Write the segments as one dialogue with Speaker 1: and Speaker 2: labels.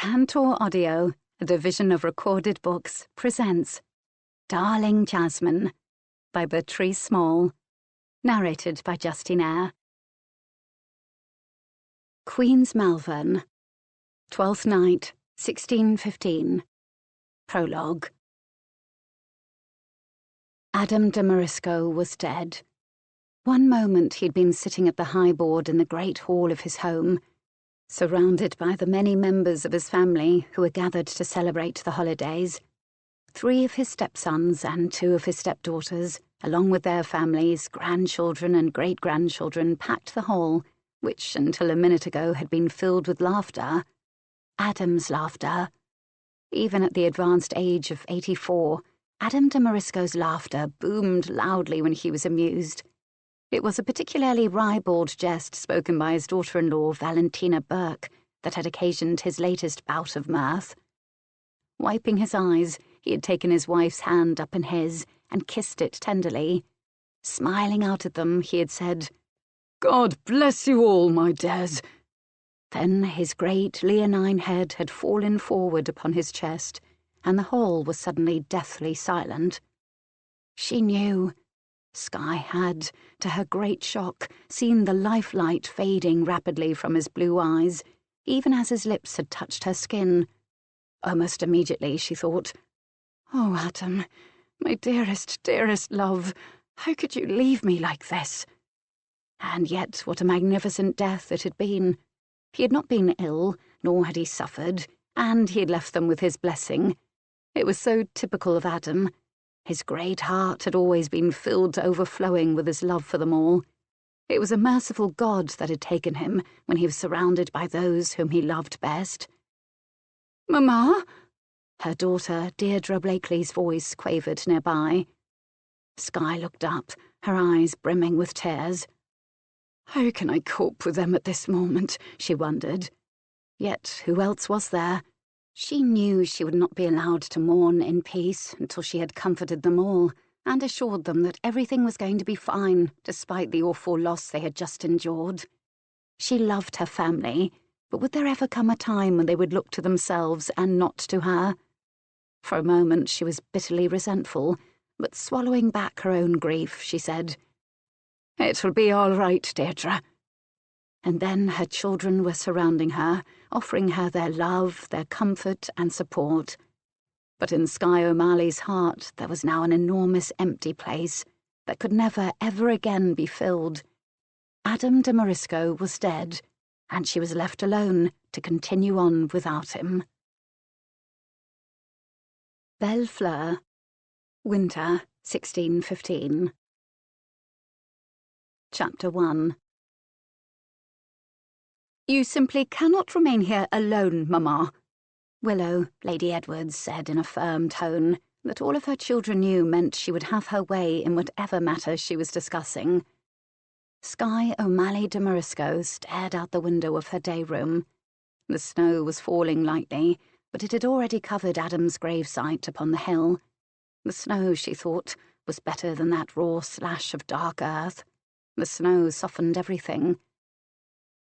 Speaker 1: Tantor Audio, a division of Recorded Books, presents Darling Jasmine by Bertrice Small, narrated by Jasmine. Queen's Malvern, 12th night, 1615. Prologue. Adam de Morisco was dead. One moment he'd been sitting at the high board in the great hall of his home, surrounded by the many members of his family who were gathered to celebrate the holidays. 3 of his stepsons and 2 of his stepdaughters, along with their families, grandchildren and great-grandchildren, packed the hall, which until a minute ago had been filled with laughter. Adam's laughter. Even at the advanced age of 84, Adam de Morisco's laughter boomed loudly when he was amused. It was a particularly ribald jest spoken by his daughter-in-law, Valentina Burke, that had occasioned his latest bout of mirth. Wiping his eyes, he had taken his wife's hand up in his and kissed it tenderly. Smiling out at them, he had said, "God bless you all, my dears." Then his great leonine head had fallen forward upon his chest, and the hall was suddenly deathly silent. She knew. Skye had, to her great shock, seen the life-light fading rapidly from his blue eyes, even as his lips had touched her skin. Almost immediately she thought, "Oh, Adam, my dearest, dearest love, how could you leave me like this?" And yet what a magnificent death it had been. He had not been ill, nor had he suffered, and he had left them with his blessing. It was so typical of Adam. His great heart had always been filled to overflowing with his love for them all. It was a merciful God that had taken him when he was surrounded by those whom he loved best. "Mamma?" Her daughter, Deirdre Blakely's voice quavered nearby. Skye looked up, her eyes brimming with tears. How can I cope with them at this moment, she wondered. Yet who else was there? She knew she would not be allowed to mourn in peace until she had comforted them all and assured them that everything was going to be fine despite the awful loss they had just endured. She loved her family, but would there ever come a time when they would look to themselves and not to her? For a moment she was bitterly resentful, but swallowing back her own grief, she said, "It'll be all right, Deirdre." And then her children were surrounding her, offering her their love, their comfort and support. But in Skye O'Malley's heart there was now an enormous empty place that could never, ever again be filled. Adam de Morisco was dead, and she was left alone to continue on without him. Belle Fleur, Winter, 1615. Chapter 1. "You simply cannot remain here alone, Mamma," Willow, Lady Edwards, said in a firm tone that all of her children knew meant she would have her way in whatever matter she was discussing. Skye O'Malley de Morisco stared out the window of her day-room. The snow was falling lightly, but it had already covered Adam's gravesite upon the hill. The snow, she thought, was better than that raw slash of dark earth. The snow softened everything.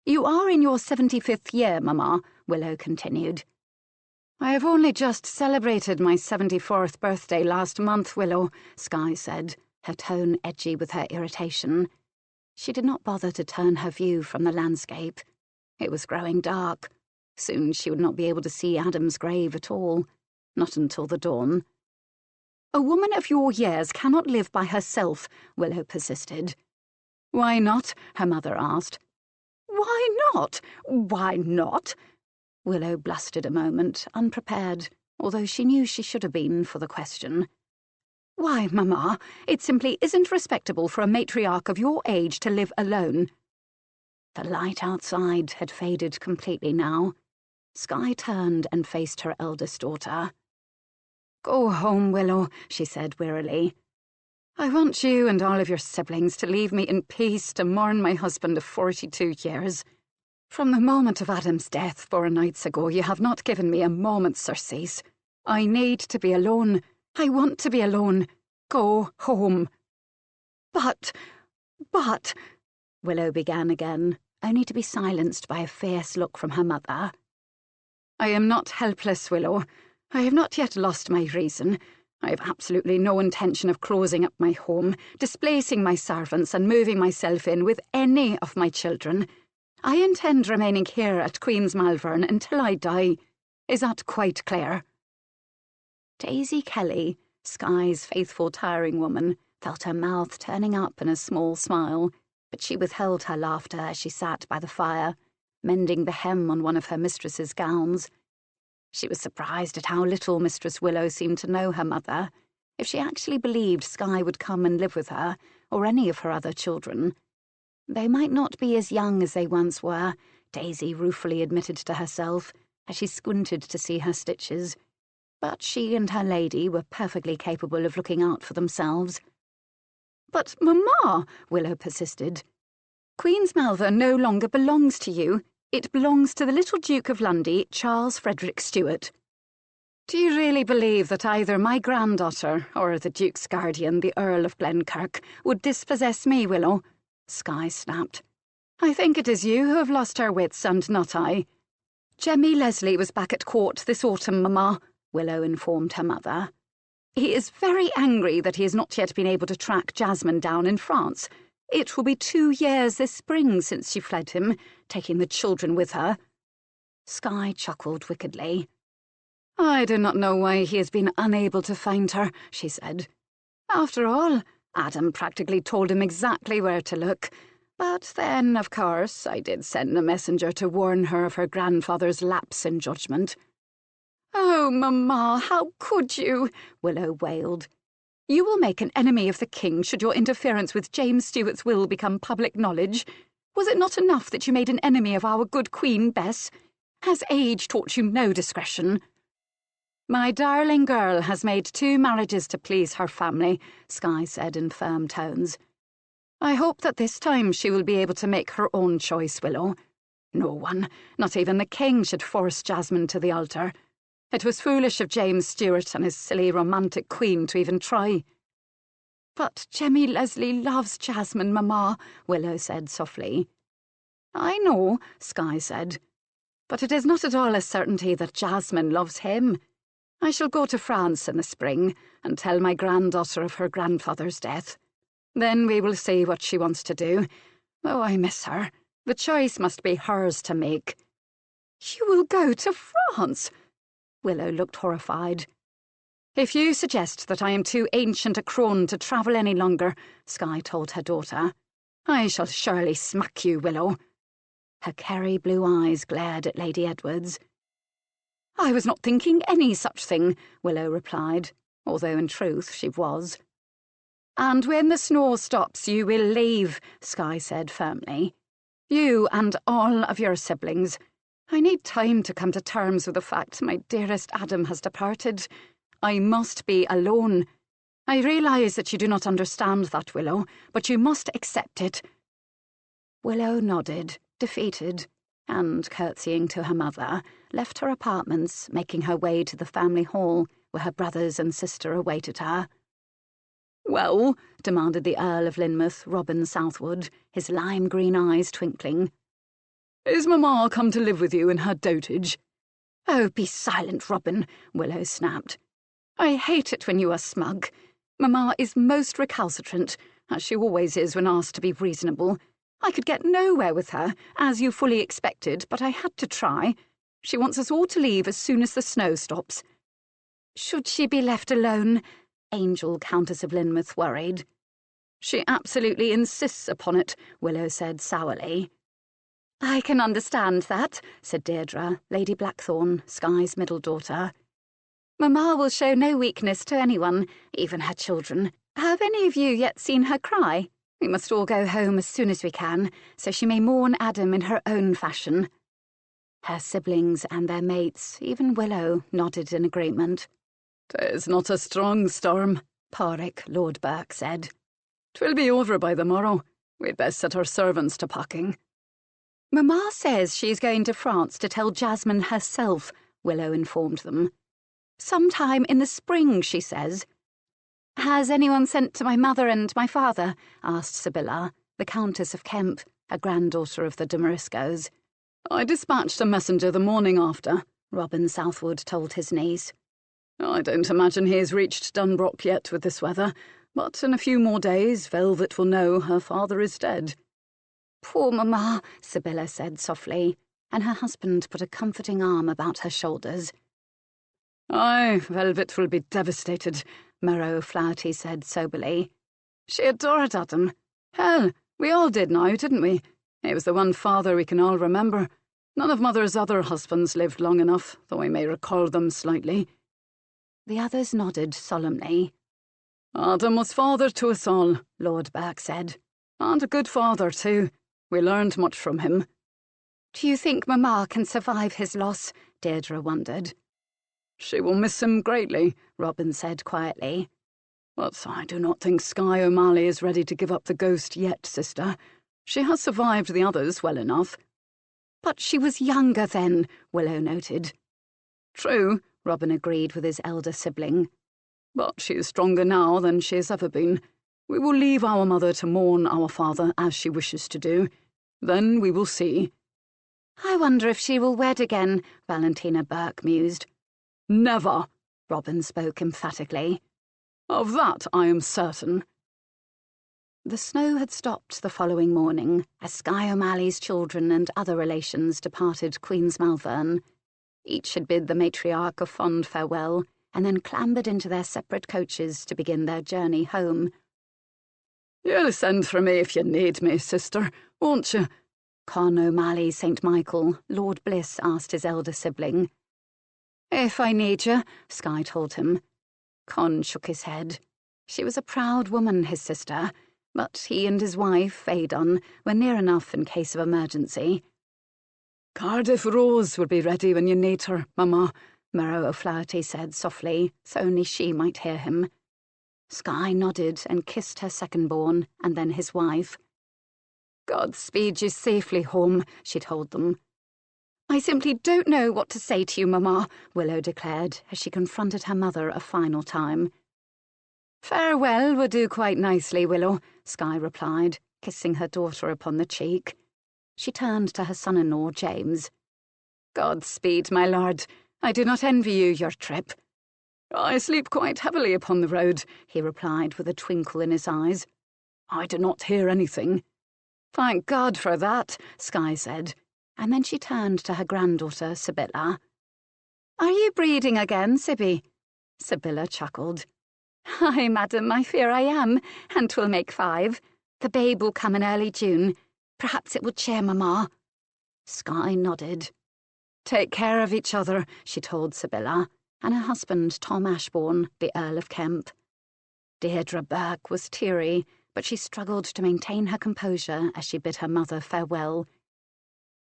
Speaker 1: "You are in your 75th year, Mamma," Willow continued. "I have only just celebrated my 74th birthday last month, Willow," Skye said, her tone edgy with her irritation. She did not bother to turn her view from the landscape. It was growing dark. Soon she would not be able to see Adam's grave at all, not until the dawn. "A woman of your years cannot live by herself," Willow persisted. "Why not?" her mother asked. "Why not? Why not?" Willow blustered a moment, unprepared, although she knew she should have been for the question. "Why, Mamma, it simply isn't respectable for a matriarch of your age to live alone." The light outside had faded completely now. Skye turned and faced her eldest daughter. "Go home, Willow," she said wearily. "I want you and all of your siblings to leave me in peace to mourn my husband of 42 years. From the moment of Adam's death 4 nights ago, you have not given me a moment's surcease. I need to be alone. I want to be alone. Go home." But, Willow began again, only to be silenced by a fierce look from her mother.
Speaker 2: I am not helpless, Willow. I have not yet lost my reason. I have absolutely no intention of closing up my home, displacing my servants and moving myself in with any of my children. I intend remaining here at Queen's Malvern until I die. Is that quite clear?
Speaker 1: Daisy Kelly, Skye's faithful tiring woman, felt her mouth turning up in a small smile, but she withheld her laughter as she sat by the fire, mending the hem on one of her mistress's gowns. She was surprised at how little Mistress Willow seemed to know her mother, if she actually believed Skye would come and live with her, or any of her other children. They might not be as young as they once were, Daisy ruefully admitted to herself, as she squinted to see her stitches, but she and her lady were perfectly capable of looking out for themselves.
Speaker 2: "But, Mamma," Willow persisted, "Queen's Malvern no longer belongs to you. It belongs to the little Duke of Lundy, Charles Frederick Stuart. Do you really believe that either my granddaughter or the Duke's guardian, the Earl of Glenkirk, would dispossess me, Willow?" Skye snapped. "I think it is you who have lost her wits and not I. Jemmy Leslie was back at court this autumn, Mamma," Willow informed her mother. "He is very angry that he has not yet been able to track Jasmine down in France. It will be 2 years this spring since she fled him, taking the children with her."
Speaker 1: Skye chuckled wickedly.
Speaker 2: "I do not know why he has been unable to find her," she said. "After all, Adam practically told him exactly where to look. But then, of course, I did send a messenger to warn her of her grandfather's lapse in judgment." "Oh, Mamma, how could you?" Willow wailed. "You will make an enemy of the king should your interference with James Stuart's will become public knowledge. Was it not enough that you made an enemy of our good Queen, Bess? Has age taught you no discretion?" "My darling girl has made 2 marriages to please her family," Skye said in firm tones. "I hope that this time she will be able to make her own choice, Willow. No one, not even the king, should force Jasmine to the altar. It was foolish of James Stuart and his silly romantic queen to even try." "But Jemmy Leslie loves Jasmine, Mamma," Willow said softly. "I know," Skye said, "but it is not at all a certainty that Jasmine loves him. I shall go to France in the spring and tell my granddaughter of her grandfather's death. Then we will see what she wants to do. Oh, I miss her. The choice must be hers to make." "You will go to France?" Willow looked horrified. "If you suggest that I am too ancient a crone to travel any longer," Skye told her daughter, "I shall surely smack you, Willow." Her kerry blue eyes glared at Lady Edwards. "I was not thinking any such thing," Willow replied, although in truth she was. "And when the snow stops you will leave," Skye said firmly. "You and all of your siblings. I need time to come to terms with the fact my dearest Adam has departed. I must be alone. I realise that you do not understand that, Willow, but you must accept it."
Speaker 1: Willow nodded, defeated, and, curtsying to her mother, left her apartments, making her way to the family hall, where her brothers and sister awaited her.
Speaker 2: "Well?"
Speaker 1: demanded the Earl of Lynmouth, Robin Southwood, his lime-green eyes twinkling.
Speaker 2: "Is Mamma come to live with you in her dotage?"
Speaker 1: "Oh, be silent, Robin," Willow snapped.
Speaker 2: "I hate it when you are smug. Mamma is most recalcitrant, as she always is when asked to be reasonable. I could get nowhere with her, as you fully expected, but I had to try. She wants us all to leave as soon as the snow stops."
Speaker 1: "Should she be left alone?" Angel, Countess of Lynmouth, worried.
Speaker 2: "She absolutely insists upon it," Willow said sourly.
Speaker 1: "I can understand that," said Deirdre, Lady Blackthorn, Skye's middle daughter. "Mamma will show no weakness to anyone, even her children. Have any of you yet seen her cry? We must all go home as soon as we can, so she may mourn Adam in her own fashion." Her siblings and their mates, even Willow, nodded in agreement.
Speaker 2: "'Tis not a strong storm,"
Speaker 1: Pádraig, Lord Burke, said.
Speaker 2: "'Twill be over by the morrow. We'd best set our servants to packing."
Speaker 1: "Mamma says she is going to France to tell Jasmine herself," Willow informed them. "Sometime in the spring, she says." "Has anyone sent to my mother and my father?" asked Sibylla, the Countess of Kemp, a granddaughter of the de Moriscos.
Speaker 2: "I dispatched a messenger the morning after.
Speaker 1: Robin Southwood told his niece.
Speaker 2: I don't imagine he has reached Dunbrook yet with this weather, but in a few more days Velvet will know her father is dead.
Speaker 1: Poor Mamma, Sibylla said softly, and her husband put a comforting arm about her shoulders.
Speaker 2: Aye, Velvet will be devastated, Merrow Flaherty said soberly. She adored Adam. Hell, we all did now, didn't we? He was the one father we can all remember. None of Mother's other husbands lived long enough, though I may recall them slightly.
Speaker 1: The others nodded solemnly.
Speaker 2: Adam was father to us all, Lord Burke said. And a good father, too. We learned much from him.
Speaker 1: Do you think Mamma can survive his loss? Deirdre wondered.
Speaker 2: She will miss him greatly, Robin said quietly. But I do not think Skye O'Malley is ready to give up the ghost yet, sister. She has survived the others well enough.
Speaker 1: But she was younger then, Willow noted.
Speaker 2: True,
Speaker 1: Robin agreed with his elder sibling.
Speaker 2: But she is stronger now than she has ever been. We will leave our mother to mourn our father as she wishes to do. Then we will see.
Speaker 1: I wonder if she will wed again, Valentina Burke mused.
Speaker 2: Never,
Speaker 1: Robin spoke emphatically.
Speaker 2: Of that I am certain.
Speaker 1: The snow had stopped the following morning as Skye O'Malley's children and other relations departed Queen's Malvern. Each had bid the matriarch a fond farewell and then clambered into their separate coaches to begin their journey home.
Speaker 2: You'll send for me if you need me, sister, won't you?
Speaker 1: Con O'Malley St. Michael, Lord Bliss asked his elder sibling.
Speaker 2: If I need you,
Speaker 1: Skye told him. Con shook his head. She was a proud woman, his sister, but he and his wife, Adon, were near enough in case of emergency.
Speaker 2: Cardiff Rose will be ready when you need her, Mamma,
Speaker 1: Merrow O'Flaherty said softly, so only she might hear him. Skye nodded and kissed her second-born, and then his wife.
Speaker 2: God speed you safely home, she told them.
Speaker 1: I simply don't know what to say to you, Mamma, Willow declared, as she confronted her mother a final time.
Speaker 2: Farewell would do quite nicely, Willow,
Speaker 1: Skye replied, kissing her daughter upon the cheek. She turned to her son-in-law, James.
Speaker 2: God speed, my lord. I do not envy you your trip. I sleep quite heavily upon the road, he replied with a twinkle in his eyes. I do not hear anything.
Speaker 1: Thank God for that, Skye said, and then she turned to her granddaughter, Sibylla. Are you breeding again, Sibby? Sibylla chuckled. Aye, madam, I fear I am, and 'twill make 5. The babe will come in early June. Perhaps it will cheer Mamma. Skye nodded.
Speaker 2: Take care of each other, she told Sibylla,
Speaker 1: and her husband, Tom Ashbourne, the Earl of Kemp. Deirdre Burke was teary, but she struggled to maintain her composure as she bid her mother farewell.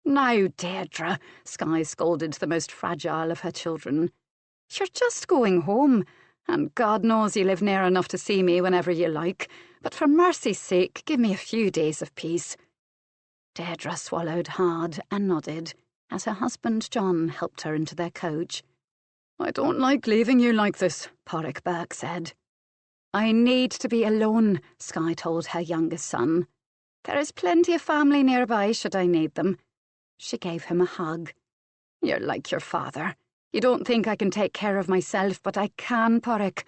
Speaker 2: Now, Deirdre, Skye scolded the most fragile of her children. You're just going home, and God knows you live near enough to see me whenever you like, but for mercy's sake, give me a few days of peace.
Speaker 1: Deirdre swallowed hard and nodded, as her husband John helped her into their coach.
Speaker 2: I don't like leaving you like this, Porrick Burke said.
Speaker 1: I need to be alone, Skye told her youngest son. There is plenty of family nearby should I need them. She gave him a hug.
Speaker 2: You're like your father. You don't think I can take care of myself, but I can, Porrick.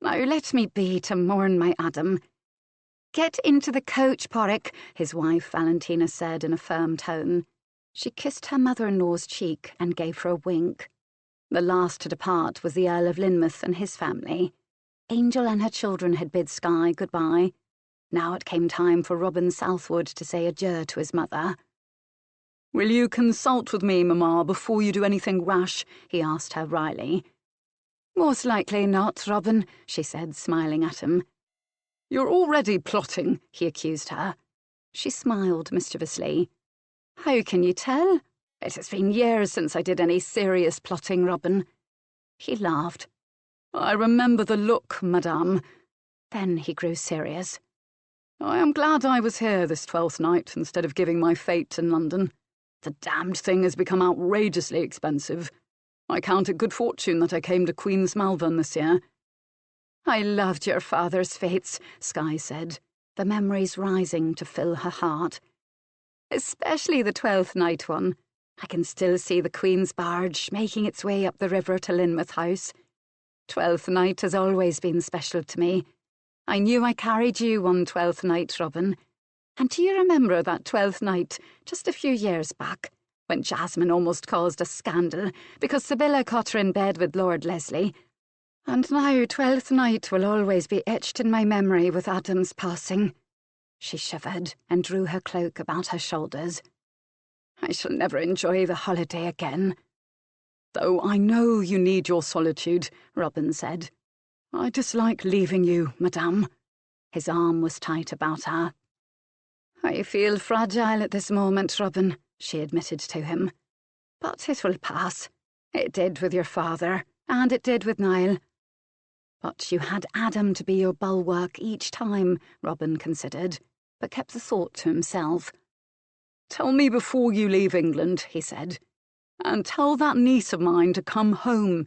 Speaker 2: Now let me be to mourn my Adam.
Speaker 1: Get into the coach, Porrick, his wife Valentina said in a firm tone. She kissed her mother-in-law's cheek and gave her a wink. The last to depart was the Earl of Lynmouth and his family. Angel and her children had bid Skye goodbye. Now it came time for Robin Southwood to say adieu to his mother.
Speaker 2: Will you consult with me, Mamma, before you do anything rash? He asked her wryly.
Speaker 1: Most likely not, Robin, she said, smiling at him.
Speaker 2: You're already plotting, he accused her.
Speaker 1: She smiled mischievously. How can you tell? It has been years since I did any serious plotting, Robin. He laughed.
Speaker 2: I remember the look, madame.
Speaker 1: Then he grew serious.
Speaker 2: I am glad I was here this 12th night instead of giving my fate in London. The damned thing has become outrageously expensive. I count it good fortune that I came to Queen's Malvern this year.
Speaker 1: I loved your father's fates, Skye said, the memories rising to fill her heart. Especially the 12th night one.
Speaker 2: I can still see the Queen's barge making its way up the river to Lynmouth House. 12th night has always been special to me. I knew I carried you on 12th night, Robin. And do you remember that 12th night, just a few years back, when Jasmine almost caused a scandal because Sibylla caught her in bed with Lord Leslie? And now 12th night will always be etched in my memory with Adam's passing. She shivered and drew her cloak about her shoulders. I shall never enjoy the holiday again. Though I know you need your solitude, Robin said. I dislike leaving you, madame. His arm was tight about her. I feel fragile at this moment, Robin, she admitted to him. But it will pass. It did with your father, and it did with Niall. But you had Adam to be your bulwark each time, Robin considered, but kept the thought to himself. Tell me before you leave England, he said, and tell that niece of mine to come home.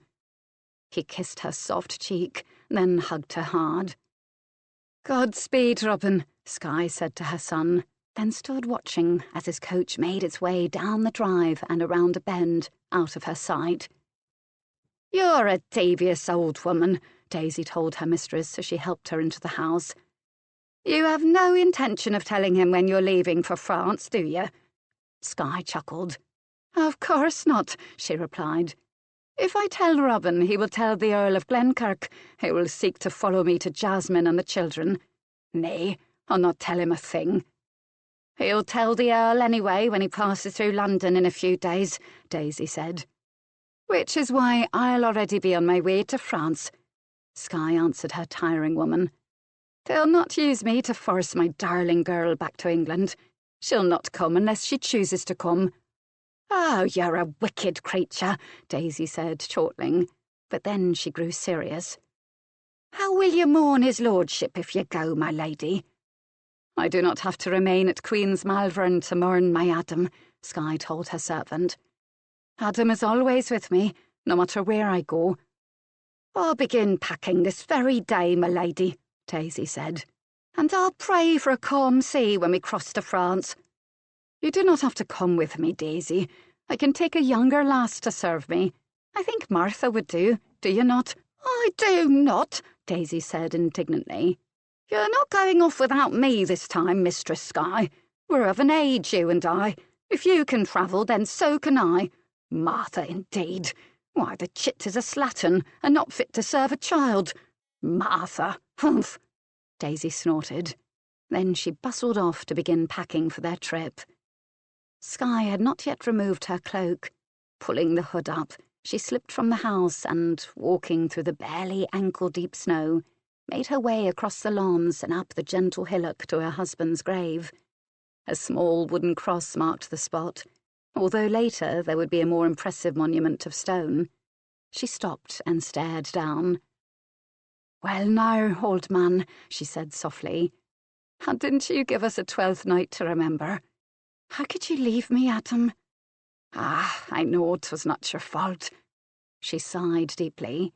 Speaker 2: He kissed her soft cheek, then hugged her hard. Godspeed, Robin, Skye said to her son, then stood watching as his coach made its way down the drive and around a bend, out of her sight. You're a devious old woman, Daisy told her mistress as she helped her into the house. You have no intention of telling him when you're leaving for France, do you? Skye chuckled. Of course not, she replied. If I tell Robin, he will tell the Earl of Glenkirk, who will seek to follow me to Jasmine and the children. Nay, I'll not tell him a thing. He'll tell the Earl anyway when he passes through London in a few days, Daisy said. Which is why I'll already be on my way to France, Skye answered her tiring woman. They'll not use me to force my darling girl back to England. She'll not come unless she chooses to come. Oh, you're a wicked creature, Daisy said, chortling, but then she grew serious. How will you mourn his lordship if you go, my lady? I do not have to remain at Queen's Malvern to mourn my Adam, Skye told her servant. Adam is always with me, no matter where I go. I'll begin packing this very day, my lady, Daisy said, and I'll pray for a calm sea when we cross to France. You do not have to come with me, Daisy. I can take a younger lass to serve me. I think Martha would do you not? I do not, Daisy said indignantly. You're not going off without me this time, Mistress Skye. We're of an age, you and I. If you can travel, then so can I. Martha, indeed. Why, the chit is a slattern, and not fit to serve a child. Martha, humph, Daisy snorted. Then she bustled off to begin packing for their trip. Skye had not yet removed her cloak. Pulling the hood up, she slipped from the house and, walking through the barely ankle-deep snow, made her way across the lawns and up the gentle hillock to her husband's grave. A small wooden cross marked the spot, although later there would be a more impressive monument of stone. She stopped and stared down. Well now, old man, she said softly, and didn't you give us a 12th night to remember? How could you leave me, Adam? Ah, I know 'twas not your fault. She sighed deeply.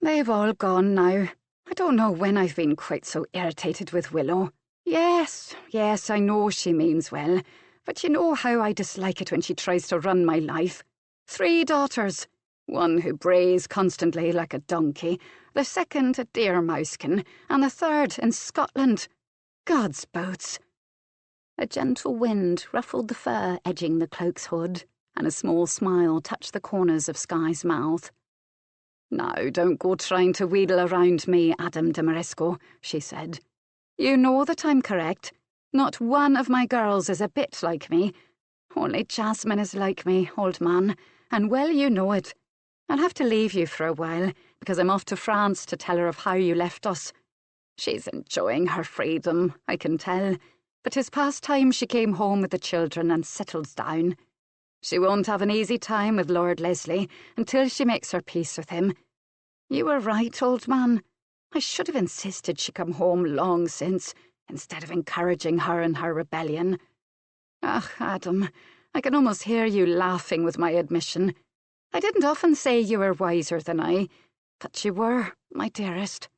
Speaker 2: They've all gone now. I don't know when I've been quite so irritated with Willow. Yes, I know she means well, but you know how I dislike it when she tries to run my life. 3 daughters. One who brays constantly like a donkey, the second a deer mousekin, and the third in Scotland. God's boats. A gentle wind ruffled the fur edging the cloak's hood, and a small smile touched the corners of Skye's mouth. Now, don't go trying to wheedle around me, Adam de Marisco, she said. You know that I'm correct. Not one of my girls is a bit like me. Only Jasmine is like me, old man, and well you know it. I'll have to leave you for a while, because I'm off to France to tell her of how you left us. She's enjoying her freedom, I can tell, but 'tis past time she came home with the children and settled down. She won't have an easy time with Lord Leslie until she makes her peace with him. You were right, old man. I should have insisted she come home long since, instead of encouraging her in her rebellion. Ah, Adam, I can almost hear you laughing with my admission. I didn't often say you were wiser than I, but you were, my dearest.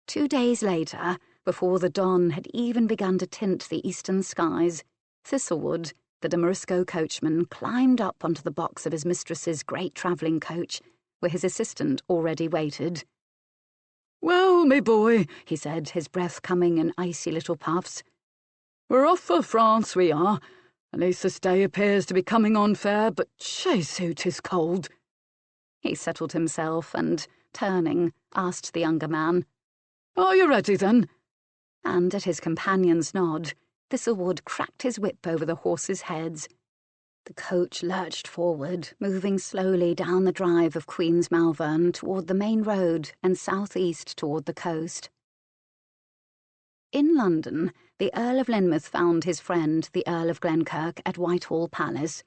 Speaker 2: 2 days later, before the dawn had even begun to tint the eastern skies, Thistlewood,
Speaker 1: the de Morisco coachman climbed up onto the box of his mistress's great travelling coach, where his assistant already waited.
Speaker 2: "Well, me boy,"
Speaker 1: he said, his breath coming in icy little puffs.
Speaker 2: "We're off for France, we are. At least this day appears to be coming on fair, but Jesu, 'tis cold."
Speaker 1: He settled himself and, turning, asked the younger man,
Speaker 2: "Are you ready, then?"
Speaker 1: And at his companion's nod, Thistlewood cracked his whip over the horses' heads. The coach lurched forward, moving slowly down the drive of Queen's Malvern toward the main road and southeast toward the coast. In London, the Earl of Lynmouth found his friend, the Earl of Glenkirk, at Whitehall Palace.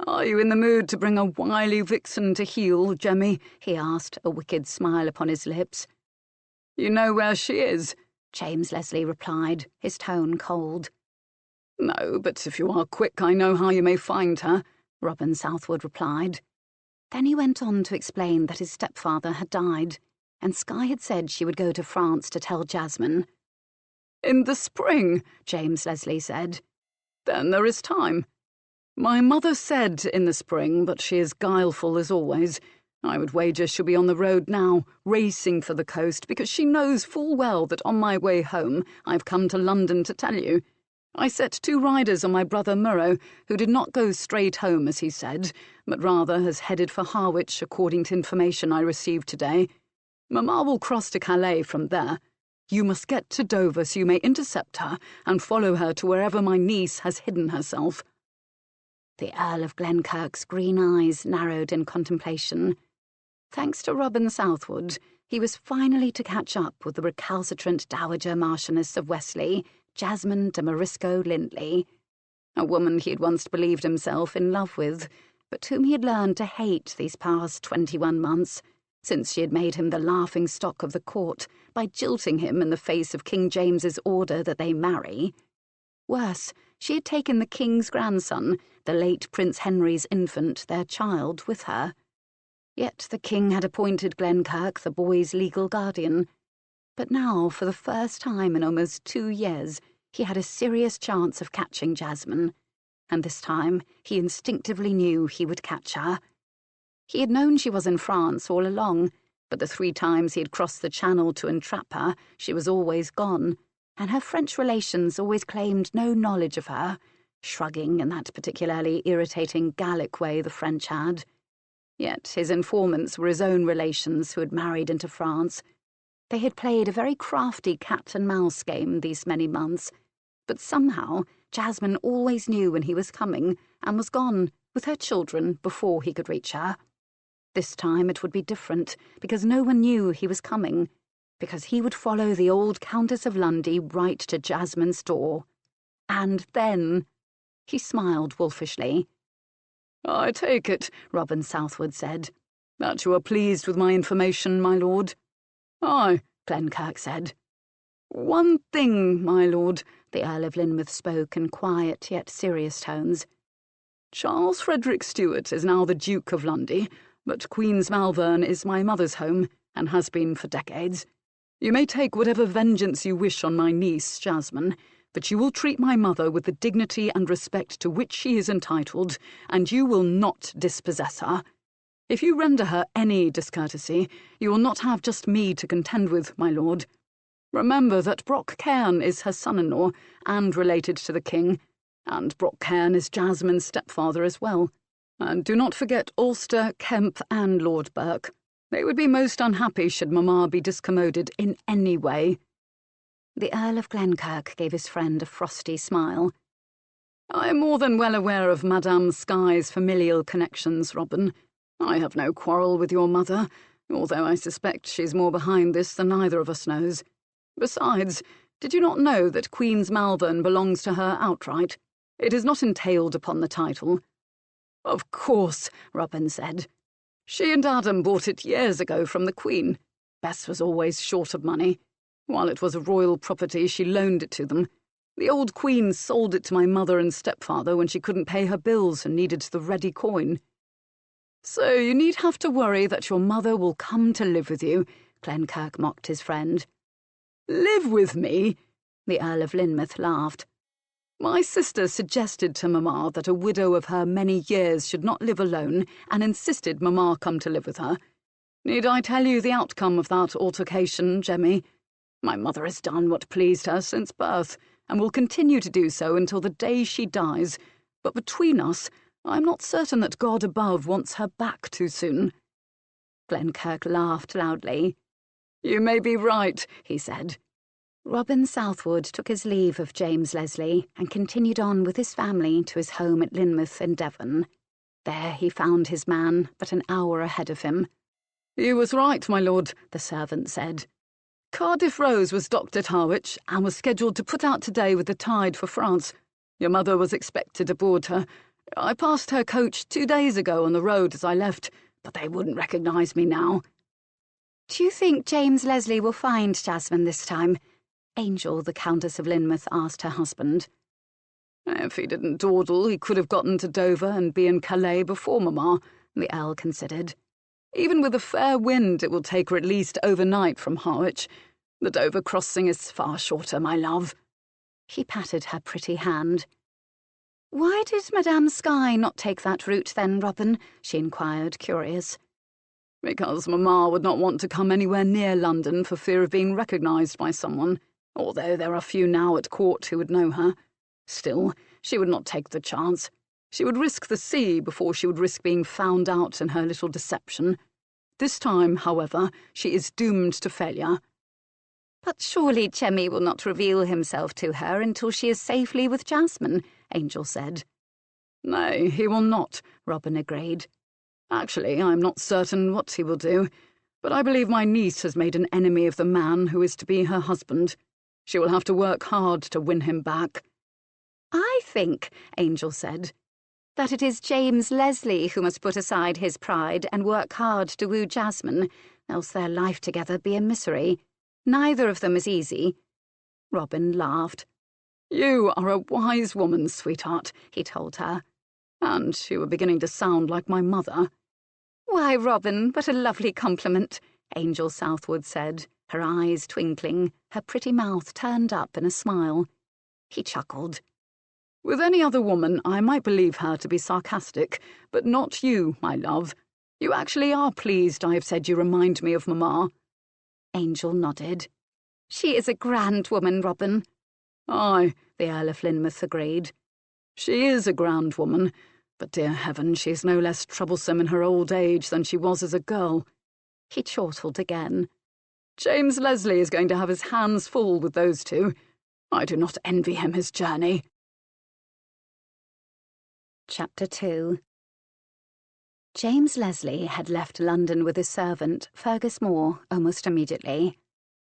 Speaker 2: "Are you in the mood to bring a wily vixen to heel, Jemmy?"
Speaker 1: he asked, a wicked smile upon his lips.
Speaker 2: "You know where she is?"
Speaker 1: James Leslie replied, his tone cold.
Speaker 2: "No, but if you are quick, I know how you may find her,"
Speaker 1: Robin Southwood replied. Then he went on to explain that his stepfather had died, and Skye had said she would go to France to tell Jasmine.
Speaker 2: "In the spring,"
Speaker 1: James Leslie said.
Speaker 2: "Then there is time. My mother said in the spring, but she is guileful as always. I would wager she'll be on the road now, racing for the coast, because she knows full well that on my way home I've come to London to tell you. I set 2 riders on my brother Murrow, who did not go straight home, as he said, but rather has headed for Harwich, according to information I received today. Mamma will cross to Calais from there. You must get to Dover so you may intercept her and follow her to wherever my niece has hidden herself."
Speaker 1: The Earl of Glenkirk's green eyes narrowed in contemplation. Thanks to Robin Southwood, he was finally to catch up with the recalcitrant Dowager Marchioness of Wesley, Jasmine de Morisco Lindley, a woman he had once believed himself in love with, but whom he had learned to hate these past 21 months, since she had made him the laughing-stock of the court by jilting him in the face of King James's order that they marry. Worse, she had taken the king's grandson, the late Prince Henry's infant, their child, with her. Yet the king had appointed Glenkirk the boy's legal guardian. But now, for the first time in almost 2 years, he had a serious chance of catching Jasmine, and this time he instinctively knew he would catch her. He had known she was in France all along, but the 3 times he had crossed the Channel to entrap her, she was always gone, and her French relations always claimed no knowledge of her, shrugging in that particularly irritating Gallic way the French had. Yet his informants were his own relations who had married into France. They had played a very crafty cat-and-mouse game these many months, but somehow Jasmine always knew when he was coming and was gone, with her children, before he could reach her. This time it would be different, because no one knew he was coming, because he would follow the old Countess of Lundy right to Jasmine's door. And then... He smiled wolfishly.
Speaker 2: "I take it," Robin Southwood said, "that you are pleased with my information, my lord." "Aye,"
Speaker 1: Glenkirk said.
Speaker 2: "One thing, my lord,"
Speaker 1: the Earl of Lynmouth spoke in quiet yet serious tones.
Speaker 2: "Charles Frederick Stuart is now the Duke of Lundy, but Queen's Malvern is my mother's home, and has been for decades. You may take whatever vengeance you wish on my niece, Jasmine, but you will treat my mother with the dignity and respect to which she is entitled, and you will not dispossess her. If you render her any discourtesy, you will not have just me to contend with, my lord. Remember that Brock Cairn is her son-in-law, and related to the king, and Brock Cairn is Jasmine's stepfather as well. And do not forget Ulster, Kemp, and Lord Burke. They would be most unhappy should Mamma be discommoded in any way."
Speaker 1: The Earl of Glenkirk gave his friend a frosty smile.
Speaker 2: "I am more than well aware of Madame Skye's familial connections, Robin. I have no quarrel with your mother, although I suspect she's more behind this than either of us knows. Besides, did you not know that Queen's Malvern belongs to her outright? It is not entailed upon the title." "Of course," Robin said. "She and Adam bought it years ago from the Queen. Bess was always short of money. While it was a royal property, she loaned it to them. The old Queen sold it to my mother and stepfather when she couldn't pay her bills and needed the ready coin." "So you need have to worry that your mother will come to live with you," Glenkirk mocked his friend. "Live with me?" The Earl of Lynmouth laughed. My sister suggested to Mamma that a widow of her many years should not live alone, and insisted Mamma come to live with her. Need I tell you the outcome of that altercation, Jemmy? My mother has done what pleased her since birth, and will continue to do so until the day she dies. But between us, I'm not certain that God above wants her back too soon." Glenkirk laughed loudly. "You may be right," he said. Robin Southwood took his leave of James Leslie and continued on with his family to his home at Lynmouth in Devon. There he found his man, but an hour ahead of him. "He was right, my lord," the servant said. "Cardiff Rose was docked at Harwich and was scheduled to put out today with the tide for France. Your mother was expected aboard her. I passed her coach 2 days ago on the road as I left, but they wouldn't recognise me now."
Speaker 1: "Do you think James Leslie will find Jasmine this time?" Angel, the Countess of Lynmouth, asked her husband.
Speaker 2: "If he didn't dawdle, he could have gotten to Dover and be in Calais before Mamma," the Earl considered. "Even with a fair wind, it will take her at least overnight from Harwich. The Dover crossing is far shorter, my love."
Speaker 1: He patted her pretty hand. "Why did Madame Skye not take that route then, Robin?" she inquired, curious.
Speaker 2: "Because Mamma would not want to come anywhere near London for fear of being recognised by someone, although there are few now at court who would know her. Still, she would not take the chance. She would risk the sea before she would risk being found out in her little deception. This time, however, she is doomed to failure."
Speaker 1: "But surely Jemmy will not reveal himself to her until she is safely with Jasmine," Angel said.
Speaker 2: "Nay, he will not," Robin agreed. "Actually, I am not certain what he will do, but I believe my niece has made an enemy of the man who is to be her husband. She will have to work hard to win him back."
Speaker 1: "I think," Angel said, "that it is James Leslie who must put aside his pride and work hard to woo Jasmine, else their life together be a misery. Neither of them is easy."
Speaker 2: Robin laughed. "You are a wise woman, sweetheart," he told her. "And you were beginning to sound like my mother."
Speaker 1: "Why, Robin, what a lovely compliment," Angel Southwood said, her eyes twinkling, her pretty mouth turned up in a smile. He chuckled.
Speaker 2: "With any other woman, I might believe her to be sarcastic, but not you, my love. You actually are pleased I have said you remind me of Mamma."
Speaker 1: Angel nodded. "She is a grand woman, Robin."
Speaker 2: "Aye," the Earl of Lynmouth agreed. "She is a grand woman, but dear heaven, she is no less troublesome in her old age than she was as a girl."
Speaker 1: He chortled again.
Speaker 2: "James Leslie is going to have his hands full with those two. I do not envy him his journey."
Speaker 1: Chapter 2. James Leslie had left London with his servant, Fergus Moore, almost immediately.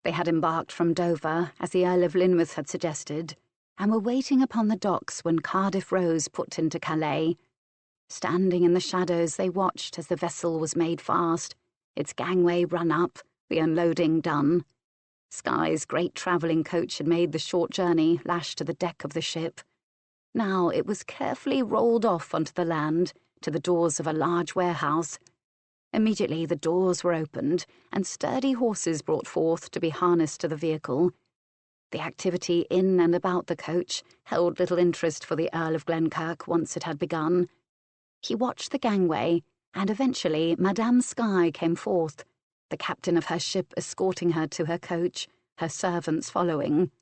Speaker 1: They had embarked from Dover, as the Earl of Lynmouth had suggested, and were waiting upon the docks when Cardiff Rose put into Calais. Standing in the shadows, they watched as the vessel was made fast, its gangway run up, the unloading done. Skye's great travelling coach had made the short journey lashed to the deck of the ship. Now it was carefully rolled off onto the land, to the doors of a large warehouse. Immediately the doors were opened, and sturdy horses brought forth to be harnessed to the vehicle. The activity in and about the coach held little interest for the Earl of Glenkirk once it had begun. He watched the gangway, and eventually Madame Skye came forth, the captain of her ship escorting her to her coach, her servants following.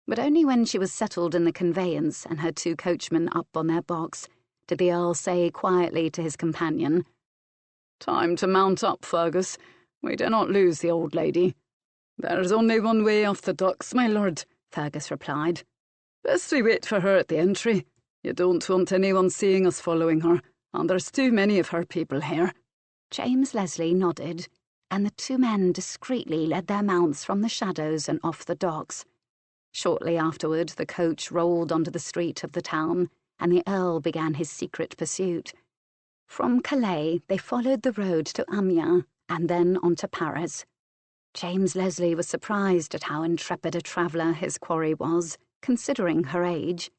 Speaker 1: But only when she was settled in the conveyance and her 2 coachmen up on their box did the Earl say quietly to his companion, "Time to mount up, Fergus. We dare not lose the old lady." "There is only one way off the docks, my lord," Fergus replied. "Best we wait for her at the entry. You don't want anyone seeing us following her, and there's too many of her people here." James Leslie nodded, and the 2 men discreetly led their mounts from the shadows and off the docks. Shortly afterward, the coach rolled onto the street of the town, and the Earl began his secret pursuit. From Calais, they followed the road to Amiens, and then on to Paris. James Leslie was surprised at how intrepid a traveller his quarry was, considering her age.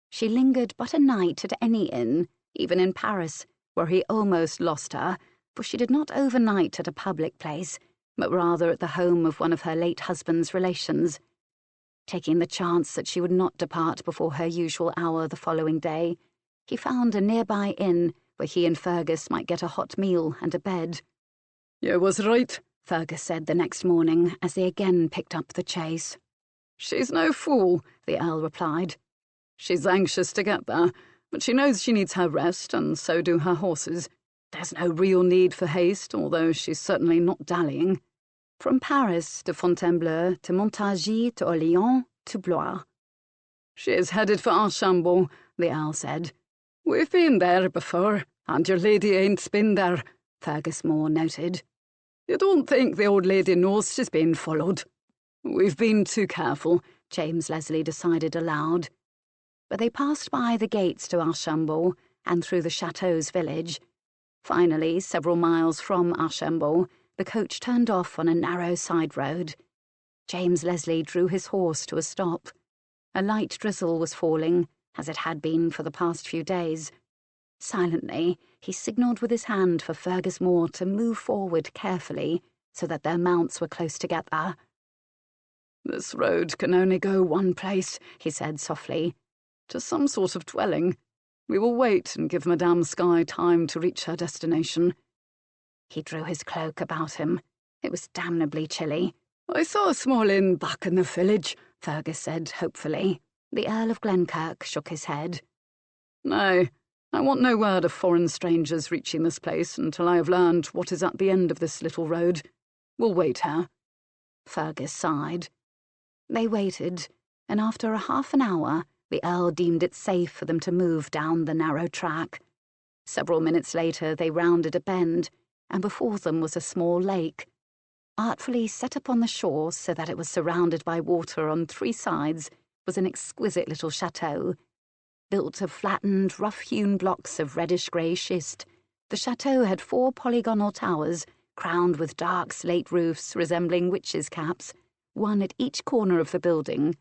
Speaker 1: She lingered but a night at any inn, even in Paris, where he almost lost her, for she did not overnight at a public place, but rather at the home of one of her late husband's relations. Taking the chance that she would not depart before her usual hour the following day, he found a nearby inn where he and Fergus might get a hot meal and a bed.
Speaker 2: "You was right,"
Speaker 1: Fergus said the next morning as they again picked up the chase.
Speaker 2: "She's no fool,"
Speaker 1: the Earl replied.
Speaker 2: "She's anxious to get there, but she knows she needs her rest, and so do her horses. There's no real need for haste, although she's certainly not dallying."
Speaker 1: From Paris to Fontainebleau to Montargis to Orléans to Blois.
Speaker 2: "She is headed for Archambault," the Earl said. "We've been there before, and your lady ain't been there,"
Speaker 1: Fergus Small noted.
Speaker 2: "You don't think the old lady knows she's been followed?" "We've been too careful,"
Speaker 1: James Leslie decided aloud. But they passed by the gates to Archambault and through the chateau's village. Finally, several miles from Archambault, the coach turned off on a narrow side road. James Leslie drew his horse to a stop. A light drizzle was falling, as it had been for the past few days. Silently, he signalled with his hand for Fergus Moore to move forward carefully so that their mounts were close together.
Speaker 2: "This road can only go one place," he said softly. "To some sort of dwelling. We will wait and give Madame Skye time to reach her destination."
Speaker 1: He drew his cloak about him. It was damnably chilly.
Speaker 2: "I saw a small inn back in the village,"
Speaker 1: Fergus said hopefully. The Earl of Glenkirk shook his head.
Speaker 2: "No, I want no word of foreign strangers reaching this place until I have learned what is at the end of this little road. We'll wait here."
Speaker 1: Fergus sighed. They waited, and after a half an hour, the Earl deemed it safe for them to move down the narrow track. Several minutes later, they rounded a bend, and before them was a small lake. Artfully set upon the shore so that it was surrounded by water on 3 sides was an exquisite little chateau. Built of flattened, rough-hewn blocks of reddish-grey schist, the chateau had 4 polygonal towers, crowned with dark slate roofs resembling witches' caps, one at each corner of the building.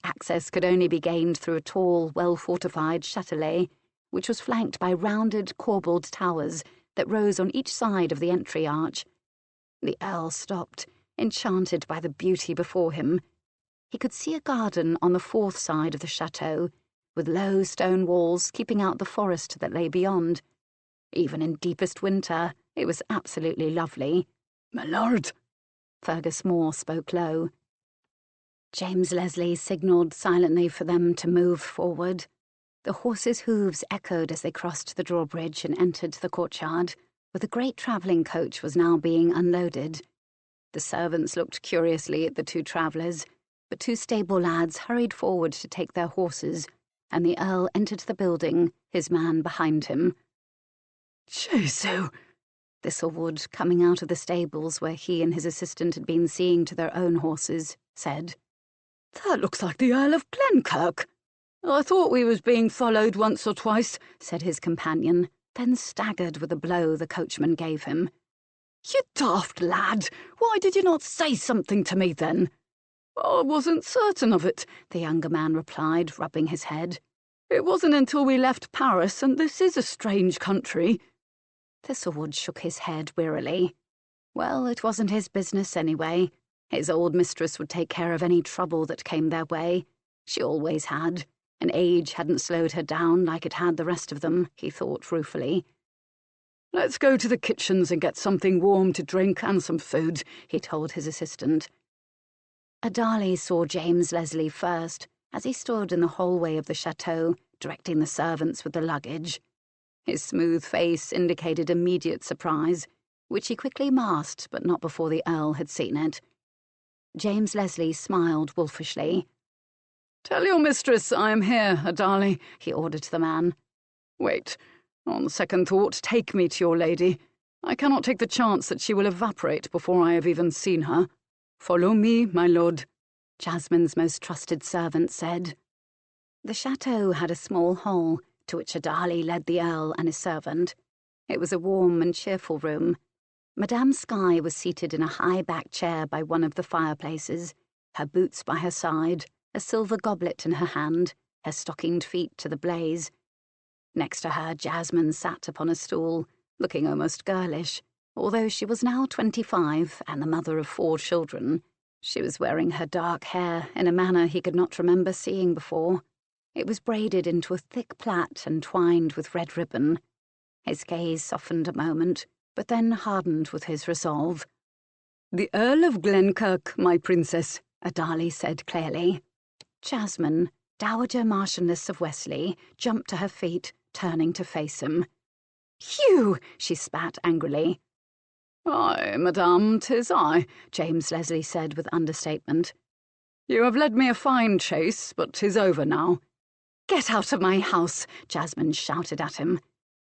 Speaker 1: Access could only be gained through a tall, well-fortified châtelet, which was flanked by rounded, corbelled towers that rose on each side of the entry arch. The Earl stopped, enchanted by the beauty before him. He could see a garden on the 4th side of the chateau, with low stone walls keeping out the forest that lay beyond. Even in deepest winter, it was absolutely lovely.
Speaker 2: "My lord,"
Speaker 1: Fergus Moore spoke low. James Leslie signalled silently for them to move forward. The horses' hooves echoed as they crossed the drawbridge and entered the courtyard, where the great travelling coach was now being unloaded. The servants looked curiously at the 2 travellers, but 2 stable lads hurried forward to take their horses, and the Earl entered the building, his man behind him.
Speaker 2: "Jesu!"
Speaker 1: Thistlewood, coming out of the stables where he and his assistant had been seeing to their own horses, said,
Speaker 2: "That looks like the Earl of Glenkirk."
Speaker 1: "I thought we was being followed once or twice," said his companion, then staggered with a blow the coachman gave him.
Speaker 2: "You daft lad! Why did you not say something to me then?" "I wasn't certain of it,"
Speaker 1: the younger man replied, rubbing his head.
Speaker 2: "It wasn't until we left Paris, and this is a strange country."
Speaker 1: Thistlewood shook his head wearily. Well, it wasn't his business anyway. His old mistress would take care of any trouble that came their way. She always had, and age hadn't slowed her down like it had the rest of them, he thought ruefully.
Speaker 2: "Let's go to the kitchens and get something warm to drink and some food," he told his assistant.
Speaker 1: Adali saw James Leslie first, as he stood in the hallway of the chateau, directing the servants with the luggage. His smooth face indicated immediate surprise, which he quickly masked, but not before the Earl had seen it. James Leslie smiled wolfishly.
Speaker 2: "Tell your mistress I am here, Adali," he ordered the man. "Wait. On second thought, take me to your lady. I cannot take the chance that she will evaporate before I have even seen her. Follow me, my lord,"
Speaker 1: Jasmine's most trusted servant said. The chateau had a small hall, to which Adali led the Earl and his servant. It was a warm and cheerful room. Madame Skye was seated in a high-backed chair by one of the fireplaces, her boots by her side, a silver goblet in her hand, her stockinged feet to the blaze. Next to her, Jasmine sat upon a stool, looking almost girlish, although she was now 25 and the mother of 4 children. She was wearing her dark hair in a manner he could not remember seeing before. It was braided into a thick plait and twined with red ribbon. His gaze softened a moment, but then hardened with his resolve.
Speaker 2: "The Earl of Glenkirk, my princess,"
Speaker 1: Adali said clearly. Jasmine, Dowager Marchioness of Wesley, jumped to her feet, turning to face him. "You!" she spat angrily.
Speaker 2: "Aye, madame, 'tis I," James Leslie said with understatement. "You have led me a fine chase, but 'tis over now."
Speaker 1: "Get out of my house," Jasmine shouted at him.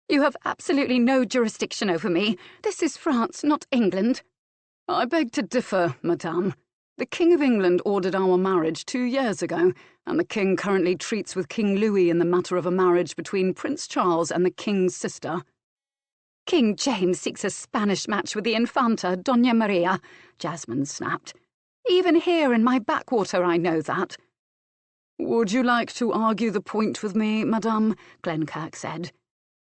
Speaker 1: "You have absolutely no jurisdiction over me. This is France, not England."
Speaker 2: "I beg to differ, madame. The King of England ordered our marriage 2 years ago, and the King currently treats with King Louis in the matter of a marriage between Prince Charles and the King's sister."
Speaker 1: "King James seeks a Spanish match with the Infanta, Doña Maria," Jasmine snapped. "Even here in my backwater I know that."
Speaker 2: "Would you like to argue the point with me, madame?" Glenkirk said.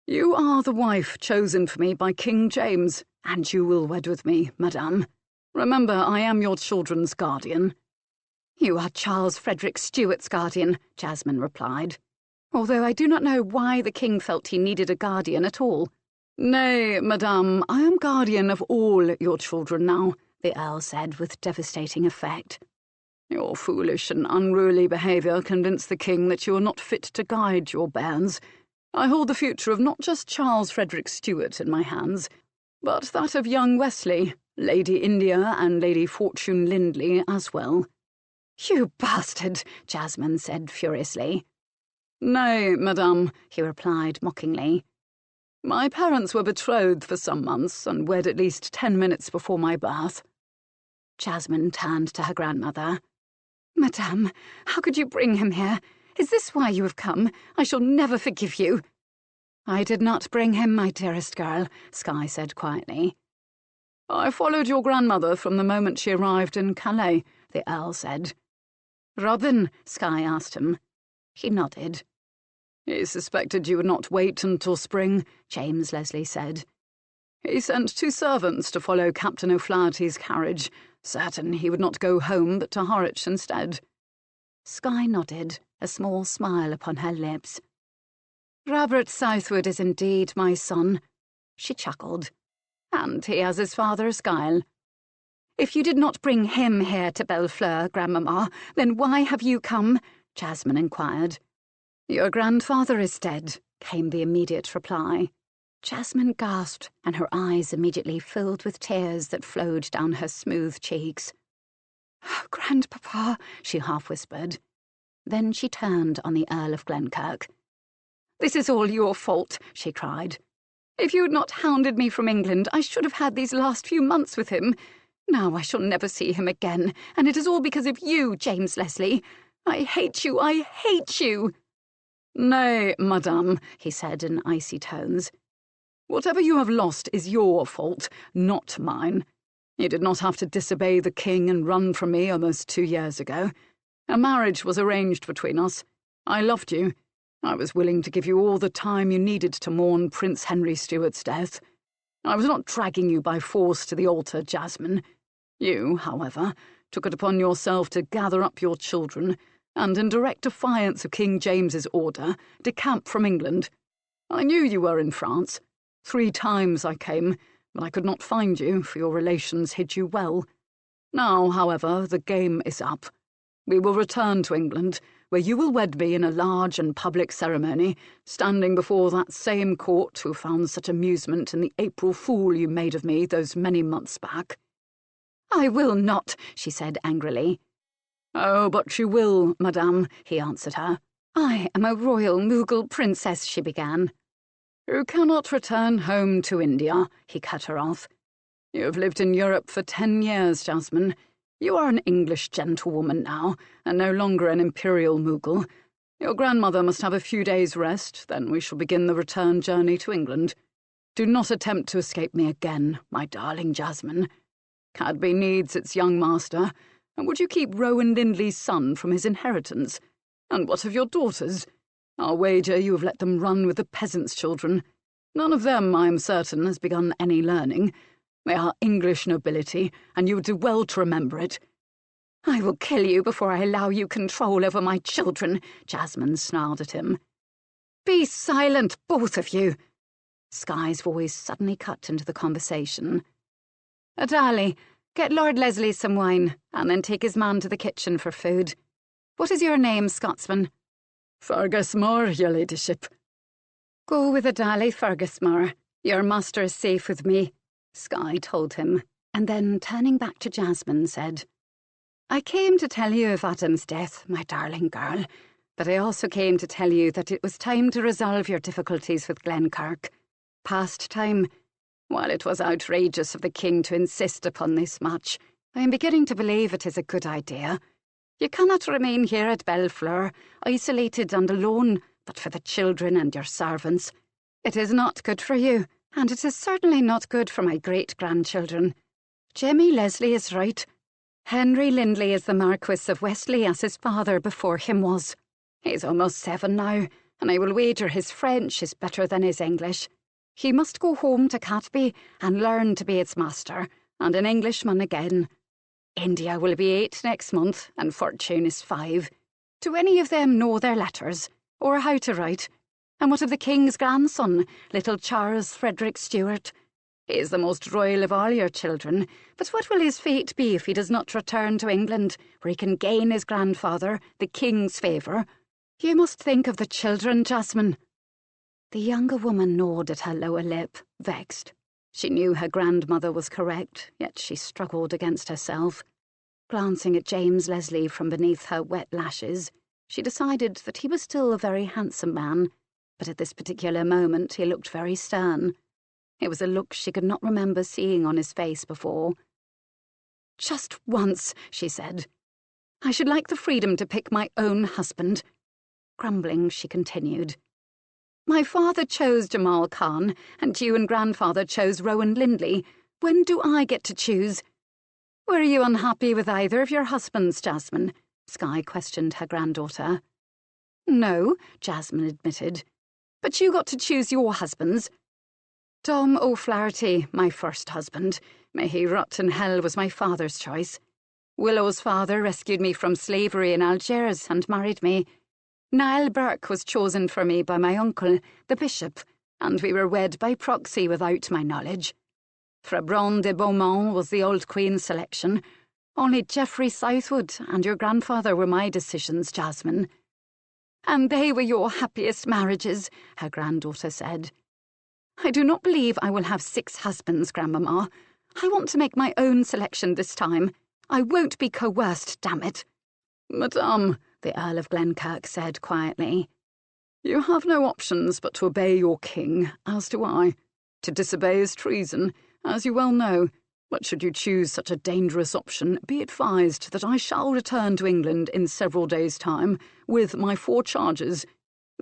Speaker 2: "You are the wife chosen for me by King James, and you will wed with me, madame. Remember, I am your children's guardian."
Speaker 1: "You are Charles Frederick Stuart's guardian," Jasmine replied. "Although I do not know why the king felt he needed a guardian at all."
Speaker 2: "Nay, madame, I am guardian of all your children now," the Earl said with devastating effect. "Your foolish and unruly behaviour convinced the king that you are not fit to guide your bairns. I hold the future of not just Charles Frederick Stuart in my hands, but that of young Wesley, Lady India and Lady Fortune Lindley as well."
Speaker 1: "You bastard," Jasmine said furiously.
Speaker 2: "Nay, madame," he replied mockingly. "My parents were betrothed for some months and wed at least 10 minutes before my birth."
Speaker 1: Jasmine turned to her grandmother. "Madame, how could you bring him here? Is this why you have come? I shall never forgive you."
Speaker 2: "I did not bring him, my dearest girl," Skye said quietly. "I followed your grandmother from the moment she arrived in Calais," the Earl said.
Speaker 1: "Robin?" Skye asked him. He nodded.
Speaker 2: "He suspected you would not wait until spring," James Leslie said. "He sent 2 servants to follow Captain O'Flaherty's carriage, certain he would not go home but to Harwich instead."
Speaker 1: Skye nodded, a small smile upon her lips. "Robert Southwood is indeed my son," she chuckled. "And he has his father's guile." "If you did not bring him here to Bellefleur, Grandmamma, then why have you come?" Jasmine inquired.
Speaker 2: "Your grandfather is dead," came the immediate reply.
Speaker 1: Jasmine gasped, and her eyes immediately filled with tears that flowed down her smooth cheeks. "Oh, Grandpapa," she half-whispered. Then she turned on the Earl of Glenkirk. "This is all your fault," she cried. "If you had not hounded me from England, I should have had these last few months with him. Now I shall never see him again, and it is all because of you, James Leslie. I hate you, I hate you!"
Speaker 2: "Nay, madame," he said in icy tones. "Whatever you have lost is your fault, not mine. You did not have to disobey the king and run from me almost 2 years ago. A marriage was arranged between us. I loved you. I was willing to give you all the time you needed to mourn Prince Henry Stuart's death. I was not dragging you by force to the altar, Jasmine. You, however, took it upon yourself to gather up your children and, in direct defiance of King James's order, decamp from England. I knew you were in France. 3 times I came, but I could not find you, for your relations hid you well. Now, however, the game is up. We will return to England, where you will wed me in a large and public ceremony, standing before that same court who found such amusement in the April fool you made of me those many months back."
Speaker 1: "I will not," she said angrily.
Speaker 2: "Oh, but you will, madame," he answered her.
Speaker 1: "I am a royal Mughal princess," she began.
Speaker 2: "Who cannot return home to India," he cut her off. "You have lived in Europe for 10 years, Jasmine. You are an English gentlewoman now, and no longer an imperial Mughal. Your grandmother must have a few days' rest, then we shall begin the return journey to England. Do not attempt to escape me again, my darling Jasmine. Cadby needs its young master, and would you keep Rowan Lindley's son from his inheritance? And what of your daughters? I'll wager you have let them run with the peasants' children. None of them, I am certain, has begun any learning. They are English nobility, and you would do well to remember it. I will kill you before I allow you control over my children, Jasmine snarled at him. Be silent, both of you. Skye's voice suddenly cut into the conversation. Adali, get Lord Leslie some wine, and then take his man to the kitchen for food. What is your name, Scotsman?
Speaker 3: Fergus Moore, your ladyship.
Speaker 2: Go with Adali, Fergus Moore. Your master is safe with me, Skye told him, and then, turning back to Jasmine, said, I came to tell you of Adam's death, my darling girl, but I also came to tell you that it was time to resolve your difficulties with Glenkirk. Past time. While it was outrageous of the king to insist upon this match, I am beginning to believe it is a good idea. You cannot remain here at Bellfleur, isolated and alone, but for the children and your servants. It is not good for you, and it is certainly not good for my great-grandchildren. Jemmy Leslie is right. Henry Lindley is the Marquis of Westley as his father before him was. He's almost 7 now, and I will wager his French is better than his English. He must go home to Catby and learn to be its master, and an Englishman again. India will be 8 next month, and Fortune is 5. Do any of them know their letters, or how to write? And what of the king's grandson, little Charles Frederick Stuart? He is the most royal of all your children, but what will his fate be if he does not return to England, where he can gain his grandfather, the king's favour? You must think of the children, Jasmine. The younger woman gnawed at her lower lip, vexed. She knew her grandmother was correct, yet she struggled against herself. Glancing at James Leslie from beneath her wet lashes, she decided that he was still a very handsome man, but at this particular moment he looked very stern. It was a look she could not remember seeing on his face before. Just once, she said. I should like the freedom to pick my own husband. Grumbling, she continued. My father chose Jamal Khan, and you and grandfather chose Rowan Lindley. When do I get to choose? Were you unhappy with either of your husbands, Jasmine? Skye questioned her granddaughter. No, Jasmine admitted. But you got to choose your husbands. Tom O'Flaherty, my first husband. May he rot in hell, was my father's choice. Willow's father rescued me from slavery in Algiers and married me. Niall Burke was chosen for me by my uncle, the bishop, and we were wed by proxy without my knowledge. Frabron de Beaumont was the old Queen's selection. Only Geoffrey Southwood and your grandfather were my decisions, Jasmine. And they were your happiest marriages, her granddaughter said. I do not believe I will have 6 husbands, Grandmamma. I want to make my own selection this time. I won't be coerced, damn it.
Speaker 3: Madame,
Speaker 2: the Earl of Glenkirk said quietly.
Speaker 3: You have no options but to obey your king, as do I. To disobey is treason, as you well know, but should you choose such a dangerous option, be advised that I shall return to England in several days' time, with my 4 charges,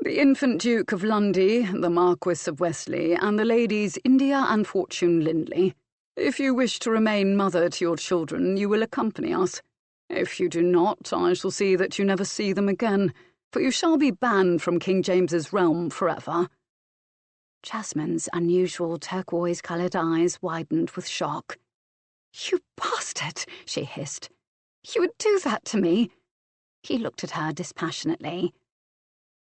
Speaker 3: the infant Duke of Lundy, the Marquis of Westley, and the ladies India and Fortune Lindley. If you wish to remain mother to your children, you will accompany us. If you do not, I shall see that you never see them again, for you shall be banned from King James's realm forever.
Speaker 2: Jasmine's unusual turquoise-coloured eyes widened with shock. You bastard, she hissed. You would do that to me? He looked at her dispassionately.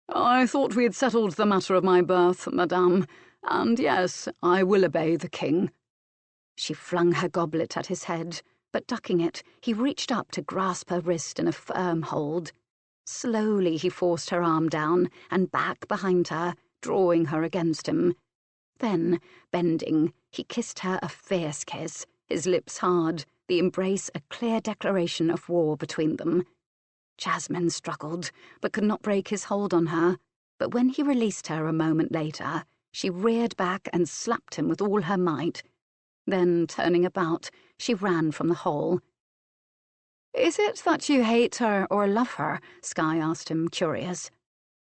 Speaker 3: I thought we had settled the matter of my birth, madame, and yes, I will obey the king.
Speaker 2: She flung her goblet at his head, but ducking it, he reached up to grasp her wrist in a firm hold. Slowly he forced her arm down and back behind her, drawing her against him. Then, bending, he kissed her a fierce kiss, his lips hard, the embrace a clear declaration of war between them. Jasmine struggled, but could not break his hold on her. But when he released her a moment later, she reared back and slapped him with all her might. Then, turning about, she ran from the hall. Is it that you hate her or love her? Skye asked him, curious.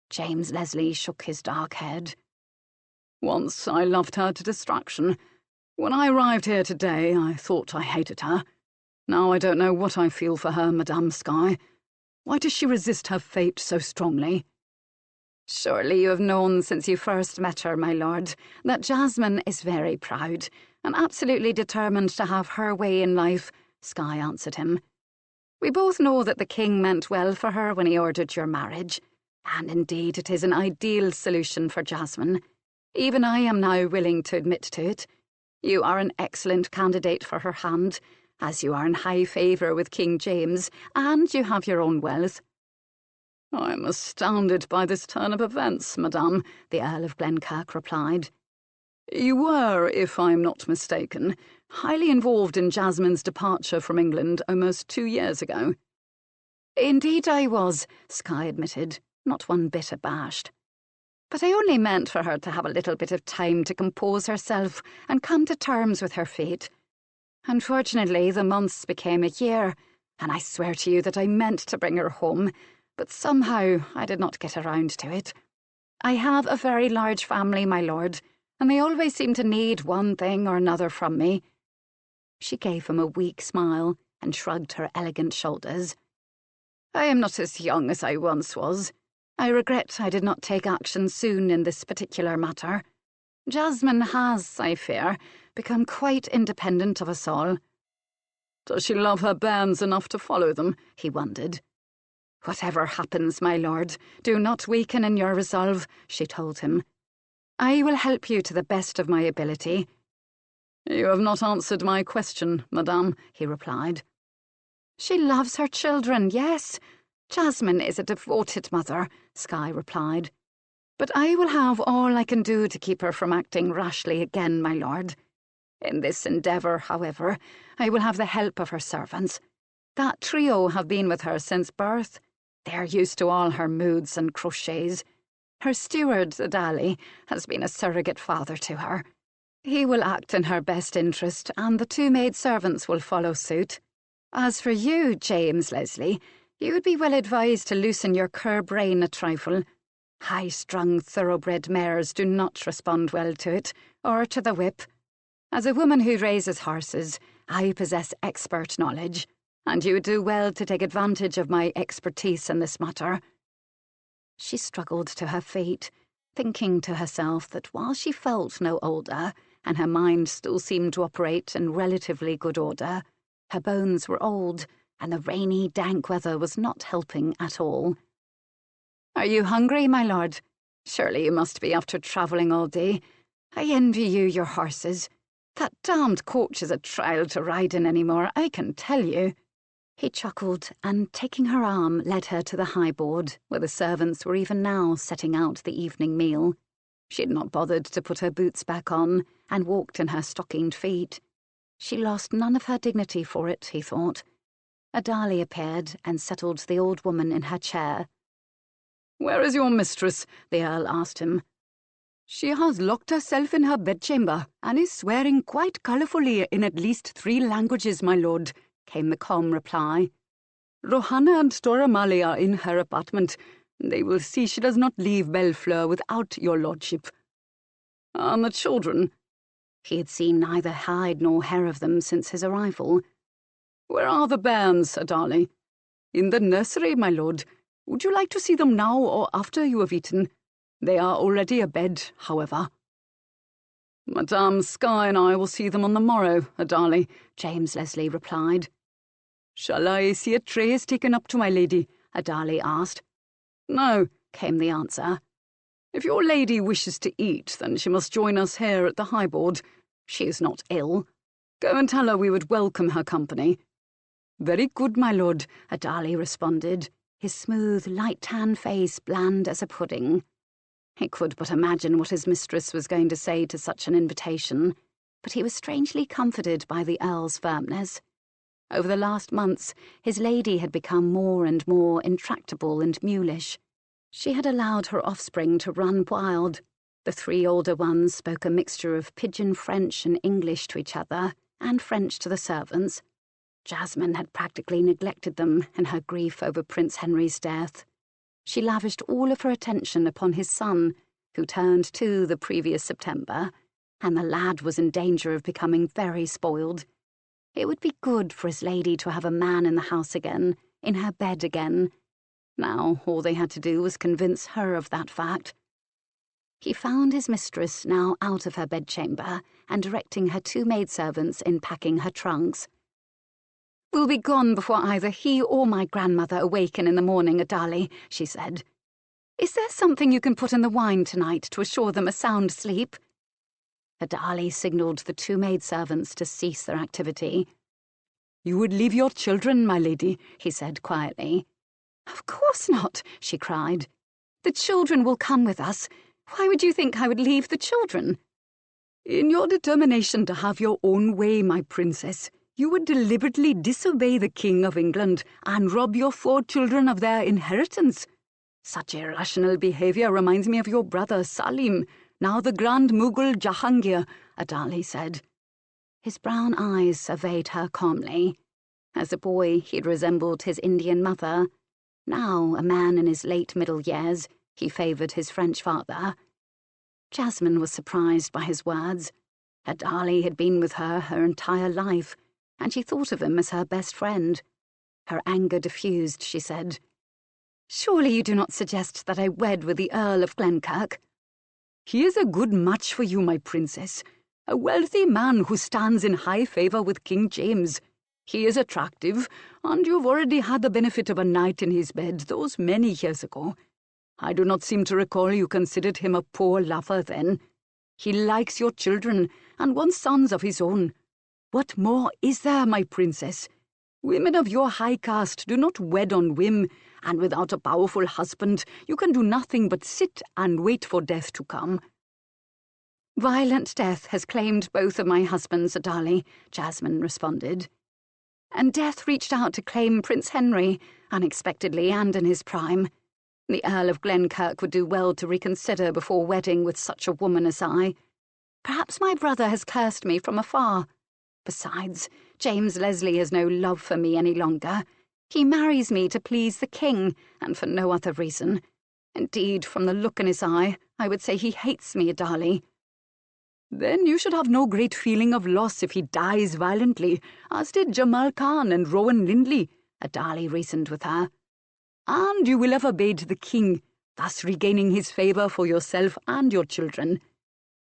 Speaker 2: James Leslie shook his dark head.
Speaker 3: Once I loved her to distraction. When I arrived here today, I thought I hated her. Now I don't know what I feel for her, Madame Skye. Why does she resist her fate so strongly?
Speaker 2: Surely you have known since you first met her, my lord, that Jasmine is very proud and absolutely determined to have her way in life, Skye answered him. We both know that the king meant well for her when he ordered your marriage, and indeed it is an ideal solution for Jasmine. Even I am now willing to admit to it. You are an excellent candidate for her hand, as you are in high favour with King James, and you have your own wealth."
Speaker 3: "I am astounded by this turn of events, madame,"
Speaker 2: the Earl of Glenkirk replied.
Speaker 3: "You were, if I am not mistaken, highly involved in Jasmine's departure from England almost 2 years ago."
Speaker 2: "Indeed I was," Skye admitted, not one bit abashed. "But I only meant for her to have a little bit of time to compose herself and come to terms with her fate. Unfortunately, the months became a year, and I swear to you that I meant to bring her home, but somehow I did not get around to it. I have a very large family, my lord, and they always seem to need one thing or another from me." She gave him a weak smile and shrugged her elegant shoulders. "I am not as young as I once was. I regret I did not take action soon in this particular matter. Jasmine has, I fear, become quite independent of us all."
Speaker 3: "Does she love her bairns enough to follow them?"
Speaker 2: he wondered. "Whatever happens, my lord, do not weaken in your resolve," she told him. "I will help you to the best of my ability."
Speaker 3: "You have not answered my question, madame," he replied.
Speaker 2: "She loves her children, yes. Jasmine is a devoted mother," Skye replied. "But I will have all I can do to keep her from acting rashly again, my lord. In this endeavour, however, I will have the help of her servants. That trio have been with her since birth. They are used to all her moods and crotchets. Her steward, Adali, has been a surrogate father to her. He will act in her best interest, and the 2 maidservants will follow suit. As for you, James Leslie, you would be well advised to loosen your curb rein a trifle. High-strung thoroughbred mares do not respond well to it, or to the whip. As a woman who raises horses, I possess expert knowledge, and you would do well to take advantage of my expertise in this matter." She struggled to her feet, thinking to herself that while she felt no older, and her mind still seemed to operate in relatively good order, her bones were old, and the rainy, dank weather was not helping at all. "Are you hungry, my lord? Surely you must be after travelling all day. I envy you your horses. That damned coach is a trial to ride in any more, I can tell you." He chuckled, and taking her arm led her to the high board, where the servants were even now setting out the evening meal. She had not bothered to put her boots back on, and walked in her stockinged feet. She lost none of her dignity for it, he thought. Adali appeared and settled the old woman in her chair.
Speaker 3: "Where is your mistress?" the Earl asked him.
Speaker 4: "She has locked herself in her bedchamber, and is swearing quite colourfully in at least 3 languages, my lord," came the calm reply. "Rohanna and Storamali are in her apartment. They will see she does not leave Bellefleur without your lordship."
Speaker 3: "And the children?"
Speaker 2: He had seen neither hide nor hair of them since his arrival.
Speaker 3: "Where are the bairns, Adali?"
Speaker 4: "In the nursery, my lord. Would you like to see them now or after you have eaten? They are already abed, however."
Speaker 3: "Madame Skye and I will see them on the morrow, Adali,"
Speaker 2: James Leslie replied.
Speaker 4: "Shall I see a tray is taken up to my lady?"
Speaker 2: Adali asked.
Speaker 3: "No,"
Speaker 2: came the answer.
Speaker 3: "If your lady wishes to eat, then she must join us here at the high board. She is not ill. Go and tell her we would welcome her company."
Speaker 4: "Very good, my lord,"
Speaker 2: Adali responded, his smooth, light-tan face bland as a pudding. He could but imagine what his mistress was going to say to such an invitation, but he was strangely comforted by the Earl's firmness. Over the last months, his lady had become more and more intractable and mulish. She had allowed her offspring to run wild. The 3 older ones spoke a mixture of pidgin French and English to each other, and French to the servants. Jasmine had practically neglected them in her grief over Prince Henry's death. She lavished all of her attention upon his son, who turned 2 the previous September, and the lad was in danger of becoming very spoiled. It would be good for his lady to have a man in the house again, in her bed again. Now all they had to do was convince her of that fact. He found his mistress now out of her bedchamber and directing her 2 maidservants in packing her trunks. "We'll be gone before either he or my grandmother awaken in the morning, Adali," she said. "Is there something you can put in the wine tonight to assure them a sound sleep?" Adali signalled the 2 maidservants to cease their activity.
Speaker 3: "You would leave your children, my lady," he said quietly.
Speaker 2: "Of course not," she cried. "The children will come with us. Why would you think I would leave the children?"
Speaker 3: "In your determination to have your own way, my princess, you would deliberately disobey the King of England and rob your 4 children of their inheritance. Such irrational behaviour reminds me of your brother Salim, now the Grand Mughal Jahangir," Adali said.
Speaker 1: His brown eyes surveyed her calmly. As a boy, he'd resembled his Indian mother. Now, a man in his late middle years, he favoured his French father. Jasmine was surprised by his words. Adali had been with her entire life, and she thought of him as her best friend. Her anger diffused, she said.
Speaker 2: "Surely you do not suggest that I wed with the Earl of Glenkirk?"
Speaker 3: "He is a good match for you, my princess. A wealthy man who stands in high favour with King James. He is attractive, and you've already had the benefit of a night in his bed those many years ago. I do not seem to recall you considered him a poor lover then. He likes your children, and wants sons of his own. What more is there, my princess? Women of your high caste do not wed on whim, and without a powerful husband you can do nothing but sit and wait for death to come."
Speaker 2: "Violent death has claimed both of my husbands, Adali," Jasmine responded. "And death reached out to claim Prince Henry, unexpectedly and in his prime. The Earl of Glenkirk would do well to reconsider before wedding with such a woman as I. Perhaps my brother has cursed me from afar. Besides, James Leslie has no love for me any longer. He marries me to please the king, and for no other reason. Indeed, from the look in his eye, I would say he hates me, Adali."
Speaker 3: "Then you should have no great feeling of loss if he dies violently, as did Jamal Khan and Rowan Lindley," Adali reasoned with her. "And you will have obeyed the king, thus regaining his favour for yourself and your children.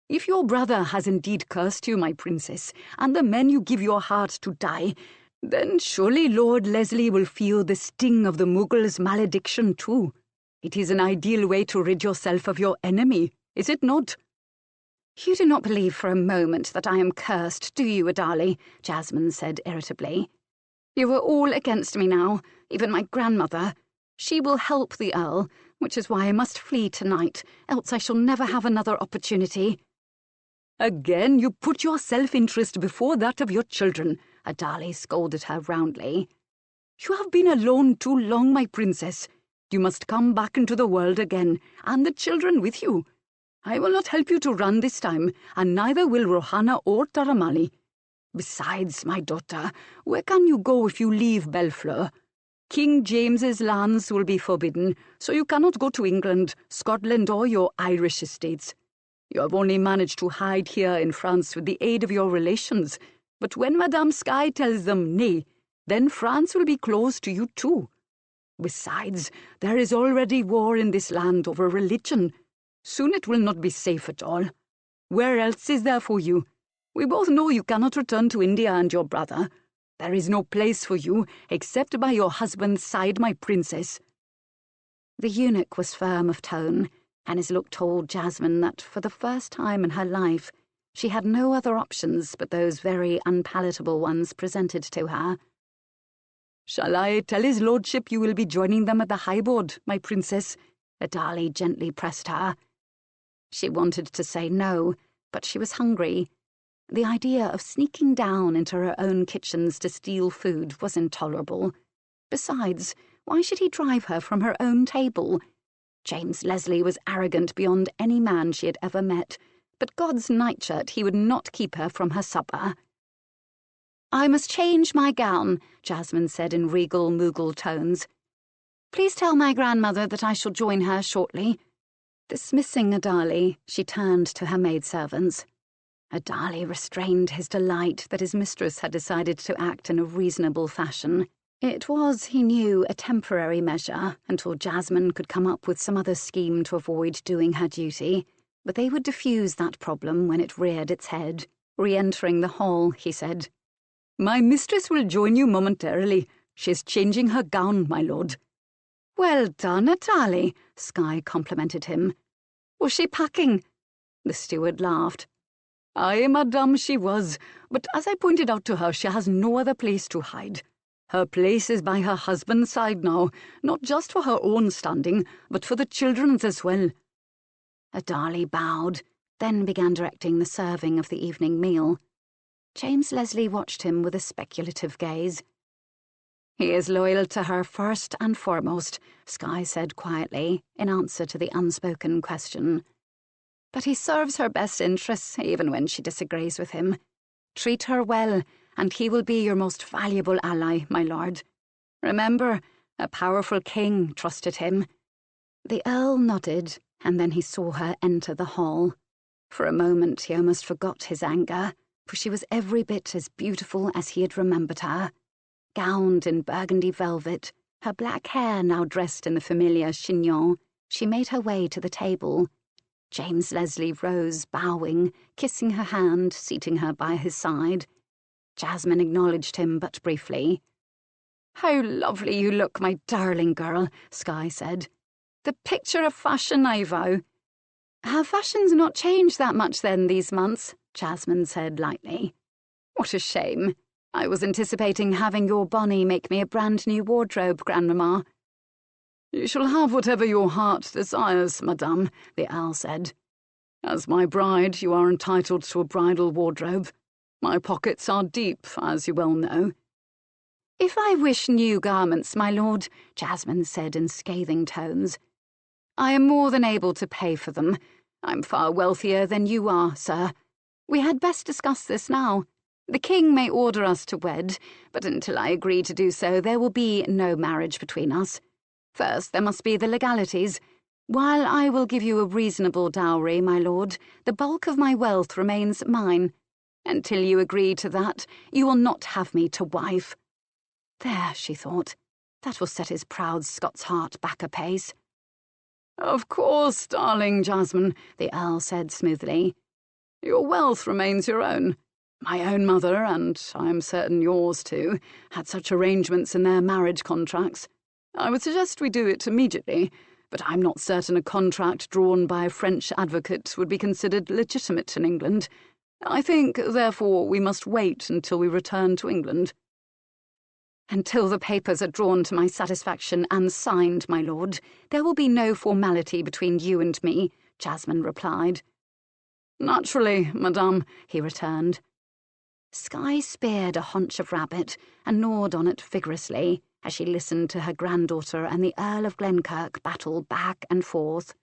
Speaker 3: If your brother has indeed cursed you, my princess, and the men you give your heart to die, then surely Lord Leslie will feel the sting of the Mughals' malediction too. It is an ideal way to rid yourself of your enemy, is it not?"
Speaker 2: "You do not believe for a moment that I am cursed, do you, Adali?" Jasmine said irritably. "You are all against me now, even my grandmother. She will help the Earl, which is why I must flee tonight, else I shall never have another opportunity."
Speaker 3: "Again, you put your self-interest before that of your children," Adali scolded her roundly. "You have been alone too long, my princess. You must come back into the world again, and the children with you. I will not help you to run this time, and neither will Rohana or Taramali. Besides, my daughter, where can you go if you leave Bellfleur? King James's lands will be forbidden, so you cannot go to England, Scotland, or your Irish estates. You have only managed to hide here in France with the aid of your relations, but when Madame Skye tells them nay, then France will be closed to you too. Besides, there is already war in this land over religion. Soon it will not be safe at all. Where else is there for you? We both know you cannot return to India and your brother. There is no place for you except by your husband's side, my princess."
Speaker 1: The eunuch was firm of tone, and his look told Jasmine that for the first time in her life she had no other options but those very unpalatable ones presented to her.
Speaker 3: "Shall I tell his lordship you will be joining them at the high board, my princess?"
Speaker 1: Adali gently pressed her. She wanted to say no, but she was hungry. The idea of sneaking down into her own kitchens to steal food was intolerable. Besides, why should he drive her from her own table? James Leslie was arrogant beyond any man she had ever met, but God's nightshirt he would not keep her from her supper.
Speaker 2: "I must change my gown," Jasmine said in regal Mughal tones. "Please tell my grandmother that I shall join her shortly."
Speaker 1: Dismissing Adali, she turned to her maidservants. Adali restrained his delight that his mistress had decided to act in a reasonable fashion. It was, he knew, a temporary measure until Jasmine could come up with some other scheme to avoid doing her duty, but they would diffuse that problem when it reared its head. Re-entering the hall, he said,
Speaker 4: My mistress will join you momentarily. She is changing her gown, my lord.
Speaker 2: Well done, Atali, Skye complimented him. Was she packing? The steward laughed.
Speaker 4: Aye, madame, she was, but as I pointed out to her, she has no other place to hide. Her place is by her husband's side now, not just for her own standing, but for the children's as well.
Speaker 1: Adali bowed, then began directing the serving of the evening meal. James Leslie watched him with a speculative gaze.
Speaker 2: He is loyal to her first and foremost, Skye said quietly, in answer to the unspoken question. But he serves her best interests even when she disagrees with him. Treat her well, and he will be your most valuable ally, my lord. Remember, a powerful king trusted him.
Speaker 1: The Earl nodded, and then he saw her enter the hall. For a moment he almost forgot his anger, for she was every bit as beautiful as he had remembered her. Gowned in burgundy velvet, her black hair now dressed in the familiar chignon, she made her way to the table. James Leslie rose, bowing, kissing her hand, seating her by his side. Jasmine acknowledged him but briefly.
Speaker 2: "How lovely you look, my darling girl," Skye said. "The picture of fashion, I vow." "Have fashions not changed that much then these months?" Jasmine said lightly. "What a shame. I was anticipating having your Bonnie make me a brand-new wardrobe, Grandmamma."
Speaker 3: "You shall have whatever your heart desires, madame," the Earl said. "As my bride, you are entitled to a bridal wardrobe. My pockets are deep, as you well know."
Speaker 2: "If I wish new garments, my lord," Jasmine said in scathing tones, "I am more than able to pay for them. I'm far wealthier than you are, sir. We had best discuss this now. The king may order us to wed, but until I agree to do so, there will be no marriage between us. First, there must be the legalities. While I will give you a reasonable dowry, my lord, the bulk of my wealth remains mine. Until you agree to that, you will not have me to wife."
Speaker 1: There, she thought, that will set his proud Scots heart back a pace.
Speaker 3: "Of course, darling Jasmine," the Earl said smoothly. "Your wealth remains your own. My own mother, and I am certain yours too, had such arrangements in their marriage contracts. I would suggest we do it immediately, but I'm not certain a contract drawn by a French advocate would be considered legitimate in England. I think, therefore, we must wait until we return to England."
Speaker 2: "Until the papers are drawn to my satisfaction and signed, my lord, there will be no formality between you and me," Jasmine replied.
Speaker 3: "Naturally, madame," he returned.
Speaker 1: Skye speared a haunch of rabbit and gnawed on it vigorously as she listened to her granddaughter and the Earl of Glenkirk battle back and forth.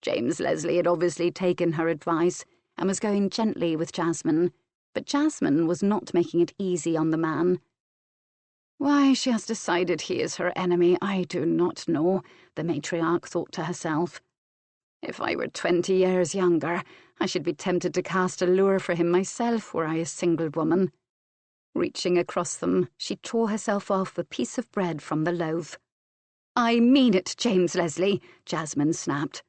Speaker 1: James Leslie had obviously taken her advice and was going gently with Jasmine, but Jasmine was not making it easy on the man.
Speaker 2: "Why she has decided he is her enemy, I do not know," the matriarch thought to herself. "If I were 20 years younger, I should be tempted to cast a lure for him myself were I a single woman." Reaching across them, she tore herself off a piece of bread from the loaf. "I mean it, James Leslie," Jasmine snapped.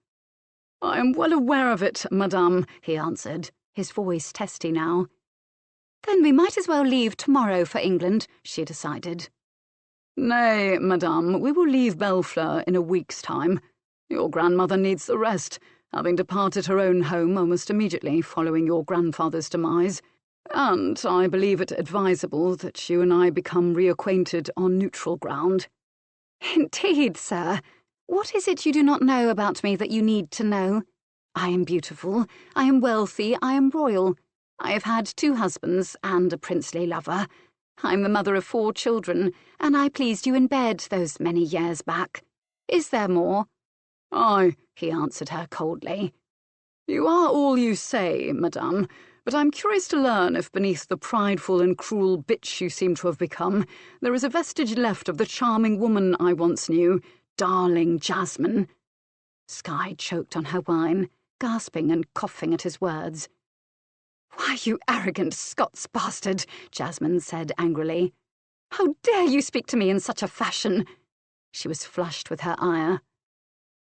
Speaker 3: "I am well aware of it, madame,"
Speaker 1: he answered, his voice testy now.
Speaker 2: "Then we might as well leave tomorrow for England," she decided.
Speaker 3: "Nay, madame, we will leave Bellfleur in a week's time. Your grandmother needs the rest, having departed her own home almost immediately following your grandfather's demise, and I believe it advisable that you and I become reacquainted on neutral ground."
Speaker 2: "Indeed, sir. What is it you do not know about me that you need to know? I am beautiful, I am wealthy, I am royal. I have had 2 husbands and a princely lover. I'm the mother of 4 children, and I pleased you in bed those many years back. Is there more?"
Speaker 3: "Aye," he answered her coldly. "You are all you say, madame, but I'm curious to learn if beneath the prideful and cruel bitch you seem to have become, there is a vestige left of the charming woman I once knew, darling Jasmine."
Speaker 1: Skye choked on her wine, gasping and coughing at his words.
Speaker 2: "Why, you arrogant Scots bastard," Jasmine said angrily. "How dare you speak to me in such a fashion?" She was flushed with her ire.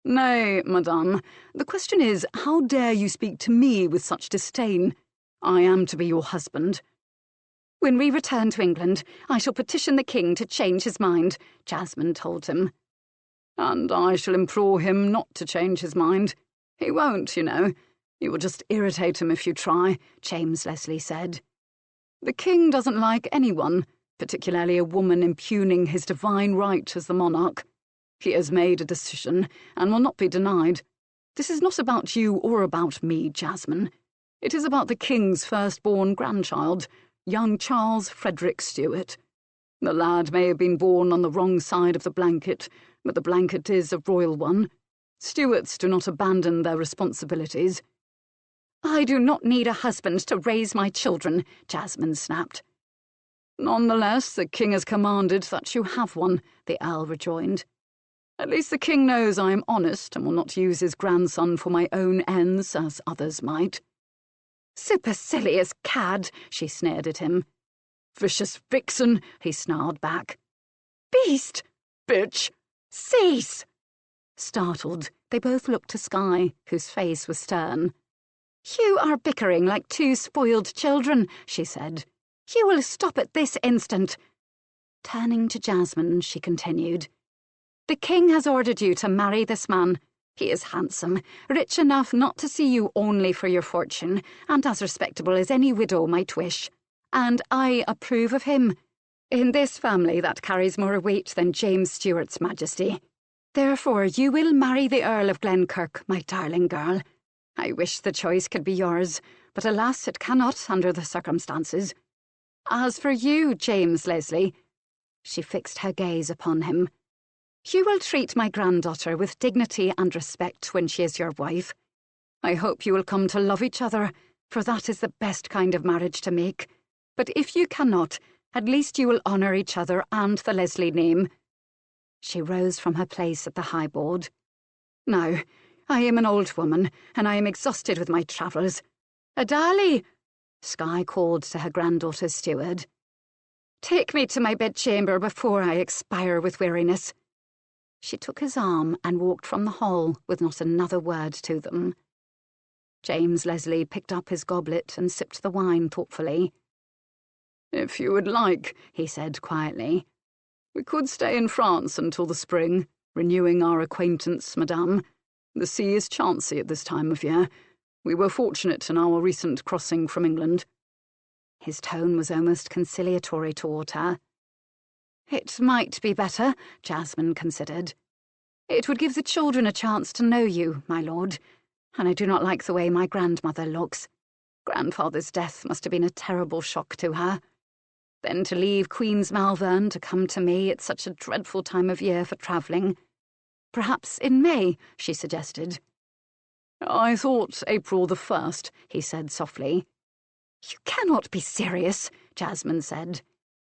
Speaker 3: "Nay, madame, the question is, how dare you speak to me with such disdain? I am to be your husband."
Speaker 2: When we return to England, I shall petition the king to change his mind, Jasmine told him.
Speaker 3: And I shall implore him not to change his mind. He won't, you know. You will just irritate him if you try,
Speaker 2: James Leslie said.
Speaker 3: The king doesn't like anyone, particularly a woman impugning his divine right as the monarch. He has made a decision and will not be denied. This is not about you or about me, Jasmine. It is about the king's firstborn grandchild, young Charles Frederick Stuart. The lad may have been born on the wrong side of the blanket, but the blanket is a royal one. Stuarts do not abandon their responsibilities.
Speaker 2: I do not need a husband to raise my children, Jasmine snapped.
Speaker 3: Nonetheless, the king has commanded that you have one, the Earl rejoined. At least the king knows I am honest and will not use his grandson for my own ends, as others might.
Speaker 2: Supercilious cad, she sneered at him.
Speaker 3: Vicious vixen, he snarled back.
Speaker 2: Beast!
Speaker 3: Bitch!
Speaker 2: Cease!
Speaker 1: Startled, they both looked to Skye, whose face was stern.
Speaker 2: You are bickering like two spoiled children, she said. You will stop at this instant.
Speaker 1: Turning to Jasmine, she continued.
Speaker 2: The king has ordered you to marry this man. He is handsome, rich enough not to see you only for your fortune, and as respectable as any widow might wish. And I approve of him. In this family that carries more weight than James Stuart's majesty. Therefore you will marry the Earl of Glenkirk, my darling girl. I wish the choice could be yours, but alas, it cannot under the circumstances. As for you, James Leslie,
Speaker 1: she fixed her gaze upon him.
Speaker 2: You will treat my granddaughter with dignity and respect when she is your wife. I hope you will come to love each other, for that is the best kind of marriage to make. But if you cannot, at least you will honour each other and the Leslie name.
Speaker 1: She rose from her place at the high board.
Speaker 2: Now, I am an old woman, and I am exhausted with my travels. Adali,
Speaker 1: Skye called to her granddaughter's steward.
Speaker 2: Take me to my bedchamber before I expire with weariness.
Speaker 1: She took his arm and walked from the hall with not another word to them. James Leslie picked up his goblet and sipped the wine thoughtfully.
Speaker 3: If you would like, he said quietly, we could stay in France until the spring, renewing our acquaintance, madame. The sea is chancy at this time of year. We were fortunate in our recent crossing from England.
Speaker 1: His tone was almost conciliatory toward her.
Speaker 2: It might be better, Jasmine considered. It would give the children a chance to know you, my lord, and I do not like the way my grandmother looks. Grandfather's death must have been a terrible shock to her. Then to leave Queen's Malvern to come to me at such a dreadful time of year for travelling. Perhaps in May, she suggested.
Speaker 3: I thought April the 1st, he said softly.
Speaker 2: You cannot be serious, Jasmine said,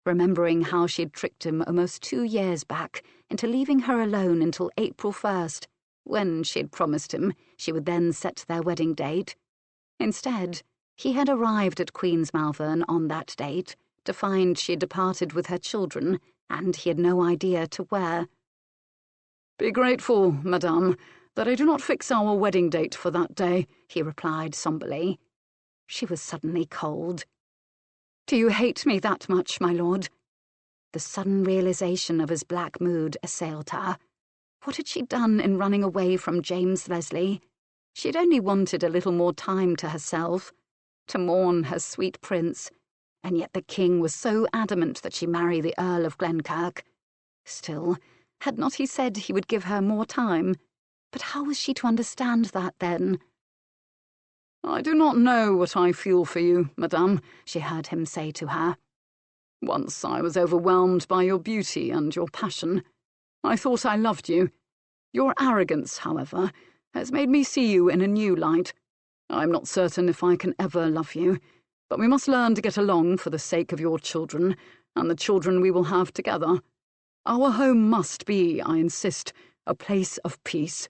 Speaker 1: remembering how she had tricked him almost 2 years back into leaving her alone until April 1st, when she had promised him she would then set their wedding date. Instead, he had arrived at Queen's Malvern on that date to find she had departed with her children, and he had no idea to where.
Speaker 3: Be grateful, madame, that I do not fix our wedding date for that day, he replied somberly.
Speaker 1: She was suddenly cold.
Speaker 2: Do you hate me that much, my lord?
Speaker 1: The sudden realization of his black mood assailed her. What had she done in running away from James Leslie? She had only wanted a little more time to herself, to mourn her sweet prince, and yet the king was so adamant that she marry the Earl of Glenkirk. Still, had not he said he would give her more time? But how was she to understand that then?
Speaker 3: I do not know what I feel for you, madame, she heard him say to her. Once I was overwhelmed by your beauty and your passion. I thought I loved you. Your arrogance, however, has made me see you in a new light. I'm not certain if I can ever love you, but we must learn to get along for the sake of your children and the children we will have together. Our home must be, I insist, a place of peace.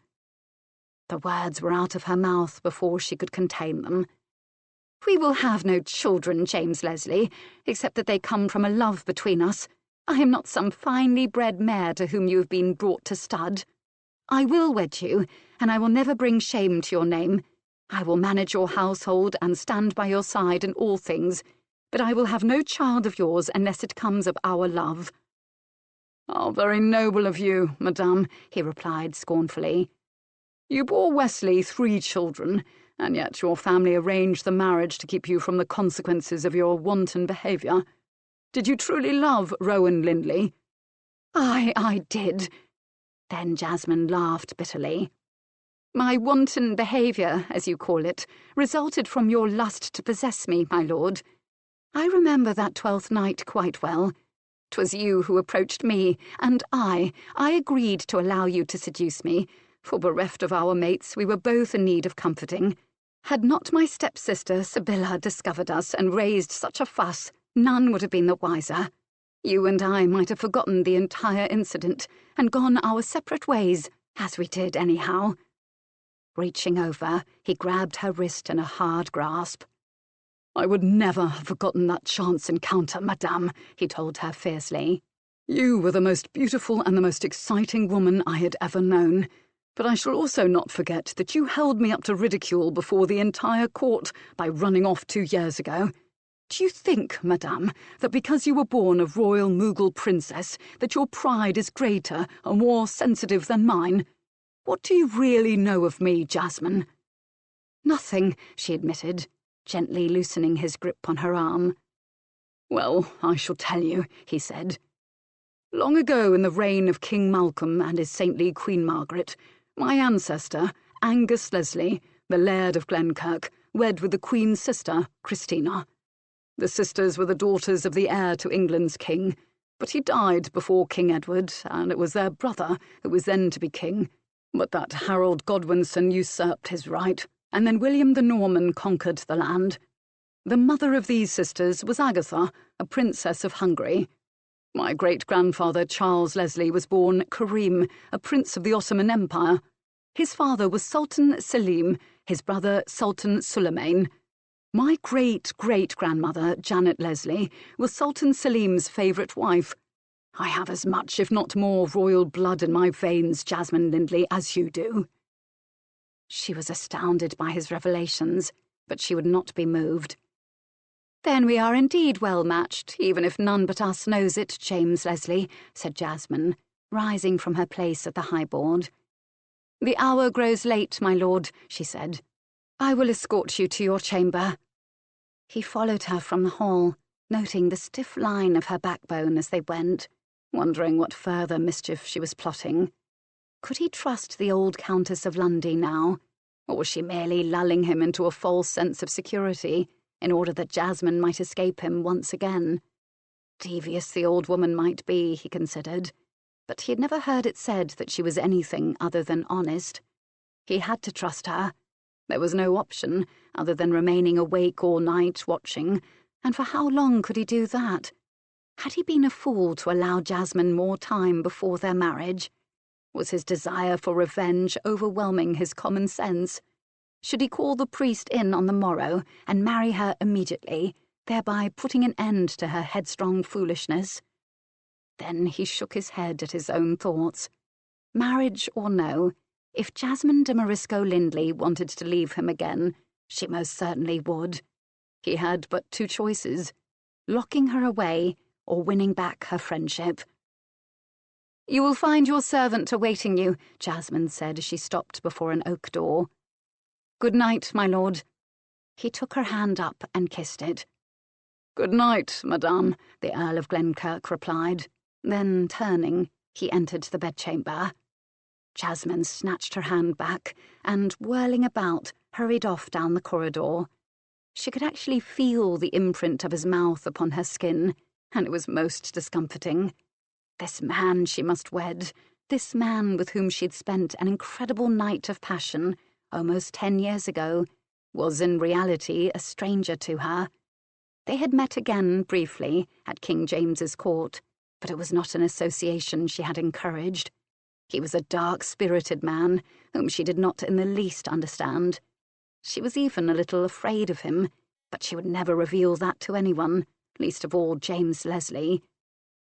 Speaker 1: The words were out of her mouth before she could contain them.
Speaker 2: We will have no children, James Leslie, except that they come from a love between us. I am not some finely bred mare to whom you have been brought to stud. I will wed you, and I will never bring shame to your name. I will manage your household and stand by your side in all things,
Speaker 4: but I will have no child of yours unless it comes of our love."
Speaker 3: "How very noble of you, madame,"
Speaker 1: he replied scornfully.
Speaker 3: "You bore Wesley 3 children, and yet your family arranged the marriage to keep you from the consequences of your wanton behaviour. Did you truly love Rowan Lindley?"
Speaker 1: I did." Then Jasmine laughed bitterly. "My wanton behaviour, as you call it, resulted from your lust to possess me, my lord. I remember that 12th night quite well. 'Twas you who approached me, and I agreed to allow you to seduce me, for bereft of our mates we were both in need of comforting. Had not my stepsister Sibylla discovered us and raised such a fuss, none would have been the wiser. You and I might have forgotten the entire incident and gone our separate ways, as we did anyhow." Reaching over, he grabbed her wrist in a hard grasp.
Speaker 3: "I would never have forgotten that chance encounter, madame," he told her fiercely. "You were the most beautiful and the most exciting woman I had ever known. But I shall also not forget that you held me up to ridicule before the entire court by running off 2 years ago. Do you think, madame, that because you were born a royal Mughal princess, that your pride is greater and more sensitive than mine? What do you really know of me, Jasmine?"
Speaker 1: "Nothing," she admitted, gently loosening his grip on her arm.
Speaker 3: "Well, I shall tell you," he said. "Long ago in the reign of King Malcolm and his saintly Queen Margaret, my ancestor, Angus Leslie, the Laird of Glenkirk, wed with the Queen's sister, Christina. The sisters were the daughters of the heir to England's king, but he died before King Edward, and it was their brother who was then to be king. But that Harold Godwinson usurped his right, and then William the Norman conquered the land. The mother of these sisters was Agatha, a princess of Hungary. My great-grandfather Charles Leslie was born Karim, a prince of the Ottoman Empire. His father was Sultan Selim, his brother Sultan Suleiman. My great-great-grandmother, Janet Leslie, was Sultan Selim's favourite wife. I have as much, if not more, royal blood in my veins, Jasmine Lindley, as you do."
Speaker 1: She was astounded by his revelations, but she would not be moved. "Then we are indeed well matched, even if none but us knows it, James Leslie," said Jasmine, rising from her place at the high-board. "The hour grows late, my lord," she said. "I will escort you to your chamber." He followed her from the hall, noting the stiff line of her backbone as they went, wondering what further mischief she was plotting. Could he trust the old Countess of Lundy now, or was she merely lulling him into a false sense of security in order that Jasmine might escape him once again? Devious the old woman might be, he considered, but he had never heard it said that she was anything other than honest. He had to trust her. There was no option other than remaining awake all night watching, and for how long could he do that? Had he been a fool to allow Jasmine more time before their marriage? Was his desire for revenge overwhelming his common sense? Should he call the priest in on the morrow and marry her immediately, thereby putting an end to her headstrong foolishness? Then he shook his head at his own thoughts. Marriage or no, if Jasmine de Morisco Lindley wanted to leave him again, she most certainly would. He had but 2 choices, locking her away or winning back her friendship. "You will find your servant awaiting you," Jasmine said as she stopped before an oak door. "Good night, my lord." He took her hand up and kissed it.
Speaker 3: "Good night, madame,"
Speaker 1: the Earl of Glenkirk replied. Then, turning, he entered the bedchamber. Jasmine snatched her hand back and, whirling about, hurried off down the corridor. She could actually feel the imprint of his mouth upon her skin, and it was most discomforting. This man she must wed, this man with whom she had spent an incredible night of passion almost 10 years ago, was in reality a stranger to her. They had met again briefly at King James's court, but it was not an association she had encouraged. He was a dark-spirited man whom she did not in the least understand. She was even a little afraid of him, but she would never reveal that to anyone, least of all James Leslie.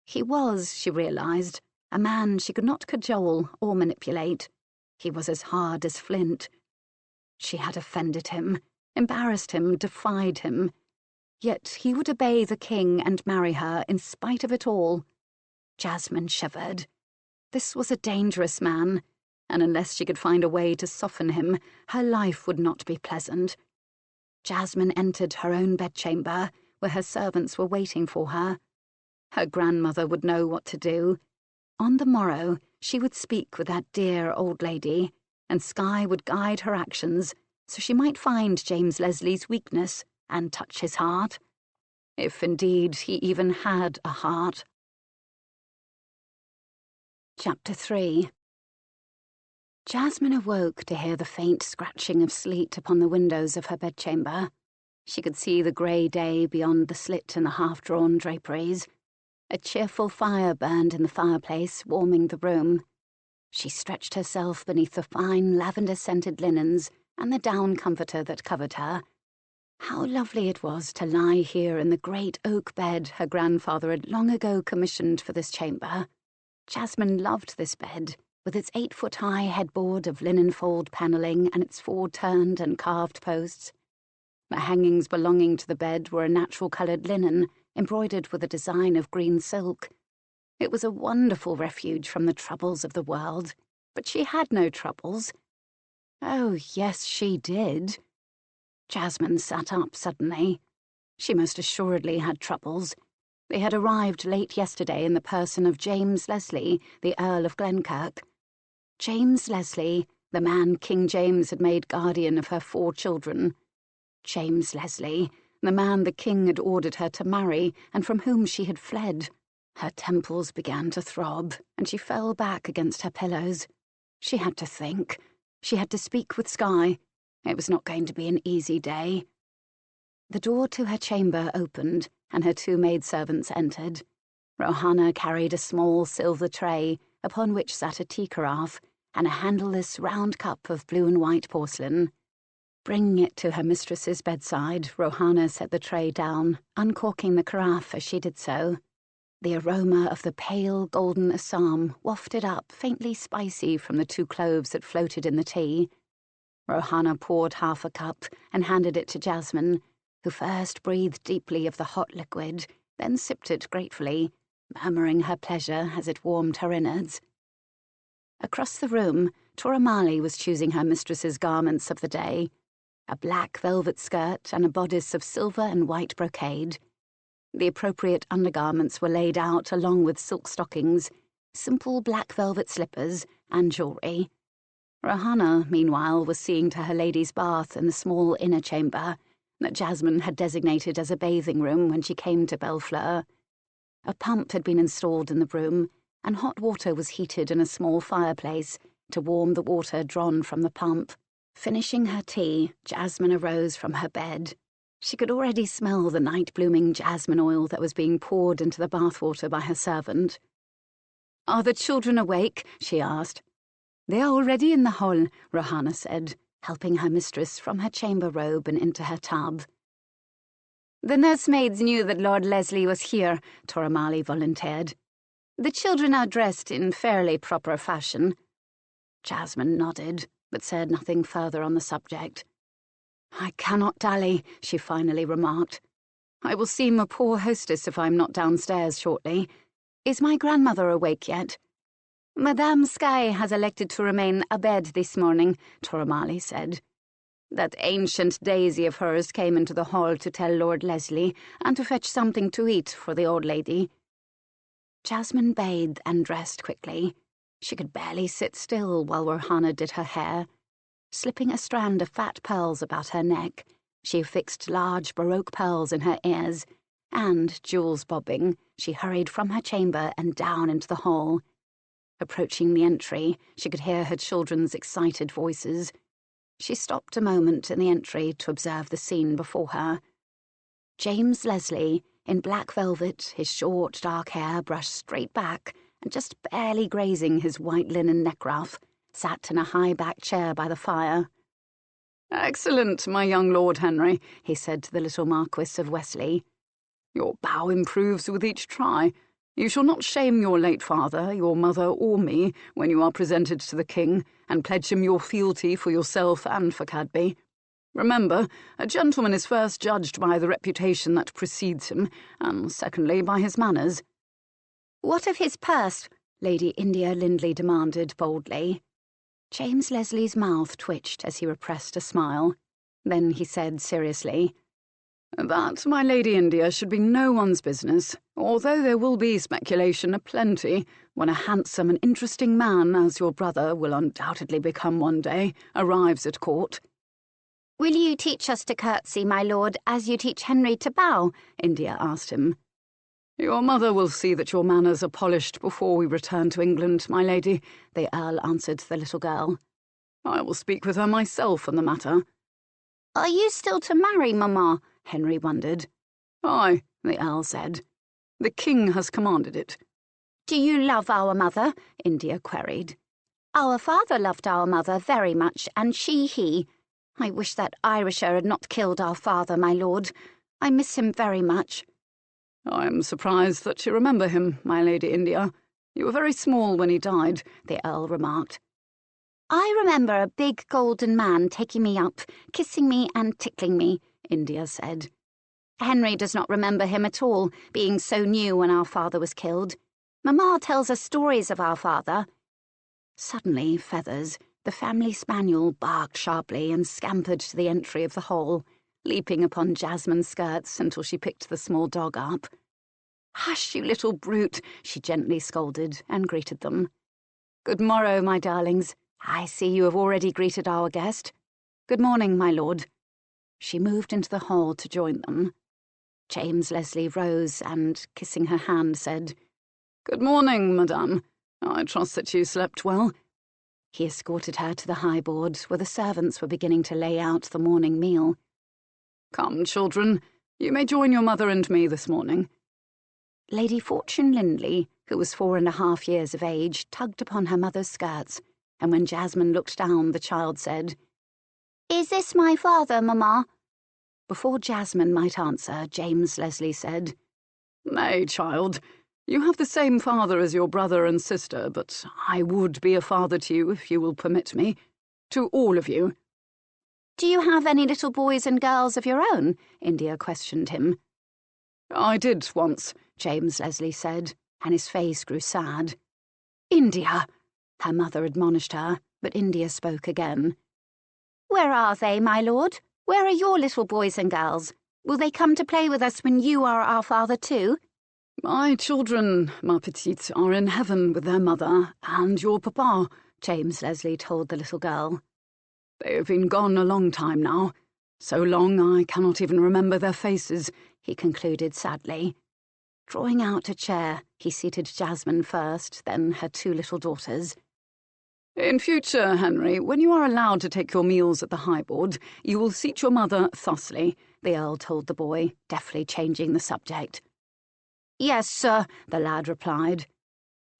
Speaker 1: He was, she realized, a man she could not cajole or manipulate. He was as hard as flint. She had offended him, embarrassed him, defied him. Yet he would obey the king and marry her in spite of it all. Jasmine shivered. This was a dangerous man, and unless she could find a way to soften him, her life would not be pleasant. Jasmine entered her own bedchamber, where her servants were waiting for her. Her grandmother would know what to do. On the morrow, she would speak with that dear old lady, and Skye would guide her actions so she might find James Leslie's weakness and touch his heart. If indeed he even had a heart. Chapter 3. Jasmine awoke to hear the faint scratching of sleet upon the windows of her bedchamber. She could see the grey day beyond the slit in the half-drawn draperies. A cheerful fire burned in the fireplace, warming the room. She stretched herself beneath the fine lavender-scented linens and the down comforter that covered her. How lovely it was to lie here in the great oak bed her grandfather had long ago commissioned for this chamber. Jasmine loved this bed, with its 8-foot-high headboard of linen fold panelling and its 4 turned and carved posts. The hangings belonging to the bed were a natural-coloured linen, embroidered with a design of green silk. It was a wonderful refuge from the troubles of the world, but she had no troubles. Oh, yes, she did. Jasmine sat up suddenly. She most assuredly had troubles. They had arrived late yesterday in the person of James Leslie, the Earl of Glenkirk. James Leslie, the man King James had made guardian of her 4 children. James Leslie, the man the king had ordered her to marry and from whom she had fled. Her temples began to throb, and she fell back against her pillows. She had to think. She had to speak with Skye. It was not going to be an easy day. The door to her chamber opened, and her 2 maidservants entered. Rohanna carried a small silver tray, upon which sat a tea carafe, and a handleless round cup of blue and white porcelain. Bringing it to her mistress's bedside, Rohanna set the tray down, uncorking the carafe as she did so. The aroma of the pale golden Assam wafted up, faintly spicy, from the 2 cloves that floated in the tea. Rohanna poured half a cup and handed it to Jasmine, who first breathed deeply of the hot liquid, then sipped it gratefully, murmuring her pleasure as it warmed her innards. Across the room, Toramali was choosing her mistress's garments of the day, a black velvet skirt and a bodice of silver and white brocade. The appropriate undergarments were laid out along with silk stockings, simple black velvet slippers, and jewellery. Rohanna, meanwhile, was seeing to her lady's bath in the small inner chamber that Jasmine had designated as a bathing room when she came to Bellfleur. A pump had been installed in the room, and hot water was heated in a small fireplace to warm the water drawn from the pump. Finishing her tea, Jasmine arose from her bed. She could already smell the night-blooming jasmine oil that was being poured into the bathwater by her servant. "Are the children awake?" she asked. "They are already in the hall," Rohanna said, helping her mistress from her chamber robe and into her tub. "The nursemaids knew that Lord Leslie was here," Toramali volunteered. "The children are dressed in fairly proper fashion." Jasmine nodded, but said nothing further on the subject. "I cannot dally," she finally remarked. "I will seem a poor hostess if I'm not downstairs shortly. Is my grandmother awake yet?" "Madame Skye has elected to remain abed this morning," Toramali said. "That ancient daisy of hers came into the hall to tell Lord Leslie and to fetch something to eat for the old lady." Jasmine bathed and dressed quickly. She could barely sit still while Rohanna did her hair. Slipping a strand of fat pearls about her neck, she affixed large Baroque pearls in her ears, and, jewels bobbing, she hurried from her chamber and down into the hall. Approaching the entry, she could hear her children's excited voices. She stopped a moment in the entry to observe the scene before her. James Leslie, in black velvet, his short, dark hair brushed straight back and just barely grazing his white linen neckruff, sat in a high-backed chair by the fire.
Speaker 3: "Excellent, my young Lord Henry," he said to the little Marquis of Wesley. "Your bow improves with each try. You shall not shame your late father, your mother, or me when you are presented to the king, and pledge him your fealty for yourself and for Cadby." Remember, a gentleman is first judged by the reputation that precedes him, and secondly by his manners."
Speaker 1: "What of his purse?" Lady India Lindley demanded boldly. James Leslie's mouth twitched as he repressed a smile. Then he said seriously,
Speaker 3: "That, my Lady India, should be no one's business, although there will be speculation aplenty when a handsome and interesting man, as your brother will undoubtedly become one day, arrives at court."
Speaker 1: "Will you teach us to curtsy, my lord, as you teach Henry to bow?" India asked him.
Speaker 3: "Your mother will see that your manners are polished before we return to England, my lady," the Earl answered the little girl. "I will speak with her myself on the matter."
Speaker 1: "Are you still to marry, Mamma?" Henry wondered.
Speaker 3: "Aye," the Earl said. "The King has commanded it."
Speaker 1: "Do you love our mother?" India queried. "Our father loved our mother very much, and he. I wish that Irisher had not killed our father, my lord. I miss him very much."
Speaker 3: "I am surprised that you remember him, my Lady India. You were very small when he died," the Earl remarked.
Speaker 1: "I remember a big golden man taking me up, kissing me and tickling me," India said. "Henry does not remember him at all, being so new when our father was killed. Mamma tells us stories of our father." Suddenly, Feathers, the family spaniel, barked sharply and scampered to the entry of the hole, leaping upon Jasmine's skirts until she picked the small dog up. "Hush, you little brute," she gently scolded and greeted them. "Good morrow, my darlings. I see you have already greeted our guest. Good morning, my lord." She moved into the hall to join them. James Leslie rose and, kissing her hand, said,
Speaker 3: "Good morning, madame. I trust that you slept well."
Speaker 1: He escorted her to the high board, where the servants were beginning to lay out the morning meal.
Speaker 3: "Come, children, you may join your mother and me this morning."
Speaker 1: Lady Fortune Lindley, who was 4.5 years of age, tugged upon her mother's skirts, and when Jasmine looked down, the child said, "Is this my father, Mamma?" Before Jasmine might answer, James Leslie said,
Speaker 3: "Nay, child, you have the same father as your brother and sister, but I would be a father to you if you will permit me. To all of you."
Speaker 1: "Do you have any little boys and girls of your own?" India questioned him.
Speaker 3: "I did once,"
Speaker 1: James Leslie said, and his face grew sad. "India!" her mother admonished her, but India spoke again. "Where are they, my lord? Where are your little boys and girls? Will they come to play with us when you are our father too?"
Speaker 3: "My children, ma petite, are in heaven with their mother and your papa,"
Speaker 1: James Leslie told the little girl.
Speaker 3: "They have been gone a long time now. So long I cannot even remember their faces," he concluded sadly. Drawing out a chair, he seated Jasmine first, then her 2 little daughters. "In future, Henry, when you are allowed to take your meals at the high board, you will seat your mother thusly," the Earl told the boy, deftly changing the subject.
Speaker 1: "Yes, sir," the lad replied.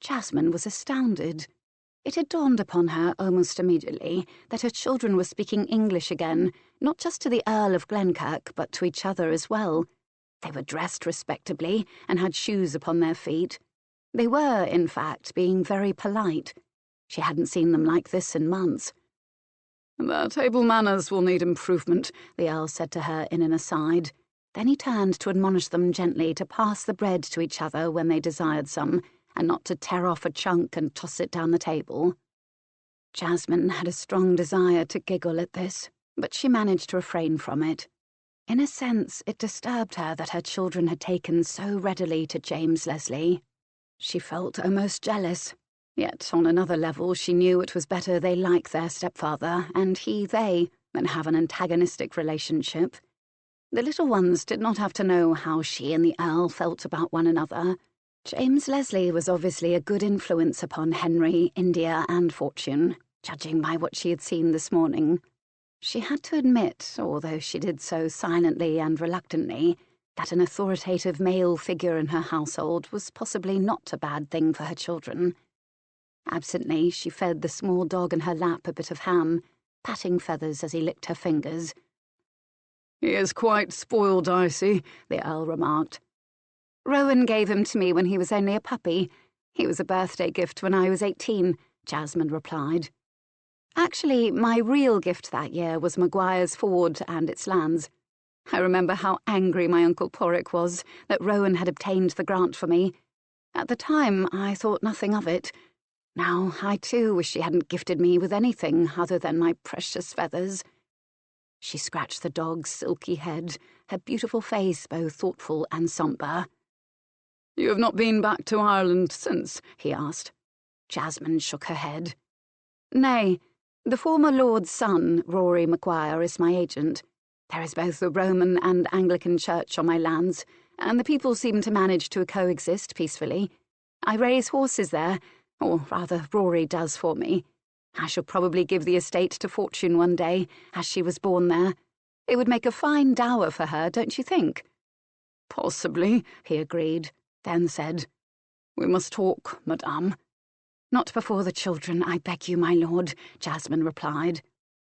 Speaker 1: Jasmine was astounded. It had dawned upon her almost immediately that her children were speaking English again, not just to the Earl of Glenkirk, but to each other as well. They were dressed respectably and had shoes upon their feet. They were, in fact, being very polite. She hadn't seen them like this in months.
Speaker 3: "Their table manners will need improvement,"
Speaker 1: the Earl said to her in an aside. Then he turned to admonish them gently to pass the bread to each other when they desired some, and not to tear off a chunk and toss it down the table. Jasmine had a strong desire to giggle at this, but she managed to refrain from it. In a sense, it disturbed her that her children had taken so readily to James Leslie. She felt almost jealous. Yet, on another level, she knew it was better they like their stepfather, and he they, than have an antagonistic relationship. The little ones did not have to know how she and the Earl felt about one another. James Leslie was obviously a good influence upon Henry, India, and Fortune, judging by what she had seen this morning. She had to admit, although she did so silently and reluctantly, that an authoritative male figure in her household was possibly not a bad thing for her children. Absently, she fed the small dog in her lap a bit of ham, patting Feathers as he licked her fingers.
Speaker 3: "He is quite spoiled, I see," the Earl remarked.
Speaker 1: "Rowan gave him to me when he was only a puppy. He was a birthday gift when I was 18, Jasmine replied. Actually, my real gift that year was Maguire's Ford and its lands. I remember how angry my Uncle Porrick was that Rowan had obtained the grant for me. At the time, I thought nothing of it. Now, I too wish she hadn't gifted me with anything other than my precious feathers. She scratched the dog's silky head, her beautiful face both thoughtful and sombre.
Speaker 3: You have not been back to Ireland since? He asked.
Speaker 1: Jasmine shook her head. Nay, the former Lord's son, Rory Maguire, is my agent. There is both the Roman and Anglican church on my lands, and the people seem to manage to coexist peacefully. I raise horses there, or rather Rory does for me. I shall probably give the estate to Fortune one day, as she was born there. It would make a fine dower for her, don't you think?
Speaker 3: Possibly, he agreed, then said, We must talk, madame.
Speaker 1: Not before the children, I beg you, my lord, Jasmine replied.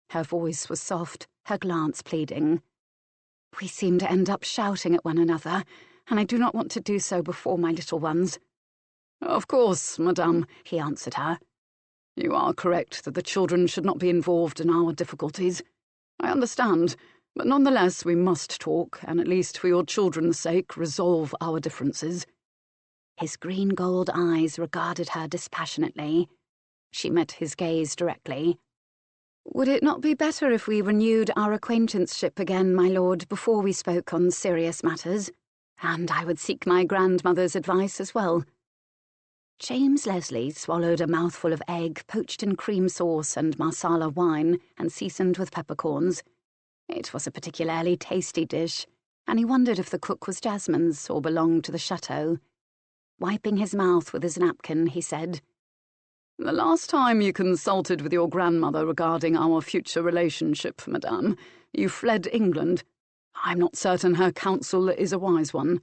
Speaker 1: Her voice was soft, her glance pleading. We seem to end up shouting at one another, and I do not want to do so before my little ones.
Speaker 3: Of course, madame, he answered her. You are correct that the children should not be involved in our difficulties. I understand, but nonetheless we must talk, and at least for your children's sake resolve our differences.
Speaker 1: His green-gold eyes regarded her dispassionately. She met his gaze directly. Would it not be better if we renewed our acquaintanceship again, my lord, before we spoke on serious matters? And I would seek my grandmother's advice as well. James Leslie swallowed a mouthful of egg poached in cream sauce and marsala wine and seasoned with peppercorns. It was a particularly tasty dish, and he wondered if the cook was Jasmine's or belonged to the chateau. Wiping his mouth with his napkin, he said,
Speaker 3: The last time you consulted with your grandmother regarding our future relationship, madame, you fled England. I'm not certain her counsel is a wise one.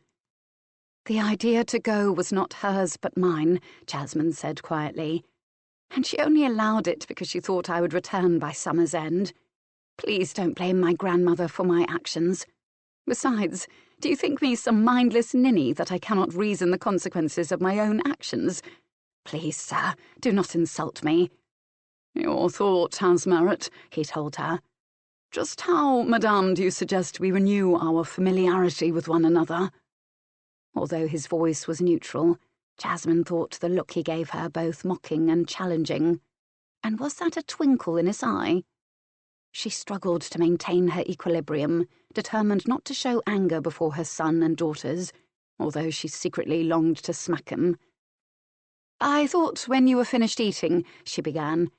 Speaker 1: The idea to go was not hers but mine, Jasmine said quietly, and she only allowed it because she thought I would return by summer's end. Please don't blame my grandmother for my actions. Besides, do you think me some mindless ninny that I cannot reason the consequences of my own actions? Please, sir, do not insult me.
Speaker 3: Your thought has merit, he told her. Just how, madame, do you suggest we renew our familiarity with one another?
Speaker 1: Although his voice was neutral, Jasmine thought the look he gave her both mocking and challenging. And was that a twinkle in his eye? She struggled to maintain her equilibrium, determined not to show anger before her son and daughters, although she secretly longed to smack him. I thought when you were finished eating, she began,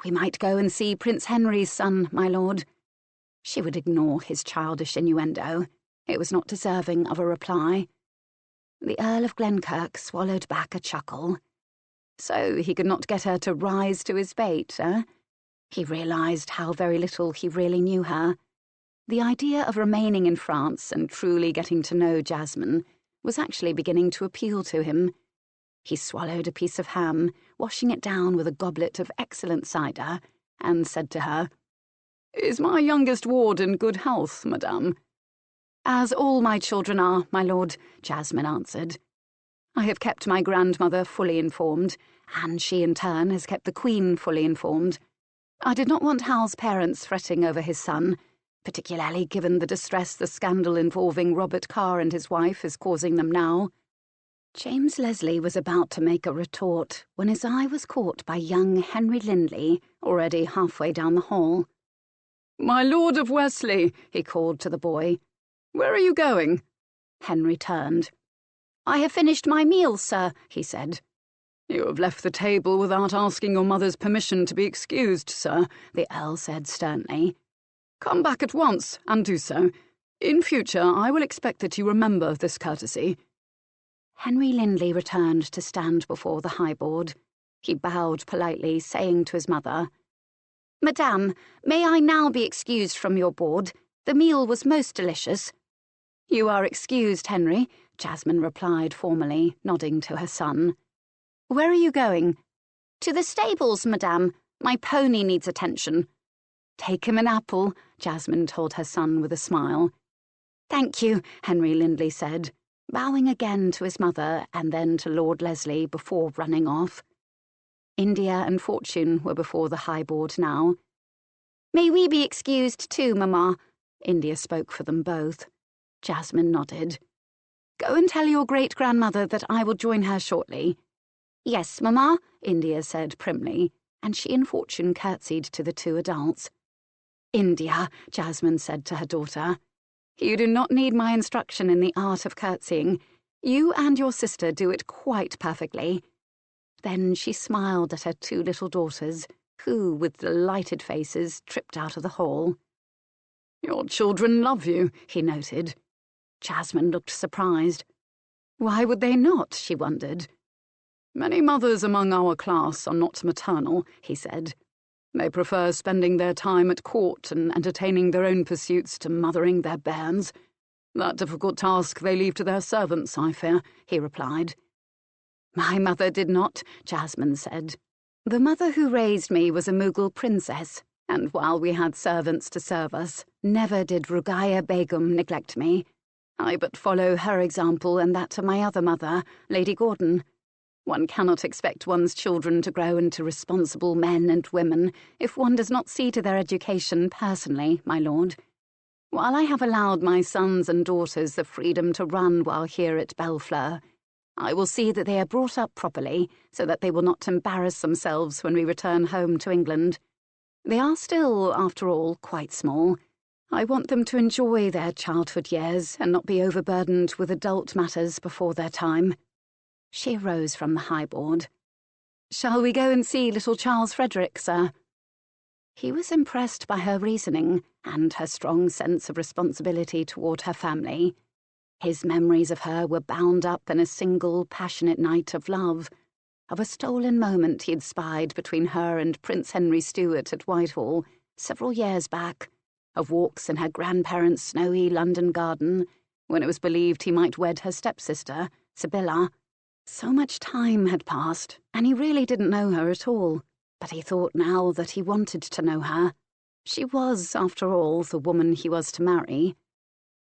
Speaker 1: we might go and see Prince Henry's son, my lord. She would ignore his childish innuendo. It was not deserving of a reply. The Earl of Glenkirk swallowed back a chuckle. So he could not get her to rise to his bait, eh? He realised how very little he really knew her. The idea of remaining in France and truly getting to know Jasmine was actually beginning to appeal to him. He swallowed a piece of ham, washing it down with a goblet of excellent cider, and said to her, Is my youngest ward in good health, madame? As all my children are, my lord, Jasmine answered. I have kept my grandmother fully informed, and she in turn has kept the Queen fully informed. I did not want Hal's parents fretting over his son, particularly given the distress the scandal involving Robert Carr and his wife is causing them now. James Leslie was about to make a retort when his eye was caught by young Henry Lindley, already halfway down the hall.
Speaker 3: My Lord of Wesley, he called to the boy. Where are you going?
Speaker 1: Henry turned. I have finished my meal, sir, he said.
Speaker 3: You have left the table without asking your mother's permission to be excused, sir, the Earl said sternly. Come back at once, and do so. In future, I will expect that you remember this courtesy.
Speaker 1: Henry Lindley returned to stand before the high board. He bowed politely, saying to his mother, Madame, may I now be excused from your board? The meal was most delicious. You are excused, Henry, Jasmine replied formally, nodding to her son. Where are you going? To the stables, madame. My pony needs attention. Take him an apple, Jasmine told her son with a smile. Thank you, Henry Lindley said, bowing again to his mother and then to Lord Leslie before running off. India and Fortune were before the high board now. "May we be excused too, Mamma?" India spoke for them both. Jasmine nodded.
Speaker 2: "Go and tell your great-grandmother that I will join her shortly."
Speaker 1: "Yes, Mamma," India said primly, and she and Fortune curtsied to the two adults.
Speaker 2: "India," Jasmine said to her daughter, "you do not need my instruction in the art of curtsying. You and your sister do it quite perfectly."
Speaker 1: Then she smiled at her two little daughters, who, with delighted faces, tripped out of the hall.
Speaker 3: "Your children love you,"
Speaker 2: he noted.
Speaker 1: Jasmine looked surprised.
Speaker 2: Why would they not, she wondered.
Speaker 3: "Many mothers among our class are not maternal," he said. "They prefer spending their time at court and entertaining their own pursuits to mothering their bairns. That difficult task they leave to their servants, I fear," he replied.
Speaker 2: "My mother did not," Jasmine said. "The mother who raised me was a Mughal princess, and while we had servants to serve us, never did Ruqayya Begum neglect me. I but follow her example and that of my other mother, Lady Gordon. One cannot expect one's children to grow into responsible men and women if one does not see to their education personally, my lord. While I have allowed my sons and daughters the freedom to run while here at Bellfleur, I will see that they are brought up properly so that they will not embarrass themselves when we return home to England. They are still, after all, quite small. I want them to enjoy their childhood years and not be overburdened with adult matters before their time."
Speaker 1: She arose from the high board.
Speaker 2: "Shall we go and see little Charles Frederick, sir?"
Speaker 1: He was impressed by her reasoning and her strong sense of responsibility toward her family. His memories of her were bound up in a single passionate night of love, of a stolen moment he had spied between her and Prince Henry Stuart at Whitehall several years back, of walks in her grandparents' snowy London garden, when it was believed he might wed her stepsister, Sibylla. So much time had passed, and he really didn't know her at all, but he thought now that he wanted to know her. She was, after all, the woman he was to marry.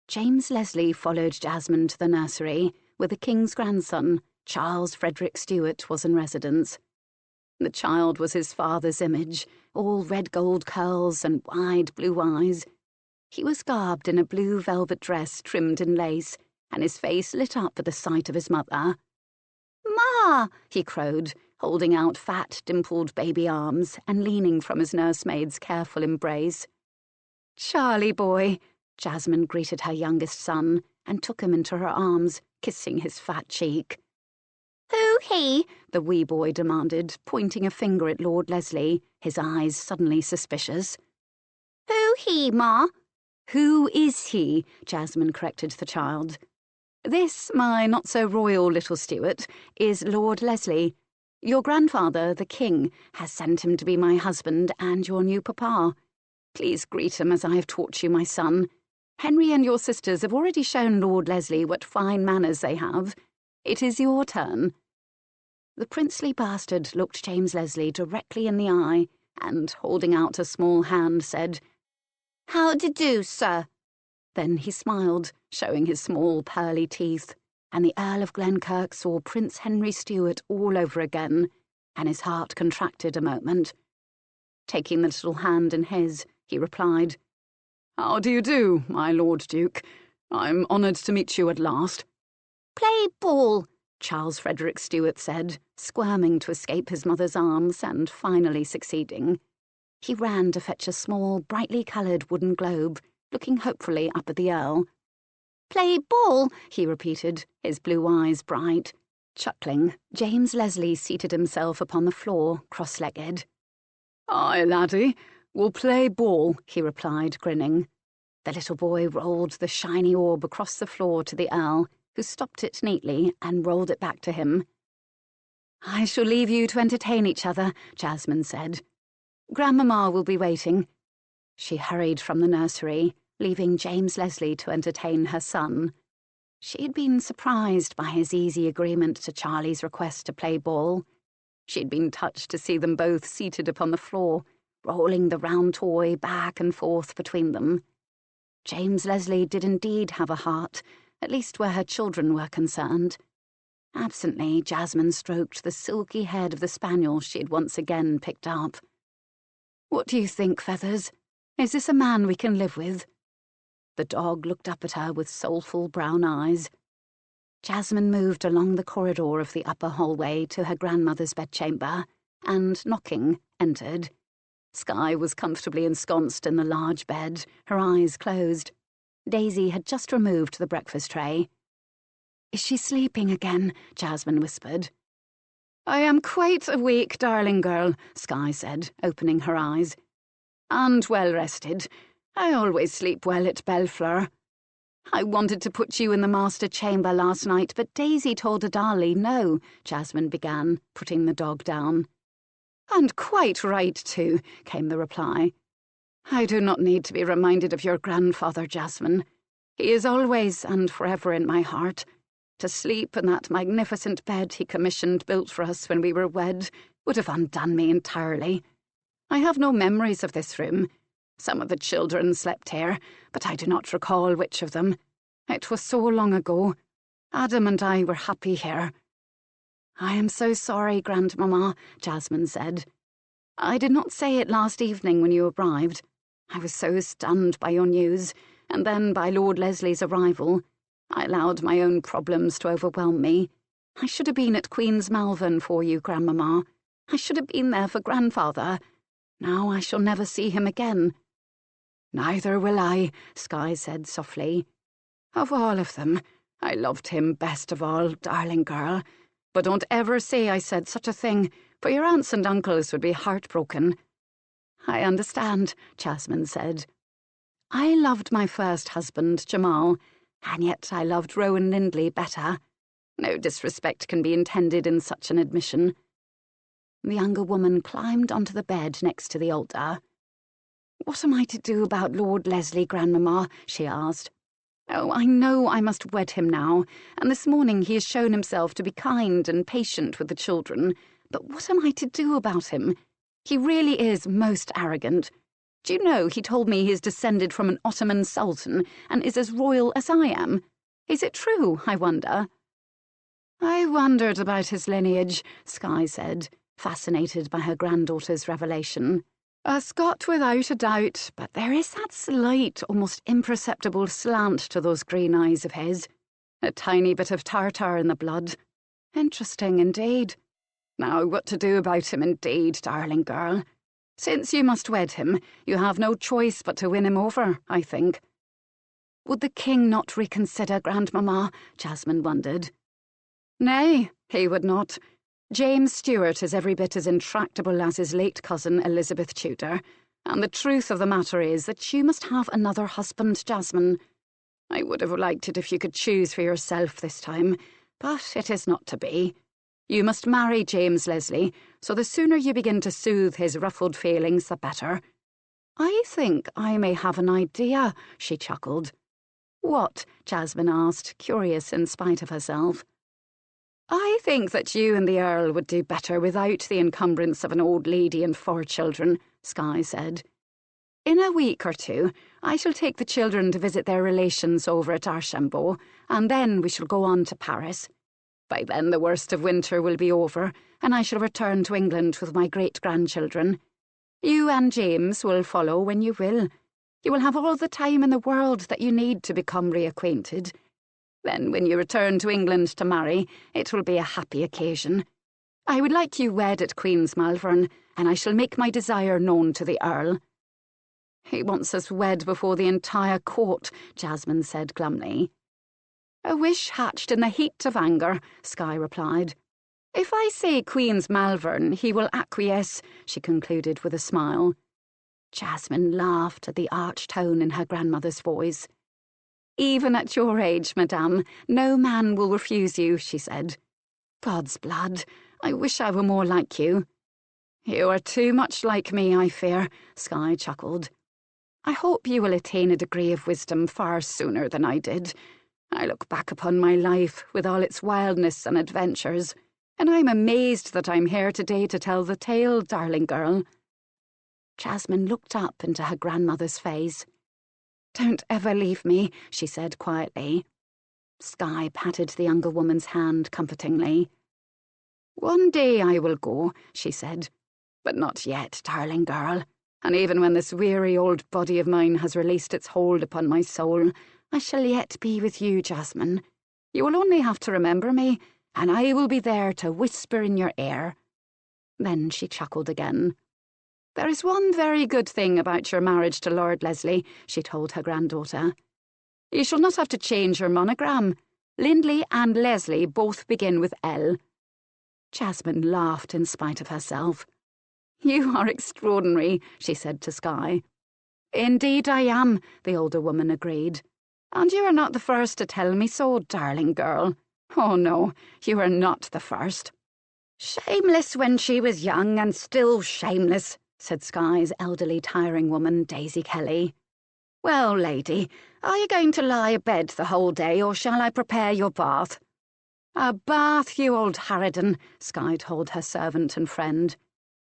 Speaker 1: James Leslie followed Jasmine to the nursery, where the king's grandson, Charles Frederick Stuart, was in residence. The child was his father's image, all red gold curls and wide blue eyes. He was garbed in a blue velvet dress trimmed in lace, and his face lit up at the sight of his mother. "Ma!"
Speaker 2: he crowed, holding out fat, dimpled baby arms and leaning from his nursemaid's careful embrace. "Charlie boy," Jasmine greeted her youngest son and took him into her arms, kissing his fat cheek.
Speaker 1: "Who he?"
Speaker 2: the wee boy demanded, pointing a finger at Lord Leslie, his eyes suddenly suspicious.
Speaker 1: "Who he, Ma?"
Speaker 2: "Who is he?" Jasmine corrected the child. "This, my not-so-royal little Stuart, is Lord Leslie. Your grandfather, the king, has sent him to be my husband and your new papa. Please greet him as I have taught you, my son. Henry and your sisters have already shown Lord Leslie what fine manners they have. It is your turn."
Speaker 1: The princely bastard looked James Leslie directly in the eye and, holding out a small hand, said, "How do do, sir?"
Speaker 2: Then he smiled, showing his small pearly teeth, and the Earl of Glenkirk saw Prince Henry Stuart all over again, and his heart contracted a moment. Taking the little hand in his, he replied,
Speaker 3: "How do you do, my Lord Duke? I'm honoured to meet you at last."
Speaker 1: "Play ball,"
Speaker 2: Charles Frederick Stuart said, squirming to escape his mother's arms and finally succeeding. He ran to fetch a small, brightly coloured wooden globe, looking hopefully up at the Earl.
Speaker 1: "Play ball,"
Speaker 2: he repeated, his blue eyes bright. Chuckling, James Leslie seated himself upon the floor, cross-legged.
Speaker 3: "Aye, laddie, we'll play ball," he replied, grinning.
Speaker 2: The little boy rolled the shiny orb across the floor to the Earl, who stopped it neatly and rolled it back to him. "I shall leave you to entertain each other," Jasmine said. "Grandmamma will be waiting." She hurried from the nursery, leaving James Leslie to entertain her son. She had been surprised by his easy agreement to Charlie's request to play ball. She had been touched to see them both seated upon the floor, rolling the round toy back and forth between them. James Leslie did indeed have a heart, at least where her children were concerned.
Speaker 1: Absently, Jasmine stroked the silky head of the spaniel she had once again picked up. "What do you think, Feathers? Is this a man we can live with?" The dog looked up at her with soulful brown eyes. Jasmine moved along the corridor of the upper hallway to her grandmother's bedchamber and, knocking, entered. Skye was comfortably ensconced in the large bed, her eyes closed. Daisy had just removed the breakfast tray. "Is she sleeping again?" Jasmine whispered.
Speaker 2: "I am quite awake, darling girl," Skye said, opening her eyes. "And well rested. I always sleep well at Bellfleur. I wanted to put you in the master chamber last night, but Daisy told Adali no," Jasmine began, putting the dog down. "And quite right, too," came the reply. "I do not need to be reminded of your grandfather, Jasmine. He is always and forever in my heart. To sleep in that magnificent bed he commissioned built for us when we were wed would have undone me entirely. I have no memories of this room. Some of the children slept here, but I do not recall which of them. It was so long ago. Adam and I were happy here."
Speaker 1: "I am so sorry, Grandmamma," Jasmine said. "I did not say it last evening when you arrived. I was so stunned by your news, and then by Lord Leslie's arrival. I allowed my own problems to overwhelm me. I should have been at Queen's Malvern for you, Grandmamma. I should have been there for Grandfather. Now I shall never see him again."
Speaker 2: "Neither will I," Skye said softly. "Of all of them, I loved him best of all, darling girl. But don't ever say I said such a thing, for your aunts and uncles would be heartbroken."
Speaker 1: "I understand," Jasmine said. "I loved my first husband, Jamal, and yet I loved Rowan Lindley better. No disrespect can be intended in such an admission." The younger woman climbed onto the bed next to the altar. "What am I to do about Lord Leslie, Grandmamma?" she asked. "Oh, I know I must wed him now, and this morning he has shown himself to be kind and patient with the children, but what am I to do about him? He really is most arrogant. Do you know, he told me he is descended from an Ottoman sultan and is as royal as I am. Is it true, I wonder?"
Speaker 2: "I wondered about his lineage," Skye said, fascinated by her granddaughter's revelation. "A Scot without a doubt, but there is that slight, almost imperceptible slant to those green eyes of his. A tiny bit of tartar in the blood. Interesting indeed. Now, what to do about him indeed, darling girl? Since you must wed him, you have no choice but to win him over, I think."
Speaker 1: "Would the king not reconsider, Grandmamma?" Jasmine wondered.
Speaker 2: "Nay, he would not. James Stuart is every bit as intractable as his late cousin Elizabeth Tudor, and the truth of the matter is that you must have another husband, Jasmine. I would have liked it if you could choose for yourself this time, but it is not to be. You must marry James Leslie, so the sooner you begin to soothe his ruffled feelings, the better."
Speaker 1: "I think I may have an idea," she chuckled.
Speaker 2: "What?" Jasmine asked, curious in spite of herself. "I think that you and the Earl would do better without the encumbrance of an old lady and 4 children, Skye said. "In a week or 2, I shall take the children to visit their relations over at Archambault, and then we shall go on to Paris. By then the worst of winter will be over, and I shall return to England with my great-grandchildren. You and James will follow when you will. You will have all the time in the world that you need to become reacquainted. Then, when you return to England to marry, it will be a happy occasion. I would like you wed at Queen's Malvern, and I shall make my desire known to the Earl."
Speaker 1: "He wants us wed before the entire court," Jasmine said glumly.
Speaker 2: "A wish hatched in the heat of anger," Skye replied. "If I say Queen's Malvern, he will acquiesce," she concluded with a smile.
Speaker 1: Jasmine laughed at the arch tone in her grandmother's voice.
Speaker 2: "Even at your age, madame, no man will refuse you," she said.
Speaker 1: "God's blood, I wish I were more like you."
Speaker 2: "You are too much like me, I fear," Skye chuckled. "I hope you will attain a degree of wisdom far sooner than I did. I look back upon my life with all its wildness and adventures, and I'm amazed that I'm here today to tell the tale, darling girl."
Speaker 1: Jasmine looked up into her grandmother's face.
Speaker 2: "Don't ever leave me," she said quietly.
Speaker 1: Skye patted the younger woman's hand comfortingly.
Speaker 2: "One day I will go," she said, "but not yet, darling girl. And even when this weary old body of mine has released its hold upon my soul, I shall yet be with you, Jasmine. You will only have to remember me, and I will be there to whisper in your ear."
Speaker 1: Then she chuckled again.
Speaker 2: "There is one very good thing about your marriage to Lord Leslie," she told her granddaughter. "You shall not have to change your monogram. Lindley and Leslie both begin with L."
Speaker 1: Jasmine laughed in spite of herself.
Speaker 2: "You are extraordinary," she said to Skye.
Speaker 1: "Indeed I am," the older woman agreed.
Speaker 2: "And you are not the first to tell me so, darling girl. Oh no, you are not the first."
Speaker 1: "Shameless when she was young and still shameless," said Skye's elderly tiring woman, Daisy Kelly. "Well, lady, are you going to lie abed the whole day, or shall I prepare your bath?"
Speaker 2: "A bath, you old harridan," Skye told her servant and friend.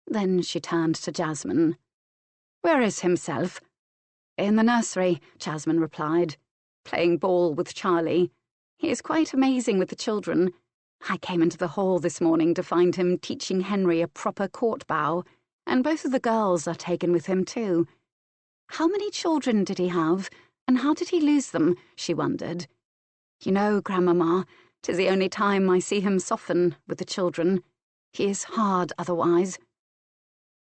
Speaker 1: Then she turned to Jasmine.
Speaker 2: "Where is himself?"
Speaker 1: "In the nursery," Jasmine replied, "playing ball with Charlie. He is quite amazing with the children. I came into the hall this morning to find him teaching Henry a proper court bow, and both of the girls are taken with him too. How many children did he have, and how did he lose them?" she wondered. "You know, Grandmamma, 'tis the only time I see him soften with the children. He is hard otherwise."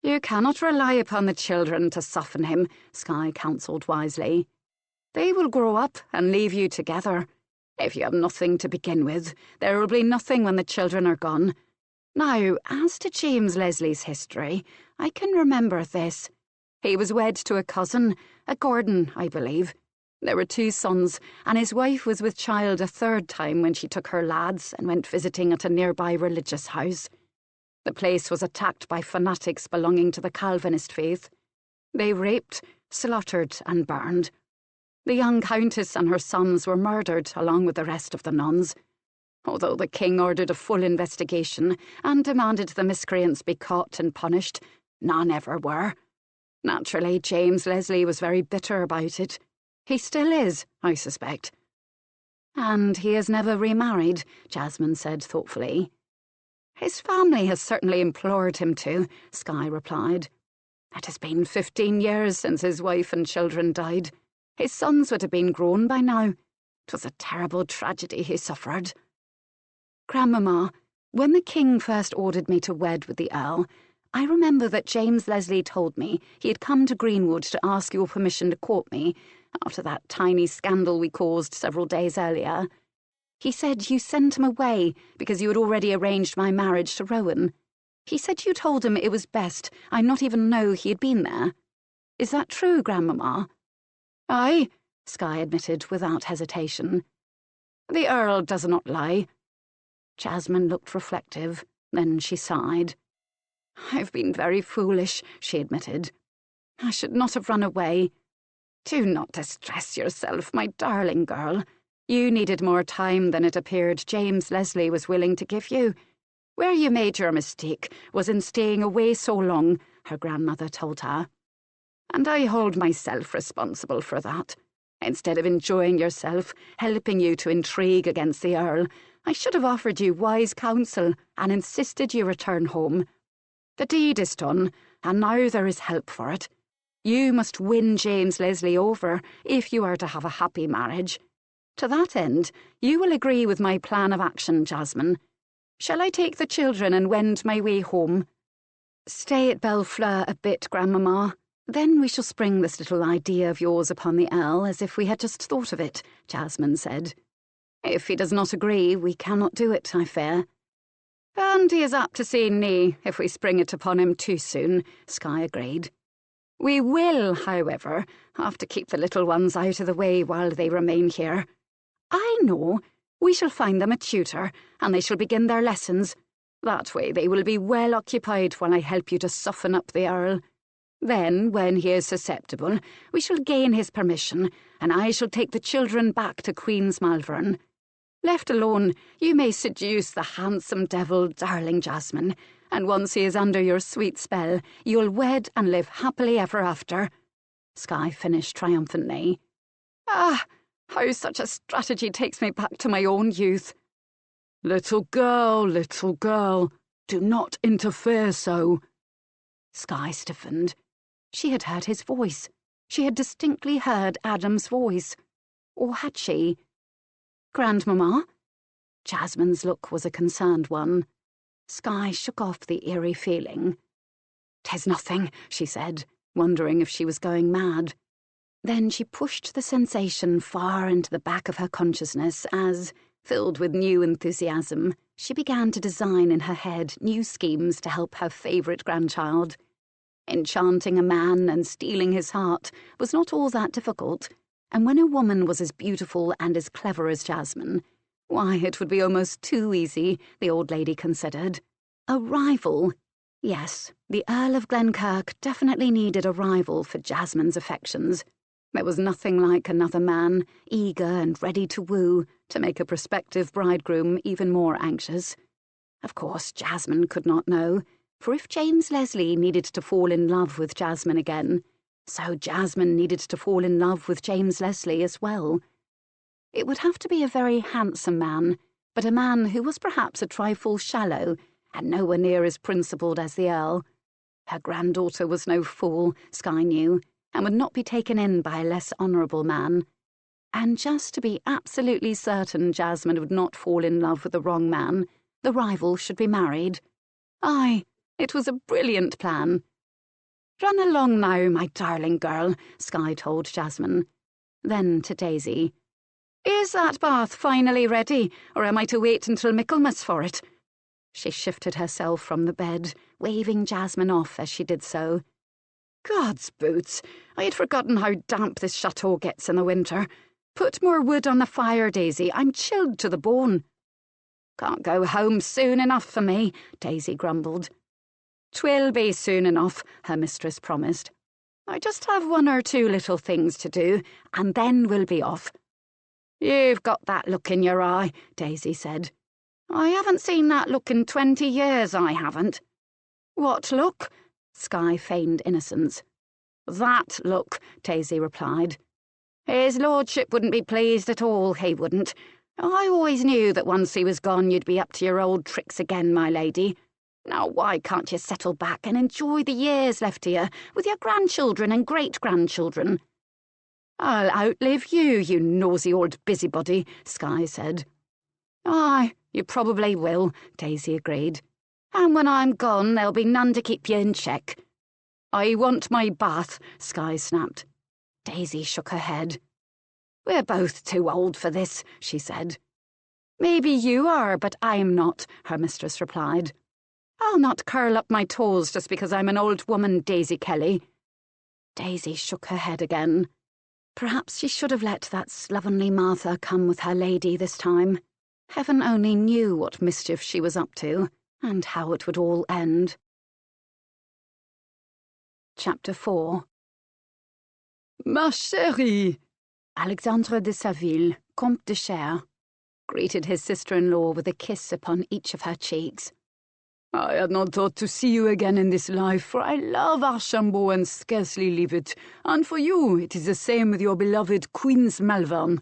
Speaker 2: "You cannot rely upon the children to soften him," Skye counselled wisely. "They will grow up and leave you together. If you have nothing to begin with, there will be nothing when the children are gone. Now, as to James Leslie's history, I can remember this. He was wed to a cousin, a Gordon, I believe. There were 2 sons, and his wife was with child a 3rd time when she took her lads and went visiting at a nearby religious house. The place was attacked by fanatics belonging to the Calvinist faith. They raped, slaughtered, and burned. The young countess and her sons were murdered along with the rest of the nuns. Although the king ordered a full investigation and demanded the miscreants be caught and punished, none ever were. Naturally, James Leslie was very bitter about it. He still is, I suspect."
Speaker 1: "And he has never remarried," Jasmine said thoughtfully.
Speaker 2: "His family has certainly implored him to," Skye replied. "It has been 15 years since his wife and children died. His sons would have been grown by now. 'Twas a terrible tragedy he suffered."
Speaker 1: "Grandmamma, when the king first ordered me to wed with the Earl, I remember that James Leslie told me he had come to Greenwood to ask your permission to court me, after that tiny scandal we caused several days earlier. He said you sent him away because you had already arranged my marriage to Rowan. He said you told him it was best I not even know he had been there. Is that true, Grandmamma?"
Speaker 2: "Aye,"
Speaker 1: Skye admitted without hesitation.
Speaker 2: "The Earl does not lie."
Speaker 1: Jasmine looked reflective, then she sighed.
Speaker 2: "I've been very foolish," she admitted. "I should not have run away. Do not distress yourself, my darling girl. You needed more time than it appeared James Leslie was willing to give you. Where you made your mistake was in staying away so long," her grandmother told her. "And I hold myself responsible for that. Instead of enjoying yourself, helping you to intrigue against the Earl, I should have offered you wise counsel and insisted you return home. The deed is done, and now there is help for it. You must win James Leslie over if you are to have a happy marriage. To that end, you will agree with my plan of action, Jasmine. Shall I take the children and wend my way home?"
Speaker 1: "Stay at Bellfleur a bit, Grandmamma. Then we shall spring this little idea of yours upon the Earl as if we had just thought of it," Jasmine said. "If he does not agree, we cannot do it, I fear."
Speaker 2: "And he is apt to say nay if we spring it upon him too soon," Skye agreed. "We will, however, have to keep the little ones out of the way while they remain here. I know. We shall find them a tutor, and they shall begin their lessons. That way they will be well occupied while I help you to soften up the Earl. Then, when he is susceptible, we shall gain his permission, and I shall take the children back to Queen's Malvern. Left alone, you may seduce the handsome devil, darling Jasmine, and once he is under your sweet spell, you'll wed and live happily ever after," Skye finished triumphantly. "Ah,
Speaker 3: How such a strategy takes me back to my own youth. Little girl, do not interfere so.
Speaker 1: Skye stiffened. She had heard his voice. She had distinctly heard Adam's voice. Or had she? Grandmamma? Jasmine's look was a concerned one. Skye shook off the eerie feeling. "'Tis nothing," she said, wondering if she was going mad. Then she pushed the sensation far into the back of her consciousness as, filled with new enthusiasm, she began to design in her head new schemes to help her favourite grandchild. Enchanting a man and stealing his heart was not all that difficult, and when a woman was as beautiful and as clever as Jasmine, why, it would be almost too easy, the old lady considered. A rival. Yes, the Earl of Glenkirk definitely needed a rival for Jasmine's affections. There was nothing like another man, eager and ready to woo, to make a prospective bridegroom even more anxious. Of course, Jasmine could not know, for if James Leslie needed to fall in love with Jasmine again, so Jasmine needed to fall in love with James Leslie as well. It would have to be a very handsome man, but a man who was perhaps a trifle shallow and nowhere near as principled as the Earl. Her granddaughter was no fool, Skye knew, and would not be taken in by a less honourable man. And just to be absolutely certain Jasmine would not fall in love with the wrong man, the rival should be married. Aye, it was a brilliant plan. "Run along now, my darling girl," Skye told Jasmine. Then to Daisy, "Is that bath finally ready, or am I to wait until Michaelmas for it?" She shifted herself from the bed, waving Jasmine off as she did so. "God's boots, I had forgotten how damp this chateau gets in the winter. Put more wood on the fire, Daisy, I'm chilled to the bone." "Can't go home soon enough for me," Daisy grumbled. "'Twill be soon enough," her mistress promised. "I just have one or two little things to do, and then we'll be off." "You've got that look in your eye," Daisy said. "I haven't seen that look in 20 years, I haven't." "What look?" Skye feigned innocence. "That look," Daisy replied. "His lordship wouldn't be pleased at all, he wouldn't. I always knew that once he was gone you'd be up to your old tricks again, my lady. Now why can't you settle back and enjoy the years left here with your grandchildren and great-grandchildren?" "I'll outlive you, you nosy old busybody," Skye said. "Aye, you probably will," Daisy agreed. "And when I'm gone, there'll be none to keep you in check." "I want my bath," Skye snapped. Daisy shook her head. "We're both too old for this," she said. "Maybe you are, but I'm not," her mistress replied. "I'll not curl up my toes just because I'm an old woman, Daisy Kelly." Daisy shook her head again. Perhaps she should have let that slovenly Martha come with her lady this time. Heaven only knew what mischief she was up to, and how it would all end. Chapter 4.
Speaker 3: "Ma chérie,"
Speaker 1: Alexandre de Saville, Comte de Cher, greeted his sister-in-law with a kiss upon each of her cheeks.
Speaker 3: "I had not thought to see you again in this life, for I love Archambault and scarcely leave it, and for you it is the same with your beloved Queen's Malvern."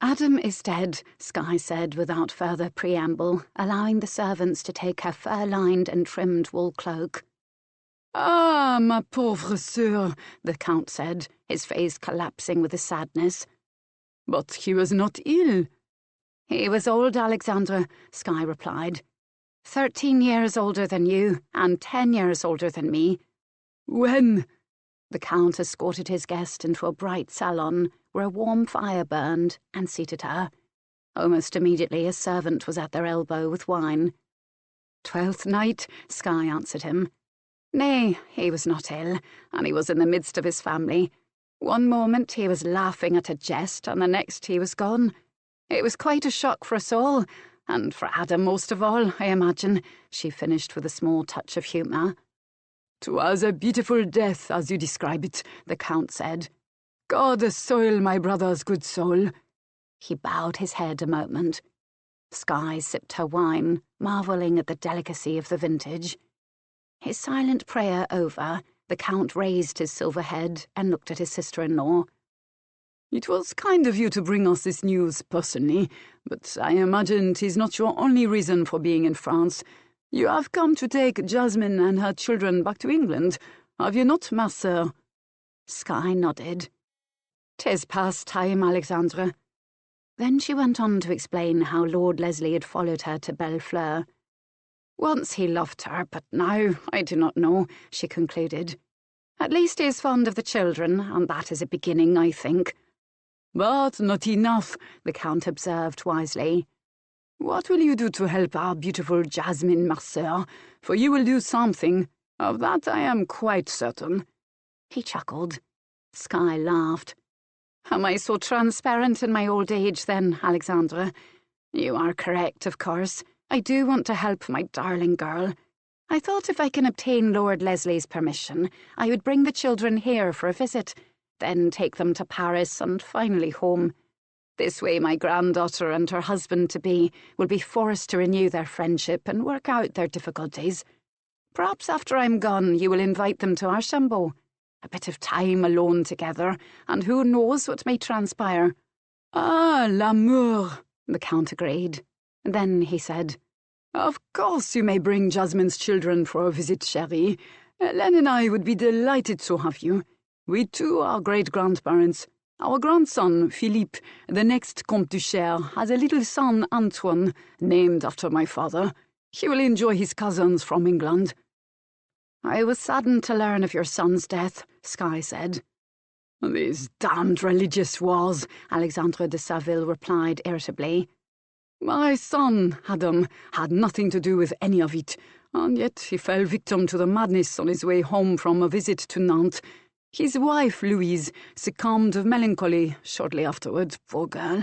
Speaker 1: "Adam is dead," Skye said without further preamble, allowing the servants to take her fur-lined and trimmed wool cloak.
Speaker 3: "Ah, ma pauvre sœur,"
Speaker 1: the Count said, his face collapsing with sadness.
Speaker 3: "But he was not ill."
Speaker 1: "He was old, Alexandre," Skye replied. 13 years older than you, and 10 years older than me."
Speaker 3: "When?"
Speaker 1: The Count escorted his guest into a bright salon, where a warm fire burned, and seated her. Almost immediately a servant was at their elbow with wine. "12th night," Skye answered him. Nay, he was not ill, and he was in the midst of his family. One moment he was laughing at a jest, and the next he was gone. It was quite a shock for us all, and for Adam most of all, I imagine," she finished with a small touch of humour.
Speaker 3: "'Twas a beautiful death, as you describe it," the Count said. "God assoil my brother's good soul."
Speaker 1: He bowed his head a moment. Skye sipped her wine, marvelling at the delicacy of the vintage. His silent prayer over, the Count raised his silver head and looked at his sister-in-law.
Speaker 3: It was kind of you to bring us this news personally, but I imagine 'tis not your only reason for being in France. You have come to take Jasmine and her children back to England, have you not, ma sœur?
Speaker 1: Skye nodded. "'Tis past time, Alexandre." Then she went on to explain how Lord Leslie had followed her to Bellefleur.
Speaker 2: "Once he loved her, but now I do not know," she concluded. "At least he is fond of the children, and that is a beginning, I think."
Speaker 3: "But not enough," the Count observed wisely. "What will you do to help our beautiful Jasmine, ma sœur? For you will do something. Of that I am quite certain."
Speaker 1: He chuckled. Skye laughed.
Speaker 2: "Am I so transparent in my old age, then, Alexandre? You are correct, of course. I do want to help my darling girl. I thought if I can obtain Lord Leslie's permission, I would bring the children here for a visit, then take them to Paris and finally home. This way my granddaughter and her husband-to-be will be forced to renew their friendship and work out their difficulties. Perhaps after I'm gone you will invite them to Archambault. A bit of time alone together, and who knows what may transpire."
Speaker 3: "Ah, l'amour," the Count agreed.
Speaker 1: Then he said,
Speaker 3: "Of course you may bring Jasmine's children for a visit, chérie. Hélène and I would be delighted to have you. We too are great-grandparents. Our grandson, Philippe, the next Comte du Cher, has a little son, Antoine, named after my father. He will enjoy his cousins from England."
Speaker 2: "I was saddened to learn of your son's death," Skye said.
Speaker 3: "These damned religious wars,"
Speaker 1: Alexandre de Saville replied irritably.
Speaker 3: "My son, Adam, had nothing to do with any of it, and yet he fell victim to the madness on his way home from a visit to Nantes. His wife, Louise, succumbed of melancholy shortly afterwards, poor girl.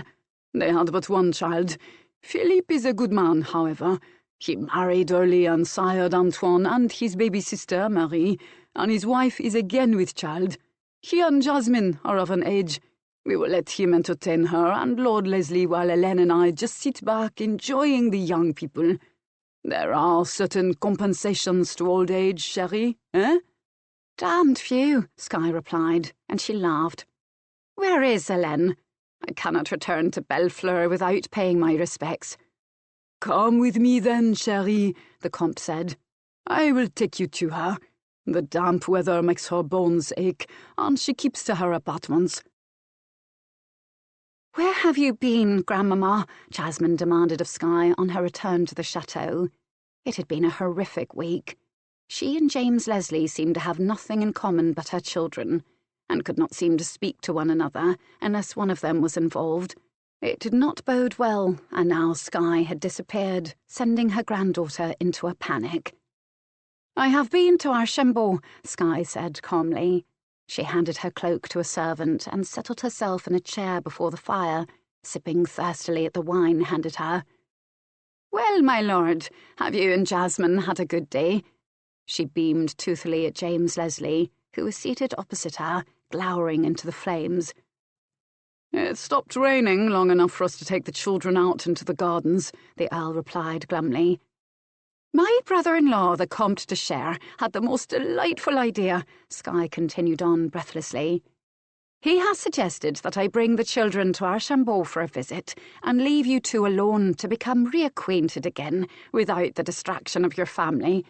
Speaker 3: They had but one child. Philippe is a good man, however. He married early and sired Antoine and his baby sister, Marie, and his wife is again with child. He and Jasmine are of an age. We will let him entertain her and Lord Leslie while Hélène and I just sit back enjoying the young people. There are certain compensations to old age, chérie, eh?"
Speaker 1: "Damned few," Skye replied, and she laughed.
Speaker 2: "Where is Hélène? I cannot return to Bellefleur without paying my respects."
Speaker 3: "Come with me then, chérie," the Comte said. "I will take you to her. The damp weather makes her bones ache, and she keeps to her apartments."
Speaker 1: "Where have you been, Grandmamma?" Jasmine demanded of Skye on her return to the chateau. It had been a horrific week. She and James Leslie seemed to have nothing in common but her children, and could not seem to speak to one another unless one of them was involved. It did not bode well, and now Skye had disappeared, sending her granddaughter into a panic.
Speaker 2: "I have been to Archambault,"
Speaker 1: Skye said calmly. She handed her cloak to a servant and settled herself in a chair before the fire, sipping thirstily at the wine handed her.
Speaker 2: "Well, my lord, have you and Jasmine had a good day?"
Speaker 1: She beamed toothily at James Leslie, who was seated opposite her, glowering into the flames.
Speaker 3: "It stopped raining long enough for us to take the children out into the gardens," the Earl replied glumly.
Speaker 2: "My brother-in-law, the Comte de Cher, had the most delightful idea," Skye continued on breathlessly. "He has suggested that I bring the children to Archambault for a visit and leave you two alone to become reacquainted again without the distraction of your family.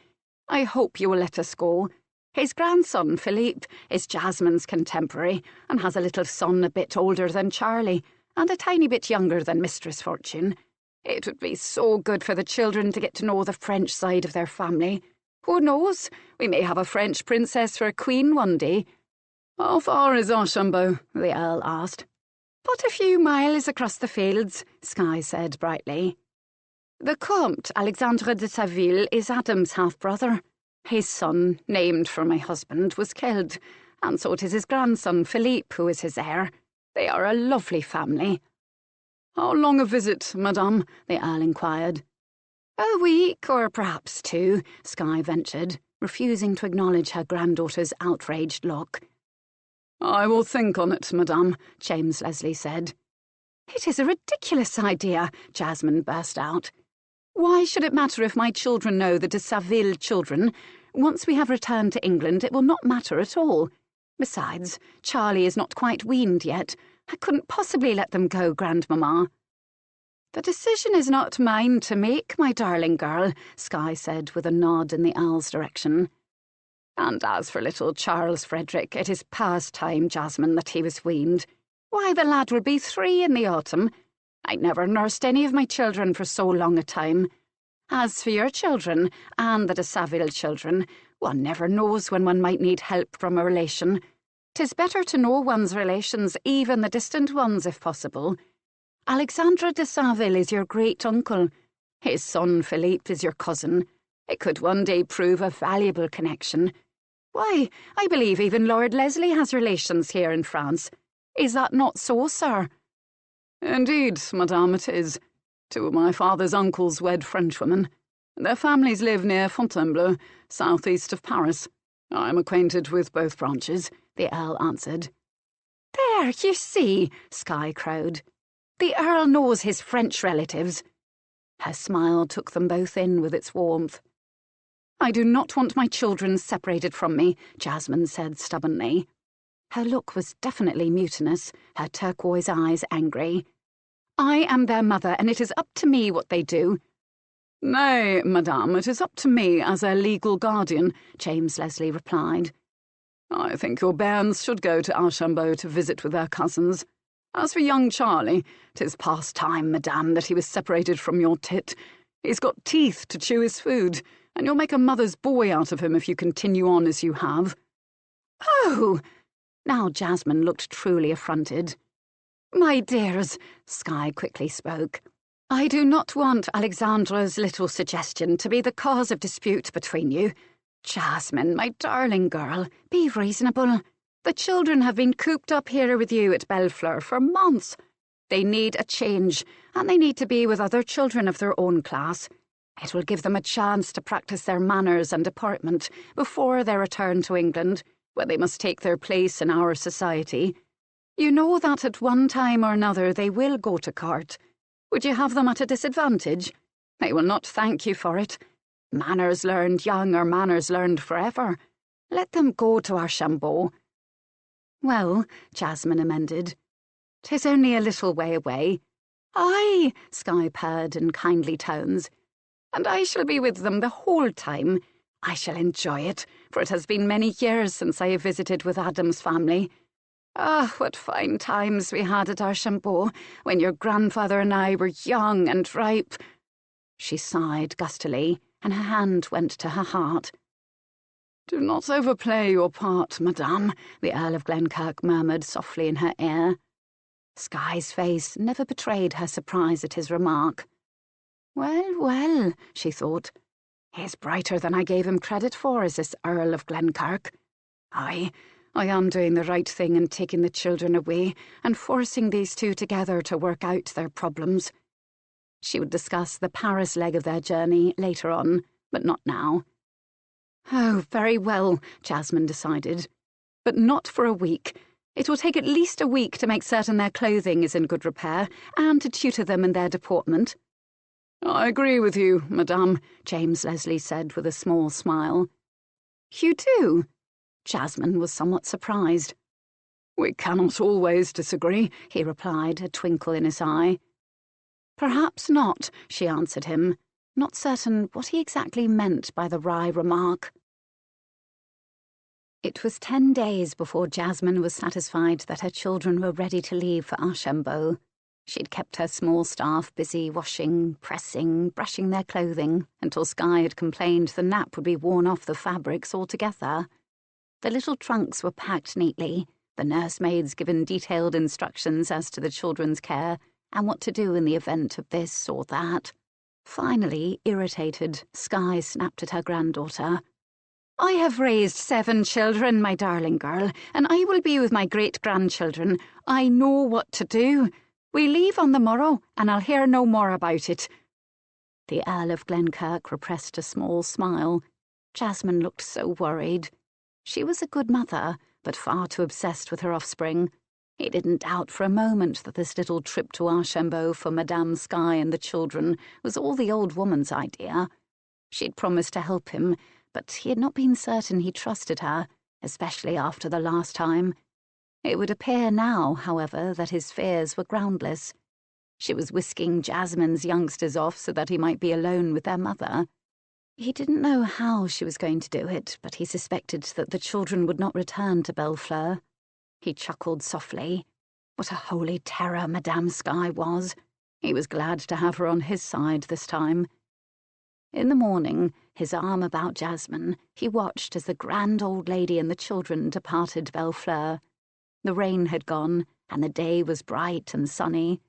Speaker 2: I hope you will let us go. His grandson, Philippe, is Jasmine's contemporary and has a little son a bit older than Charlie and a tiny bit younger than Mistress Fortune. It would be so good for the children to get to know the French side of their family. Who knows? We may have a French princess for a queen one day."
Speaker 3: "How far is Archambault?" the Earl asked.
Speaker 2: "But a few miles across the fields," Skye said brightly. "The Comte Alexandre de Saville is Adam's half-brother. His son, named for my husband, was killed, and so it is his grandson Philippe who is his heir. They are a lovely family."
Speaker 3: "How long a visit, madame?" the Earl inquired.
Speaker 2: "A week, or perhaps 2, Skye ventured, refusing to acknowledge her granddaughter's outraged look.
Speaker 3: "I will think on it, madame,"
Speaker 1: James Leslie said.
Speaker 2: "It is a ridiculous idea," Jasmine burst out. "Why should it matter if my children know the de Saville children? Once we have returned to England, it will not matter at all. Besides, Charlie is not quite weaned yet. I couldn't possibly let them go, Grandmamma. The decision is not mine to make, my darling girl, Skye said with a nod in the Owl's direction. And as for little Charles Frederick, it is past time, Jasmine, that he was weaned. Why, the lad will be 3 in the autumn. I never nursed any of my children for so long a time. As for your children, and the de Saville children, one never knows when one might need help from a relation. 'Tis better to know one's relations, even the distant ones, if possible. Alexandre de Saville is your great-uncle. His son Philippe is your cousin. It could one day prove a valuable connection. Why, I believe even Lord Leslie has relations here in France. Is that not so, sir?
Speaker 3: Indeed, madame, it is. 2 of my father's uncles wed Frenchwomen. Their families live near Fontainebleau, southeast of Paris. I am acquainted with both branches,
Speaker 2: the Earl answered. There, you see, Skye crowed. The Earl knows his French relatives. Her smile took them both in with its warmth. I do not want my children separated from me, Jasmine said stubbornly. Her look was definitely mutinous, her turquoise eyes angry. I am their mother, and it is up to me what they do.
Speaker 3: Nay, madame, it is up to me as their legal guardian, James Leslie replied. I think your bairns should go to Archambault to visit with their cousins. As for young Charlie, 'tis past time, madame, that he was separated from your tit. He's got teeth to chew his food, and you'll make a mother's boy out of him if you continue on as you have.
Speaker 2: Oh! Now Jasmine looked truly affronted. My dears, Skye quickly spoke, I do not want Alexandra's little suggestion to be the cause of dispute between you. Jasmine, my darling girl, be reasonable. The children have been cooped up here with you at Bellefleur for months. They need a change, and they need to be with other children of their own class. It will give them a chance to practice their manners and deportment before their return to England, where they must take their place in our society. You know that at one time or another they will go to court. Would you have them at a disadvantage? They will not thank you for it. Manners learned young are manners learned forever. Let them go to Archambault. Well, Jasmine amended, 'tis only a little way away. Aye, Skye purred in kindly tones. And I shall be with them the whole time. I shall enjoy it, for it has been many years since I have visited with Adam's family. Ah, what fine times we had at Archambault, when your grandfather and I were young and ripe. She sighed gustily, and her hand went to her heart.
Speaker 3: Do not overplay your part, madame,
Speaker 2: the Earl of Glenkirk murmured softly in her ear. Skye's face never betrayed her surprise at his remark. Well, well, she thought. He's brighter than I gave him credit for, is this Earl of Glenkirk. I am doing the right thing in taking the children away and forcing these 2 together to work out their problems. She would discuss the Paris leg of their journey later on, but not now. Oh, very well, Jasmine decided. But not for a week. It will take at least a week to make certain their clothing is in good repair and to tutor them in their deportment.
Speaker 3: I agree with you, madame, James Leslie said with a small smile.
Speaker 2: You do? Jasmine was somewhat surprised.
Speaker 3: We cannot always disagree,
Speaker 2: he replied, a twinkle in his eye. Perhaps not, she answered him, not certain what he exactly meant by the wry remark. It was 10 days before Jasmine was satisfied that her children were ready to leave for Archambault. She'd kept her small staff busy washing, pressing, brushing their clothing, until Skye had complained the nap would be worn off the fabrics altogether. The little trunks were packed neatly, the nursemaids given detailed instructions as to the children's care and what to do in the event of this or that. Finally, irritated, Skye snapped at her granddaughter. I have raised 7 children, my darling girl, and I will be with my great-grandchildren. I know what to do. We leave on the morrow, and I'll hear no more about it. The Earl of Glenkirk repressed a small smile. Jasmine looked so worried. She was a good mother, but far too obsessed with her offspring. He didn't doubt for a moment that this little trip to Archambault for Madame Skye and the children was all the old woman's idea. She'd promised to help him, but he had not been certain he trusted her, especially after the last time.
Speaker 1: It would appear now, however, that his fears were groundless. She was whisking Jasmine's youngsters off so that he might be alone with their mother. He didn't know how she was going to do it, but he suspected that the children would not return to Bellefleur. He chuckled softly. What a holy terror Madame Skye was. He was glad to have her on his side this time. In the morning, his arm about Jasmine, he watched as the grand old lady and the children departed Bellefleur. The rain had gone, and the day was bright and sunny.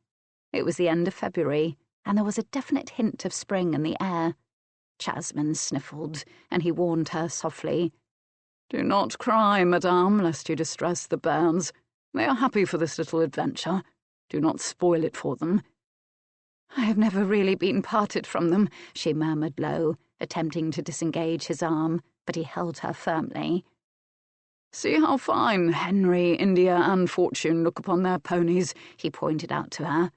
Speaker 1: It was the end of February, and there was a definite hint of spring in the air. Jasmine sniffled, and he warned her softly.
Speaker 3: "Do not cry, madame, lest you distress the bairns. They are happy for this little adventure. Do not spoil it for them."
Speaker 1: "I have never really been parted from them," she murmured low, attempting to disengage his arm, but he held her firmly.
Speaker 3: "See how fine Henry, India, and Fortune look upon their ponies," he pointed out to her.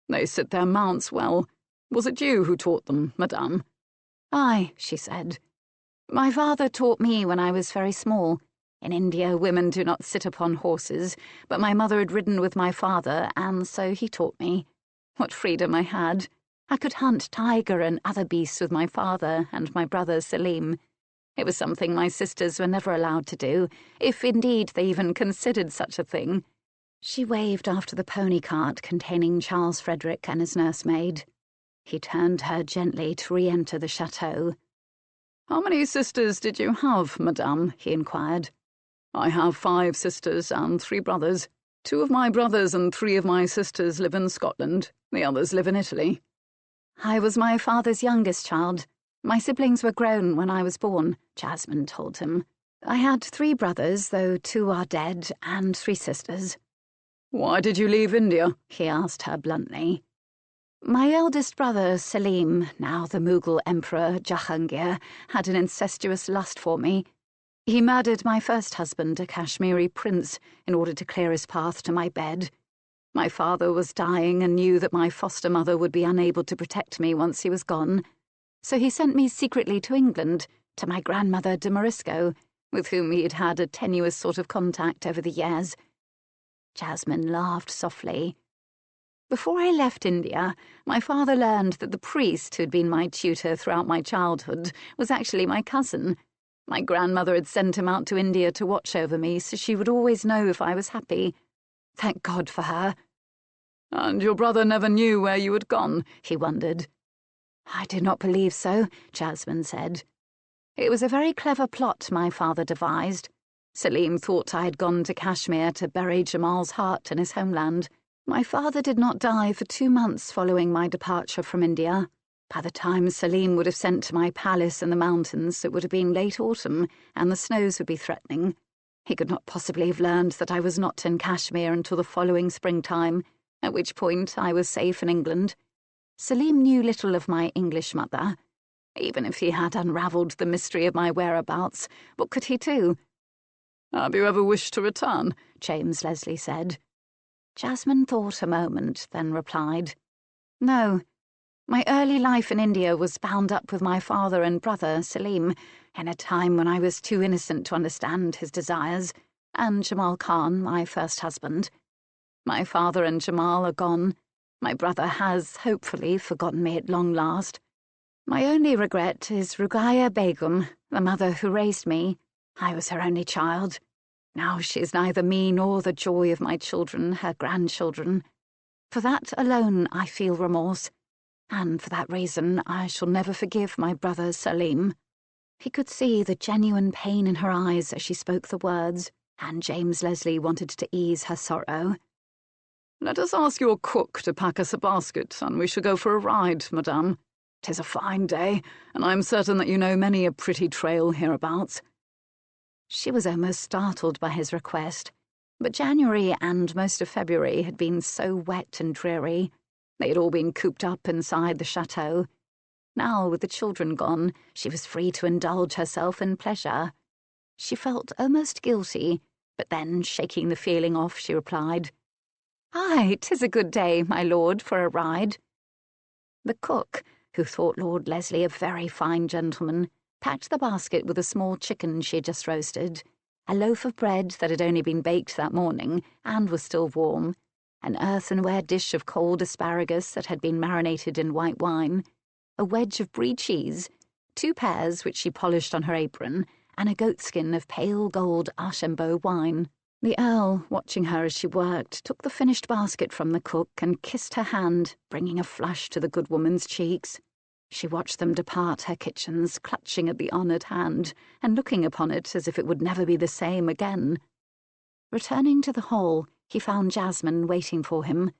Speaker 3: "They sit their mounts well. Was it you who taught them, madame?"
Speaker 1: "Aye," she said. "My father taught me when I was very small. In India, women do not sit upon horses, but my mother had ridden with my father, and so he taught me. What freedom I had! I could hunt tiger and other beasts with my father and my brother Selim. It was something my sisters were never allowed to do, if indeed they even considered such a thing." She waved after the pony cart containing Charles Frederick and his nursemaid. He turned her gently to re-enter the chateau.
Speaker 3: "How many sisters did you have, madame?" he inquired. "I have 5 sisters and 3 brothers. 2 of my brothers and 3 of my sisters live in Scotland. The others live in Italy."
Speaker 1: "I was my father's youngest child. My siblings were grown when I was born," Jasmine told him. "I had 3 brothers, though 2 are dead, and 3 sisters."
Speaker 3: "Why did you leave India?"
Speaker 1: he asked her bluntly. "My eldest brother, Selim, now the Mughal Emperor Jahangir, had an incestuous lust for me. He murdered my first husband, a Kashmiri prince, in order to clear his path to my bed. My father was dying and knew that my foster mother would be unable to protect me once he was gone. So he sent me secretly to England, to my grandmother de Morisco, with whom he had had a tenuous sort of contact over the years." Jasmine laughed softly. "Before I left India, my father learned that the priest who had been my tutor throughout my childhood was actually my cousin. My grandmother had sent him out to India to watch over me so she would always know if I was happy. Thank God for her."
Speaker 3: "And your brother never knew where you had gone?" he wondered.
Speaker 1: "I do not believe so," Jasmine said. "It was a very clever plot my father devised. Selim thought I had gone to Kashmir to bury Jamal's heart in his homeland. My father did not die for 2 months following my departure from India. By the time Selim would have sent to my palace in the mountains, it would have been late autumn, and the snows would be threatening. He could not possibly have learned that I was not in Kashmir until the following springtime, at which point I was safe in England. Selim knew little of my English mother. Even if he had unravelled the mystery of my whereabouts, what could he do?"
Speaker 3: "Have you ever wished to return?"
Speaker 1: James Leslie said. Jasmine thought a moment, then replied, "No. My early life in India was bound up with my father and brother, Selim, in a time when I was too innocent to understand his desires, and Jamal Khan, my first husband. My father and Jamal are gone. My brother has, hopefully, forgotten me at long last. My only regret is Ruqayya Begum, the mother who raised me. I was her only child. Now she is neither me nor the joy of my children, her grandchildren. For that alone I feel remorse, and for that reason I shall never forgive my brother Selim." He could see the genuine pain in her eyes as she spoke the words, and James Leslie wanted to ease her sorrow.
Speaker 3: "Let us ask your cook to pack us a basket, and we shall go for a ride, madame. 'Tis a fine day, and I am certain that you know many a pretty trail hereabouts."
Speaker 1: She was almost startled by his request, but January and most of February had been so wet and dreary. They had all been cooped up inside the chateau. Now, with the children gone, she was free to indulge herself in pleasure. She felt almost guilty, but then, shaking the feeling off, she replied, "Aye, 'tis a good day, my lord, for a ride." The cook, who thought Lord Leslie a very fine gentleman, packed the basket with a small chicken she had just roasted, a loaf of bread that had only been baked that morning and was still warm, an earthenware dish of cold asparagus that had been marinated in white wine, a wedge of brie cheese, 2 pears which she polished on her apron, and a goatskin of pale gold Archambault wine. The Earl, watching her as she worked, took the finished basket from the cook and kissed her hand, bringing a flush to the good woman's cheeks. She watched them depart her kitchens, clutching at the honoured hand, and looking upon it as if it would never be the same again. Returning to the hall, he found Jasmine waiting for him.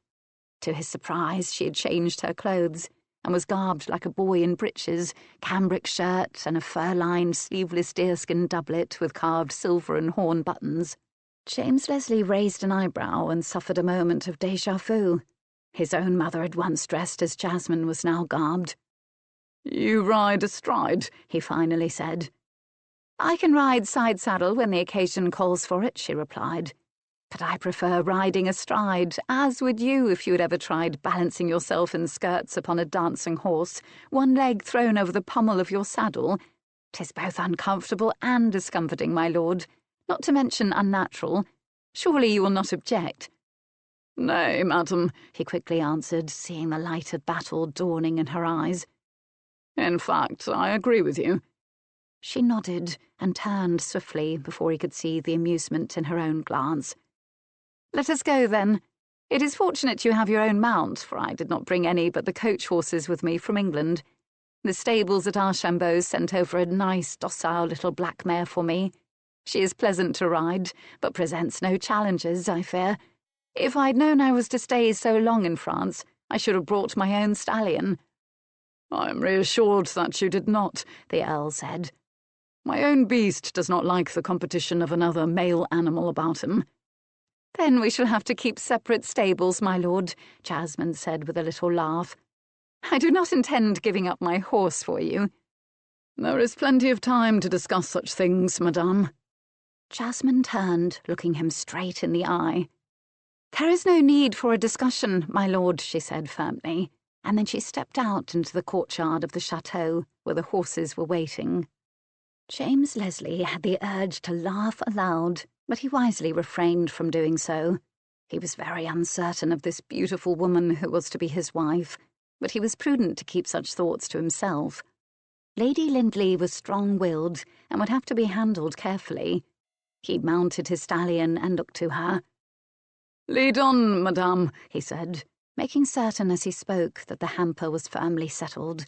Speaker 1: To his surprise, she had changed her clothes, and was garbed like a boy in breeches, cambric shirt, and a fur-lined, sleeveless deerskin doublet with carved silver and horn buttons. James Leslie raised an eyebrow and suffered a moment of déjà vu. His own mother had once dressed as Jasmine was now garbed.
Speaker 3: "You ride astride," he finally said.
Speaker 1: "I can ride side-saddle when the occasion calls for it," she replied. "But I prefer riding astride, as would you if you had ever tried balancing yourself in skirts upon a dancing horse, one leg thrown over the pommel of your saddle. 'Tis both uncomfortable and discomforting, my lord, not to mention unnatural. Surely you will not object?"
Speaker 3: "Nay, madam,"
Speaker 1: he quickly answered, seeing the light of battle dawning in her eyes.
Speaker 3: "In fact, I agree with you."
Speaker 1: She nodded and turned swiftly before he could see the amusement in her own glance.
Speaker 2: "Let us go, then. It is fortunate you have your own mount, for I did not bring any but the coach horses with me from England. The stables at Archambault sent over a nice, docile little black mare for me. She is pleasant to ride, but presents no challenges, I fear. If I'd known I was to stay so long in France, I should have brought my own stallion."
Speaker 3: "I am reassured that you did not,"
Speaker 1: the Earl said.
Speaker 3: "My own beast does not like the competition of another male animal about him."
Speaker 2: "Then we shall have to keep separate stables, my lord," Jasmine said with a little laugh. "I do not intend giving up my horse for you."
Speaker 3: "There is plenty of time to discuss such things, madame."
Speaker 1: Jasmine turned, looking him straight in the eye.
Speaker 2: "There is no need for a discussion, my lord," she said firmly,
Speaker 1: and then she stepped out into the courtyard of the chateau, where the horses were waiting. James Leslie had the urge to laugh aloud, but he wisely refrained from doing so. He was very uncertain of this beautiful woman who was to be his wife, but he was prudent to keep such thoughts to himself. Lady Lindley was strong-willed and would have to be handled carefully. He mounted his stallion and looked to her.
Speaker 3: "Lead on, madame,"
Speaker 1: he said, making certain as he spoke that the hamper was firmly settled.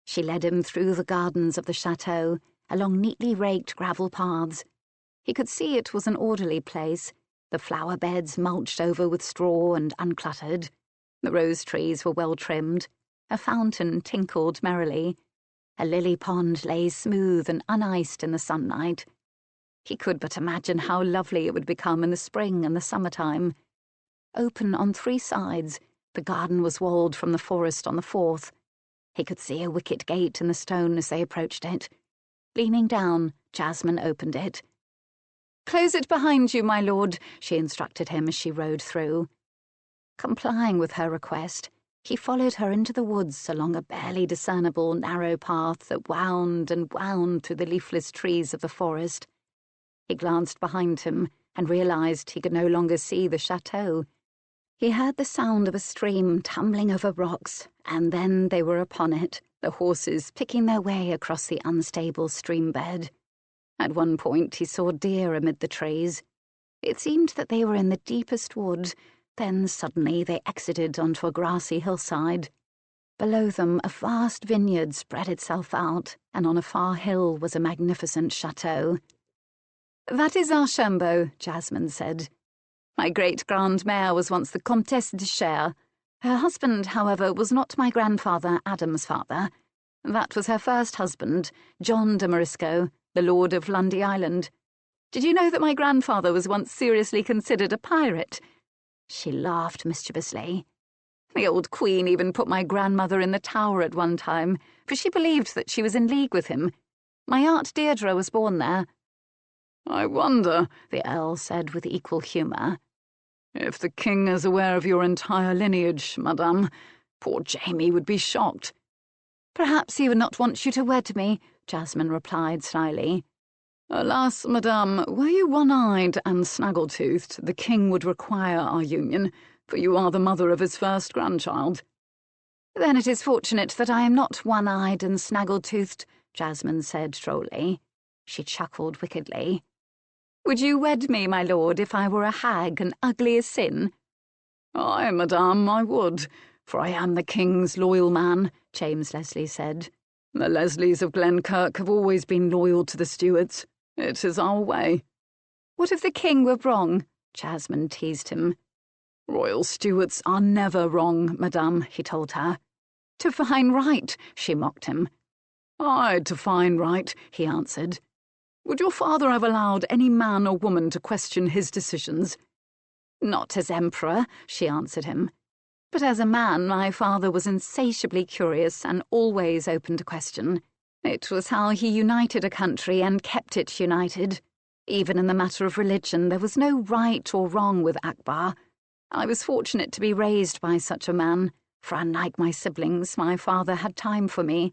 Speaker 1: She led him through the gardens of the chateau, along neatly raked gravel paths. He could see it was an orderly place, the flower beds mulched over with straw and uncluttered. The rose trees were well trimmed. A fountain tinkled merrily. A lily pond lay smooth and uniced in the sunlight. He could but imagine how lovely it would become in the spring and the summertime. Open on 3 sides, the garden was walled from the forest on the 4th. He could see a wicket gate in the stone as they approached it. Leaning down, Jasmine opened it.
Speaker 2: "Close it behind you, my lord,"
Speaker 1: she instructed him as she rode through. Complying with her request, he followed her into the woods along a barely discernible narrow path that wound and wound through the leafless trees of the forest. He glanced behind him and realized he could no longer see the chateau. He heard the sound of a stream tumbling over rocks, and then they were upon it, the horses picking their way across the unstable stream bed. At one point he saw deer amid the trees. It seemed that they were in the deepest wood, then suddenly they exited onto a grassy hillside. Below them a vast vineyard spread itself out, and on a far hill was a magnificent chateau.
Speaker 2: "That is Archambault," Jasmine said. "My great-grandmère was once the Comtesse de Cher. Her husband, however, was not my grandfather Adam's father. That was her first husband, John de Morisco, the Lord of Lundy Island. Did you know that my grandfather was once seriously considered a pirate?"
Speaker 1: She laughed mischievously.
Speaker 2: "The old queen even put my grandmother in the Tower at one time, for she believed that she was in league with him. My Aunt Deirdre was born there."
Speaker 3: "I wonder,"
Speaker 1: the Earl said with equal humour,
Speaker 3: "if the king is aware of your entire lineage, madame. Poor Jamie would be shocked."
Speaker 2: "Perhaps he would not want you to wed me," Jasmine replied slyly.
Speaker 3: Alas, madame, were you one-eyed and snaggle-toothed, the king would require our union, for you are the mother of his first grandchild.
Speaker 1: Then it is fortunate that I am not one-eyed and snaggle-toothed, Jasmine said drolly. She chuckled wickedly. Would you wed me, my lord, if I were a hag and ugly as sin?
Speaker 3: Aye, madame, I would, for I am the king's loyal man, James Leslie said. The Leslies of Glenkirk have always been loyal to the Stuarts. It is our way.
Speaker 1: What if the king were wrong? Jasmine teased him.
Speaker 3: Royal Stuarts are never wrong, madame, he told her.
Speaker 1: To find right, she mocked him.
Speaker 3: Aye, to find right, he answered. Would your father have allowed any man or woman to question his decisions?
Speaker 1: Not as emperor, she answered him. But as a man, my father was insatiably curious and always open to question. It was how he united a country and kept it united. Even in the matter of religion, there was no right or wrong with Akbar. I was fortunate to be raised by such a man, for unlike my siblings, my father had time for me.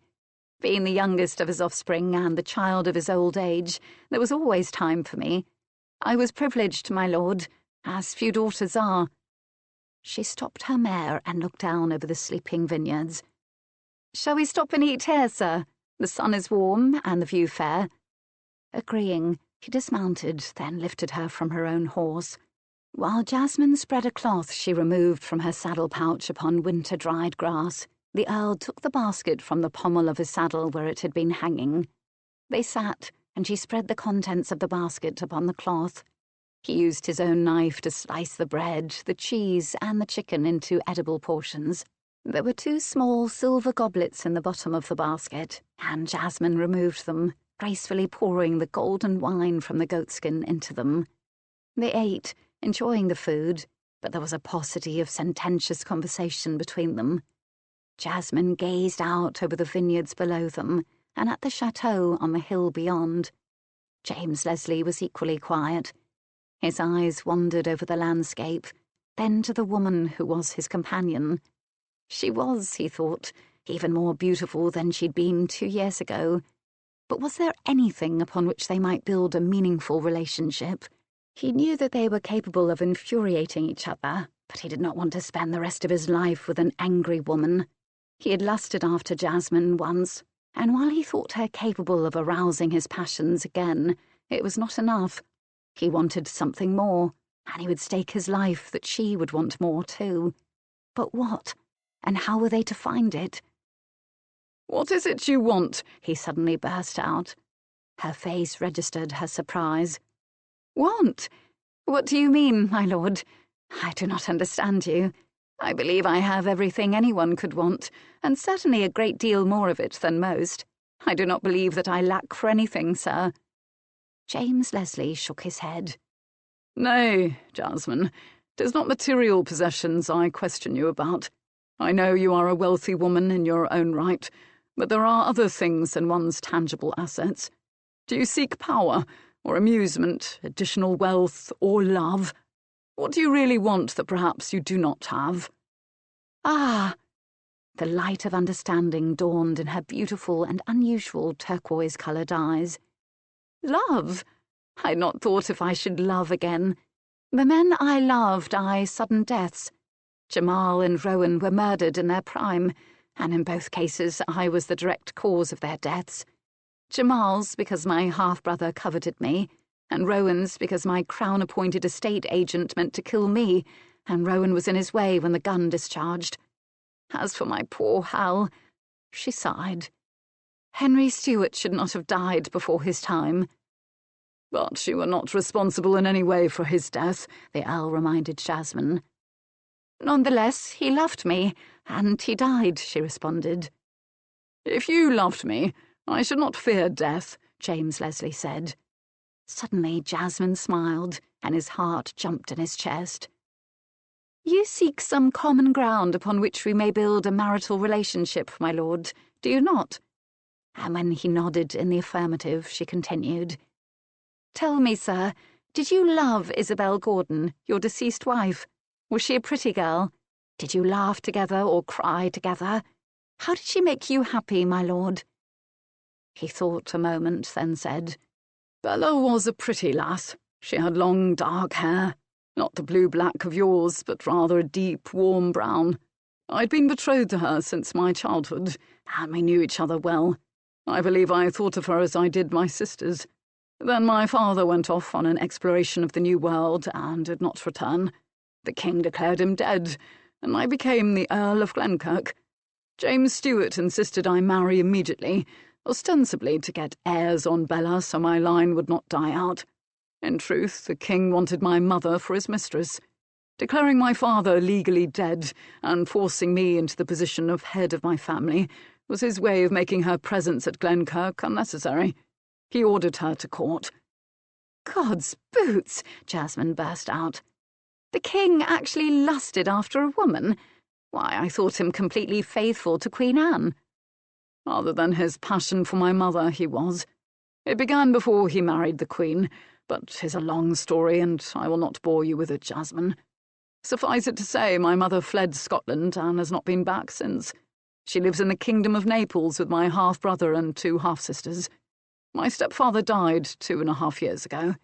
Speaker 1: Being the youngest of his offspring and the child of his old age, there was always time for me. I was privileged, my lord, as few daughters are. She stopped her mare and looked down over the sleeping vineyards. Shall we stop and eat here, sir? The sun is warm and the view fair. Agreeing, he dismounted, then lifted her from her own horse. While Jasmine spread a cloth she removed from her saddle pouch upon winter-dried grass, the Earl took the basket from the pommel of his saddle where it had been hanging. They sat, and she spread the contents of the basket upon the cloth. He used his own knife to slice the bread, the cheese, and the chicken into edible portions. There were 2 small silver goblets in the bottom of the basket, and Jasmine removed them, gracefully pouring the golden wine from the goatskin into them. They ate, enjoying the food, but there was a paucity of sententious conversation between them. Jasmine gazed out over the vineyards below them and at the chateau on the hill beyond. James Leslie was equally quiet. His eyes wandered over the landscape, then to the woman who was his companion. She was, he thought, even more beautiful than she'd been 2 years ago. But was there anything upon which they might build a meaningful relationship? He knew that they were capable of infuriating each other, but he did not want to spend the rest of his life with an angry woman. He had lusted after Jasmine once, and while he thought her capable of arousing his passions again, it was not enough. He wanted something more, and he would stake his life that she would want more too. But what? And how were they to find it?
Speaker 3: What is it you want?
Speaker 1: He suddenly burst out. Her face registered her surprise. Want? What do you mean, my lord? I do not understand you. I believe I have everything anyone could want, and certainly a great deal more of it than most. I do not believe that I lack for anything, sir. James Leslie shook his head.
Speaker 3: Nay, Jasmine, 'tis not material possessions I question you about. I know you are a wealthy woman in your own right, but there are other things than one's tangible assets. Do you seek power, or amusement, additional wealth, or love? What do you really want that perhaps you do not have?
Speaker 1: Ah! The light of understanding dawned in her beautiful and unusual turquoise-coloured eyes. Love? I had not thought if I should love again. The men I loved die sudden deaths. Jamal and Rowan were murdered in their prime, and in both cases I was the direct cause of their deaths. Jamal's because my half-brother coveted me, and Rowan's because my crown-appointed estate agent meant to kill me, and Rowan was in his way when the gun discharged. As for my poor Hal, she sighed. Henry Stuart should not have died before his time.
Speaker 3: But you were not responsible in any way for his death,
Speaker 1: the Earl reminded Jasmine. Nonetheless, he loved me, and he died, she responded.
Speaker 3: If you loved me, I should not fear death,
Speaker 1: James Leslie said. Suddenly Jasmine smiled, and his heart jumped in his chest. You seek some common ground upon which we may build a marital relationship, my lord, do you not? And when he nodded in the affirmative, she continued. Tell me, sir, did you love Isabel Gordon, your deceased wife? Was she a pretty girl? Did you laugh together or cry together? How did she make you happy, my lord? He thought a moment, then said,
Speaker 3: Bella was a pretty lass. She had long, dark hair, not the blue-black of yours, but rather a deep, warm brown. I'd been betrothed to her since my childhood, and we knew each other well. I believe I thought of her as I did my sisters. Then my father went off on an exploration of the New World and did not return. The king declared him dead, and I became the Earl of Glenkirk. James Stewart insisted I marry immediately, ostensibly to get heirs on Bella so my line would not die out. In truth, the king wanted my mother for his mistress. Declaring my father legally dead and forcing me into the position of head of my family was his way of making her presence at Glenkirk unnecessary. He ordered her to court.
Speaker 1: God's boots! Jasmine burst out. The king actually lusted after a woman? Why, I thought him completely faithful to Queen Anne.
Speaker 3: Other than his passion for my mother, he was. It began before he married the Queen, but 'tis a long story, and I will not bore you with it, Jasmine. Suffice it to say, my mother fled Scotland and has not been back since. She lives in the Kingdom of Naples with my half-brother and 2 half-sisters. My stepfather died 2.5 years ago.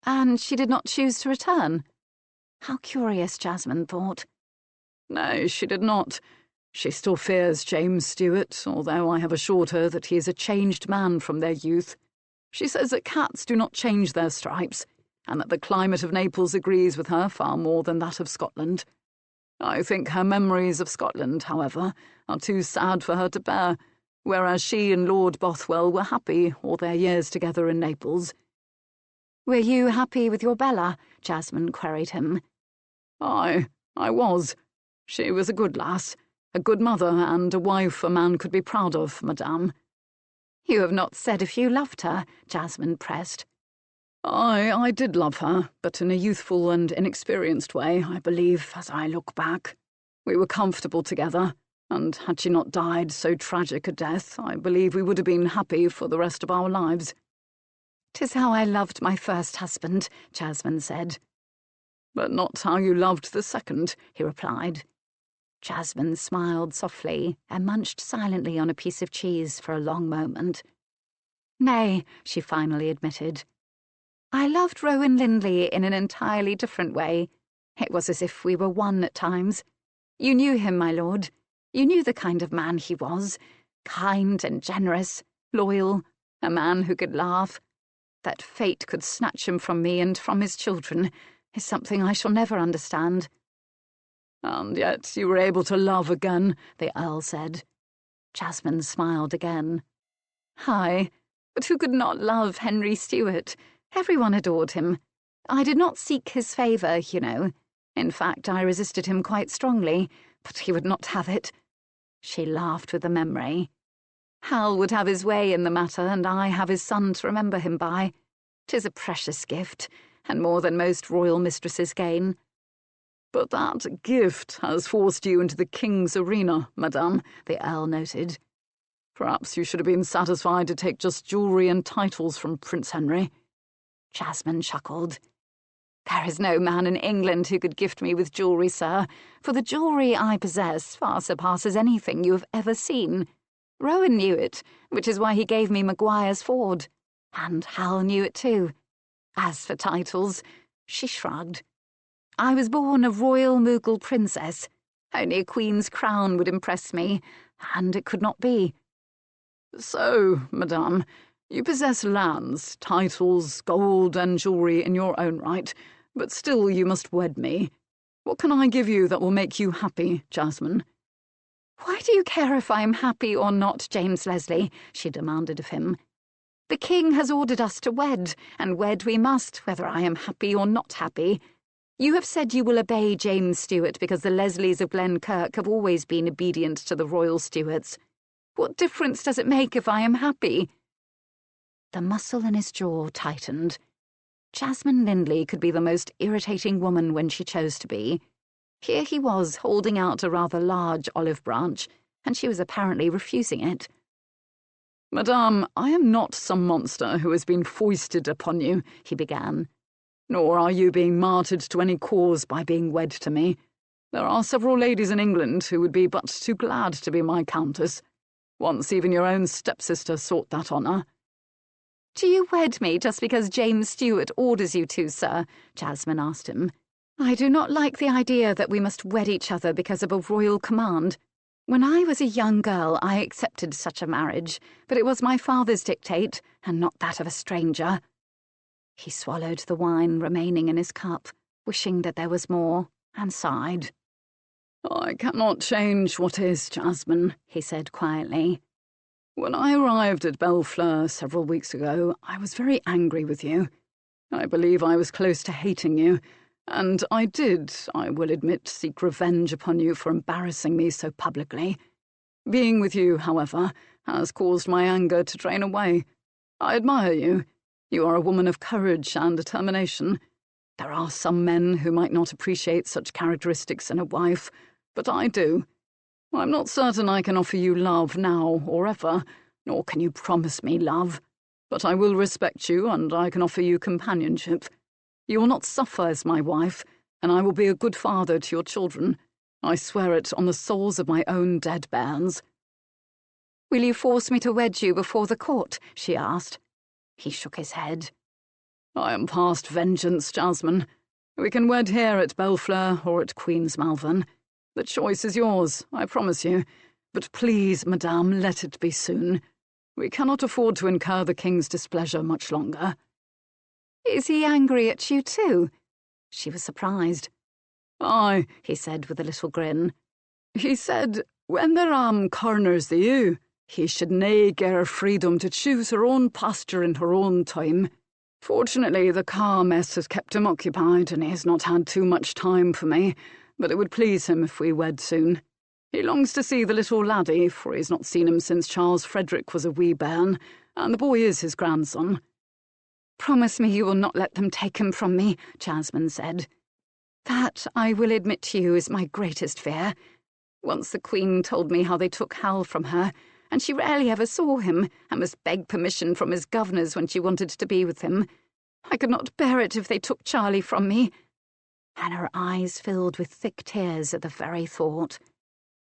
Speaker 1: And she did not choose to return? How curious, Jasmine thought.
Speaker 3: No, she did not. She still fears James Stewart, although I have assured her that he is a changed man from their youth. She says that cats do not change their stripes, and that the climate of Naples agrees with her far more than that of Scotland. I think her memories of Scotland, however, are too sad for her to bear, whereas she and Lord Bothwell were happy all their years together in Naples.
Speaker 1: Were you happy with your Bella? Jasmine queried him.
Speaker 3: I was. She was a good lass, a good mother, and a wife a man could be proud of, madame.
Speaker 1: You have not said if you loved her, Jasmine pressed.
Speaker 3: I did love her, but in a youthful and inexperienced way, I believe, as I look back. We were comfortable together, and had she not died so tragic a death, I believe we would have been happy for the rest of our lives.
Speaker 1: "'Tis how I loved my first husband," Jasmine said.
Speaker 3: But not how you loved the second, he replied.
Speaker 1: Jasmine smiled softly and munched silently on a piece of cheese for a long moment. "Nay," she finally admitted. "I loved Rowan Lindley in an entirely different way. It was as if we were one at times. You knew him, my lord. You knew the kind of man he was. Kind and generous, loyal, a man who could laugh. That fate could snatch him from me and from his children is something I shall never understand."
Speaker 3: "And yet you were able to love again," the Earl said.
Speaker 1: Jasmine smiled again. "Aye, but who could not love Henry Stewart? Everyone adored him. I did not seek his favour, you know. In fact, I resisted him quite strongly, but he would not have it." She laughed with the memory. "Hal would have his way in the matter, and I have his son to remember him by. 'Tis a precious gift, and more than most royal mistresses gain."
Speaker 3: "But that gift has forced you into the king's arena, madame," the Earl noted. "Perhaps you should have been satisfied to take just jewellery and titles from Prince Henry."
Speaker 1: Jasmine chuckled. "There is no man in England who could gift me with jewellery, sir, for the jewellery I possess far surpasses anything you have ever seen. Rowan knew it, which is why he gave me Maguire's Ford. And Hal knew it too. As for titles," she shrugged. "I was born a royal Mughal princess. Only a queen's crown would impress me, and it could not be."
Speaker 3: "So, madame, you possess lands, titles, gold, and jewellery in your own right, but still you must wed me. What can I give you that will make you happy, Jasmine?"
Speaker 1: "Why do you care if I am happy or not, James Leslie?" she demanded of him. "The king has ordered us to wed, and wed we must, whether I am happy or not happy. You have said you will obey James Stewart because the Leslies of Glenkirk have always been obedient to the royal Stewarts. What difference does it make if I am happy?" The muscle in his jaw tightened. Jasmine Lindley could be the most irritating woman when she chose to be. Here he was holding out a rather large olive branch, and she was apparently refusing it.
Speaker 3: "Madame, I am not some monster who has been foisted upon you," he began. "Nor are you being martyred to any cause by being wed to me. There are several ladies in England who would be but too glad to be my countess. Once even your own stepsister sought that honour."
Speaker 1: Do you wed me just because James Stewart orders you to, sir? Jasmine asked him. I do not like the idea that we must wed each other because of a royal command. When I was a young girl, I accepted such a marriage, but it was my father's dictate, and not that of a stranger. He swallowed the wine remaining in his cup, wishing that there was more, and sighed.
Speaker 3: I cannot change what is, Jasmine, he said quietly. When I arrived at Bellfleur several weeks ago, I was very angry with you. I believe I was close to hating you, and I did, I will admit, seek revenge upon you for embarrassing me so publicly. Being with you, however, has caused my anger to drain away. I admire you. You are a woman of courage and determination. There are some men who might not appreciate such characteristics in a wife, but I do. I'm not certain I can offer you love now or ever, nor can you promise me love. But I will respect you, and I can offer you companionship. You will not suffer as my wife, and I will be a good father to your children. I swear it on the souls of my own dead bairns.
Speaker 1: Will you force me to wed you before the court? She asked. He shook his head.
Speaker 3: I am past vengeance, Jasmine. We can wed here at Bellfleur or at Queen's Malvern. The choice is yours, I promise you. But please, madame, let it be soon. We cannot afford to incur the king's displeasure much longer.
Speaker 1: Is he angry at you too? She was surprised.
Speaker 3: Aye, he said with a little grin. He said, when there corners the ewe, he should nae gie her freedom to choose her own pasture in her own time. Fortunately, the car mess has kept him occupied, and he has not had too much time for me, but it would please him if we wed soon. He longs to see the little laddie, for he has not seen him since Charles Frederick was a wee bairn, and the boy is his grandson.
Speaker 1: Promise me you will not let them take him from me, Jasmine said. That, I will admit to you, is my greatest fear. Once the Queen told me how they took Hal from her, and she rarely ever saw him, and must beg permission from his governors when she wanted to be with him. I could not bear it if they took Charlie from me. And her eyes filled with thick tears at the very thought.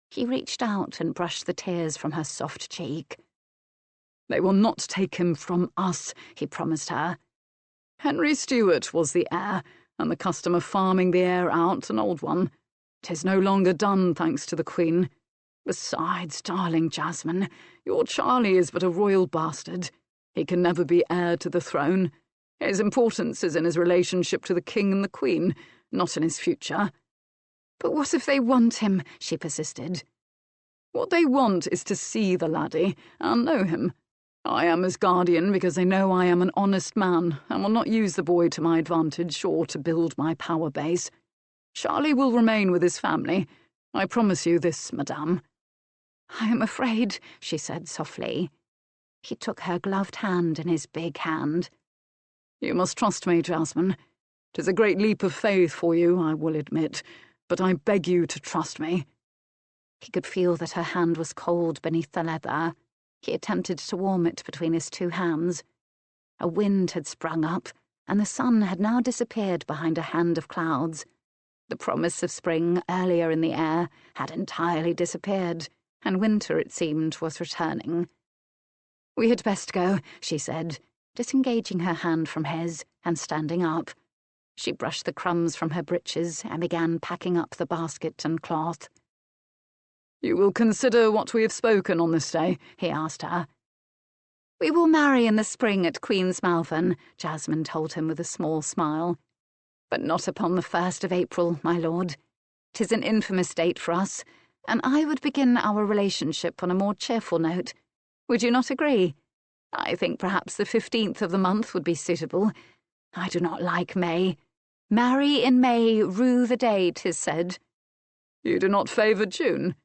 Speaker 1: He reached out and brushed the tears from her soft cheek.
Speaker 3: They will not take him from us, he promised her. Henry Stewart was the heir, and the custom of farming the heir out an old one. 'Tis no longer done, thanks to the Queen. Besides, darling Jasmine, your Charlie is but a royal bastard. He can never be heir to the throne. His importance is in his relationship to the King and the Queen, not in his future.
Speaker 1: But what if they want him? She persisted.
Speaker 3: What they want is to see the laddie and know him. I am his guardian because they know I am an honest man and will not use the boy to my advantage or to build my power base. Charlie will remain with his family. I promise you this, madame.
Speaker 1: I am afraid, she said softly. He took her gloved hand in his big hand.
Speaker 3: You must trust me, Jasmine. 'Tis a great leap of faith for you, I will admit, but I beg you to trust me.
Speaker 1: He could feel that her hand was cold beneath the leather. He attempted to warm it between his two hands. A wind had sprung up, and the sun had now disappeared behind a hand of clouds. The promise of spring earlier in the air had entirely disappeared, and winter, it seemed, was returning. We had best go, she said, disengaging her hand from his and standing up. She brushed the crumbs from her breeches and began packing up the basket and cloth.
Speaker 3: You will consider what we have spoken on this day, he asked her.
Speaker 1: We will marry in the spring at Queen's Malvern, Jasmine told him with a small smile. But not upon the 1st of April, my lord. 'Tis an infamous date for us, and I would begin our relationship on a more cheerful note. Would you not agree? I think perhaps the 15th of the month would be suitable. I do not like May. Marry in May, rue the day, 'tis said.
Speaker 3: You do not favour June?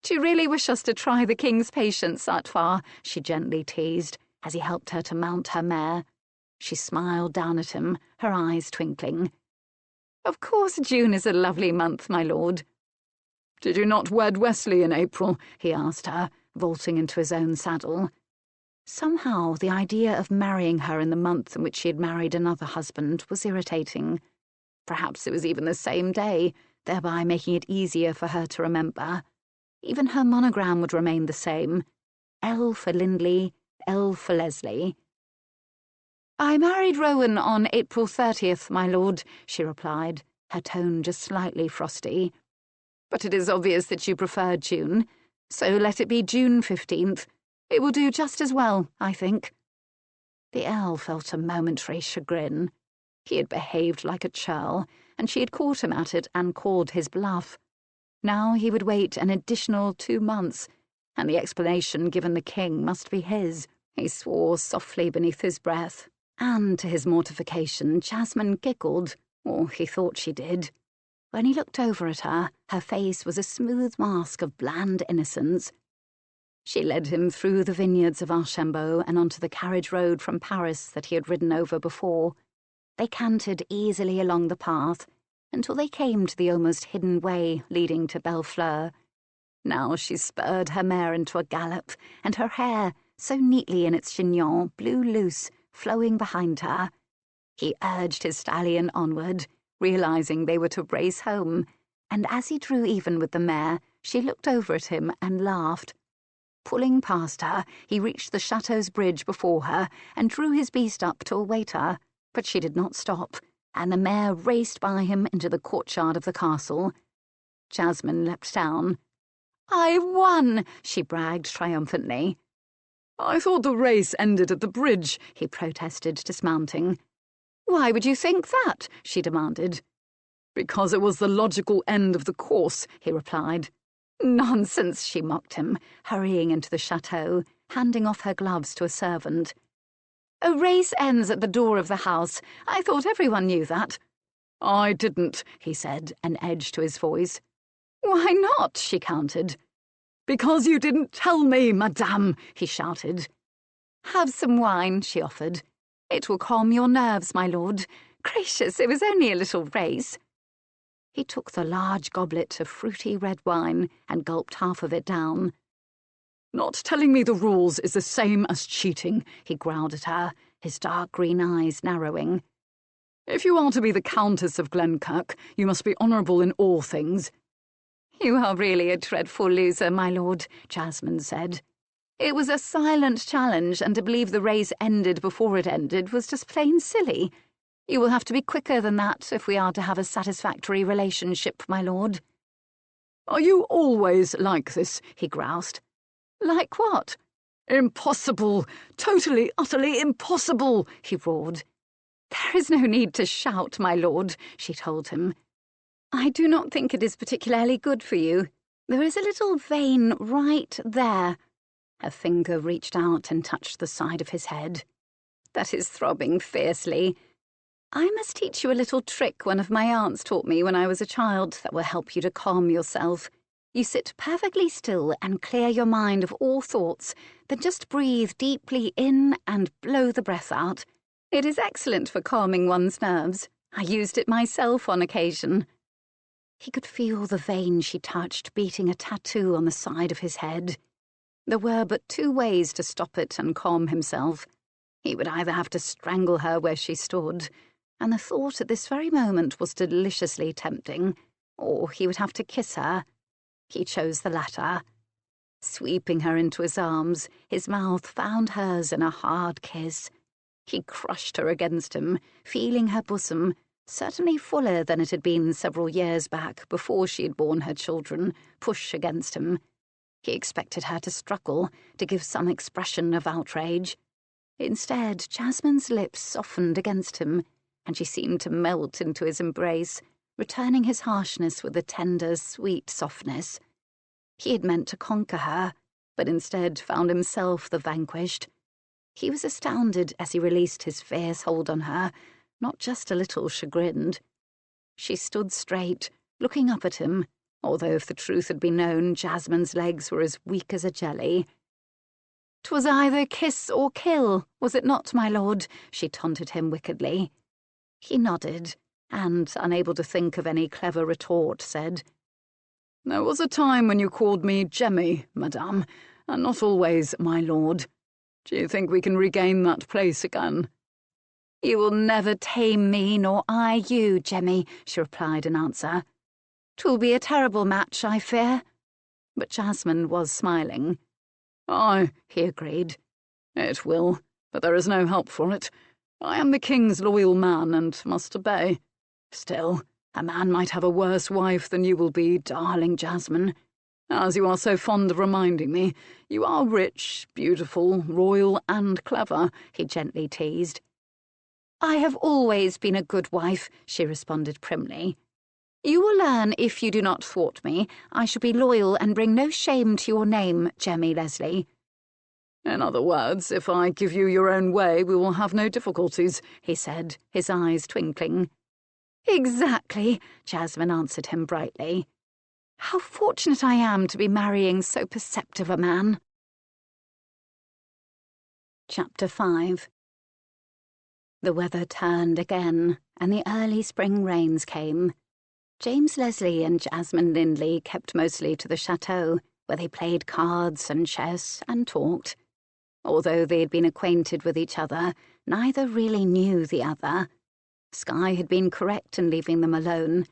Speaker 1: Do you really wish us to try the king's patience that far? She gently teased, as he helped her to mount her mare. She smiled down at him, her eyes twinkling. Of course June is a lovely month, my lord.
Speaker 3: Did you not wed Wesley in April? He asked her,
Speaker 1: vaulting into his own saddle. Somehow the idea of marrying her in the month in which she had married another husband was irritating. Perhaps it was even the same day, thereby making it easier for her to remember. Even her monogram would remain the same. L for Lindley, L for Leslie.
Speaker 2: I married Rowan on April 30th, my lord, she replied, her tone just slightly frosty. But it is obvious that you prefer June, so let it be June 15th. It will do just as well, I think. The Earl felt a momentary chagrin. He had behaved like a churl, and she had caught him at it and called his bluff. Now he would wait an additional 2 months, and the explanation given the king must be his. He swore softly beneath his breath, and to his mortification Jasmine giggled, or he thought she did. When he looked over at her, her face was a smooth mask of bland innocence. She led him through the vineyards of Archambault and onto the carriage road from Paris that he had ridden over before. They cantered easily along the path until they came to the almost hidden way leading to Bellefleur. Now she spurred her mare into a gallop, and her hair, so neatly in its chignon, blew loose, flowing behind her. He urged his stallion onward, realizing they were to race home, and as he drew even with the mare, she looked over at him and laughed. Pulling past her, he reached the chateau's bridge before her and drew his beast up to await her, but she did not stop, and the mare raced by him into the courtyard of the castle. Jasmine leapt down. "I won!" she bragged triumphantly.
Speaker 3: "I thought the race ended at the bridge," he protested, dismounting.
Speaker 2: "Why would you think that?" she demanded.
Speaker 3: "Because it was the logical end of the course," he replied.
Speaker 2: "Nonsense," she mocked him, hurrying into the chateau, handing off her gloves to a servant. "A race ends at the door of the house. I thought everyone knew that."
Speaker 3: "I didn't,"
Speaker 2: he said, an edge to his voice. "Why not?" she countered.
Speaker 3: "Because you didn't tell me, madame," he shouted.
Speaker 2: "Have some wine," she offered. "It will calm your nerves, my lord. Gracious, it was only a little race." He took the large goblet of fruity red wine and gulped half of it down.
Speaker 3: "Not telling me the rules is the same as cheating,"
Speaker 2: he growled at her, his dark green eyes narrowing.
Speaker 3: "If you are to be the Countess of Glenkirk, you must be honourable in all things."
Speaker 2: "You are really a dreadful loser, my lord," Jasmine said. "It was a silent challenge, and to believe the race ended before it ended was just plain silly. You will have to be quicker than that if we are to have a satisfactory relationship, my lord."
Speaker 3: "Are you always like this?" he groused.
Speaker 2: "Like what?"
Speaker 3: "Impossible! Totally, utterly impossible!" he roared.
Speaker 2: "There is no need to shout, my lord," she told him. "I do not think it is particularly good for you. There is a little vein right there." Her finger reached out and touched the side of his head. "That is throbbing fiercely. I must teach you a little trick one of my aunts taught me when I was a child that will help you to calm yourself. You sit perfectly still and clear your mind of all thoughts, then just breathe deeply in and blow the breath out. It is excellent for calming one's nerves. I used it myself on occasion." He could feel the vein she touched beating a tattoo on the side of his head. There were but 2 ways to stop it and calm himself. He would either have to strangle her where she stood, and the thought at this very moment was deliciously tempting, or he would have to kiss her. He chose the latter. Sweeping her into his arms, his mouth found hers in a hard kiss. He crushed her against him, feeling her bosom, certainly fuller than it had been several years back before she had borne her children, push against him. He expected her to struggle, to give some expression of outrage. Instead, Jasmine's lips softened against him, and she seemed to melt into his embrace, returning his harshness with a tender, sweet softness. He had meant to conquer her, but instead found himself the vanquished. He was astounded as he released his fierce hold on her, not just a little chagrined. She stood straight, looking up at him, although if the truth had been known, Jasmine's legs were as weak as a jelly. "'Twas either kiss or kill, was it not, my lord?" she taunted him wickedly. He nodded, and, unable to think of any clever retort, said,
Speaker 3: "There was a time when you called me Jemmy, madame, and not always my lord. Do you think we can regain that place again?"
Speaker 2: "You will never tame me, nor I you, Jemmy," she replied in answer. "'Twill be a terrible match, I fear." But Jasmine was smiling.
Speaker 3: "Aye," he agreed. "It will, but there is no help for it. I am the king's loyal man and must obey. Still, a man might have a worse wife than you will be, darling Jasmine. As you are so fond of reminding me, you are rich, beautiful, royal, and clever," he gently teased.
Speaker 1: "I have always been a good wife," she responded primly. "You will learn if you do not thwart me. I shall be loyal and bring no shame to your name, Jemmy Leslie."
Speaker 3: "In other words, if I give you your own way, we will have no difficulties," he said, his eyes twinkling.
Speaker 1: "Exactly," Jasmine answered him brightly. "How fortunate I am to be marrying so perceptive a man."
Speaker 2: Chapter 5. The weather turned again, and the early spring rains came. James Leslie and Jasmine Lindley kept mostly to the chateau, where they played cards and chess and talked. Although they had been acquainted with each other, neither really knew the other. Skye had been correct in leaving them alone.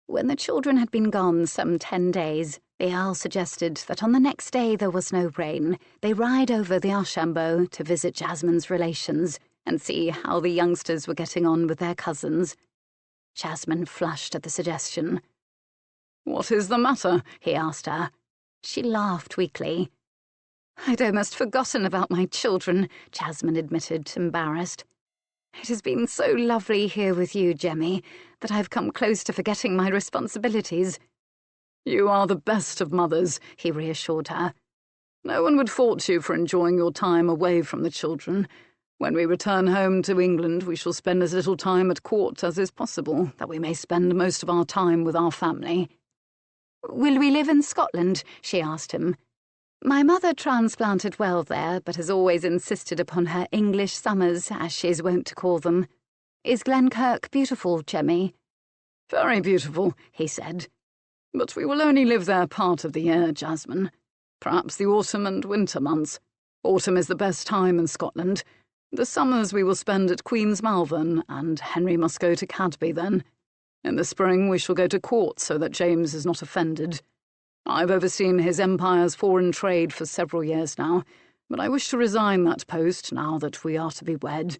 Speaker 2: When the children had been gone some 10 days, the Earl suggested that on the next day there was no rain, they ride over the Archambault to visit Jasmine's relations and see how the youngsters were getting on with their cousins. Jasmine flushed at the suggestion.
Speaker 3: "What is the matter?"
Speaker 2: he asked her. She laughed weakly. "I'd almost forgotten about my children," Jasmine admitted, embarrassed. "It has been so lovely here with you, Jemmy, that I've come close to forgetting my responsibilities."
Speaker 3: "You are the best of mothers," he reassured her. "No one would fault you for enjoying your time away from the children. When we return home to England, we shall spend as little time at court as is possible, that we may spend most of our time with our family."
Speaker 1: "Will we live in Scotland?" she asked him. "My mother transplanted well there, but has always insisted upon her English summers, as she is wont to call them. Is Glenkirk beautiful, Jemmy?"
Speaker 3: "Very beautiful," he said. "But we will only live there part of the year, Jasmine. Perhaps the autumn and winter months. Autumn is the best time in Scotland. The summers we will spend at Queen's Malvern, and Henry must go to Cadby then. In the spring we shall go to court so that James is not offended. I've overseen his empire's foreign trade for several years now, but I wish to resign that post now that we are to be wed.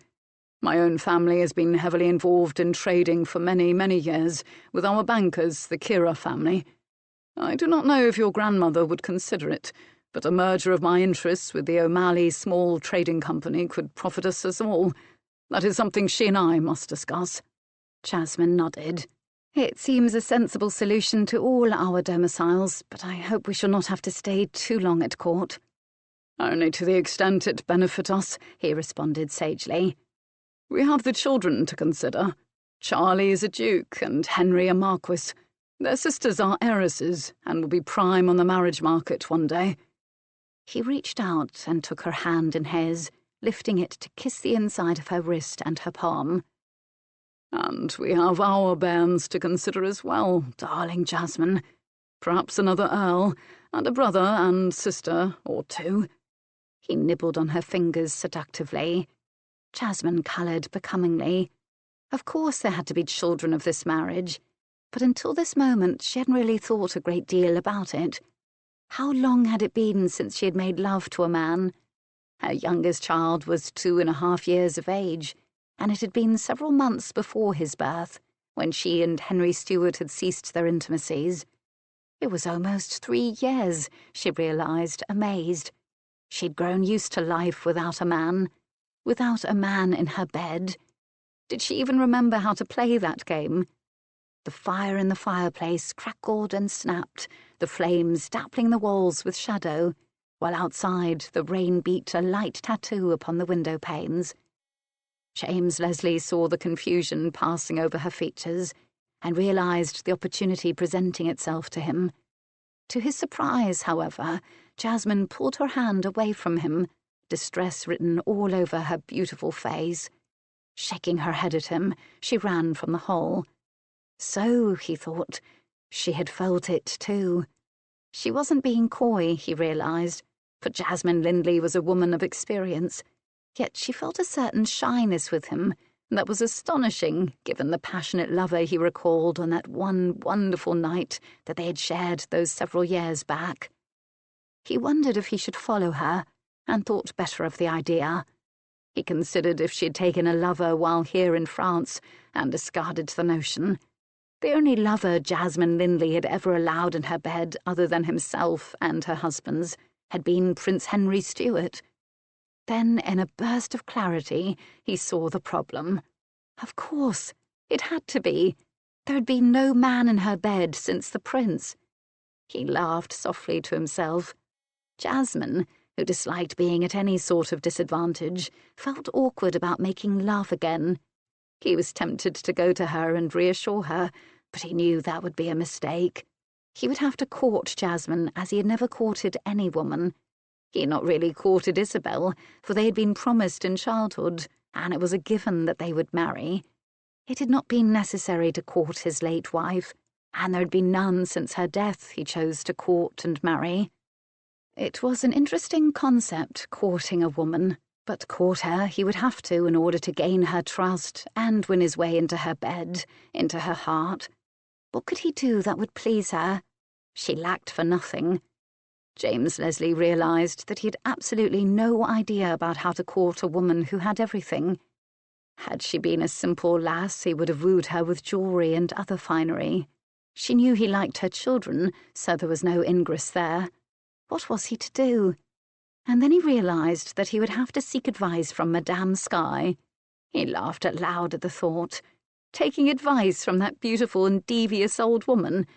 Speaker 3: My own family has been heavily involved in trading for many, many years, with our bankers, the Kira family. I do not know if your grandmother would consider it, but a merger of my interests with the O'Malley Small Trading Company could profit us all. That is something she and I must discuss."
Speaker 2: Jasmine nodded. "It seems a sensible solution to all our domiciles, but I hope we shall not have to stay too long at court."
Speaker 3: "Only to the extent it benefit us," he responded sagely. "We have the children to consider. Charlie is a duke and Henry a marquis. Their sisters are heiresses and will be prime on the marriage market one day."
Speaker 2: He reached out and took her hand in his, lifting it to kiss the inside of her wrist and her palm.
Speaker 3: "And we have our bairns to consider as well, darling Jasmine. Perhaps another earl, and a brother and sister or two."
Speaker 2: He nibbled on her fingers seductively. Jasmine coloured becomingly. Of course there had to be children of this marriage, but until this moment she hadn't really thought a great deal about it. How long had it been since she had made love to a man? Her youngest child was 2.5 years of age, and it had been several months before his birth, when she and Henry Stuart had ceased their intimacies. It was almost 3 years, she realised, amazed. She'd grown used to life without a man in her bed. Did she even remember how to play that game? The fire in the fireplace crackled and snapped, the flames dappling the walls with shadow, while outside the rain beat a light tattoo upon the window panes. James Leslie saw the confusion passing over her features and realised the opportunity presenting itself to him. To his surprise, however, Jasmine pulled her hand away from him, distress written all over her beautiful face. Shaking her head at him, she ran from the hall. So, he thought, she had felt it too. She wasn't being coy, he realised, for Jasmine Lindley was a woman of experience, yet she felt a certain shyness with him that was astonishing given the passionate lover he recalled on that one wonderful night that they had shared those several years back. He wondered if he should follow her, and thought better of the idea. He considered if she'd taken a lover while here in France, and discarded the notion. The only lover Jasmine Lindley had ever allowed in her bed other than himself and her husband's had been Prince Henry Stuart. Then, in a burst of clarity, he saw the problem. Of course, it had to be. There had been no man in her bed since the prince. He laughed softly to himself. Jasmine, who disliked being at any sort of disadvantage, felt awkward about making love again. He was tempted to go to her and reassure her, but he knew that would be a mistake. He would have to court Jasmine as he had never courted any woman. He had not really courted Isabel, for they had been promised in childhood, and it was a given that they would marry. It had not been necessary to court his late wife, and there had been none since her death he chose to court and marry. It was an interesting concept, courting a woman, but court her he would have to in order to gain her trust and win his way into her bed, into her heart. What could he do that would please her? She lacked for nothing. James Leslie realised that he had absolutely no idea about how to court a woman who had everything. Had she been a simple lass, he would have wooed her with jewellery and other finery. She knew he liked her children, so there was no ingress there. What was he to do? And then he realised that he would have to seek advice from Madame Skye. He laughed out loud at the thought. Taking advice from that beautiful and devious old woman?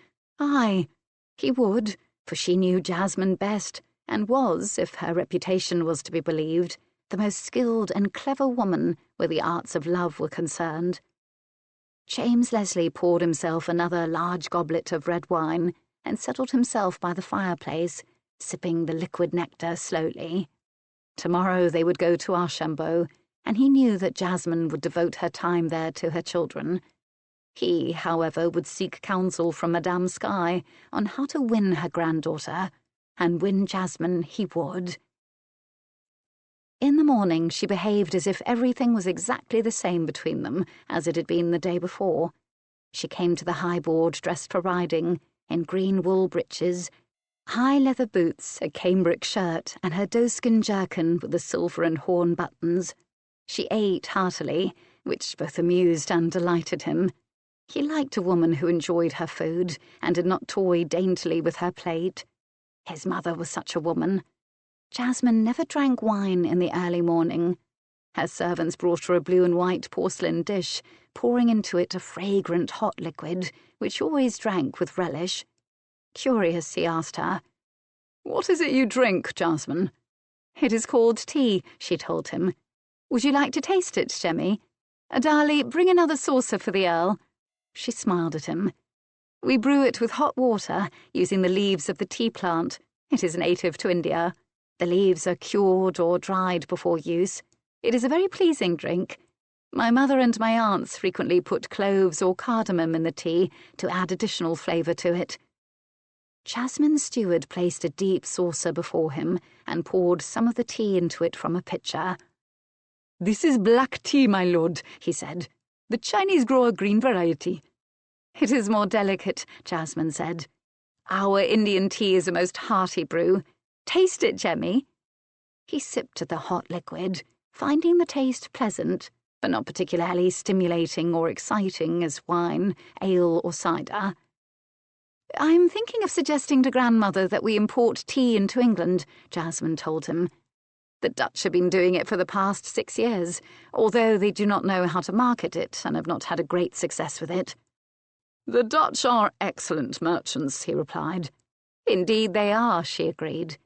Speaker 2: Aye, he would, for she knew Jasmine best, and was, if her reputation was to be believed, the most skilled and clever woman where the arts of love were concerned. James Leslie poured himself another large goblet of red wine and settled himself by the fireplace, sipping the liquid nectar slowly. Tomorrow they would go to Archambault, and he knew that Jasmine would devote her time there to her children. He, however, would seek counsel from Madame Skye on how to win her granddaughter, and win Jasmine he would. In the morning she behaved as if everything was exactly the same between them as it had been the day before. She came to the high board dressed for riding, in green wool breeches, high leather boots, a cambric shirt, and her doeskin jerkin with the silver and horn buttons. She ate heartily, which both amused and delighted him. He liked a woman who enjoyed her food and did not toy daintily with her plate. His mother was such a woman. Jasmine never drank wine in the early morning. Her servants brought her a blue and white porcelain dish, pouring into it a fragrant hot liquid, which she always drank with relish. Curious, he asked her, "What is it you drink, Jasmine?" "It is called tea," she told him. "Would you like to taste it, Jemmy? Darlie, bring another saucer for the Earl." She smiled at him. "We brew it with hot water, using the leaves of the tea plant. It is native to India. The leaves are cured or dried before use. It is a very pleasing drink. My mother and my aunts frequently put cloves or cardamom in the tea to add additional flavour to it." Jasmine's steward placed a deep saucer before him and poured some of the tea into it from a pitcher. "This is black tea, my lord," he said. "The Chinese grow a green variety." "It is more delicate," Jasmine said. "Our Indian tea is a most hearty brew. Taste it, Jemmy." He sipped at the hot liquid, finding the taste pleasant, but not particularly stimulating or exciting as wine, ale, or cider. "I'm thinking of suggesting to Grandmother that we import tea into England," Jasmine told him. "The Dutch have been doing it for the past 6 years, although they do not know how to market it and have not had a great success with it." "The Dutch are excellent merchants," he replied. "Indeed they are," she agreed.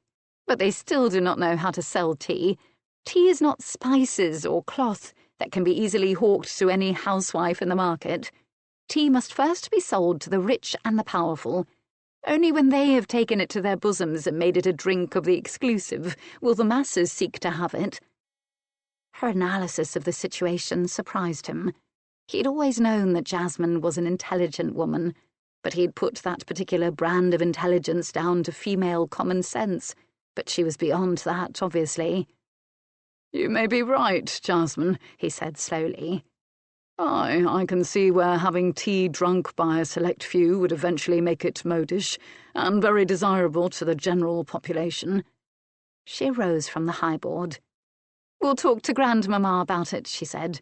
Speaker 2: "But they still do not know how to sell tea. Tea is not spices or cloth that can be easily hawked to any housewife in the market. Tea must first be sold to the rich and the powerful. Only when they have taken it to their bosoms and made it a drink of the exclusive will the masses seek to have it." Her analysis of the situation surprised him. He had always known that Jasmine was an intelligent woman, but he had put that particular brand of intelligence down to female common sense. But she was beyond that, obviously. "You may be right, Jasmine," he said slowly. I can see where having tea drunk by a select few would eventually make it modish and very desirable to the general population." She rose from the high board. We'll talk to Grandmamma about it, she said.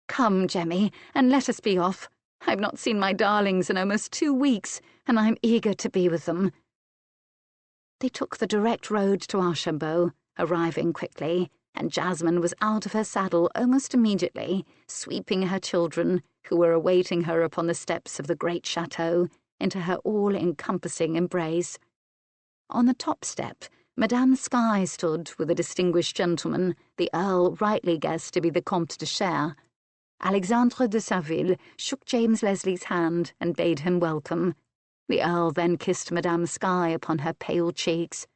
Speaker 2: Come, Jemmy, and let us be off. I've not seen my darlings in almost 2 weeks, and I'm eager to be with them. They took the direct road to Archambault, arriving quickly, and Jasmine was out of her saddle almost immediately, sweeping her children, who were awaiting her upon the steps of the great chateau, into her all-encompassing embrace. On the top step, Madame Skye stood with a distinguished gentleman, the Earl rightly guessed to be the Comte de Cher. Alexandre de Saville shook James Leslie's hand and bade him welcome. The Earl then kissed Madame Skye upon her pale cheeks.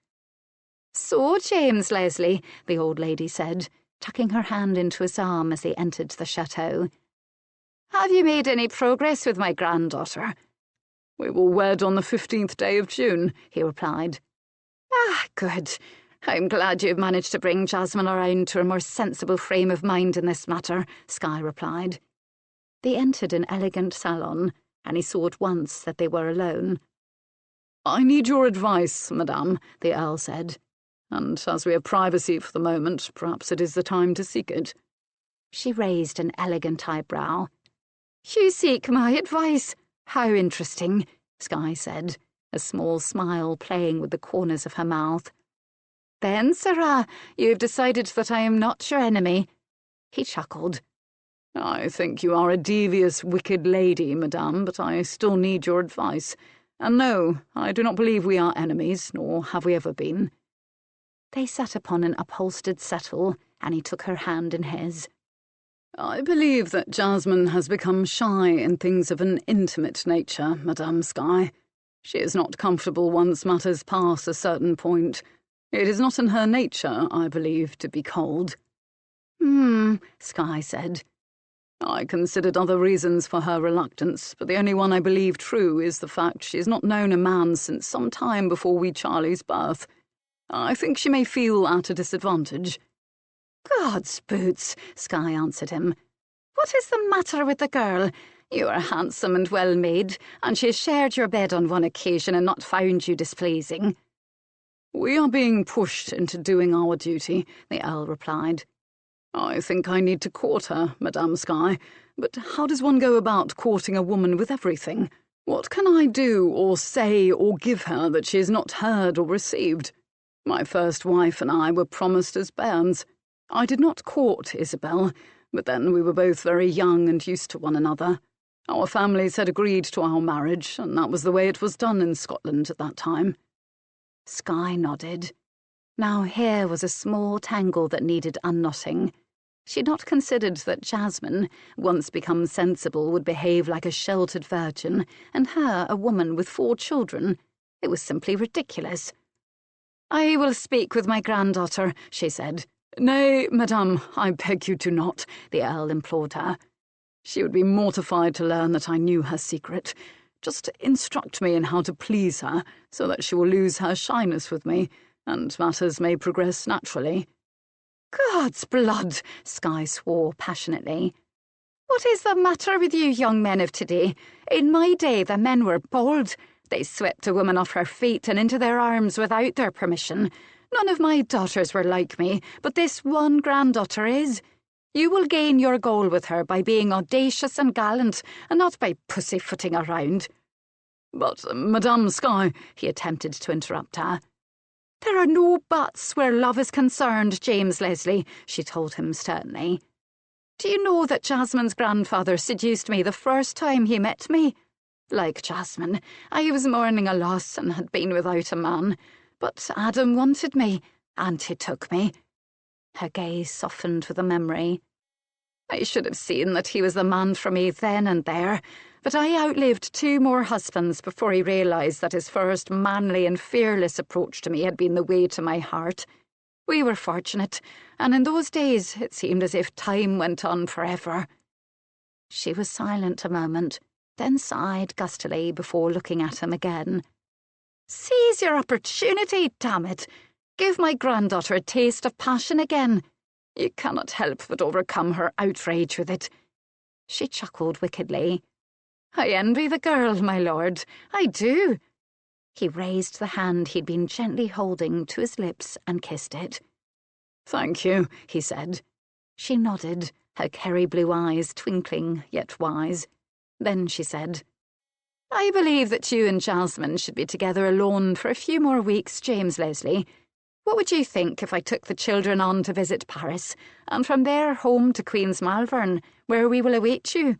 Speaker 2: "So, James Leslie," the old lady said, tucking her hand into his arm as they entered the chateau. "Have you made any progress with my granddaughter?"
Speaker 3: "We will wed on the 15th day of June," he replied.
Speaker 2: "Ah, good. I'm glad you've managed to bring Jasmine around to a more sensible frame of mind in this matter," Skye replied. They entered an elegant salon, and he saw at once that they were alone.
Speaker 3: "I need your advice, madame," the Earl said, "and as we have privacy for the moment, perhaps it is the time to seek it."
Speaker 2: She raised an elegant eyebrow. "You seek my advice? How interesting," Skye said, a small smile playing with the corners of her mouth. "Then, sirrah, you've decided that I am not your enemy." He chuckled.
Speaker 3: "I think you are a devious, wicked lady, madame, but I still need your advice. And no, I do not believe we are enemies, nor have we ever been."
Speaker 2: They sat upon an upholstered settle, and he took her hand in his.
Speaker 3: "I believe that Jasmine has become shy in things of an intimate nature, Madame Skye. She is not comfortable once matters pass a certain point. It is not in her nature, I believe, to be cold."
Speaker 2: Skye said.
Speaker 3: "I considered other reasons for her reluctance, but the only one I believe true is the fact she has not known a man since some time before wee Charlie's birth. I think she may feel at a disadvantage."
Speaker 2: "God's boots," Skye answered him. "What is the matter with the girl? You are handsome and well-made, and she has shared your bed on one occasion and not found you displeasing."
Speaker 3: "We are being pushed into doing our duty," the Earl replied. "I think I need to court her, Madame Skye, but how does one go about courting a woman with everything? What can I do or say or give her that she has not heard or received? My first wife and I were promised as bairns. I did not court Isabel, but then we were both very young and used to one another. Our families had agreed to our marriage, and that was the way it was done in Scotland at that time."
Speaker 2: Skye nodded. Now here was a small tangle that needed unknotting. She had not considered that Jasmine, once become sensible, would behave like a sheltered virgin, and her a woman with 4 children. It was simply ridiculous. "I will speak with my granddaughter," she said.
Speaker 3: "Nay, madame, I beg you do not," the Earl implored her. "She would be mortified to learn that I knew her secret. Just instruct me in how to please her, so that she will lose her shyness with me, and matters may progress naturally."
Speaker 2: "God's blood!" Skye swore passionately. "What is the matter with you young men of today? In my day the men were bold. They swept a woman off her feet and into their arms without their permission. None of my daughters were like me, but this one granddaughter is. You will gain your goal with her by being audacious and gallant, and not by pussyfooting around."
Speaker 3: "But, Madame Skye," he attempted to interrupt her.
Speaker 2: "There are no buts where love is concerned, James Leslie," she told him sternly. "Do you know that Jasmine's grandfather seduced me the first time he met me? Like Jasmine, I was mourning a loss and had been without a man, but Adam wanted me, and he took me." Her gaze softened with a memory. "I should have seen that he was the man for me then and there, but I outlived 2 more husbands before he realised that his first manly and fearless approach to me had been the way to my heart. We were fortunate, and in those days it seemed as if time went on forever." She was silent a moment, then sighed gustily before looking at him again. "Seize your opportunity, damn it! Give my granddaughter a taste of passion again. You cannot help but overcome her outrage with it." She chuckled wickedly. "I envy the girl, my lord. I do." He raised the hand he'd been gently holding to his lips and kissed it.
Speaker 3: "Thank you," he said.
Speaker 1: She nodded, her kerry blue eyes twinkling yet wise. Then she said,
Speaker 2: "I believe that you and Jasmine should be together alone for a few more weeks, James Leslie. What would you think if I took the children on to visit Paris, and from there home to Queen's Malvern, where we will await you?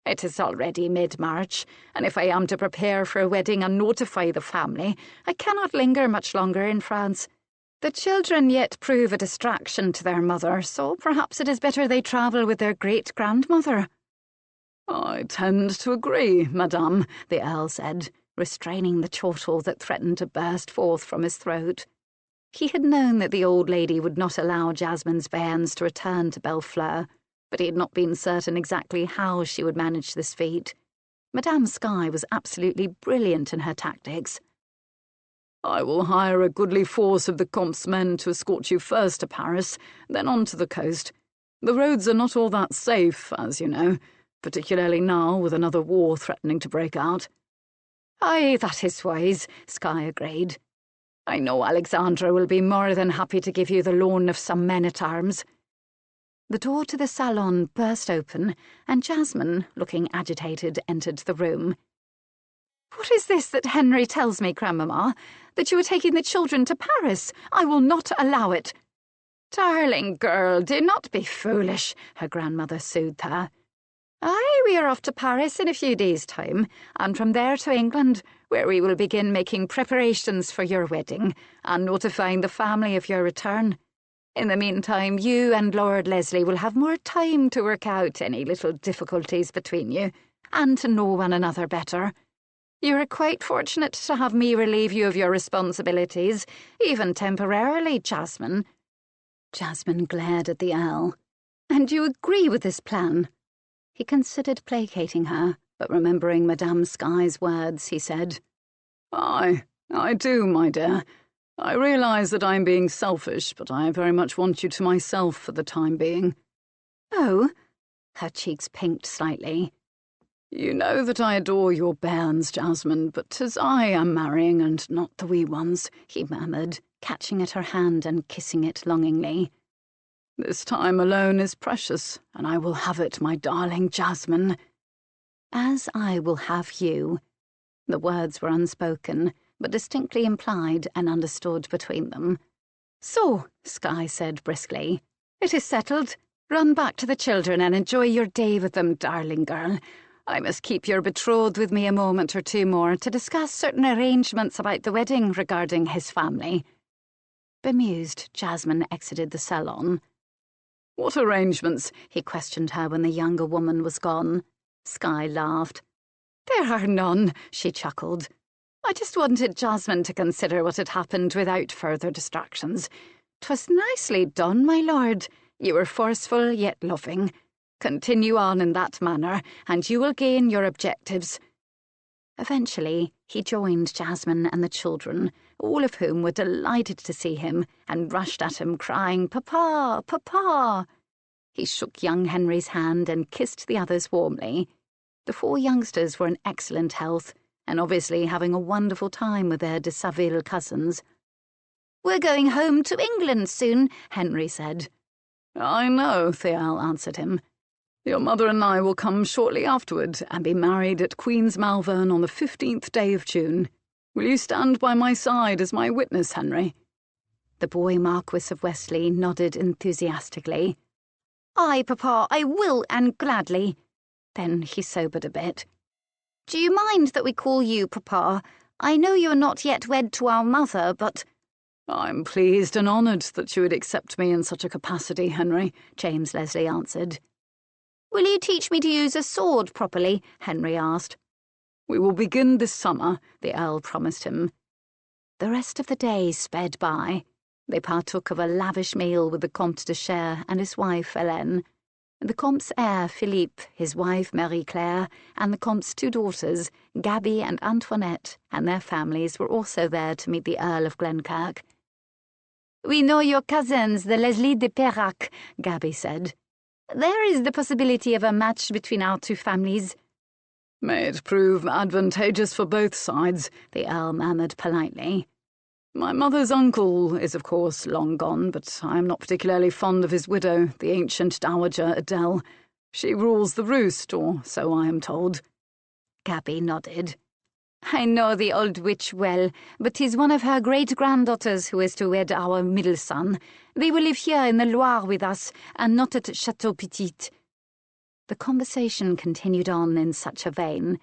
Speaker 2: It is already mid-March, and if I am to prepare for a wedding and notify the family, I cannot linger much longer in France. The children yet prove a distraction to their mother, so perhaps it is better they travel with their great-grandmother."
Speaker 3: "I tend to agree, madame,"
Speaker 1: the Earl said, restraining the chortle that threatened to burst forth from his throat. He had known that the old lady would not allow Jasmine's bairns to return to Bellfleur, but he had not been certain exactly how she would manage this feat. Madame Skye was absolutely brilliant in her tactics.
Speaker 3: "I will hire a goodly force of the Comte's men to escort you first to Paris, then on to the coast. The roads are not all that safe, as you know, particularly now with another war threatening to break out."
Speaker 2: "Aye, that is wise," Skye agreed. "I know Alexandra will be more than happy to give you the loan of some men-at-arms."
Speaker 1: The door to the salon burst open, and Jasmine, looking agitated, entered the room.
Speaker 2: "What is this that Henry tells me, Grandmamma? That you are taking the children to Paris? I will not allow it." "Darling girl, do not be foolish," her grandmother soothed her. "Aye, we are off to Paris in a few days' time, and from there to England, where we will begin making preparations for your wedding, and notifying the family of your return. In the meantime, you and Lord Leslie will have more time to work out any little difficulties between you, and to know one another better. You are quite fortunate to have me relieve you of your responsibilities, even temporarily, Jasmine."
Speaker 1: Jasmine glared at the Earl.
Speaker 2: "And you agree with this plan?"
Speaker 1: He considered placating her, but remembering Madame Skye's words, he said,
Speaker 3: "Aye, I do, my dear. I realise that I'm being selfish, but I very much want you to myself for the time being."
Speaker 1: "Oh?" Her cheeks pinked slightly.
Speaker 3: "You know that I adore your bairns, Jasmine, but as I am marrying and not the wee ones," he murmured, catching at her hand and kissing it longingly. "This time alone is precious, and I will have it, my darling Jasmine."
Speaker 1: "As I will have you." The words were unspoken, but distinctly implied and understood between them.
Speaker 2: "So," Skye said briskly, "it is settled. Run back to the children and enjoy your day with them, darling girl. I must keep your betrothed with me a moment or two more to discuss certain arrangements about the wedding regarding his family."
Speaker 1: Bemused, Jasmine exited the salon.
Speaker 3: "What arrangements?"
Speaker 1: he questioned her when the younger woman was gone. Skye laughed.
Speaker 2: "There are none," she chuckled. "I just wanted Jasmine to consider what had happened without further distractions. 'Twas nicely done, my lord. You were forceful yet loving. Continue on in that manner, and you will gain your objectives."
Speaker 1: Eventually, he joined Jasmine and the children, all of whom were delighted to see him, and rushed at him crying, "Papa, Papa!" He shook young Henry's hand and kissed the others warmly. The 4 youngsters were in excellent health, and obviously having a wonderful time with their de Saville cousins.
Speaker 2: "We're going home to England soon," Henry said.
Speaker 3: "I know," the Earl answered him. "Your mother and I will come shortly afterward and be married at Queen's Malvern on the 15th day of June. Will you stand by my side as my witness, Henry?"
Speaker 1: The boy Marquis of Westley nodded enthusiastically.
Speaker 2: "Aye, Papa, I will, and gladly."
Speaker 1: Then he sobered a bit.
Speaker 2: "Do you mind that we call you Papa? I know you are not yet wed to our mother, but—"
Speaker 3: "I'm pleased and honoured that you would accept me in such a capacity, Henry," James Leslie answered.
Speaker 2: "Will you teach me to use a sword properly?" Henry asked.
Speaker 3: "We will begin this summer," the Earl promised him.
Speaker 1: The rest of the day sped by. They partook of a lavish meal with the Comte de Cher and his wife Hélène. The Comte's heir Philippe, his wife Marie-Claire, and the Comte's 2 daughters, Gabby and Antoinette, and their families were also there to meet the Earl of Glenkirk.
Speaker 2: "We know your cousins, the Leslie de Perrac," Gabby said. "There is the possibility of a match between our 2 families."
Speaker 3: "May it prove advantageous for both sides,"
Speaker 1: the Earl murmured politely.
Speaker 3: My mother's uncle is, of course, long gone, but I am not particularly fond of his widow, the ancient dowager Adele. She rules the roost, or so I am told."
Speaker 1: Gabby nodded. "I know the old witch well, but 'tis one of her great-granddaughters who is to wed our middle son. They will live here in the Loire with us, and not at Château Petit." The conversation continued on in such a vein,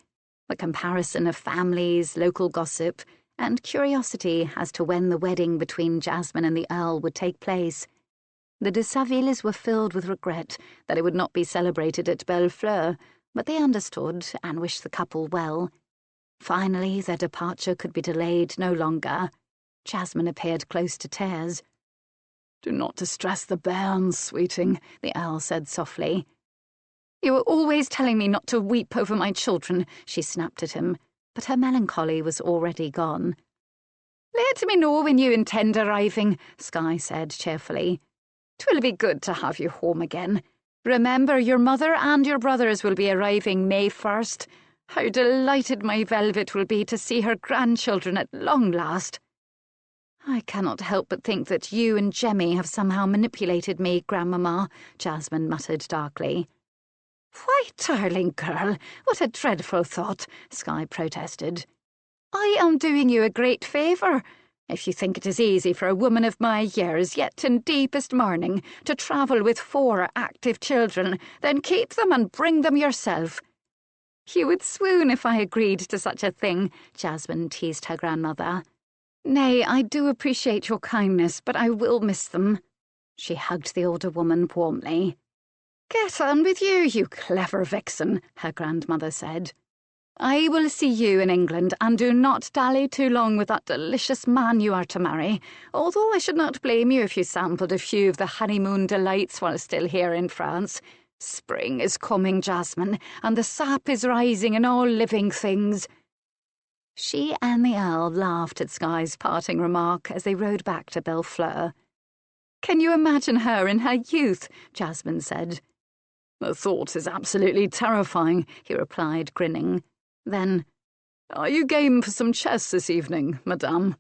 Speaker 1: a comparison of families, local gossip, and curiosity as to when the wedding between Jasmine and the Earl would take place. The de Savilles were filled with regret that it would not be celebrated at Bellefleur, but they understood and wished the couple well. Finally, their departure could be delayed no longer. Jasmine appeared close to tears.
Speaker 3: "Do not distress the bairns, sweeting," the Earl said softly.
Speaker 1: "You were always telling me not to weep over my children," she snapped at him, but her melancholy was already gone. "Let me know when you intend arriving," Skye said cheerfully. "'Twill be good to have you home again. Remember, your mother and your brothers will be arriving May 1st. How delighted my Velvet will be to see her grandchildren at long last." "I cannot help but think that you and Jemmy have somehow manipulated me, Grandmamma," Jasmine muttered darkly. "Why, darling girl, what a dreadful thought," Skye protested. "I am doing you a great favour. If you think it is easy for a woman of my years, yet in deepest mourning, to travel with 4 active children, then keep them and bring them yourself." "You would swoon if I agreed to such a thing," Jasmine teased her grandmother. "Nay, I do appreciate your kindness, but I will miss them." She hugged the older woman warmly. "Get on with you, you clever vixen," her grandmother said. "I will see you in England, and do not dally too long with that delicious man you are to marry, although I should not blame you if you sampled a few of the honeymoon delights while still here in France. Spring is coming, Jasmine, and the sap is rising in all living things." She and the Earl laughed at Skye's parting remark as they rode back to Bellefleur. "Can you imagine her in her youth?" Jasmine said.
Speaker 3: "The thought is absolutely terrifying," he replied, grinning. Then, "Are you game for some chess this evening, madame?"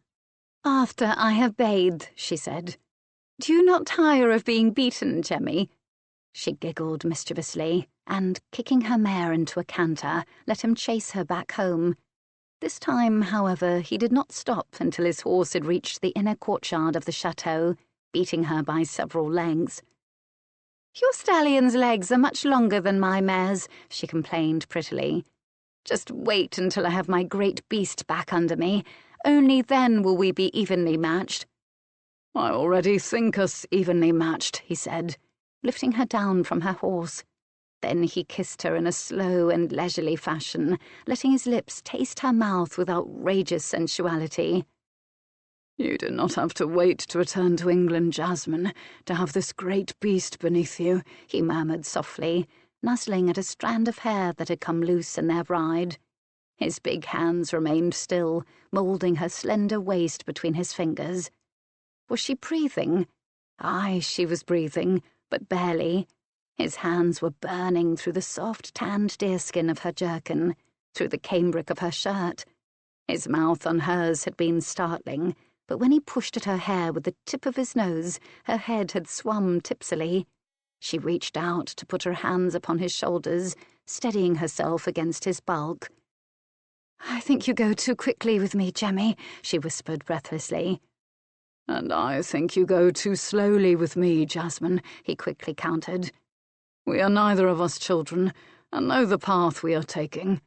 Speaker 1: "After I have bathed," she said. "Do you not tire of being beaten, Jemmy?" She giggled mischievously, and, kicking her mare into a canter, let him chase her back home. This time, however, he did not stop until his horse had reached the inner courtyard of the chateau, beating her by several lengths. "Your stallion's legs are much longer than my mare's," she complained prettily. "Just wait until I have my great beast back under me. Only then will we be evenly matched."
Speaker 3: "I already think us evenly matched," he said, lifting her down from her horse.
Speaker 1: Then he kissed her in a slow and leisurely fashion, letting his lips taste her mouth with outrageous sensuality.
Speaker 3: "You do not have to wait to return to England, Jasmine, to have this great beast beneath you,"
Speaker 1: he murmured softly, nuzzling at a strand of hair that had come loose in their ride. His big hands remained still, moulding her slender waist between his fingers. Was she breathing? Aye, she was breathing, but barely. His hands were burning through the soft tanned deerskin of her jerkin, through the cambric of her shirt. His mouth on hers had been startling, but when he pushed at her hair with the tip of his nose, her head had swum tipsily. She reached out to put her hands upon his shoulders, steadying herself against his bulk. "I think you go too quickly with me, Jemmy," she whispered breathlessly.
Speaker 3: "And I think you go too slowly with me, Jasmine," he quickly countered. "We are neither of us children, and know the path we are taking."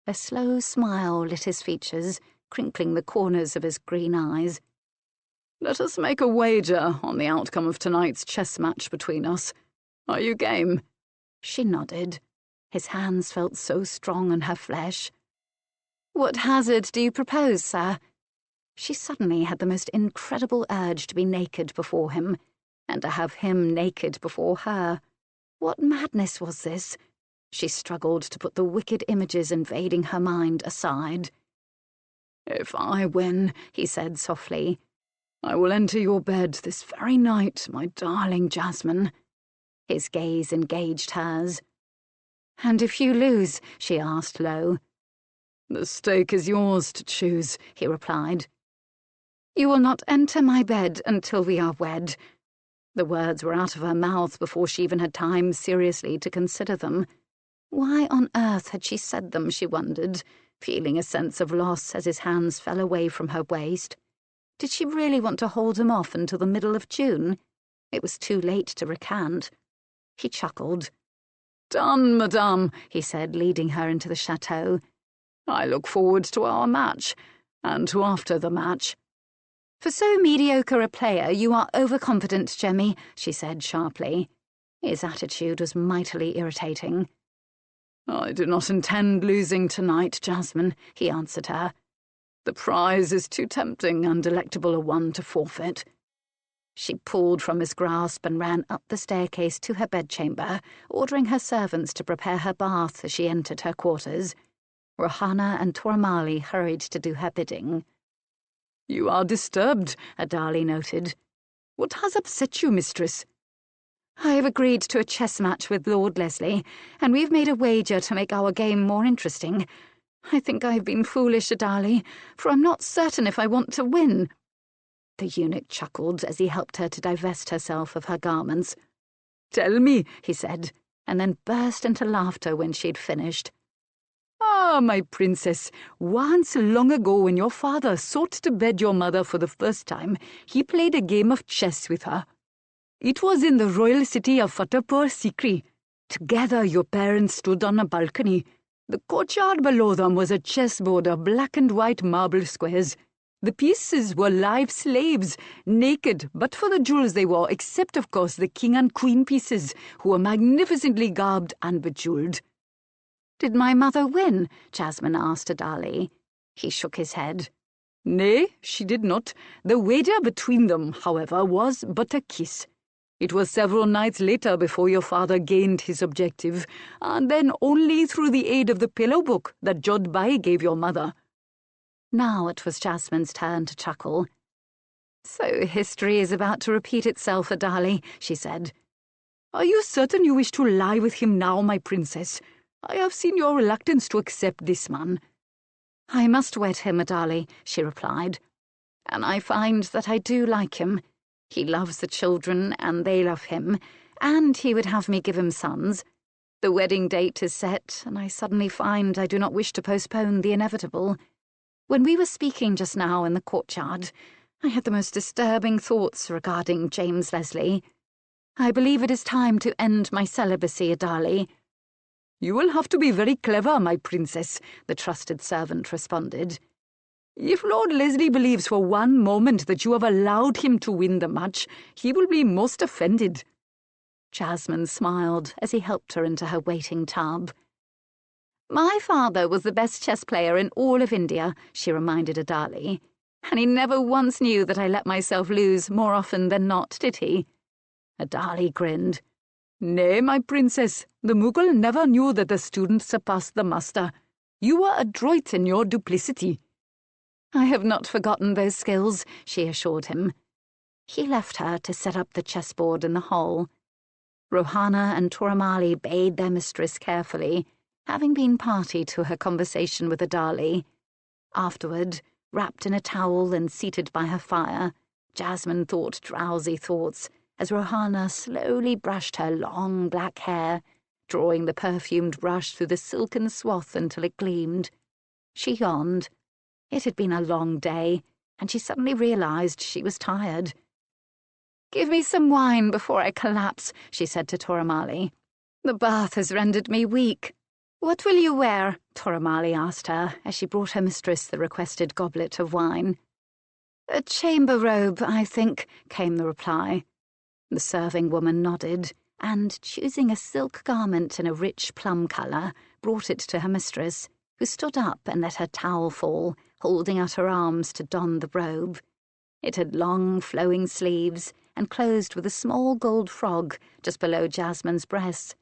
Speaker 1: A slow smile lit his features, crinkling the corners of his green eyes.
Speaker 3: "Let us make a wager on the outcome of tonight's chess match between us. Are you game?"
Speaker 1: She nodded. His hands felt so strong on her flesh. "What hazard do you propose, sir?" She suddenly had the most incredible urge to be naked before him, and to have him naked before her. What madness was this? She struggled to put the wicked images invading her mind aside.
Speaker 3: "If I win," he said softly, "I will enter your bed this very night, my darling Jasmine."
Speaker 1: His gaze engaged hers. "And if you lose?" she asked low.
Speaker 3: "The stake is yours to choose," he replied.
Speaker 2: You will not enter my bed until we are wed. The words were out of her mouth before she even had time seriously to consider them. Why on earth had she said them, she wondered, feeling a sense of loss as his hands fell away from her waist. Did she really want to hold him off until the middle of June? It was too late to recant. He chuckled.
Speaker 3: "Done, madame,"
Speaker 2: he said, leading her into the chateau.
Speaker 3: "I look forward to our match, and to after the match."
Speaker 2: For so mediocre a player, you are overconfident, Jemmy, she said sharply. His attitude was mightily irritating.
Speaker 3: "I do not intend losing tonight, Jasmine," he answered her. "The prize is too tempting and delectable a one to forfeit."
Speaker 2: She pulled from his grasp and ran up the staircase to her bedchamber, ordering her servants to prepare her bath as she entered her quarters. Rohana and Tormali hurried to do her bidding.
Speaker 3: "You are disturbed," Adali noted. "What has upset you, mistress?"
Speaker 2: I have agreed to a chess match with Lord Leslie, and we've made a wager to make our game more interesting. I think I have been foolish, Adali, for I'm not certain if I want to win. The eunuch chuckled as he helped her to divest herself of her garments.
Speaker 3: "Tell me,"
Speaker 2: he said, and then burst into laughter when she'd finished.
Speaker 3: "Ah, my princess, once long ago when your father sought to bed your mother for the first time, he played a game of chess with her. It was in the royal city of Fatehpur Sikri. Together your parents stood on a balcony. The courtyard below them was a chessboard of black and white marble squares. The pieces were live slaves, naked but for the jewels they wore, except, of course, the king and queen pieces, who were magnificently garbed and bejeweled."
Speaker 2: "Did my mother win?" Jasmine asked Adali. He shook his head.
Speaker 3: "Nay, she did not. The wager between them, however, was but a kiss. It was several nights later before your father gained his objective, and then only through the aid of the pillow book that Jodhbai gave your mother."
Speaker 2: Now it was Jasmine's turn to chuckle. "So history is about to repeat itself, Adali," she said.
Speaker 3: "Are you certain you wish to lie with him now, my princess? I have seen your reluctance to accept this man."
Speaker 2: "I must wed him, Adali," she replied. "And I find that I do like him. He loves the children, and they love him, and he would have me give him sons. The wedding date is set, and I suddenly find I do not wish to postpone the inevitable. When we were speaking just now in the courtyard, I had the most disturbing thoughts regarding James Leslie. I believe it is time to end my celibacy, Adali."
Speaker 3: "You will have to be very clever, my princess," the trusted servant responded. "If Lord Leslie believes for one moment that you have allowed him to win the match, he will be most offended."
Speaker 2: Jasmine smiled as he helped her into her waiting tub. "My father was the best chess player in all of India," she reminded Adali, "and he never once knew that I let myself lose more often than not, did he?"
Speaker 3: Adali grinned. "Nay, my princess, the Mughal never knew that the student surpassed the master. You were adroit in your duplicity."
Speaker 2: "I have not forgotten those skills," she assured him. He left her to set up the chessboard in the hall. Rohana and Tormali bade their mistress carefully, having been party to her conversation with Adali. Afterward, wrapped in a towel and seated by her fire, Jasmine thought drowsy thoughts as Rohana slowly brushed her long black hair, drawing the perfumed brush through the silken swath until it gleamed. She yawned. It had been a long day, and she suddenly realized she was tired. "Give me some wine before I collapse," she said to Tormali. "The bath has rendered me weak." "What will you wear?" Tormali asked her as she brought her mistress the requested goblet of wine. "A chamber robe, I think," came the reply. The serving woman nodded, and, choosing a silk garment in a rich plum colour, brought it to her mistress, who stood up and let her towel fall, holding out her arms to don the robe. It had long, flowing sleeves and closed with a small gold frog just below Jasmine's breasts.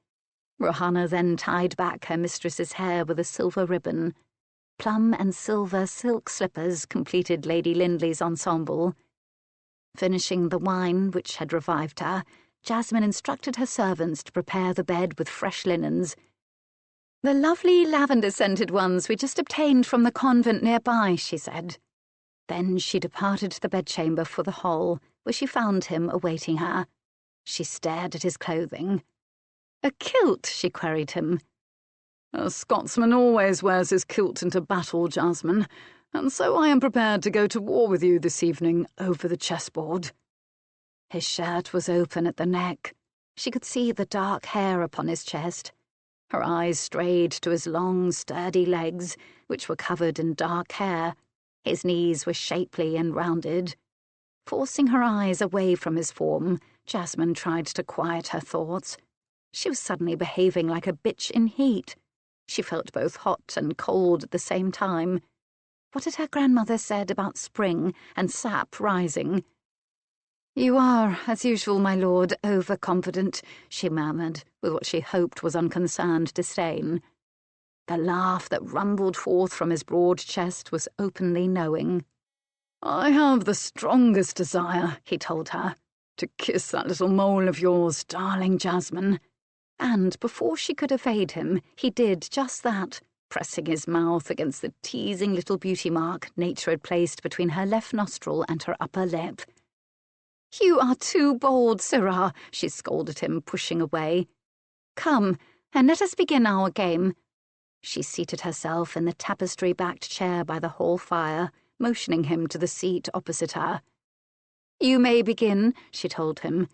Speaker 2: Rohana then tied back her mistress's hair with a silver ribbon. Plum and silver silk slippers completed Lady Lindley's ensemble. Finishing the wine, which had revived her, Jasmine instructed her servants to prepare the bed with fresh linens. "The lovely lavender-scented ones we just obtained from the convent nearby," she said.
Speaker 1: Then she departed the bedchamber for the hall, where she found him awaiting her. She stared at his clothing.
Speaker 2: "A kilt?" she queried him.
Speaker 3: "A Scotsman always wears his kilt into battle, Jasmine, and so I am prepared to go to war with you this evening over the chessboard."
Speaker 1: His shirt was open at the neck. She could see the dark hair upon his chest. Her eyes strayed to his long, sturdy legs, which were covered in dark hair. His knees were shapely and rounded. Forcing her eyes away from his form, Jasmine tried to quiet her thoughts. She was suddenly behaving like a bitch in heat. She felt both hot and cold at the same time. What had her grandmother said about spring and sap rising?
Speaker 2: "You are, as usual, my lord, overconfident," she murmured, with what she hoped was unconcerned disdain.
Speaker 1: The laugh that rumbled forth from his broad chest was openly knowing.
Speaker 3: "I have the strongest desire," he told her, "to kiss that little mole of yours, darling Jasmine."
Speaker 1: And before she could evade him, he did just that, pressing his mouth against the teasing little beauty mark nature had placed between her left nostril and her upper lip.
Speaker 2: "You are too bold, sirrah," she scolded him, pushing away. "Come, and let us begin our game."
Speaker 1: She seated herself in the tapestry-backed chair by the hall fire, motioning him to the seat opposite her.
Speaker 2: "You may begin," she told him.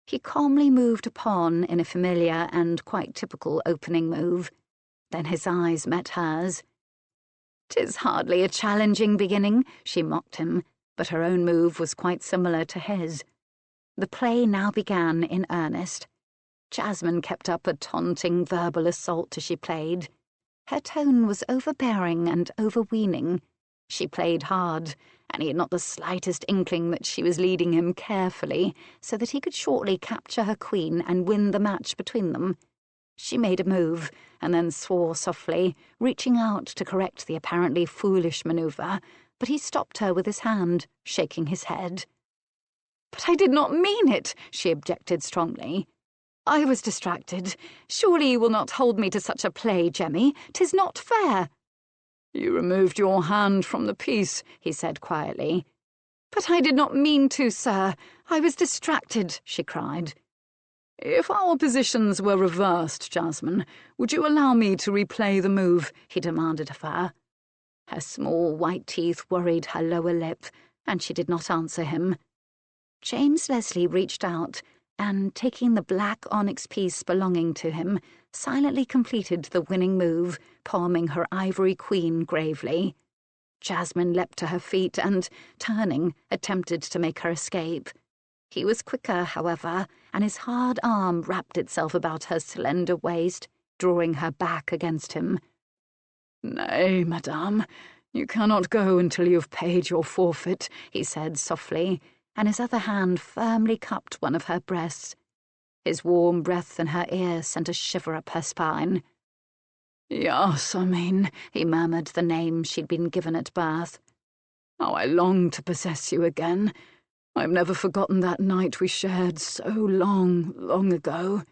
Speaker 1: He calmly moved a pawn in a familiar and quite typical opening move. Then his eyes met hers.
Speaker 2: "'Tis hardly a challenging beginning,"
Speaker 1: she mocked him, but her own move was quite similar to his. The play now began in earnest. Jasmine kept up a taunting verbal assault as she played. Her tone was overbearing and overweening. She played hard, and he had not the slightest inkling that she was leading him carefully, so that he could shortly capture her queen and win the match between them. She made a move, and then swore softly, reaching out to correct the apparently foolish maneuver, but he stopped her with his hand, shaking his head.
Speaker 2: "But I did not mean it," she objected strongly. "I was distracted. Surely you will not hold me to such a play, Jemmy. 'Tis not fair."
Speaker 3: "You removed your hand from the piece," he said quietly.
Speaker 2: "But I did not mean to, sir. I was distracted," she cried.
Speaker 3: "If our positions were reversed, Jasmine, would you allow me to replay the move?" he demanded of her.
Speaker 1: Her small white teeth worried her lower lip, and she did not answer him. James Leslie reached out, and, taking the black onyx piece belonging to him, silently completed the winning move, palming her ivory queen gravely. Jasmine leapt to her feet and, turning, attempted to make her escape. He was quicker, however, and his hard arm wrapped itself about her slender waist, drawing her back against him.
Speaker 3: "Nay, madame, you cannot go until you have paid your forfeit," he said softly,
Speaker 1: and his other hand firmly cupped one of her breasts. His warm breath in her ear sent a shiver up her spine.
Speaker 3: "Jasmine," he murmured the name she'd been given at birth. "How I long to possess you again. I've never forgotten that night we shared so long, long ago."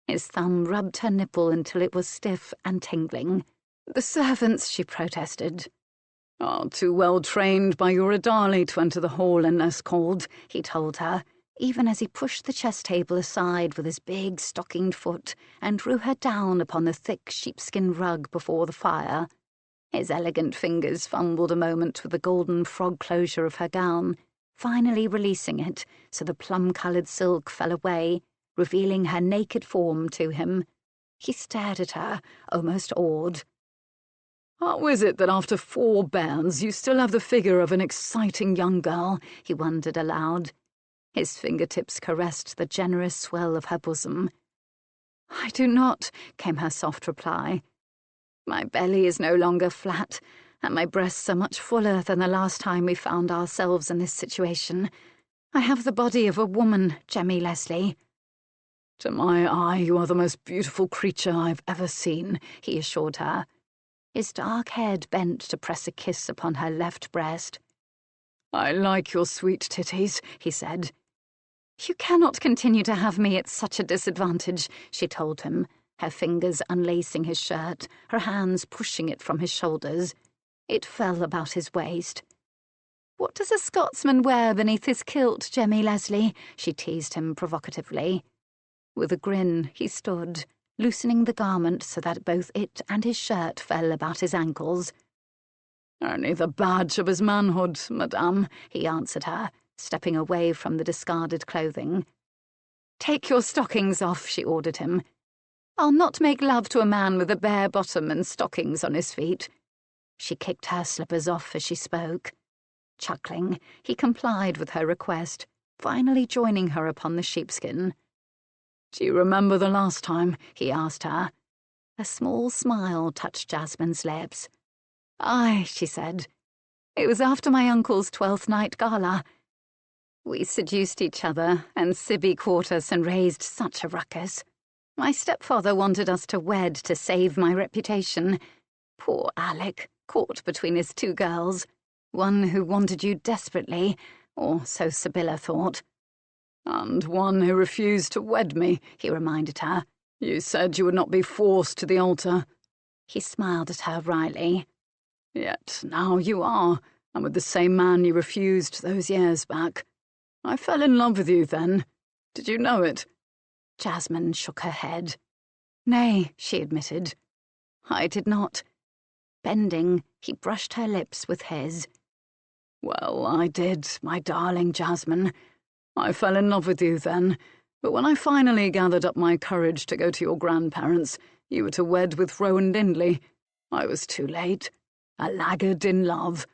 Speaker 1: His thumb rubbed her nipple until it was stiff and tingling.
Speaker 2: "The servants," she protested.
Speaker 3: "Are too well trained by your Adali to enter the hall unless called," he told her,
Speaker 1: even as he pushed the chess table aside with his big stockinged foot and drew her down upon the thick sheepskin rug before the fire. His elegant fingers fumbled a moment with the golden frog closure of her gown, finally releasing it so the plum-coloured silk fell away, revealing her naked form to him. He stared at her, almost awed.
Speaker 3: "How is it that after 4 bairns you still have the figure of an exciting young girl?" he wondered aloud. His fingertips caressed the generous swell of her bosom.
Speaker 2: "I do not," came her soft reply. "My belly is no longer flat, and my breasts are much fuller than the last time we found ourselves in this situation. I have the body of a woman, Jemmy Leslie."
Speaker 3: "To my eye, you are the most beautiful creature I've ever seen," he assured her.
Speaker 1: His dark head bent to press a kiss upon her left breast.
Speaker 3: "I like your sweet titties," he said.
Speaker 2: "You cannot continue to have me at such a disadvantage," she told him,
Speaker 1: her fingers unlacing his shirt, her hands pushing it from his shoulders. It fell about his waist. What does a Scotsman wear beneath his kilt, Jemmy Leslie? She teased him provocatively. With a grin, he stood, loosening the garment so that both it and his shirt fell about his ankles.
Speaker 3: Only the badge of his manhood, madame, he answered her, stepping away from the discarded clothing.
Speaker 1: Take your stockings off, she ordered him. I'll not make love to a man with a bare bottom and stockings on his feet. She kicked her slippers off as she spoke. Chuckling, he complied with her request, finally joining her upon the sheepskin.
Speaker 3: Do you remember the last time? He asked her.
Speaker 1: A small smile touched Jasmine's lips. Aye, she said. It was after my uncle's 12th night gala. We seduced each other, and Sibby caught us and raised such a ruckus. My stepfather wanted us to wed to save my reputation. Poor Alec, caught between his two girls, one who wanted you desperately, or so Sibylla thought.
Speaker 3: And one who refused to wed me, he reminded her. You said you would not be forced to the altar.
Speaker 1: He smiled at her wryly.
Speaker 3: Yet now you are, and with the same man you refused those years back. I fell in love with you then. Did you know it?
Speaker 1: Jasmine shook her head. Nay, she admitted. I did not. Bending, he brushed her lips with his.
Speaker 3: Well, I did, my darling Jasmine. I fell in love with you then, but when I finally gathered up my courage to go to your grandparents, you were to wed with Rowan Lindley. I was too late. A laggard in love.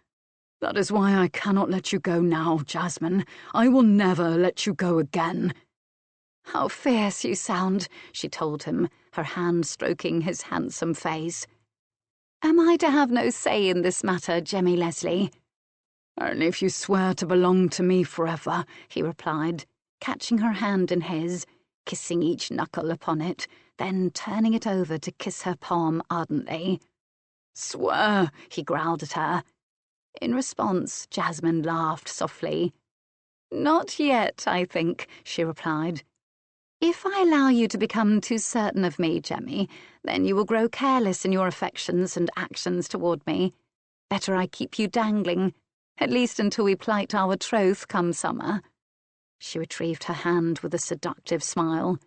Speaker 3: That is why I cannot let you go now, Jasmine. I will never let you go again.
Speaker 1: How fierce you sound, she told him, her hand stroking his handsome face. Am I to have no say in this matter, Jemmy Leslie?
Speaker 3: Only if you swear to belong to me forever,
Speaker 1: he replied, catching her hand in his, kissing each knuckle upon it, then turning it over to kiss her palm ardently.
Speaker 3: Swear,
Speaker 1: he growled at her. In response, Jasmine laughed softly. Not yet, I think, she replied. If I allow you to become too certain of me, Jemmy, then you will grow careless in your affections and actions toward me. Better I keep you dangling, at least until we plight our troth come summer. She retrieved her hand with a seductive smile.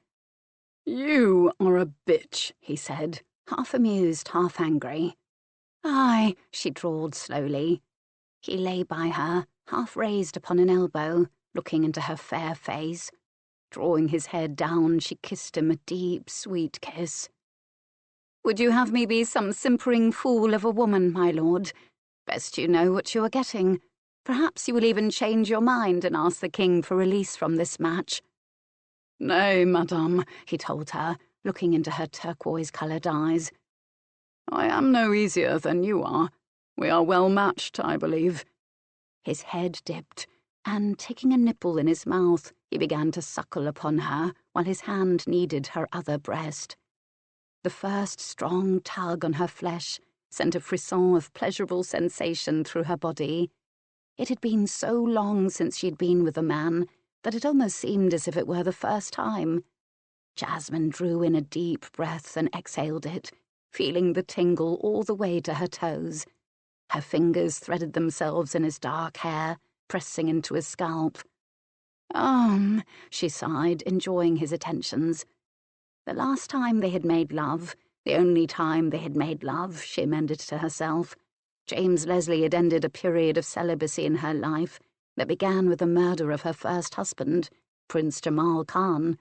Speaker 3: You are a bitch, he said,
Speaker 1: half amused, half angry. Aye, she drawled slowly. He lay by her, half raised upon an elbow, looking into her fair face. Drawing his head down, she kissed him a deep, sweet kiss. Would you have me be some simpering fool of a woman, my lord? Best you know what you are getting. Perhaps you will even change your mind and ask the king for release from this match.
Speaker 3: Nay, madame, he told her,
Speaker 1: looking into her turquoise-coloured eyes.
Speaker 3: I am no easier than you are. We are well matched, I believe.
Speaker 1: His head dipped, and taking a nipple in his mouth, he began to suckle upon her, while his hand kneaded her other breast. The first strong tug on her flesh sent a frisson of pleasurable sensation through her body. It had been so long since she had been with a man that it almost seemed as if it were the first time. Jasmine drew in a deep breath and exhaled it, feeling the tingle all the way to her toes. Her fingers threaded themselves in his dark hair, pressing into his scalp. She sighed, enjoying his attentions. The last time they had made love, the only time they had made love, she amended to herself, James Leslie had ended a period of celibacy in her life that began with the murder of her first husband, Prince Jamal Khan.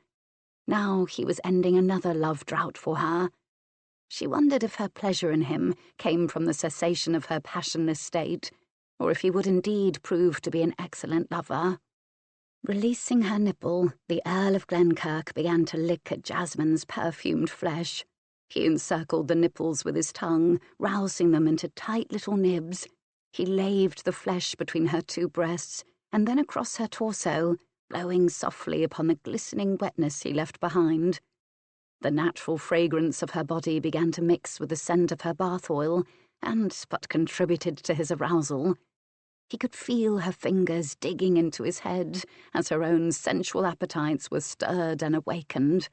Speaker 1: Now he was ending another love drought for her. She wondered if her pleasure in him came from the cessation of her passionless state, or if he would indeed prove to be an excellent lover. Releasing her nipple, the Earl of Glenkirk began to lick at Jasmine's perfumed flesh. He encircled the nipples with his tongue, rousing them into tight little nibs. He laved the flesh between her two breasts, and then across her torso, blowing softly upon the glistening wetness he left behind. The natural fragrance of her body began to mix with the scent of her bath oil, and but contributed to his arousal. He could feel her fingers digging into his head as her own sensual appetites were stirred and awakened.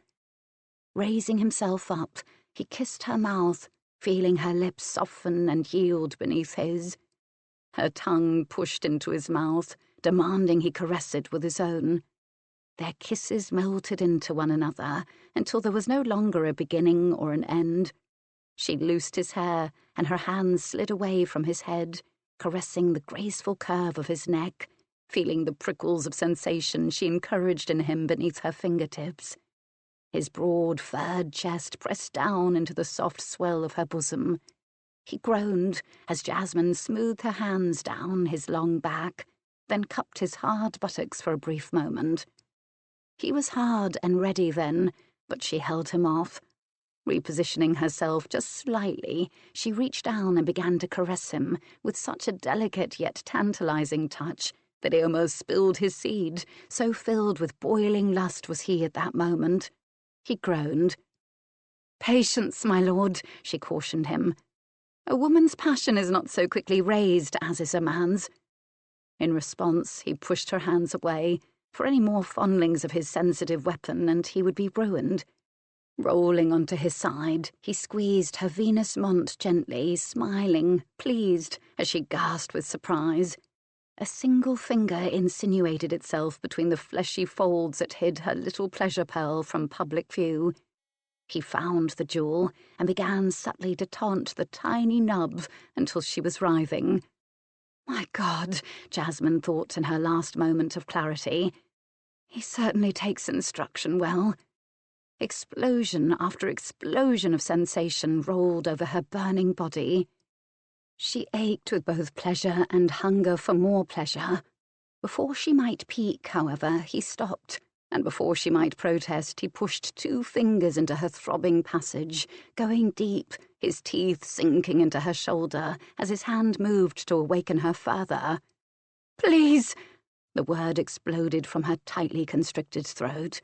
Speaker 1: Raising himself up, he kissed her mouth, feeling her lips soften and yield beneath his.
Speaker 2: her tongue pushed into his mouth, demanding he caress it with his own. Their kisses melted into one another until there was no longer a beginning or an end. She loosed his hair, and her hands slid away from his head, caressing the graceful curve of his neck, feeling the prickles of sensation she encouraged in him beneath her fingertips. His broad, furred chest pressed down into the soft swell of her bosom. He groaned as Jasmine smoothed her hands down his long back, then cupped his hard buttocks for a brief moment. He was hard and ready then, but she held him off. Repositioning herself just slightly, she reached down and began to caress him with such a delicate yet tantalizing touch that he almost spilled his seed, so filled with boiling lust was he at that moment. He groaned. "Patience, my lord," she cautioned him. "A woman's passion is not so quickly raised as is a man's." In response, he pushed her hands away, for any more fondlings of his sensitive weapon and he would be ruined. Rolling onto his side, he squeezed her Venus Mont gently, smiling, pleased, as she gasped with surprise. A single finger insinuated itself between the fleshy folds that hid her little pleasure pearl from public view. He found the jewel and began subtly to taunt the tiny nub until she was writhing. My God, Jasmine thought in her last moment of clarity. He certainly takes instruction well. Explosion after explosion of sensation rolled over her burning body. She ached with both pleasure and hunger for more pleasure. Before she might peak, however, he stopped, and before she might protest, he pushed 2 fingers into her throbbing passage, going deep, his teeth sinking into her shoulder as his hand moved to awaken her further. "Please!" The word exploded from her tightly constricted throat.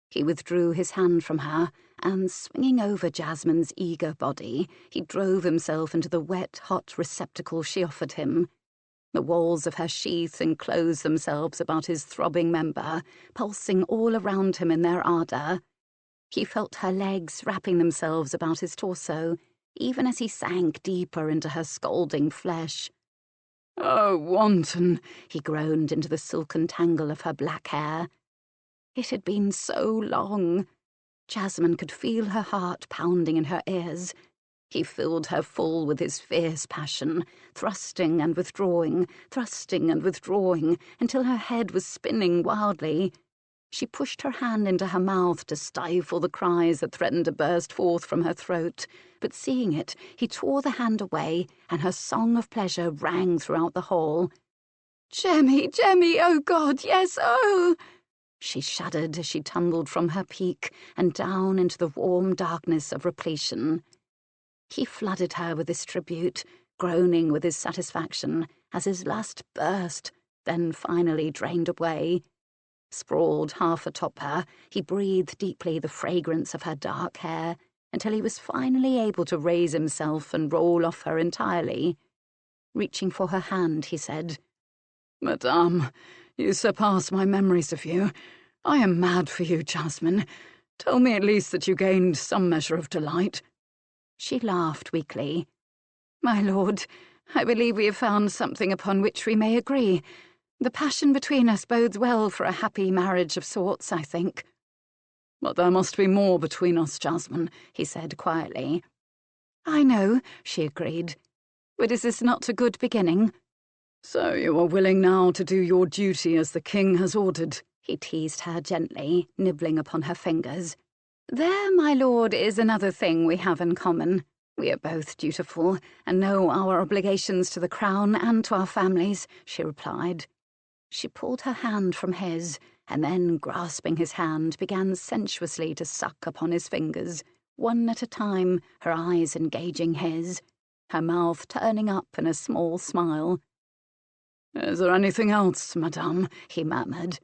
Speaker 2: He withdrew his hand from her, and swinging over Jasmine's eager body, he drove himself into the wet, hot receptacle she offered him. The walls of her sheath enclosed themselves about his throbbing member, pulsing all around him in their ardour. He felt her legs wrapping themselves about his torso, even as he sank deeper into her scalding flesh. "Oh, wanton!" he groaned into the silken tangle of her black hair. It had been so long. Jasmine could feel her heart pounding in her ears. He filled her full with his fierce passion, thrusting and withdrawing, until her head was spinning wildly. She pushed her hand into her mouth to stifle the cries that threatened to burst forth from her throat, but seeing it, he tore the hand away, and her song of pleasure rang throughout the hall. "Jemmy, Jemmy, oh God, yes, oh!" She shuddered as she tumbled from her peak and down into the warm darkness of repletion. He flooded her with this tribute, groaning with his satisfaction as his lust burst, then finally drained away. Sprawled half atop her, he breathed deeply the fragrance of her dark hair until he was finally able to raise himself and roll off her entirely. Reaching for her hand, he said, "Madame, you surpass my memories of you. I am mad for you, Jasmine. Tell me at least that you gained some measure of delight." She laughed weakly. "My lord, I believe we have found something upon which we may agree. The passion between us bodes well for a happy marriage of sorts, I think." "But there must be more between us, Jasmine," he said quietly. "I know," she agreed. "But is this not a good beginning?" "So you are willing now to do your duty as the king has ordered," he teased her gently, nibbling upon her fingers. "There, my lord, is another thing we have in common. We are both dutiful, and know our obligations to the crown and to our families," she replied. She pulled her hand from his, and then, grasping his hand, began sensuously to suck upon his fingers, one at a time, her eyes engaging his, her mouth turning up in a small smile. "Is there anything else, madame?" he murmured.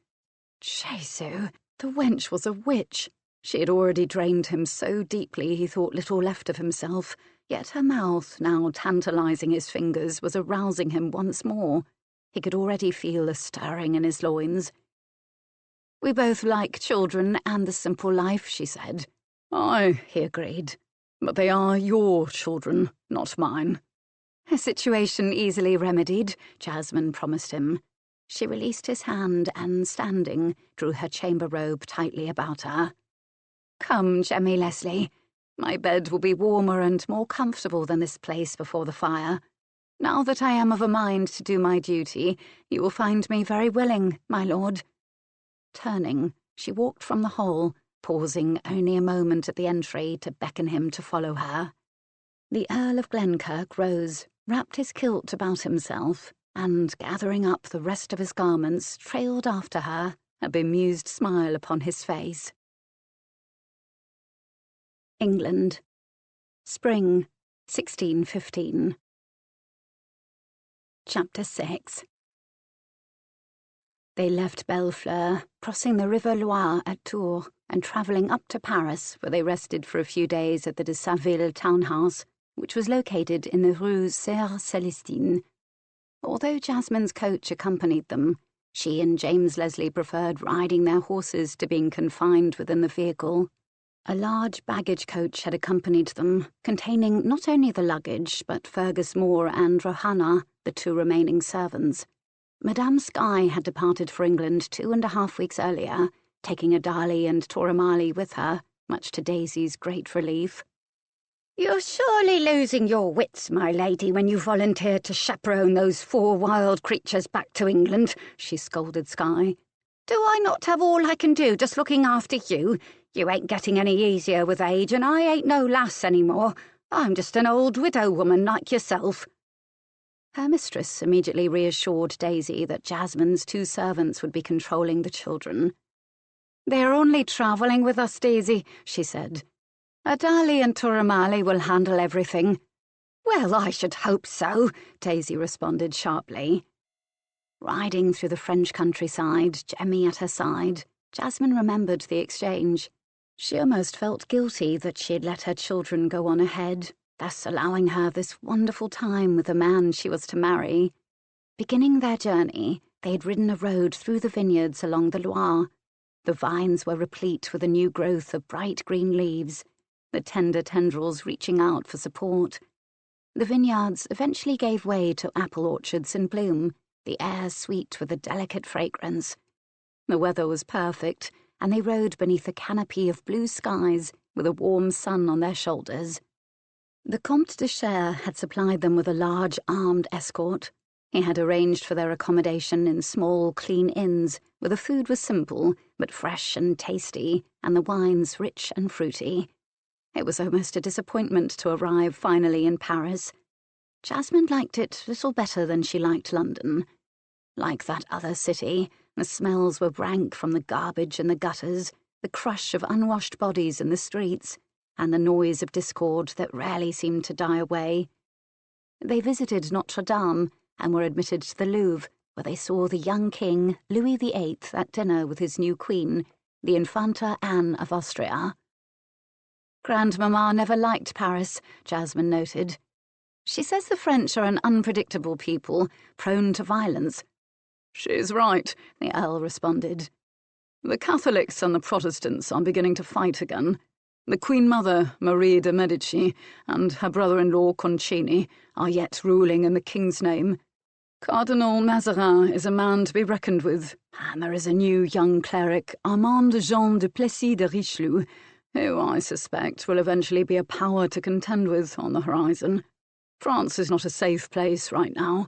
Speaker 2: Jesu, the wench was a witch. She had already drained him so deeply he thought little left of himself, yet her mouth, now tantalizing his fingers, was arousing him once more. He could already feel a stirring in his loins. "We both like children and the simple life," she said. "Aye," he agreed. "But they are your children, not mine."
Speaker 1: A situation easily remedied, Jasmine promised him. She released his hand and, standing, drew her chamber robe tightly about her. Come, Jemmy Leslie. My bed will be warmer and more comfortable than this place before the fire. Now that I am of a mind to do my duty, you will find me very willing, my lord. Turning, she walked from the hall, pausing only a moment at the entry to beckon him to follow her. The Earl of Glenkirk rose, wrapped his kilt about himself, and, gathering up the rest of his garments, trailed after her, a bemused smile upon his face. England. Spring, 1615. Chapter 6. They left Bellefleur, crossing the River Loire at Tours, and travelling up to Paris, where they rested for a few days at the de Saville townhouse, which was located in the Rue Sœur-Célestine. Although Jasmine's coach accompanied them, she and James Leslie preferred riding their horses to being confined within the vehicle. A large baggage coach had accompanied them, containing not only the luggage, but Fergus Moore and Rohanna, the two remaining servants. Madame Skye had departed for England 2.5 weeks earlier, taking Adali and Toramali with her, much to Daisy's great relief. "You're surely losing your wits, my lady, when you volunteered to chaperone those 4 wild creatures back to England," she scolded Skye. "Do I not have all I can do just looking after you? You ain't getting any easier with age, and I ain't no lass any more. I'm just an old widow woman like yourself." Her mistress immediately reassured Daisy that Jasmine's 2 servants would be controlling the children. "They're only travelling with us, Daisy," she said. "Adali and Toramali will handle everything." "Well, I should hope so," Daisy responded sharply. Riding through the French countryside, Jemmy at her side, Jasmine remembered the exchange. She almost felt guilty that she had let her children go on ahead, thus allowing her this wonderful time with the man she was to marry. Beginning their journey, they had ridden a road through the vineyards along the Loire. The vines were replete with a new growth of bright green leaves, the tender tendrils reaching out for support. The vineyards eventually gave way to apple orchards in bloom, the air sweet with a delicate fragrance. The weather was perfect, and they rode beneath a canopy of blue skies with a warm sun on their shoulders. The Comte de Cher had supplied them with a large armed escort. He had arranged for their accommodation in small, clean inns, where the food was simple, but fresh and tasty, and the wines rich and fruity. It was almost a disappointment to arrive finally in Paris. Jasmine liked it little better than she liked London. Like that other city, the smells were rank from the garbage in the gutters, the crush of unwashed bodies in the streets, and the noise of discord that rarely seemed to die away. They visited Notre Dame and were admitted to the Louvre, where they saw the young king, Louis VIII, at dinner with his new queen, the Infanta Anne of Austria. "Grandmamma never liked Paris," Jasmine noted. "She says the French are an unpredictable people, prone to violence."
Speaker 3: "She's right," the Earl responded. "The Catholics and the Protestants are beginning to fight again. The Queen Mother, Marie de Medici, and her brother-in-law Concini are yet ruling in the king's name. Cardinal Mazarin is a man to be reckoned with, and there is a new young cleric, Armand Jean de Plessis de Richelieu, who I suspect will eventually be a power to contend with on the horizon. France is not a safe place right now."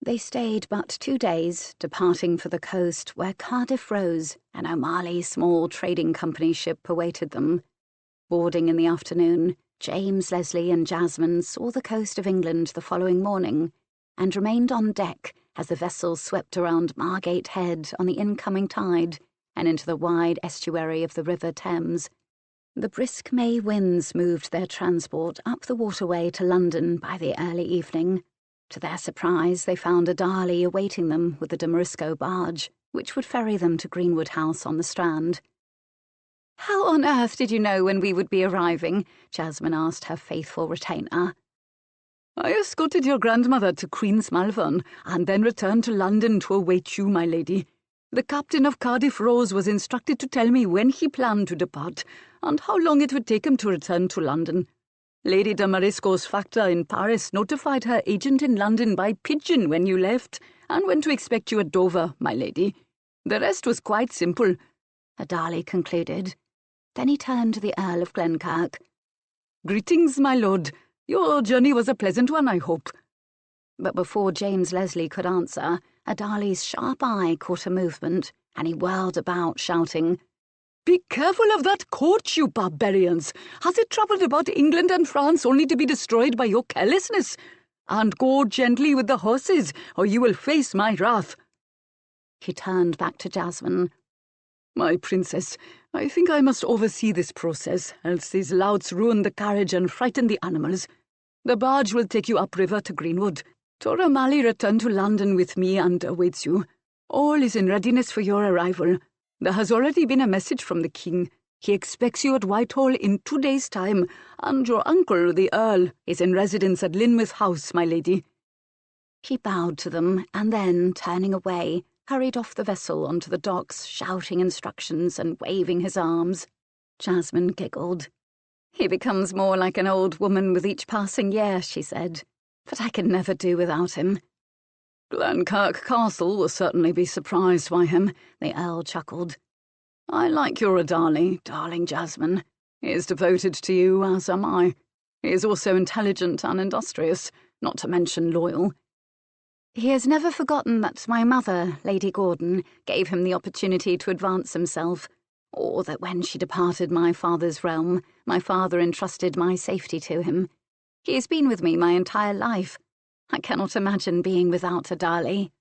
Speaker 1: They stayed but 2 days, departing for the coast where Cardiff Rose, an O'Malley small trading company ship, awaited them. Boarding in the afternoon, James, Leslie and Jasmine saw the coast of England the following morning, and remained on deck as the vessel swept around Margate Head on the incoming tide and into the wide estuary of the River Thames. The brisk May winds moved their transport up the waterway to London by the early evening. To their surprise, they found Adali awaiting them with the de Morisco barge, which would ferry them to Greenwood House on the Strand.
Speaker 2: "How on earth did you know when we would be arriving?" Jasmine asked her faithful retainer.
Speaker 3: "I escorted your grandmother to Queen's Malvern, and then returned to London to await you, my lady. The captain of Cardiff Rose was instructed to tell me when he planned to depart, and how long it would take him to return to London.
Speaker 4: Lady Damarisco's factor in Paris notified her agent in London by pigeon when you left, and when to expect you at Dover, my lady. The rest was quite simple,"
Speaker 1: Adali concluded. Then he turned to the Earl of Glenkirk.
Speaker 4: "Greetings, my lord. Your journey was a pleasant one, I hope."
Speaker 1: But before James Leslie could answer, Adali's sharp eye caught a movement, and he whirled about, shouting,
Speaker 4: "Be careful of that coach, you barbarians! Has it travelled about England and France only to be destroyed by your carelessness? And go gently with the horses, or you will face my wrath."
Speaker 1: He turned back to Jasmine.
Speaker 4: "My princess, I think I must oversee this process, else these louts ruin the carriage and frighten the animals. The barge will take you upriver to Greenwood. Tora Mali returned to London with me and awaits you. All is in readiness for your arrival. There has already been a message from the king. He expects you at Whitehall in 2 days' time, and your uncle, the Earl, is in residence at Lynmouth House, my lady."
Speaker 1: He bowed to them, and then, turning away, hurried off the vessel onto the docks, shouting instructions and waving his arms. Jasmine giggled.
Speaker 2: "He becomes more like an old woman with each passing year," she said. "But I can never do without him."
Speaker 4: "Glenkirk Castle will certainly be surprised by him," the Earl chuckled. "I like your Adali, darling Jasmine. He is devoted to you, as am I. He is also intelligent and industrious, not to mention loyal."
Speaker 1: "He has never forgotten that my mother, Lady Gordon, gave him the opportunity to advance himself, or that when she departed my father's realm, my father entrusted my safety to him. He has been with me my entire life. I cannot imagine being without Adali."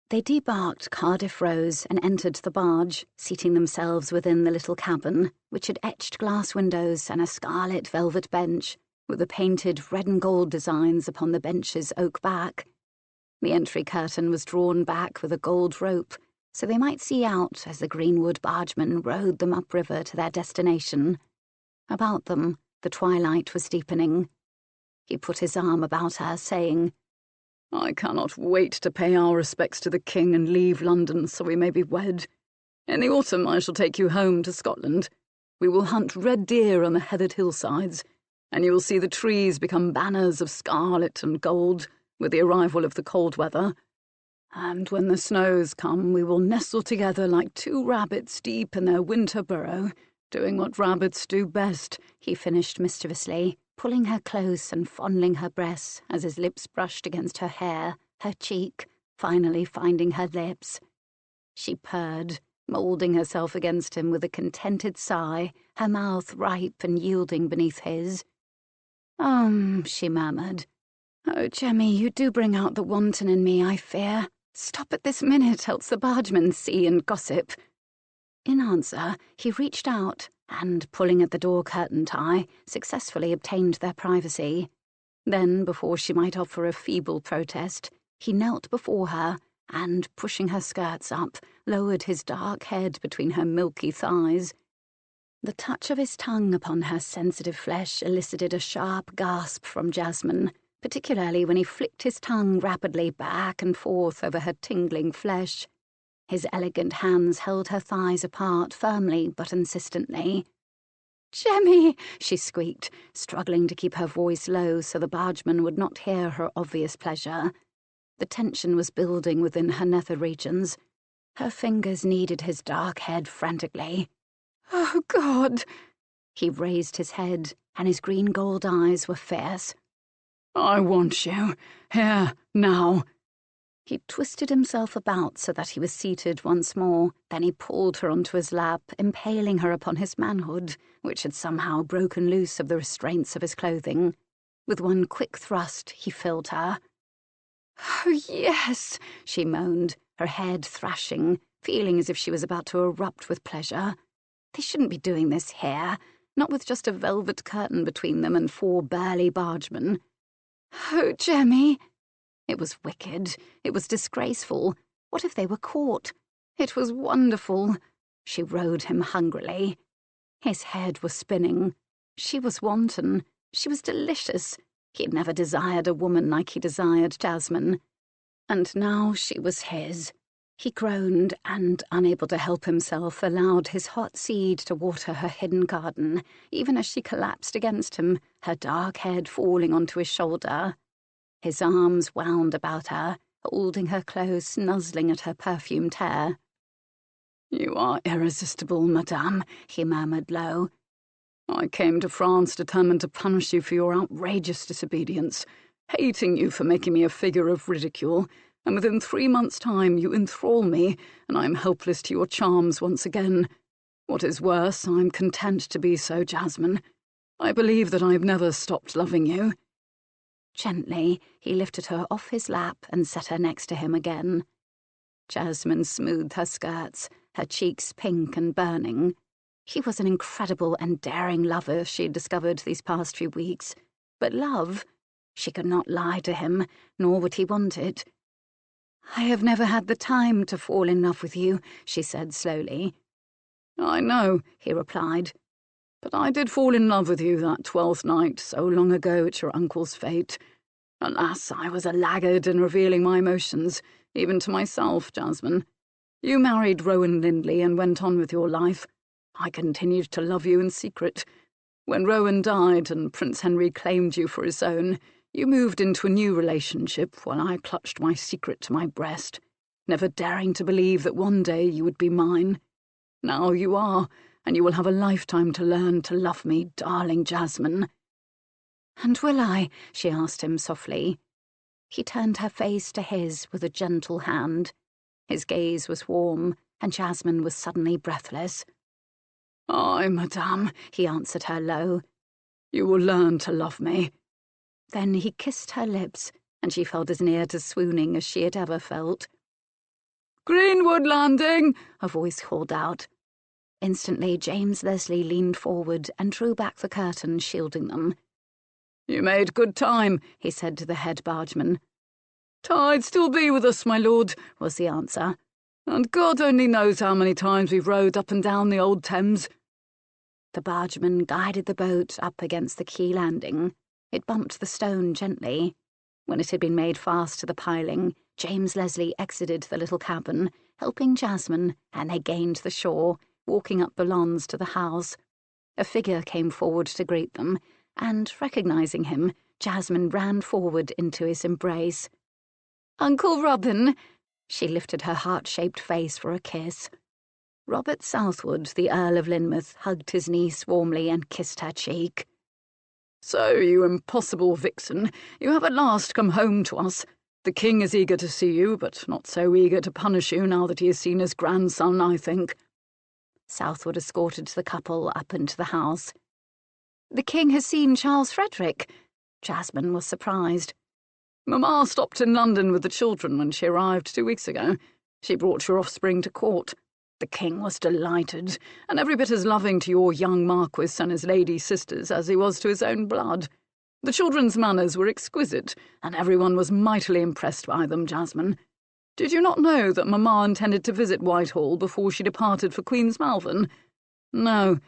Speaker 1: They debarked Cardiff Rose and entered the barge, seating themselves within the little cabin, which had etched glass windows and a scarlet velvet bench, with the painted red and gold designs upon the bench's oak back. The entry curtain was drawn back with a gold rope, so they might see out as the Greenwood bargeman rowed them upriver to their destination. About them, the twilight was deepening. He put his arm about her, saying,
Speaker 4: "I cannot wait to pay our respects to the king and leave London so we may be wed. In the autumn I shall take you home to Scotland. We will hunt red deer on the heathered hillsides, and you will see the trees become banners of scarlet and gold with the arrival of the cold weather. And when the snows come, we will nestle together like 2 rabbits deep in their winter burrow, doing what rabbits do best,"
Speaker 1: he finished mischievously, pulling her close and fondling her breasts as his lips brushed against her hair, her cheek, finally finding her lips. She purred, moulding herself against him with a contented sigh, her mouth ripe and yielding beneath his.
Speaker 2: She murmured. "Oh, Jemmy, you do bring out the wanton in me, I fear. Stop at this minute, else the bargemen see and gossip."
Speaker 1: In answer, he reached out and, pulling at the door curtain tie, successfully obtained their privacy. Then, before she might offer a feeble protest, he knelt before her and, pushing her skirts up, lowered his dark head between her milky thighs. The touch of his tongue upon her sensitive flesh elicited a sharp gasp from Jasmine, particularly when he flicked his tongue rapidly back and forth over her tingling flesh. His elegant hands held her thighs apart firmly but insistently.
Speaker 2: "Jemmy!"
Speaker 1: she squeaked, struggling to keep her voice low so the bargeman would not hear her obvious pleasure. The tension was building within her nether regions. Her fingers kneaded his dark head frantically.
Speaker 2: "Oh, God!"
Speaker 1: He raised his head, and his green-gold eyes were fierce.
Speaker 4: "I want you. Here, now."
Speaker 1: He twisted himself about so that he was seated once more, then he pulled her onto his lap, impaling her upon his manhood, which had somehow broken loose of the restraints of his clothing. With one quick thrust, he filled her.
Speaker 2: "Oh, yes,"
Speaker 1: she moaned, her head thrashing, feeling as if she was about to erupt with pleasure. They shouldn't be doing this here, not with just a velvet curtain between them and 4 burly bargemen.
Speaker 2: "Oh, Jemmy!"
Speaker 1: It was wicked. It was disgraceful. What if they were caught?
Speaker 2: It was wonderful.
Speaker 1: She rode him hungrily. His head was spinning. She was wanton. She was delicious. He had never desired a woman like he desired Jasmine. And now she was his. He groaned and, unable to help himself, allowed his hot seed to water her hidden garden, even as she collapsed against him, her dark head falling onto his shoulder. His arms wound about her, holding her close, nuzzling at her perfumed hair.
Speaker 3: "You are irresistible, madame,"
Speaker 1: he murmured low.
Speaker 3: "I came to France determined to punish you for your outrageous disobedience, hating you for making me a figure of ridicule, and within 3 months' time you enthrall me, and I am helpless to your charms once again. What is worse, I am content to be so, Jasmine. I believe that I have never stopped loving you."
Speaker 1: Gently, he lifted her off his lap and set her next to him again. Jasmine smoothed her skirts, her cheeks pink and burning. He was an incredible and daring lover she had discovered these past few weeks. But love? She could not lie to him, nor would he want it. "I have never had the time to fall in love with you," she said slowly.
Speaker 3: "I know," he replied. "But I did fall in love with you that 12th night so long ago at your uncle's fete. Alas, I was a laggard in revealing my emotions, even to myself, Jasmine. You married Rowan Lindley and went on with your life. I continued to love you in secret. When Rowan died and Prince Henry claimed you for his own, you moved into a new relationship while I clutched my secret to my breast, never daring to believe that one day you would be mine. Now you are, and you will have a lifetime to learn to love me, darling Jasmine."
Speaker 1: "And will I?" she asked him softly. He turned her face to his with a gentle hand. His gaze was warm, and Jasmine was suddenly breathless.
Speaker 3: "Aye, madame,"
Speaker 1: he answered her low.
Speaker 3: "You will learn to love me."
Speaker 1: Then he kissed her lips, and she felt as near to swooning as she had ever felt.
Speaker 3: "Greenwood Landing!"
Speaker 1: a voice called out. Instantly, James Leslie leaned forward and drew back the curtain, shielding them.
Speaker 3: "You made good time,"
Speaker 1: he said to the head bargeman.
Speaker 3: "Tide still be with us, my lord,"
Speaker 1: was the answer.
Speaker 3: "And God only knows how many times we've rowed up and down the old Thames."
Speaker 1: The bargeman guided the boat up against the quay landing. It bumped the stone gently. When it had been made fast to the piling, James Leslie exited the little cabin, helping Jasmine, and they gained the shore, walking up the lawns to the house. A figure came forward to greet them, and, recognizing him, Jasmine ran forward into his embrace. "Uncle Robin!" She lifted her heart-shaped face for a kiss. Robert Southwood, the Earl of Lynmouth, hugged his niece warmly and kissed her cheek.
Speaker 3: "So, you impossible vixen, you have at last come home to us. The king is eager to see you, but not so eager to punish you now that he has seen his grandson, I think."
Speaker 1: Southwood escorted the couple up into the house. "The king has seen Charles Frederick." Jasmine was surprised.
Speaker 3: "Mamma stopped in London with the children when she arrived 2 weeks ago. She brought your offspring to court. The king was delighted, and every bit as loving to your young Marquis and his lady sisters as he was to his own blood. The children's manners were exquisite, and everyone was mightily impressed by them, Jasmine. Did you not know that Mamma intended to visit Whitehall before she departed for Queen's Malvern? No."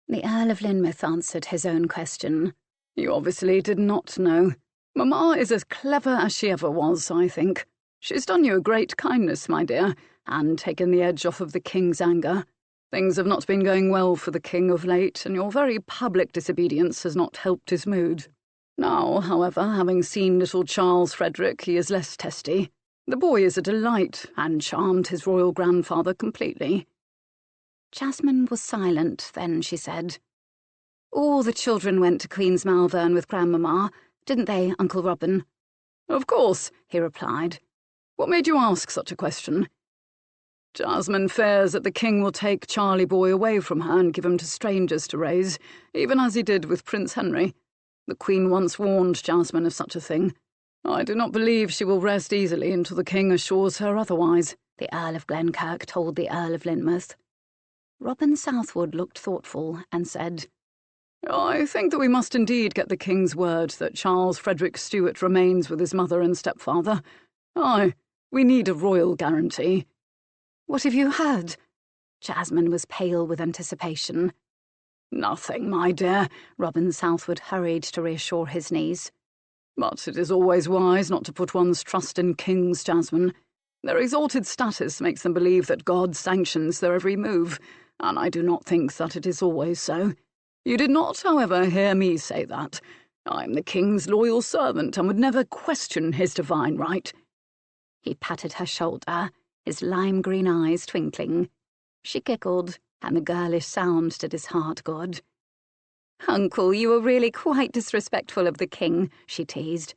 Speaker 1: The Earl of Lynmouth answered his own question.
Speaker 3: "You obviously did not know. Mamma is as clever as she ever was, I think. She's done you a great kindness, my dear, and taken the edge off of the king's anger. Things have not been going well for the king of late, and your very public disobedience has not helped his mood. Now, however, having seen little Charles Frederick, he is less testy. The boy is a delight, and charmed his royal grandfather completely."
Speaker 1: Jasmine was silent, then she said, "All the children went to Queen's Malvern with Grandmamma, didn't they, Uncle Robin?"
Speaker 3: "Of course," he replied. "What made you ask such a question?" "Jasmine fears that the king will take Charlie boy away from her and give him to strangers to raise, even as he did with Prince Henry. The Queen once warned Jasmine of such a thing. I do not believe she will rest easily until the king assures her otherwise,"
Speaker 1: the Earl of Glenkirk told the Earl of Lynmouth. Robin Southwood looked thoughtful and said,
Speaker 3: "I think that we must indeed get the king's word that Charles Frederick Stuart remains with his mother and stepfather. Aye, we need a royal guarantee."
Speaker 1: "What have you heard?" Jasmine was pale with anticipation.
Speaker 3: "Nothing, my dear,"
Speaker 1: Robin Southwood hurried to reassure his niece.
Speaker 3: "But it is always wise not to put one's trust in kings, Jasmine. Their exalted status makes them believe that God sanctions their every move, and I do not think that it is always so. You did not, however, hear me say that. I am the king's loyal servant and would never question his divine right."
Speaker 1: He patted her shoulder, his lime-green eyes twinkling. She giggled, and the girlish sound did his heart good. "Uncle, you were really quite disrespectful of the king," she teased.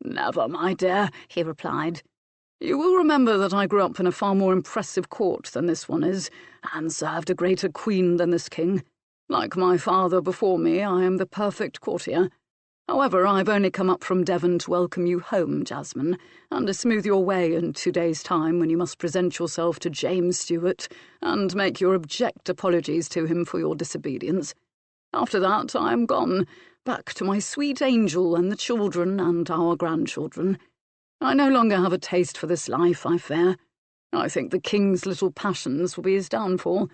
Speaker 3: "Never, my dear," he replied. "You will remember that I grew up in a far more impressive court than this one is, and served a greater queen than this king. Like my father before me, I am the perfect courtier. However, I've only come up from Devon to welcome you home, Jasmine, and to smooth your way in 2 days' time when you must present yourself to James Stuart and make your abject apologies to him for your disobedience. After that, I am gone, back to my sweet angel and the children and our grandchildren. I no longer have a taste for this life, I fear. I think the king's little passions will be his downfall.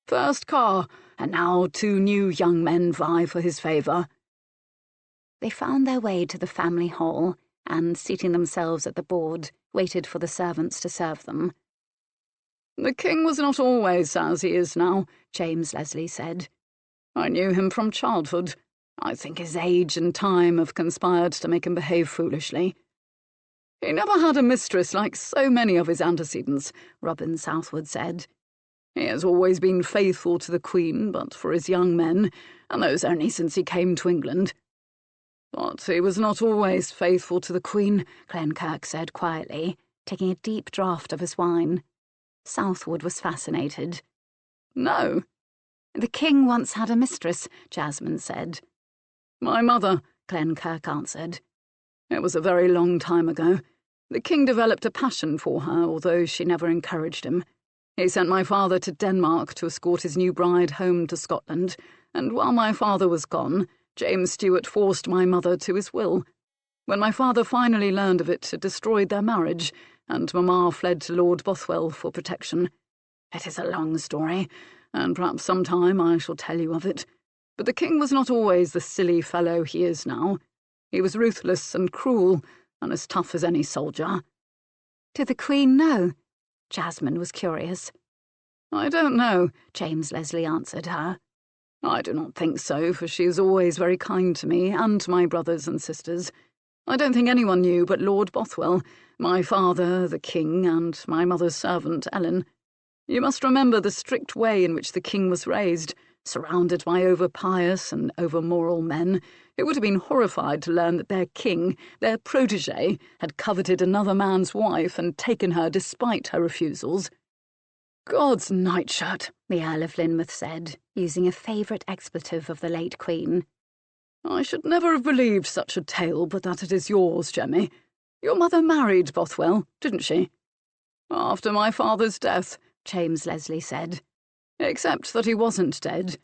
Speaker 3: First Carr, and now 2 new young men vie for his favour."
Speaker 1: They found their way to the family hall and, seating themselves at the board, waited for the servants to serve them.
Speaker 3: "The king was not always as he is now," James Leslie said. "I knew him from childhood. I think his age and time have conspired to make him behave foolishly. He never had a mistress like so many of his antecedents,"
Speaker 1: Robin Southwood said.
Speaker 3: "He has always been faithful to the Queen, but for his young men, and those only since he came to England." "But he was not always faithful to the Queen,"
Speaker 1: Glenkirk said quietly, taking a deep draught of his wine. Southwood was fascinated.
Speaker 3: "No."
Speaker 1: "The king once had a mistress," Jasmine said.
Speaker 3: "My mother," Glenkirk answered. "It was a very long time ago. The king developed a passion for her, although she never encouraged him. He sent my father to Denmark to escort his new bride home to Scotland, and while my father was gone, James Stuart forced my mother to his will. When my father finally learned of it destroyed their marriage, and Mamma fled to Lord Bothwell for protection. It is a long story, and perhaps sometime I shall tell you of it. But the king was not always the silly fellow he is now. He was ruthless and cruel, and as tough as any soldier."
Speaker 1: "Did the Queen know?" Jasmine was curious.
Speaker 3: "I don't know,"
Speaker 1: James Leslie answered her.
Speaker 3: "I do not think so, for she is always very kind to me and to my brothers and sisters. I don't think anyone knew but Lord Bothwell, my father, the king, and my mother's servant, Ellen. You must remember the strict way in which the king was raised, surrounded by over-pious and over-moral men, who would have been horrified to learn that their king, their protégé, had coveted another man's wife and taken her despite her refusals." "God's nightshirt,"
Speaker 1: the Earl of Lynmouth said, using a favourite expletive of the late Queen.
Speaker 3: "I should never have believed such a tale but that it is yours, Jemmy. Your mother married Bothwell, didn't she?" "After my father's death," James Leslie said. "Except that he wasn't dead.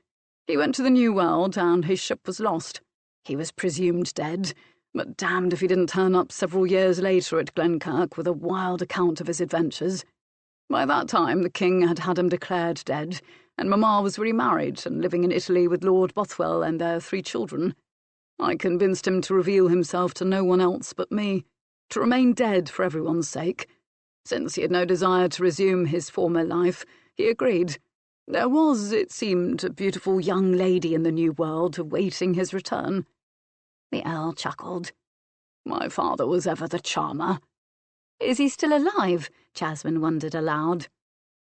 Speaker 3: He went to the New World and his ship was lost. He was presumed dead, but damned if he didn't turn up several years later at Glenkirk with a wild account of his adventures. By that time the king had had him declared dead, and Mamma was remarried and living in Italy with Lord Bothwell and their 3 children. I convinced him to reveal himself to no one else but me, to remain dead for everyone's sake. Since he had no desire to resume his former life, he agreed. There was, it seemed, a beautiful young lady in the New World awaiting his return."
Speaker 1: The Earl chuckled.
Speaker 3: "My father was ever the charmer."
Speaker 1: "Is he still alive?" Jasmine wondered aloud.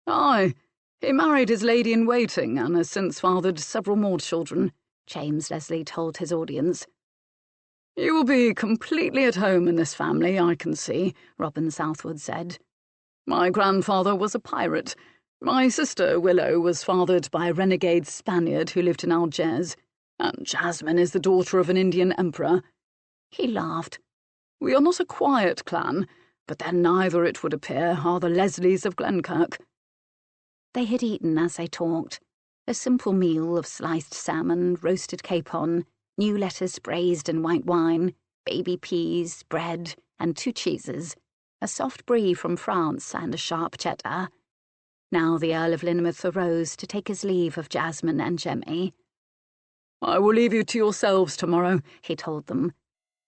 Speaker 3: "Aye. He married his lady-in-waiting and has since fathered several more children," James Leslie told his audience. "You will be completely at home in this family, I can see," Robin Southwood said. "My grandfather was a pirate. My sister, Willow, was fathered by a renegade Spaniard who lived in Algiers, and Jasmine is the daughter of an Indian emperor." He laughed. "We are not a quiet clan, but then neither, it would appear, are the Leslies of Glenkirk."
Speaker 1: They had eaten as they talked, a simple meal of sliced salmon, roasted capon, new lettuce braised in white wine, baby peas, bread, and 2 cheeses, a soft brie from France and a sharp cheddar. Now the Earl of Lynmouth arose to take his leave of Jasmine and Jemmy. "I will leave you to yourselves tomorrow," he told them,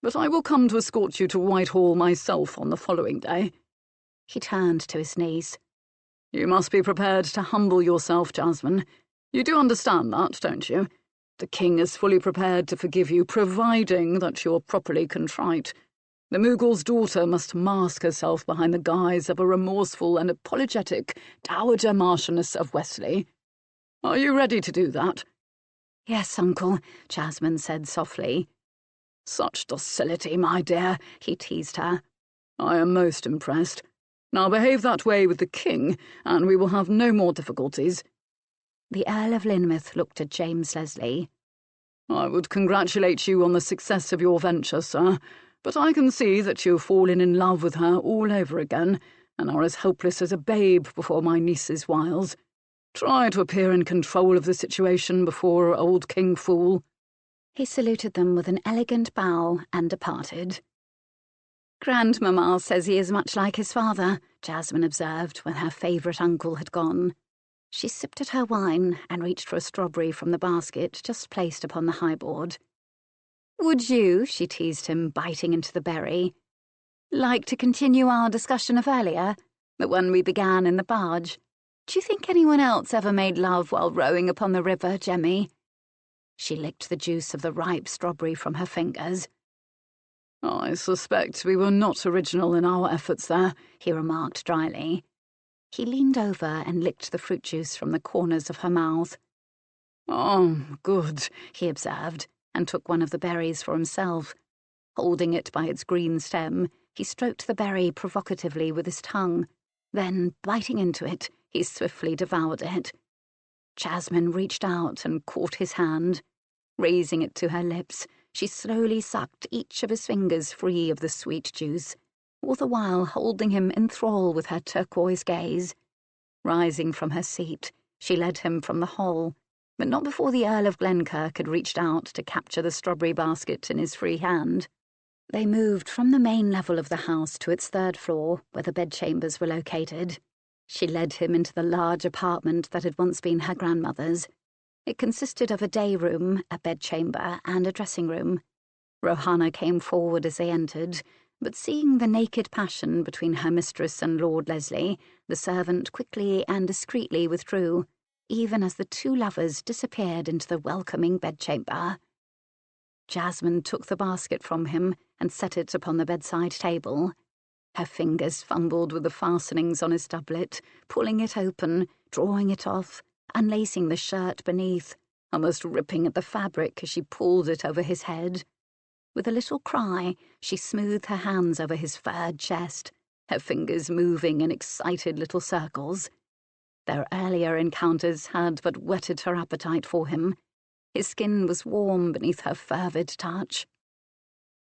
Speaker 1: "but I will come to escort you to Whitehall myself on the following day." He turned to his niece.
Speaker 3: You must be prepared to humble yourself, Jasmine. You do understand that, don't you? The king is fully prepared to forgive you, providing that you're properly contrite. The Mughal's daughter must mask herself behind the guise of a remorseful and apologetic Dowager Marchioness of Wesley. Are you ready to do that?
Speaker 1: Yes, Uncle, Jasmine said softly.
Speaker 3: Such docility, my dear, he teased her. I am most impressed. Now behave that way with the king, and we will have no more difficulties.
Speaker 1: The Earl of Lynmouth looked at James Leslie.
Speaker 3: I would congratulate you on the success of your venture, sir, but I can see that you've fallen in love with her all over again, and are as helpless as a babe before my niece's wiles. Try to appear in control of the situation before old King Fool.
Speaker 1: He saluted them with an elegant bow and departed. Grandmamma says he is much like his father, Jasmine observed when her favourite uncle had gone. She sipped at her wine and reached for a strawberry from the basket just placed upon the highboard. Would you, she teased him, biting into the berry, like to continue our discussion of earlier, the one we began in the barge? Do you think anyone else ever made love while rowing upon the river, Jemmy? She licked the juice of the ripe strawberry from her fingers.
Speaker 3: I suspect we were not original in our efforts there,
Speaker 1: he remarked dryly. He leaned over and licked the fruit juice from the corners of her mouth.
Speaker 3: Oh, good,
Speaker 1: he observed, and took one of the berries for himself. Holding it by its green stem, he stroked the berry provocatively with his tongue. Then, biting into it, he swiftly devoured it. Jasmine reached out and caught his hand. Raising it to her lips, she slowly sucked each of his fingers free of the sweet juice, all the while holding him in thrall with her turquoise gaze. Rising from her seat, she led him from the hall, but not before the Earl of Glenkirk had reached out to capture the strawberry basket in his free hand. They moved from the main level of the house to its third floor, where the bedchambers were located. She led him into the large apartment that had once been her grandmother's. It consisted of a day room, a bedchamber, and a dressing room. Rohanna came forward as they entered, but seeing the naked passion between her mistress and Lord Leslie, the servant quickly and discreetly withdrew, even as the two lovers disappeared into the welcoming bedchamber. Jasmine took the basket from him and set it upon the bedside table. Her fingers fumbled with the fastenings on his doublet, pulling it open, drawing it off, unlacing the shirt beneath, almost ripping at the fabric as she pulled it over his head. With a little cry, she smoothed her hands over his furred chest, her fingers moving in excited little circles. Their earlier encounters had but whetted her appetite for him. His skin was warm beneath her fervid touch.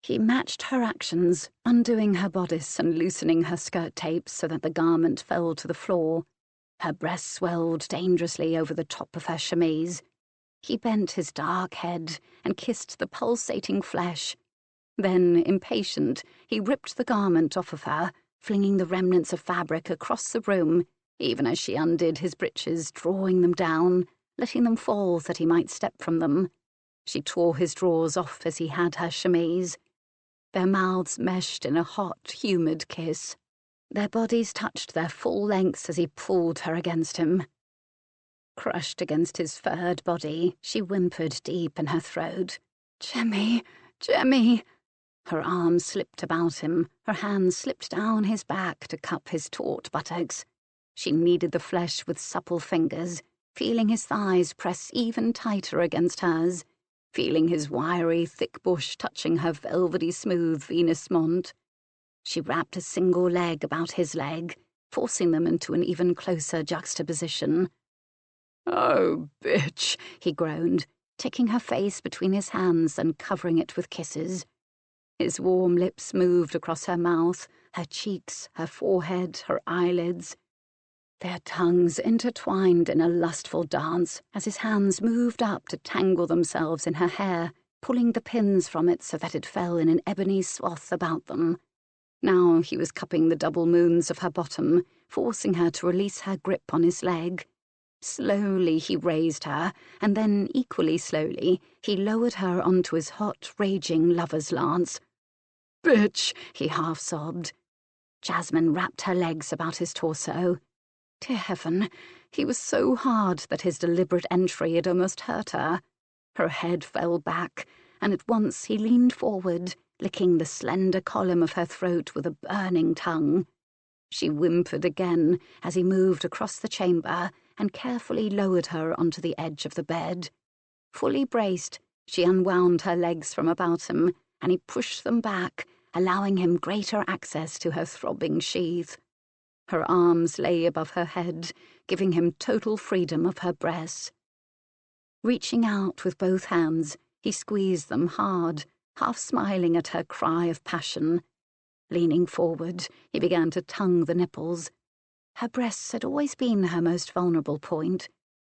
Speaker 1: He matched her actions, undoing her bodice and loosening her skirt tapes so that the garment fell to the floor. Her breasts swelled dangerously over the top of her chemise. He bent his dark head and kissed the pulsating flesh. Then, impatient, he ripped the garment off of her, flinging the remnants of fabric across the room, even as she undid his breeches, drawing them down, letting them fall that he might step from them. She tore his drawers off as he had her chemise. Their mouths meshed in a hot, humid kiss. Their bodies touched their full lengths as he pulled her against him. Crushed against his furred body, she whimpered deep in her throat. "Jemmy, Jemmy!" Her arms slipped about him, her hands slipped down his back to cup his taut buttocks. She kneaded the flesh with supple fingers, feeling his thighs press even tighter against hers, feeling his wiry, thick bush touching her velvety smooth Venus mont. She wrapped a single leg about his leg, forcing them into an even closer juxtaposition.
Speaker 3: "Oh, bitch,"
Speaker 1: he groaned, taking her face between his hands and covering it with kisses. His warm lips moved across her mouth, her cheeks, her forehead, her eyelids. Their tongues intertwined in a lustful dance as his hands moved up to tangle themselves in her hair, pulling the pins from it so that it fell in an ebony swath about them. Now he was cupping the double moons of her bottom, forcing her to release her grip on his leg. Slowly he raised her, and then equally slowly he lowered her onto his hot, raging lover's lance.
Speaker 3: "Bitch,"
Speaker 1: he half sobbed. Jasmine wrapped her legs about his torso. Dear heaven, he was so hard that his deliberate entry had almost hurt her. Her head fell back, and at once he leaned forward, licking the slender column of her throat with a burning tongue. She whimpered again as he moved across the chamber and carefully lowered her onto the edge of the bed. Fully braced, she unwound her legs from about him, and he pushed them back, allowing him greater access to her throbbing sheath. Her arms lay above her head, giving him total freedom of her breasts. Reaching out with both hands, he squeezed them hard, half smiling at her cry of passion. Leaning forward, he began to tongue the nipples. Her breasts had always been her most vulnerable point.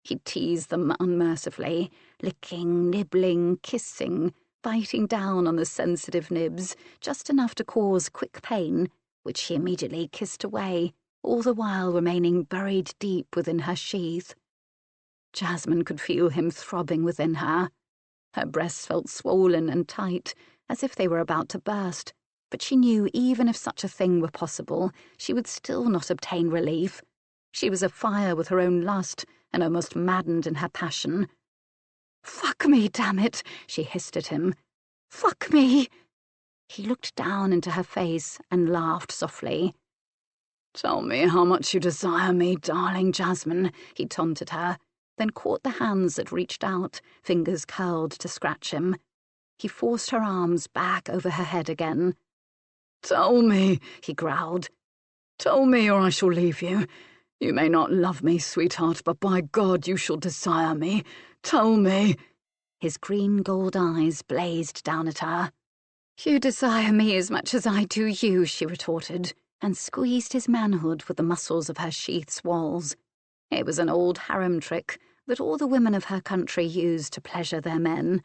Speaker 1: He teased them unmercifully, licking, nibbling, kissing, biting down on the sensitive nibs, just enough to cause quick pain, which she immediately kissed away, all the while remaining buried deep within her sheath. Jasmine could feel him throbbing within her. Her breasts felt swollen and tight, as if they were about to burst, but she knew even if such a thing were possible, she would still not obtain relief. She was afire with her own lust, and almost maddened in her passion. "Fuck me, damn it," she hissed at him. "Fuck me." He looked down into her face and laughed softly. "Tell me how much you desire me, darling Jasmine," he taunted her, then caught the hands that reached out, fingers curled to scratch him. He forced her arms back over her head again. "Tell me," he growled. "Tell me or I shall leave you. You may not love me, sweetheart, but by God you shall desire me. Tell me." His green gold eyes blazed down at her. "You desire me as much as I do you," she retorted, and squeezed his manhood with the muscles of her sheath's walls. It was an old harem trick that all the women of her country used to pleasure their men.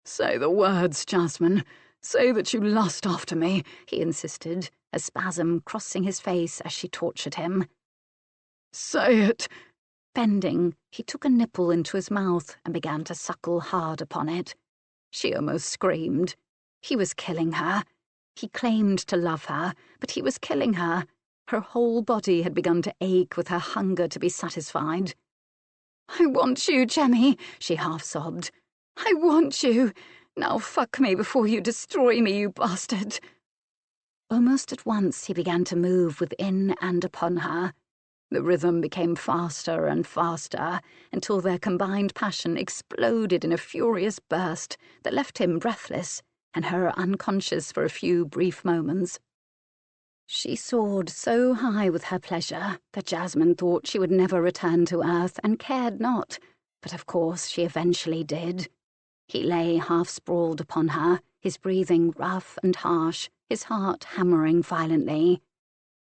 Speaker 1: "Say the words, Jasmine. Say that you lust after me," he insisted, a spasm crossing his face as she tortured him. "Say it." Bending, he took a nipple into his mouth and began to suckle hard upon it. She almost screamed. He was killing her. He claimed to love her, but he was killing her. Her whole body had begun to ache with her hunger to be satisfied. "I want you, Jemmy," she half sobbed. "I want you. Now fuck me before you destroy me, you bastard." Almost at once he began to move within and upon her. The rhythm became faster and faster until their combined passion exploded in a furious burst that left him breathless and her unconscious for a few brief moments. She soared so high with her pleasure that Jasmine thought she would never return to earth and cared not, but of course she eventually did. He lay half-sprawled upon her, his breathing rough and harsh, his heart hammering violently.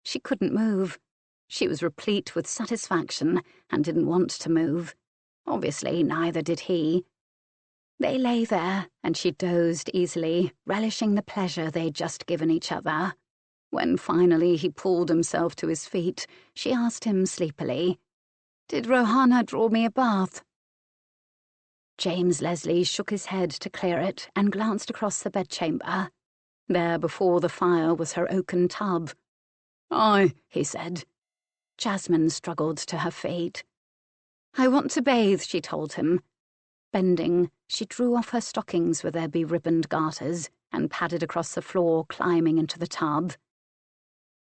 Speaker 1: She couldn't move. She was replete with satisfaction and didn't want to move. Obviously, neither did he. They lay there, and she dozed easily, relishing the pleasure they'd just given each other. When finally he pulled himself to his feet, she asked him sleepily, "Did Rohana draw me a bath?" James Leslie shook his head to clear it and glanced across the bedchamber. There before the fire was her oaken tub. "Aye," he said. Jasmine struggled to her feet. "I want to bathe," she told him. Bending, she drew off her stockings with their beribboned garters and padded across the floor, climbing into the tub.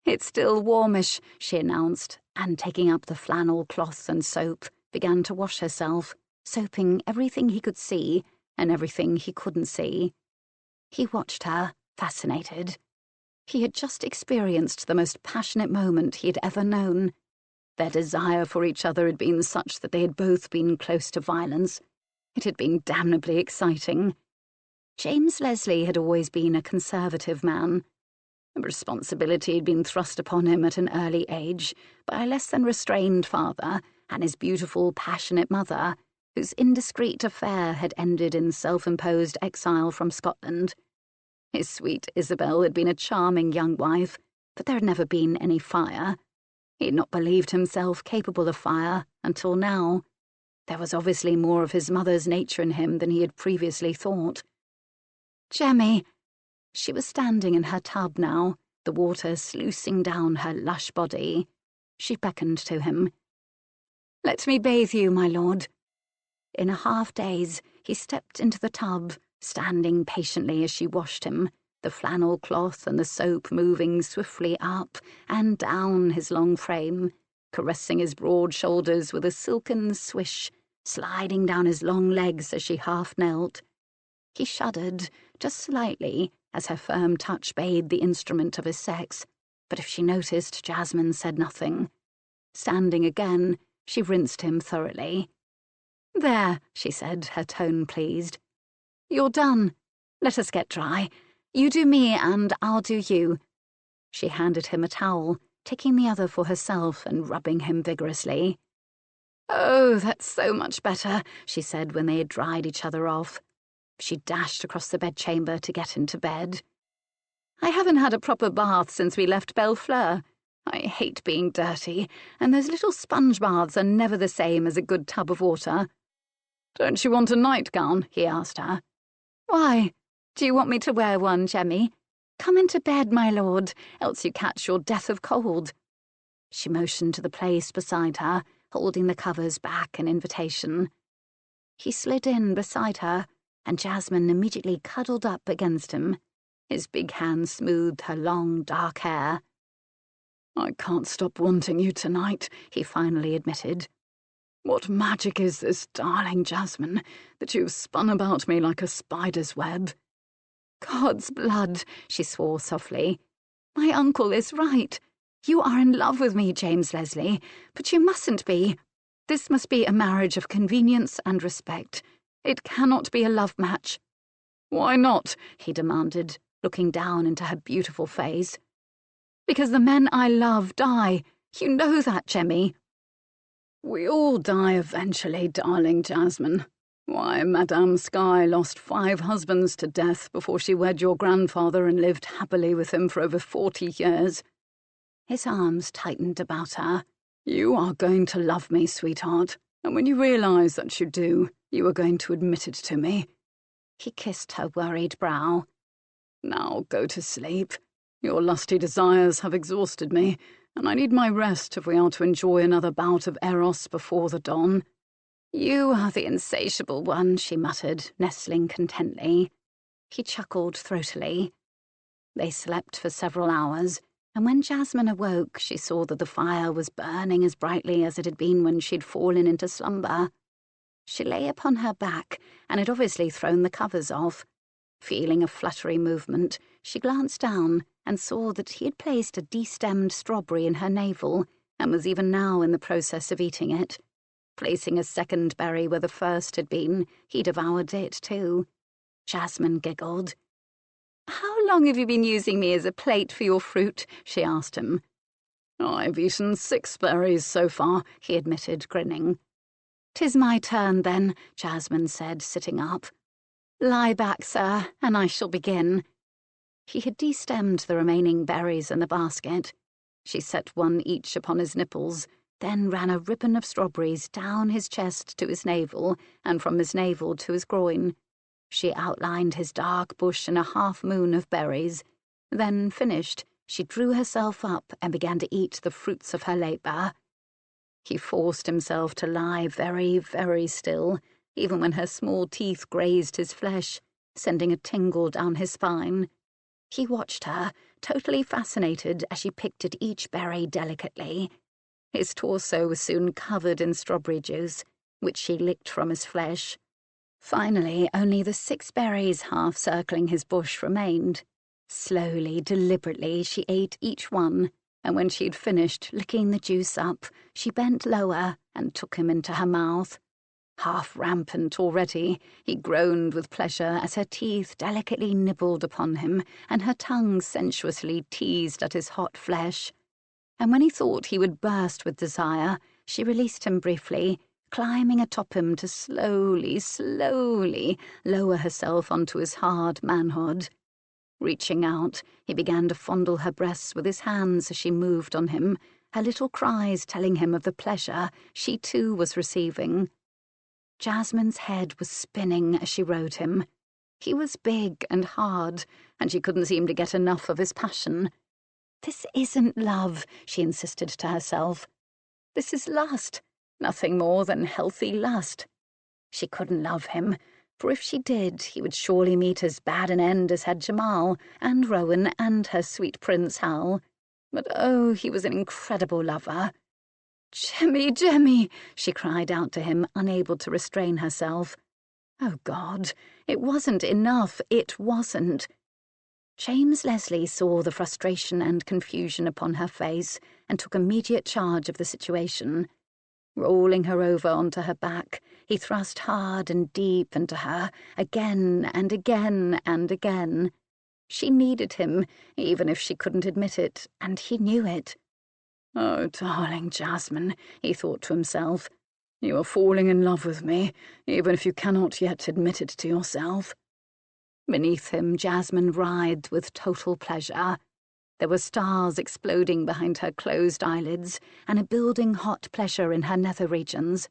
Speaker 1: "It's still warmish," she announced, and taking up the flannel cloth and soap, began to wash herself, soaping everything he could see and everything he couldn't see. He watched her, fascinated. He had just experienced the most passionate moment he had ever known. Their desire for each other had been such that they had both been close to violence. It had been damnably exciting. James Leslie had always been a conservative man. A responsibility had been thrust upon him at an early age by a less than restrained father and his beautiful, passionate mother, whose indiscreet affair had ended in self-imposed exile from Scotland. His sweet Isabel had been a charming young wife, but there had never been any fire. He had not believed himself capable of fire until now. There was obviously more of his mother's nature in him than he had previously thought. "Jemmy." She was standing in her tub now, the water sluicing down her lush body. She beckoned to him.
Speaker 2: "Let me bathe you, my lord."
Speaker 1: In a half-daze, he stepped into the tub, standing patiently as she washed him, the flannel cloth and the soap moving swiftly up and down his long frame, caressing his broad shoulders with a silken swish, sliding down his long legs as she half knelt. He shuddered, just slightly, as her firm touch bathed the instrument of his sex, but if she noticed, Jasmine said nothing. Standing again, she rinsed him thoroughly.
Speaker 2: "There," she said, her tone pleased. "You're done. Let us get dry. You do me and I'll do you."
Speaker 1: She handed him a towel, taking the other for herself and rubbing him vigorously.
Speaker 2: "Oh, that's so much better,"
Speaker 1: she said when they had dried each other off. She dashed across the bedchamber to get into bed.
Speaker 2: "I haven't had a proper bath since we left Bellefleur. I hate being dirty, and those little sponge baths are never the same as a good tub of water."
Speaker 3: "Don't you want a nightgown?" he asked her.
Speaker 2: "Why? Do you want me to wear one, Jemmy? Come into bed, my lord, else you catch your death of cold."
Speaker 1: She motioned to the place beside her, holding the covers back in invitation. He slid in beside her, and Jasmine immediately cuddled up against him. His big hand smoothed her long, dark hair.
Speaker 3: "I can't stop wanting you tonight," he finally admitted. "What magic is this, darling Jasmine, that you've spun about me like a spider's web?"
Speaker 2: "God's blood," she swore softly. "My uncle is right. You are in love with me, James Leslie, but you mustn't be. This must be a marriage of convenience and respect. It cannot be a love match."
Speaker 3: "Why not?"
Speaker 1: he demanded, looking down into her beautiful face.
Speaker 2: "Because the men I love die. You know that, Jemmy."
Speaker 3: "We all die eventually, darling Jasmine. Why, Madame Sky lost 5 husbands to death before she wed your grandfather and lived happily with him for over 40 years.
Speaker 1: His arms tightened about her.
Speaker 3: You are going to love me, sweetheart, and when you realize that you do, you are going to admit it to me."
Speaker 1: He kissed her worried brow.
Speaker 3: "Now go to sleep. Your lusty desires have exhausted me, and I need my rest if we are to enjoy another bout of Eros before the dawn."
Speaker 1: "You are the insatiable one," she muttered, nestling contently. He chuckled throatily. They slept for several hours, and when Jasmine awoke, she saw that the fire was burning as brightly as it had been when she'd fallen into slumber. She lay upon her back and had obviously thrown the covers off. Feeling a fluttery movement, she glanced down and saw that he had placed a destemmed strawberry in her navel and was even now in the process of eating it. Placing a second berry where the first had been, he devoured it too. Jasmine giggled.
Speaker 2: "How long have you been using me as a plate for your fruit?" she asked him.
Speaker 3: "I've eaten 6 berries so far,"
Speaker 1: he admitted, grinning.
Speaker 2: "'Tis my turn, then," Jasmine said, sitting up. "Lie back, sir, and I shall begin."
Speaker 1: He had destemmed the remaining berries in the basket. She set one each upon his nipples, then ran a ribbon of strawberries down his chest to his navel, and from his navel to his groin. She outlined his dark bush in a half-moon of berries. Then, finished, she drew herself up and began to eat the fruits of her labour. He forced himself to lie very, very still, even when her small teeth grazed his flesh, sending a tingle down his spine. He watched her, totally fascinated as she picked at each berry delicately. His torso was soon covered in strawberry juice, which she licked from his flesh. Finally, only the 6 berries half circling his bush remained. Slowly, deliberately, she ate each one, and when she had finished licking the juice up, she bent lower and took him into her mouth. Half rampant already, he groaned with pleasure as her teeth delicately nibbled upon him and her tongue sensuously teased at his hot flesh. And when he thought he would burst with desire, she released him briefly, climbing atop him to slowly, slowly lower herself onto his hard manhood. Reaching out, he began to fondle her breasts with his hands as she moved on him, her little cries telling him of the pleasure she too was receiving. Jasmine's head was spinning as she rode him. He was big and hard, and she couldn't seem to get enough of his passion. This isn't love, she insisted to herself. This is lust, nothing more than healthy lust. She couldn't love him, for if she did, he would surely meet as bad an end as had Jamal, and Rowan, and her sweet Prince Hal. But oh, he was an incredible lover. "Jemmy, Jemmy," she cried out to him, unable to restrain herself. Oh, God, it wasn't enough, it wasn't. James Leslie saw the frustration and confusion upon her face and took immediate charge of the situation. Rolling her over onto her back, he thrust hard and deep into her, again and again and again. She needed him, even if she couldn't admit it, and he knew it. "Oh, darling Jasmine," he thought to himself, "you are falling in love with me, even if you cannot yet admit it to yourself." Beneath him, Jasmine writhed with total pleasure. There were stars exploding behind her closed eyelids, and a building hot pleasure in her nether regions.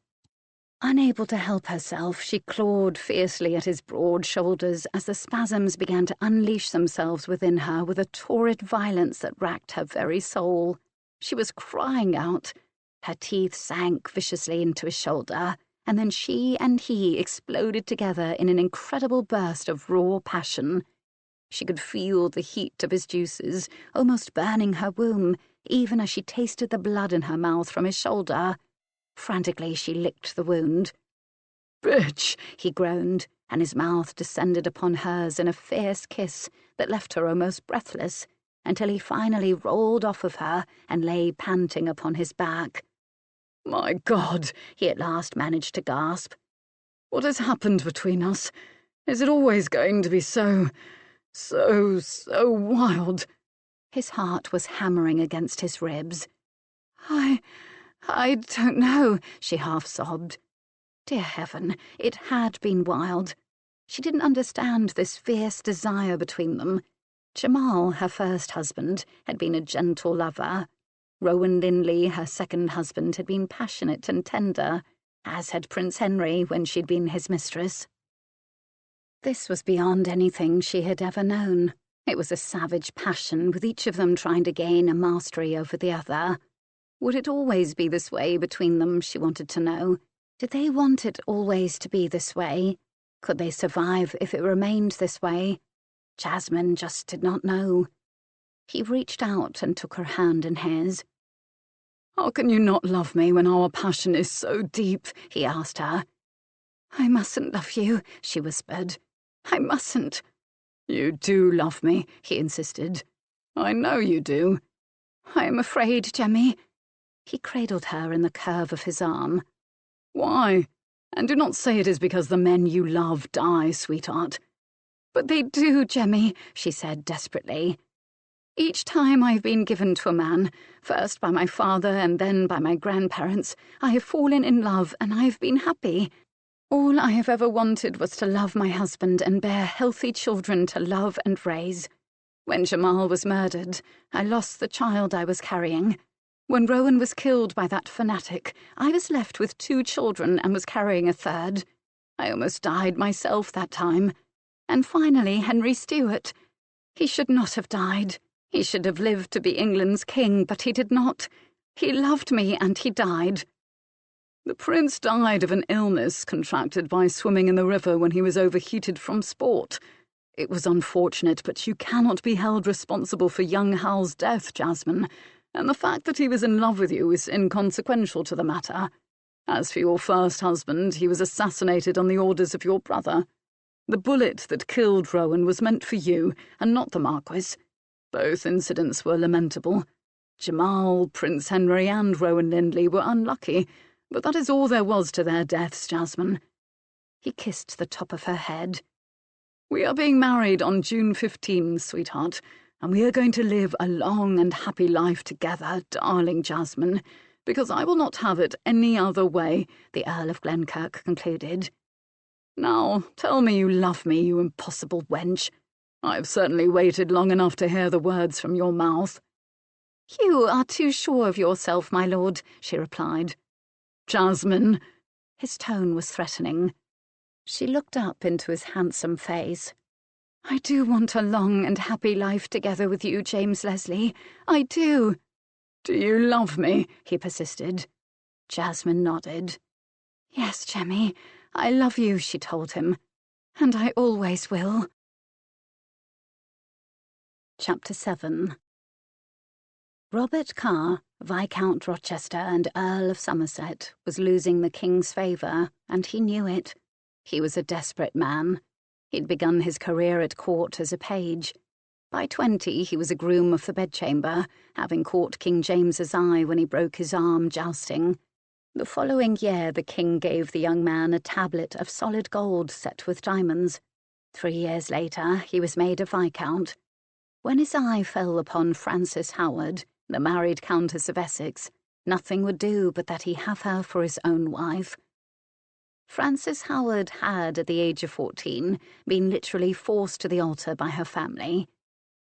Speaker 1: Unable to help herself, she clawed fiercely at his broad shoulders as the spasms began to unleash themselves within her with a torrid violence that racked her very soul. She was crying out. Her teeth sank viciously into his shoulder, and then she and he exploded together in an incredible burst of raw passion. She could feel the heat of his juices, almost burning her womb, even as she tasted the blood in her mouth from his shoulder. Frantically, she licked the wound. "Bitch!" he groaned, and his mouth descended upon hers in a fierce kiss that left her almost breathless, until he finally rolled off of her and lay panting upon his back. "My God," he at last managed to gasp. "What has happened between us? Is it always going to be so wild?" His heart was hammering against his ribs. I don't know," she half sobbed. Dear heaven, it had been wild. She didn't understand this fierce desire between them. Jamal, her first husband, had been a gentle lover. Rowan Lindley, her second husband, had been passionate and tender, as had Prince Henry when she'd been his mistress. This was beyond anything she had ever known. It was a savage passion, with each of them trying to gain a mastery over the other. Would it always be this way between them, she wanted to know? Did they want it always to be this way? Could they survive if it remained this way? Jasmine just did not know. He reached out and took her hand in his. "How can you not love me when our passion is so deep?" he asked her. "I mustn't love you," she whispered. "I mustn't." "You do love me," he insisted. "I know you do." "I am afraid, Jemmy." He cradled her in the curve of his arm. "Why? And do not say it is because the men you love die, sweetheart." "But they do, Jemmy," she said desperately. "Each time I have been given to a man, first by my father and then by my grandparents, I have fallen in love and I have been happy. All I have ever wanted was to love my husband and bear healthy children to love and raise. When Jamal was murdered, I lost the child I was carrying. When Rowan was killed by that fanatic, I was left with 2 children and was carrying a third. I almost died myself that time. And finally, Henry Stuart. He should not have died. He should have lived to be England's king, but he did not. He loved me and he died." "The prince died of an illness contracted by swimming in the river when he was overheated from sport. It was unfortunate, but you cannot be held responsible for young Hal's death, Jasmine, and the fact that he was in love with you is inconsequential to the matter. As for your first husband, he was assassinated on the orders of your brother. The bullet that killed Rowan was meant for you, and not the Marquis. Both incidents were lamentable. Jamal, Prince Henry, and Rowan Lindley were unlucky, but that is all there was to their deaths, Jasmine." He kissed the top of her head. "We are being married on June 15, sweetheart, and we are going to live a long and happy life together, darling Jasmine, because I will not have it any other way," the Earl of Glenkirk concluded. "Now, tell me you love me, you impossible wench. I have certainly waited long enough to hear the words from your mouth." "You are too sure of yourself, my lord," she replied. "Jasmine!" His tone was threatening. She looked up into his handsome face.
Speaker 2: I do want a long and happy life together with you, James Leslie. I do.
Speaker 3: Do you love me?
Speaker 2: He persisted. Jasmine nodded.
Speaker 1: Yes, Jemmy,
Speaker 2: I love you, she told him. And I always will.
Speaker 1: Chapter 7. Robert Carr, Viscount Rochester and Earl of Somerset, was losing the king's favour, and he knew it. He was a desperate man. He'd begun his career at court as a page. By 20, he was a groom of the bedchamber, having caught King James's eye when he broke his arm jousting. The following year, the king gave the young man a tablet of solid gold set with diamonds. 3 years later, he was made a viscount. When his eye fell upon Frances Howard, the married Countess of Essex, nothing would do but that he have her for his own wife. Frances Howard had, at the age of 14, been literally forced to the altar by her family.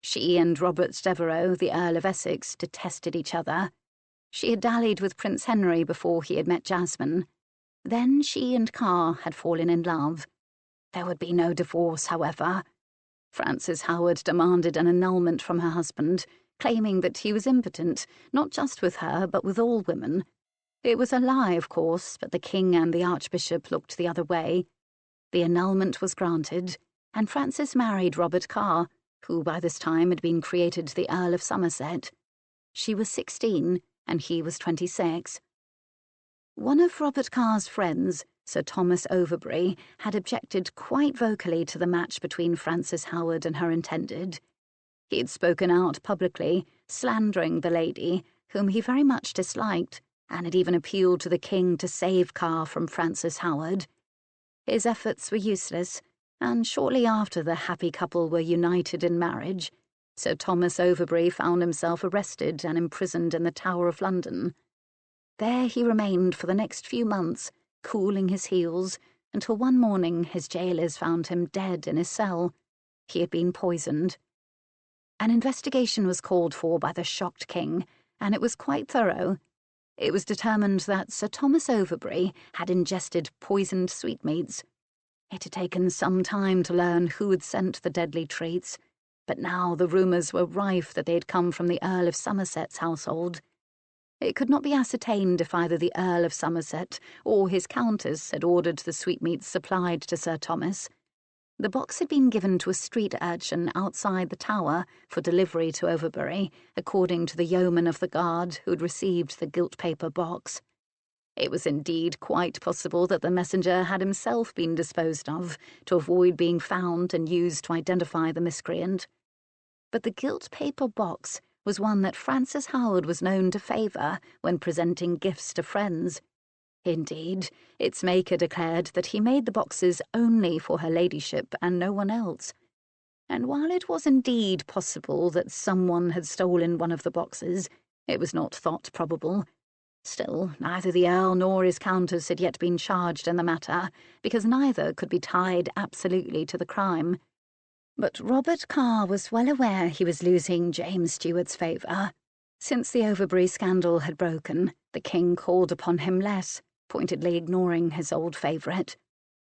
Speaker 1: She and Robert Devereux, the Earl of Essex, detested each other. She had dallied with Prince Henry before he had met Jasmine. Then she and Carr had fallen in love. There would be no divorce, however. Frances Howard demanded an annulment from her husband, claiming that he was impotent, not just with her, but with all women. It was a lie, of course, but the king and the archbishop looked the other way. The annulment was granted, and Frances married Robert Carr, who by this time had been created the Earl of Somerset. She was 16, and he was 26. One of Robert Carr's friends, Sir Thomas Overbury, had objected quite vocally to the match between Frances Howard and her intended. He had spoken out publicly, slandering the lady, whom he very much disliked, and had even appealed to the king to save Carr from Frances Howard. His efforts were useless, and shortly after the happy couple were united in marriage, Sir Thomas Overbury found himself arrested and imprisoned in the Tower of London. There he remained for the next few months, cooling his heels, until one morning his jailers found him dead in his cell. He had been poisoned. An investigation was called for by the shocked king, and it was quite thorough. It was determined that Sir Thomas Overbury had ingested poisoned sweetmeats. It had taken some time to learn who had sent the deadly treats, but now the rumours were rife that they had come from the Earl of Somerset's household. It could not be ascertained if either the Earl of Somerset or his Countess had ordered the sweetmeats supplied to Sir Thomas. The box had been given to a street urchin outside the tower for delivery to Overbury, according to the yeoman of the guard who had received the gilt-paper box. It was indeed quite possible that the messenger had himself been disposed of to avoid being found and used to identify the miscreant. But the gilt-paper box was one that Frances Howard was known to favour when presenting gifts to friends. Indeed, its maker declared that he made the boxes only for her ladyship and no one else. And while it was indeed possible that someone had stolen one of the boxes, it was not thought probable. Still, neither the Earl nor his Countess had yet been charged in the matter, because neither could be tied absolutely to the crime. But Robert Carr was well aware he was losing James Stuart's favour. Since the Overbury scandal had broken, the king called upon him less, pointedly ignoring his old favourite.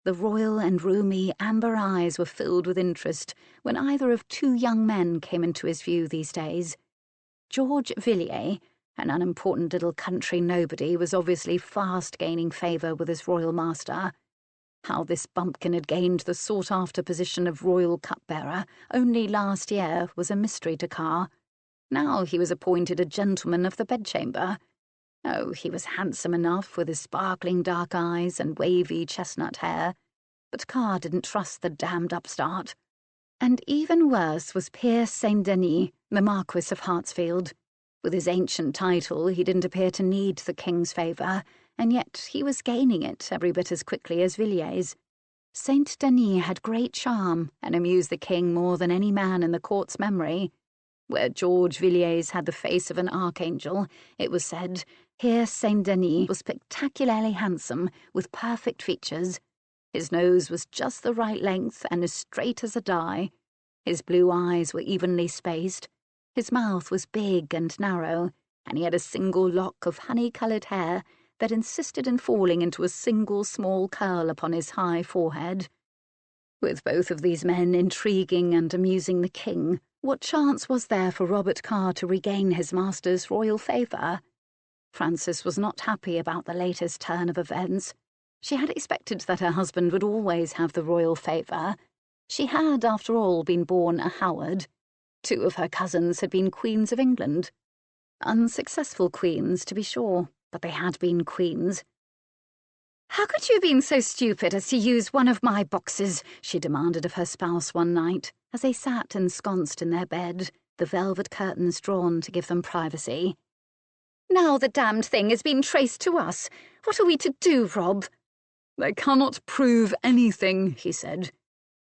Speaker 1: The royal and roomy amber eyes were filled with interest when either of two young men came into his view these days. George Villiers, an unimportant little country nobody, was obviously fast gaining favour with his royal master. How this bumpkin had gained the sought-after position of royal cupbearer only last year was a mystery to Carr. Now he was appointed a gentleman of the bedchamber. Oh, he was handsome enough with his sparkling dark eyes and wavy chestnut hair, but Carr didn't trust the damned upstart. And even worse was Pierre Saint-Denis, the Marquis of Hartsfield. With his ancient title, he didn't appear to need the king's favour, and yet he was gaining it every bit as quickly as Villiers. Saint-Denis had great charm and amused the king more than any man in the court's memory. Where George Villiers had the face of an archangel, it was said, here Saint-Denis was spectacularly handsome, with perfect features. His nose was just the right length and as straight as a die. His blue eyes were evenly spaced. His mouth was big and narrow, and he had a single lock of honey-coloured hair that insisted in falling into a single small curl upon his high forehead. With both of these men intriguing and amusing the king, what chance was there for Robert Carr to regain his master's royal favour? Frances was not happy about the latest turn of events. She had expected that her husband would always have the royal favour. She had, after all, been born a Howard. 2 of her cousins had been queens of England. Unsuccessful queens, to be sure, but they had been queens.
Speaker 2: "How could you have been so stupid as to use one of my boxes?" she demanded of her spouse one night,
Speaker 1: as they sat ensconced in their bed, the velvet curtains drawn to give them privacy.
Speaker 2: "Now the damned thing has been traced to us. What are we to do, Rob?"
Speaker 3: "They cannot prove anything," he said.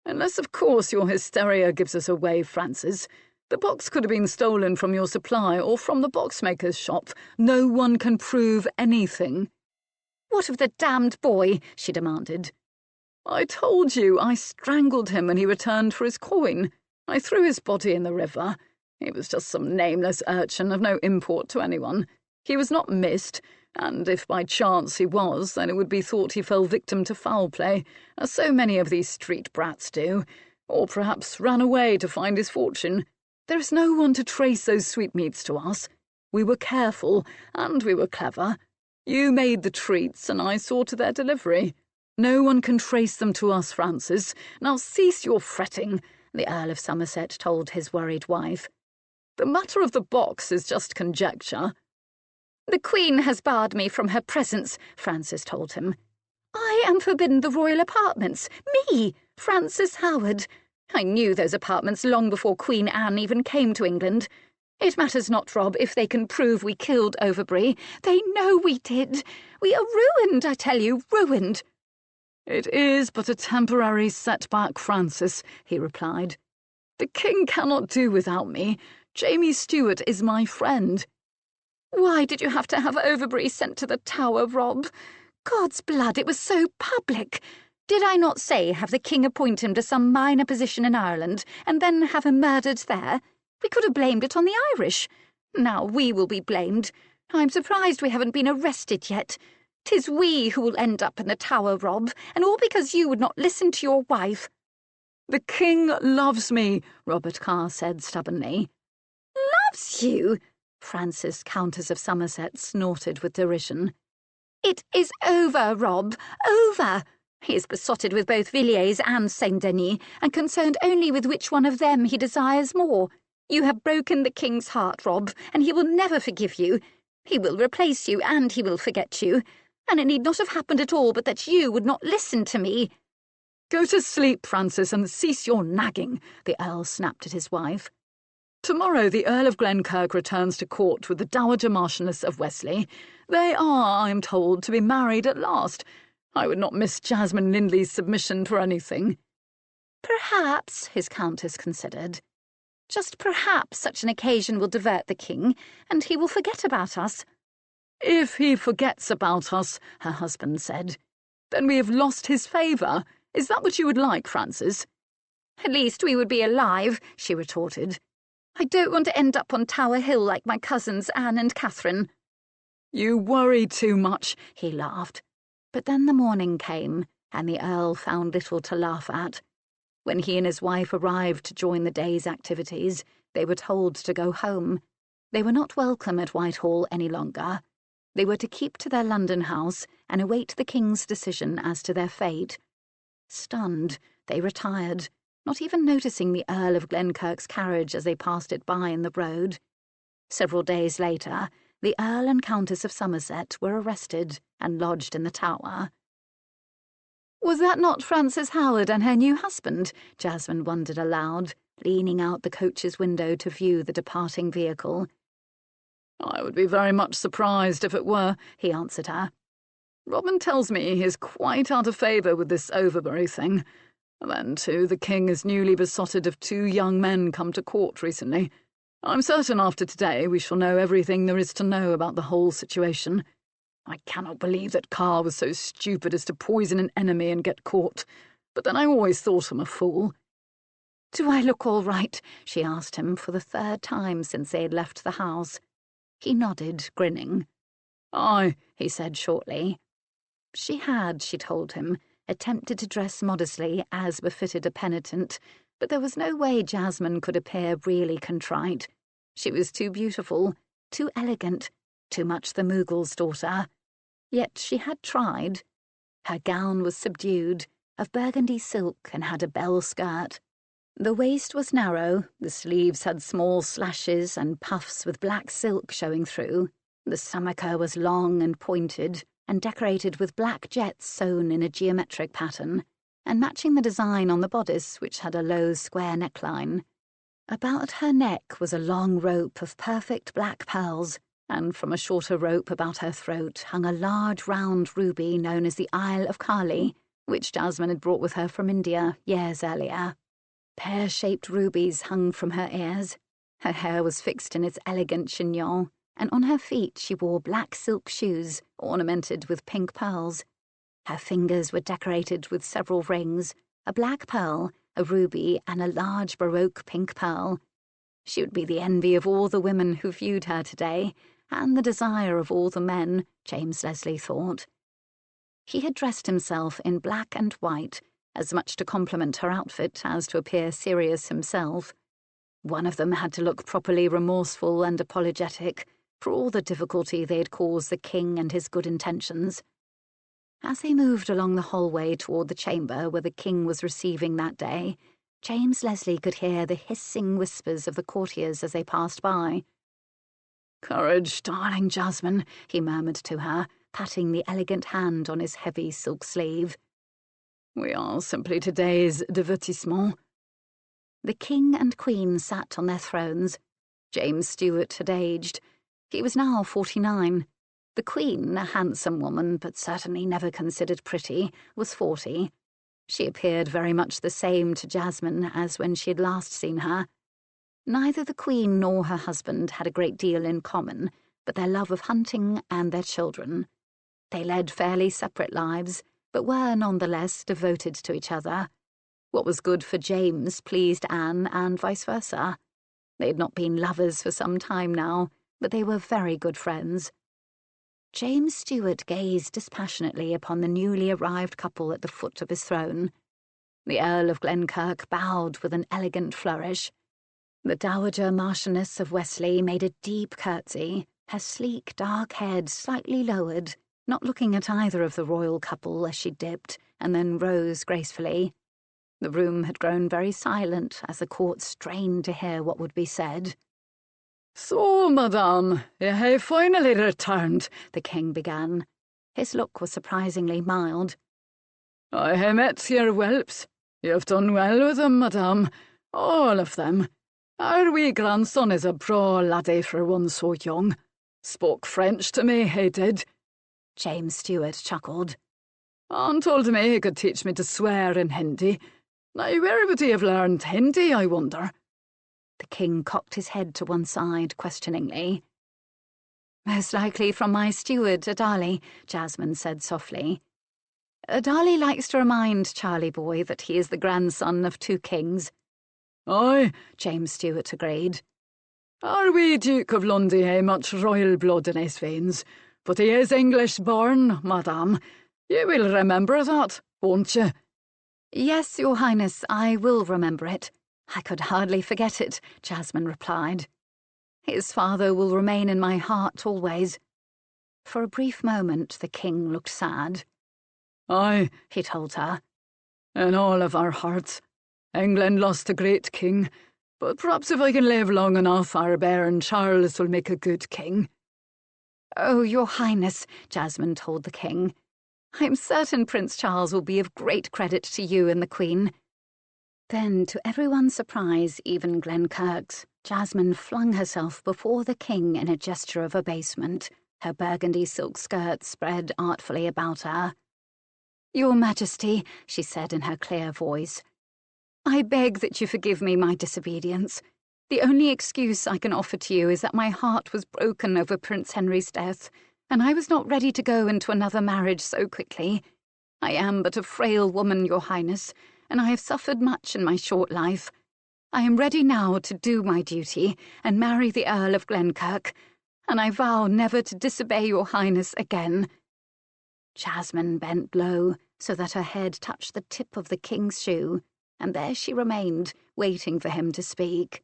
Speaker 3: "Unless, of course, your hysteria gives us away, Frances. The box could have been stolen from your supply or from the boxmaker's shop. No one can prove anything."
Speaker 2: "What of the damned boy?" she demanded.
Speaker 3: "I told you I strangled him when he returned for his coin. I threw his body in the river. He was just some nameless urchin of no import to anyone. He was not missed, and if by chance he was, then it would be thought he fell victim to foul play, as so many of these street brats do, or perhaps ran away to find his fortune. There is no one to trace those sweetmeats to us. We were careful, and we were clever. You made the treats, and I saw to their delivery. No one can trace them to us, Frances. Now cease your fretting,"
Speaker 1: the Earl of Somerset told his worried wife.
Speaker 3: "The matter of the box is just conjecture."
Speaker 2: "The Queen has barred me from her presence," Frances told him. "I am forbidden the royal apartments. Me, Frances Howard. I knew those apartments long before Queen Anne even came to England. It matters not, Rob, if they can prove we killed Overbury. They know we did. We are ruined, I tell you, ruined."
Speaker 3: "It is but a temporary setback, Frances," he replied. "The king cannot do without me. Jamie Stuart is my friend."
Speaker 2: "Why did you have to have Overbury sent to the Tower, Rob? God's blood, it was so public. Did I not say have the king appoint him to some minor position in Ireland, and then have him murdered there? We could have blamed it on the Irish. Now we will be blamed. I'm surprised we haven't been arrested yet. 'Tis we who will end up in the Tower, Rob, and all because you would not listen to your wife."
Speaker 3: "The king loves me," Robert Carr said stubbornly.
Speaker 2: "Loves you?"
Speaker 1: Frances, Countess of Somerset, snorted with derision.
Speaker 2: "It is over, Rob, over. He is besotted with both Villiers and Saint-Denis, and concerned only with which one of them he desires more. You have broken the king's heart, Rob, and he will never forgive you. He will replace you, and he will forget you. And it need not have happened at all but that you would not listen to me."
Speaker 3: "Go to sleep, Frances, and cease your nagging," the Earl snapped at his wife. "Tomorrow the Earl of Glenkirk returns to court with the Dowager Marchioness of Wesley. They are, I am told, to be married at last. I would not miss Jasmine Lindley's submission for anything."
Speaker 1: "Perhaps," his Countess considered. "Just perhaps such an occasion will divert the king, and he will forget about us."
Speaker 3: "If he forgets about us," her husband said, "then we have lost his favour. Is that what you would like, Frances?"
Speaker 2: "At least we would be alive," she retorted. "I don't want to end up on Tower Hill like my cousins Anne and Catherine."
Speaker 3: "You worry too much,"
Speaker 1: he laughed. But then the morning came, and the Earl found little to laugh at. When he and his wife arrived to join the day's activities, they were told to go home. They were not welcome at Whitehall any longer. They were to keep to their London house and await the king's decision as to their fate. Stunned, they retired, not even noticing the Earl of Glenkirk's carriage as they passed it by in the road. Several days later, the Earl and Countess of Somerset were arrested and lodged in the Tower. Was that not Frances Howard and her new husband? Jasmine wondered aloud, leaning out the coach's window to view the departing vehicle.
Speaker 3: "I would be very much surprised if it were," he answered her. "Robin tells me he is quite out of favour with this Overbury thing. Then, too, the king is newly besotted of 2 young men come to court recently. I'm certain after today we shall know everything there is to know about the whole situation. I cannot believe that Carr was so stupid as to poison an enemy and get caught, but then I always thought him a fool."
Speaker 1: "Do I look all right?" she asked him for the 3rd time since they had left the house. He nodded, grinning.
Speaker 3: "Aye,"
Speaker 1: he said shortly. She had, she told him, attempted to dress modestly as befitted a penitent, but there was no way Jasmine could appear really contrite. She was too beautiful, too elegant, too much the Moogle's daughter. Yet she had tried. Her gown was subdued, of burgundy silk, and had a bell skirt. The waist was narrow, the sleeves had small slashes and puffs with black silk showing through. The stomacher was long and pointed, and decorated with black jets sewn in a geometric pattern, and matching the design on the bodice, which had a low square neckline. About her neck was a long rope of perfect black pearls, and from a shorter rope about her throat hung a large round ruby known as the Isle of Kali, which Jasmine had brought with her from India years earlier. Pear-shaped rubies hung from her ears. Her hair was fixed in its elegant chignon, and on her feet she wore black silk shoes ornamented with pink pearls. Her fingers were decorated with several rings, a black pearl, a ruby, and a large Baroque pink pearl. She would be the envy of all the women who viewed her today, and the desire of all the men, James Leslie thought. He had dressed himself in black and white, as much to complement her outfit as to appear serious himself. One of them had to look properly remorseful and apologetic for all the difficulty they had caused the king and his good intentions. As they moved along the hallway toward the chamber where the king was receiving that day, James Leslie could hear the hissing whispers of the courtiers as they passed by.
Speaker 3: "Courage, darling Jasmine," he murmured to her, patting the elegant hand on his heavy silk sleeve. "We are simply today's divertissement."
Speaker 1: The king and queen sat on their thrones. James Stuart had aged. He was now 49. The queen, a handsome woman, but certainly never considered pretty, was 40. She appeared very much the same to Jasmine as when she had last seen her. Neither the queen nor her husband had a great deal in common, but their love of hunting and their children. They led fairly separate lives, but were nonetheless devoted to each other. What was good for James pleased Anne, and vice versa. They had not been lovers for some time now, but they were very good friends. James Stuart gazed dispassionately upon the newly arrived couple at the foot of his throne. The Earl of Glenkirk bowed with an elegant flourish. The Dowager Marchioness of Wesley made a deep curtsy, her sleek dark head slightly lowered, not looking at either of the royal couple as she dipped, and then rose gracefully. The room had grown very silent as the court strained to hear what would be said.
Speaker 3: "So, madame, you have finally returned,"
Speaker 1: the king began. His look was surprisingly mild.
Speaker 3: "I have met your whelps. You have done well with them, madame, all of them. Our wee grandson is a braw laddie for one so young. Spoke French to me, he did."
Speaker 1: James Stuart chuckled.
Speaker 3: "And told me he could teach me to swear in Hindi. Now, where would he have learned Hindi, I wonder?"
Speaker 1: The king cocked his head to one side questioningly. "Most likely from my steward, Adali," Jasmine said softly. "Adali likes to remind Charlie boy that he is the grandson of 2 kings.
Speaker 3: "Aye,"
Speaker 1: James Stuart agreed.
Speaker 3: "Our wee Duke of Lundy hae much royal blood in his veins, but he is English-born, madame. You will remember that, won't you?"
Speaker 1: "Yes, your highness, I will remember it. I could hardly forget it," Jasmine replied. "His father will remain in my heart always." For a brief moment the king looked sad.
Speaker 3: "Aye,"
Speaker 1: he told her.
Speaker 3: "In all of our hearts. England lost a great king, but perhaps if I can live long enough, our bairn Charles will make a good king."
Speaker 1: "Oh, your highness," Jasmine told the king. "I'm certain Prince Charles will be of great credit to you and the Queen." Then, to everyone's surprise, even Glenkirk's, Jasmine flung herself before the king in a gesture of abasement, her burgundy silk skirt spread artfully about her. "Your Majesty," she said in her clear voice, "I beg that you forgive me my disobedience. The only excuse I can offer to you is that my heart was broken over Prince Henry's death, and I was not ready to go into another marriage so quickly. I am but a frail woman, your highness, and I have suffered much in my short life. I am ready now to do my duty and marry the Earl of Glenkirk, and I vow never to disobey your highness again." Jasmine bent low, so that her head touched the tip of the king's shoe, and there she remained, waiting for him to speak.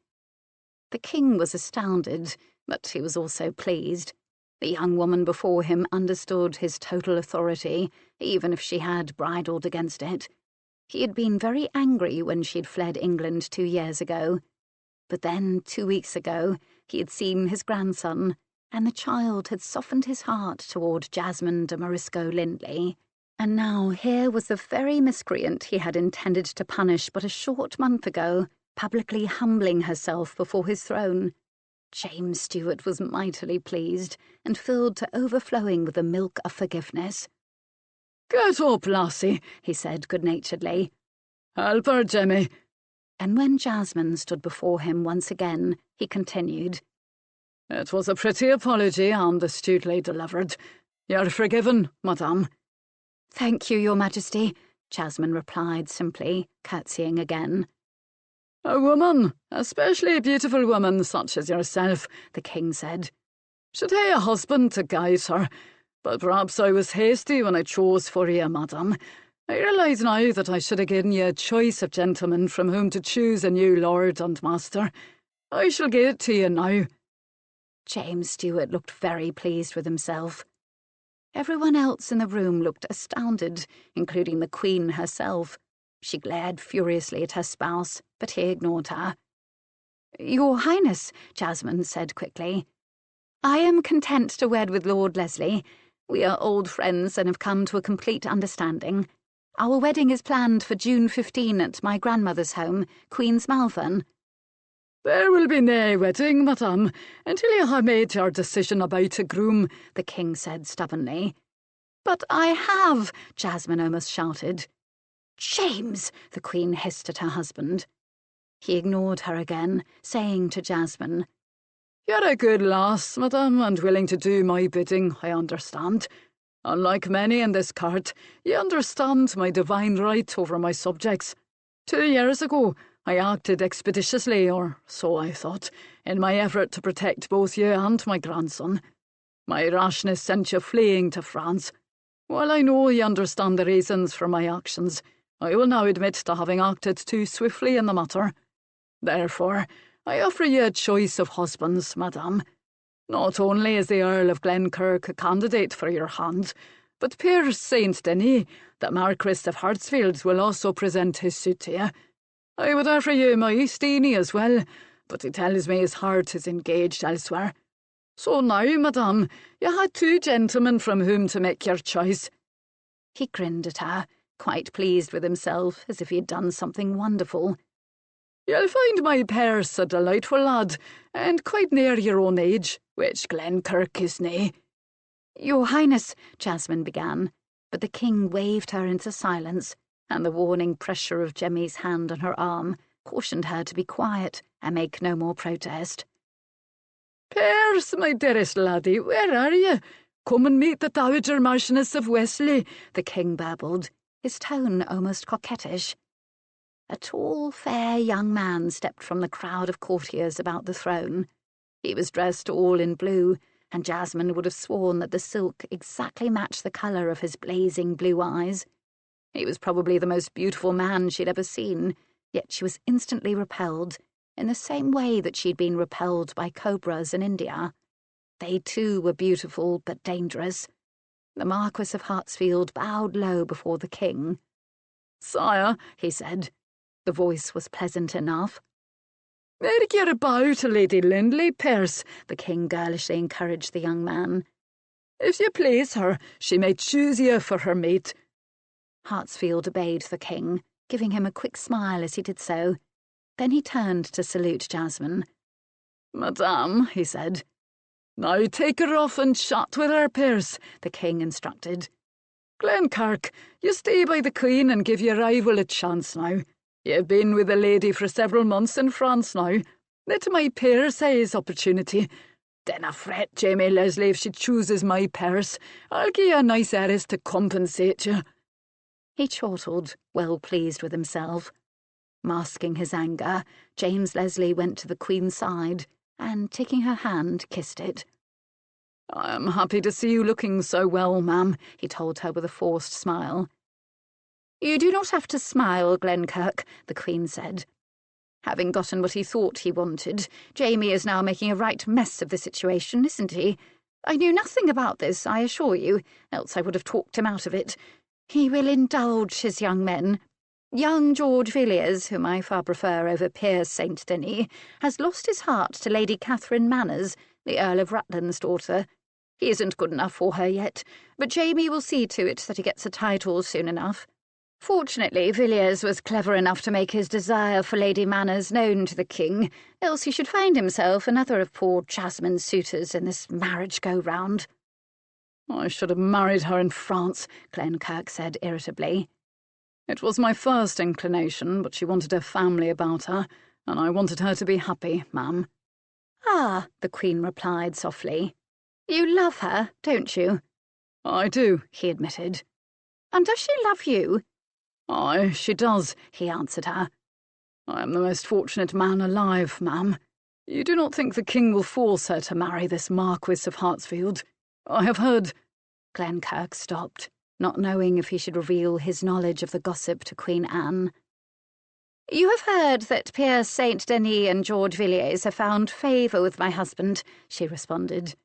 Speaker 1: The king was astounded, but he was also pleased. The young woman before him understood his total authority, even if she had bridled against it. He had been very angry when she'd fled England 2 years ago. But then, 2 weeks ago, he had seen his grandson, and the child had softened his heart toward Jasmine de Morisco Lindley. And now here was the very miscreant he had intended to punish but a short month ago, publicly humbling herself before his throne. James Stuart was mightily pleased, and filled to overflowing with the milk of forgiveness.
Speaker 3: "Get up, lassie," he said good-naturedly. "Help her, Jemmy."
Speaker 1: And when Jasmine stood before him once again, he continued,
Speaker 3: "It was a pretty apology and astutely delivered. You're forgiven, madame."
Speaker 1: "Thank you, your majesty," Jasmine replied simply, curtsying again.
Speaker 3: "A woman, especially a beautiful woman such as yourself," the king said, "should hae a husband to guide her. But perhaps I was hasty when I chose for you, madam. I realise now that I should have given you a choice of gentlemen from whom to choose a new lord and master. I shall give it to you now."
Speaker 1: James Stuart looked very pleased with himself. Everyone else in the room looked astounded, including the Queen herself. She glared furiously at her spouse, but he ignored her.
Speaker 2: "Your Highness," Jasmine said quickly, "I am content to wed with Lord Leslie. We are old friends and have come to a complete understanding. Our wedding is planned for June 15 at my grandmother's home, Queen's Malvern."
Speaker 3: "There will be nae wedding, madame, until you have made your decision about a groom," the king said stubbornly.
Speaker 2: "But I have,"
Speaker 1: Jasmine almost shouted. "James!" the Queen hissed at her husband. He ignored her again, saying to Jasmine,
Speaker 3: "You're a good lass, madame, and willing to do my bidding, I understand. Unlike many in this court, you understand my divine right over my subjects. 2 years ago, I acted expeditiously, or so I thought, in my effort to protect both you and my grandson. My rashness sent you fleeing to France. While I know you understand the reasons for my actions, I will now admit to having acted too swiftly in the matter. Therefore, I offer you a choice of husbands, madame. Not only is the Earl of Glenkirk a candidate for your hand, but Piers Saint Denis, the Marquis of Hartsfield, will also present his suit to you. I would offer you my Steenie as well, but he tells me his heart is engaged elsewhere. So now, madame, you had 2 gentlemen from whom to make your choice."
Speaker 1: He grinned at her, quite pleased with himself, as if he had done something wonderful.
Speaker 3: "You'll find my Perce a delightful lad, and quite near your own age, which Glenkirk is nae."
Speaker 1: "Your Highness," Jasmine began, but the king waved her into silence, and the warning pressure of Jemmy's hand on her arm cautioned her to be quiet and make no more protest.
Speaker 3: "Perce, my dearest laddie, where are you? Come and meet the Dowager Marchioness of Wesley," the king babbled,
Speaker 1: his tone almost coquettish. A tall, fair young man stepped from the crowd of courtiers about the throne. He was dressed all in blue, and Jasmine would have sworn that the silk exactly matched the colour of his blazing blue eyes. He was probably the most beautiful man she'd ever seen, yet she was instantly repelled, in the same way that she'd been repelled by cobras in India. They too were beautiful but dangerous. The Marquis of Hartsfield bowed low before the king.
Speaker 3: "Sire," he said. The voice was pleasant enough. "Make your bow to Lady Lindley, Perce," the king girlishly encouraged the young man. "If you please her, she may choose you for her mate."
Speaker 1: Hartsfield obeyed the king, giving him a quick smile as he did so. Then he turned to salute Jasmine.
Speaker 3: "Madame," he said. "Now take her off and chat with her, Perce," the king instructed. "Glenkirk, you stay by the Queen and give your rival a chance now. You've been with the lady for several months in France now. Let my Perce hae his opportunity. Dinna fret, Jamie Leslie, if she chooses my Perce. I'll give you a nice heiress to compensate you."
Speaker 1: He chortled, well pleased with himself. Masking his anger, James Leslie went to the Queen's side and, taking her hand, kissed it.
Speaker 3: "I am happy to see you looking so well, ma'am," he told her with a forced smile.
Speaker 2: You do not have to smile, Glenkirk, the Queen said. Having gotten what he thought he wanted, Jamie is now making a right mess of the situation, isn't he? I knew nothing about this, I assure you, else I would have talked him out of it. He will indulge his young men. Young George Villiers, whom I far prefer over Piers St. Denis, has lost his heart to Lady Catherine Manners, the Earl of Rutland's daughter. He isn't good enough for her yet, but Jamie will see to it that he gets a title soon enough. Fortunately, Villiers was clever enough to make his desire for Lady Manners known to the king, else he should find himself another of poor Jasmine's suitors in this marriage go-round.
Speaker 3: I should have married her in France, Glenkirk said irritably. It was my first inclination, but she wanted her family about her, and I wanted her to be happy, ma'am.
Speaker 2: Ah, the Queen replied softly. You love her, don't you?
Speaker 3: I do, he admitted.
Speaker 2: And does she love you?
Speaker 3: Aye, she does, he answered her. I am the most fortunate man alive, ma'am. You do not think the king will force her to marry this Marquis of Hartsfield? I have heard—
Speaker 1: Glenkirk stopped, not knowing if he should reveal his knowledge of the gossip to Queen Anne.
Speaker 2: You have heard that Piers St. Denis and George Villiers have found favour with my husband, she responded.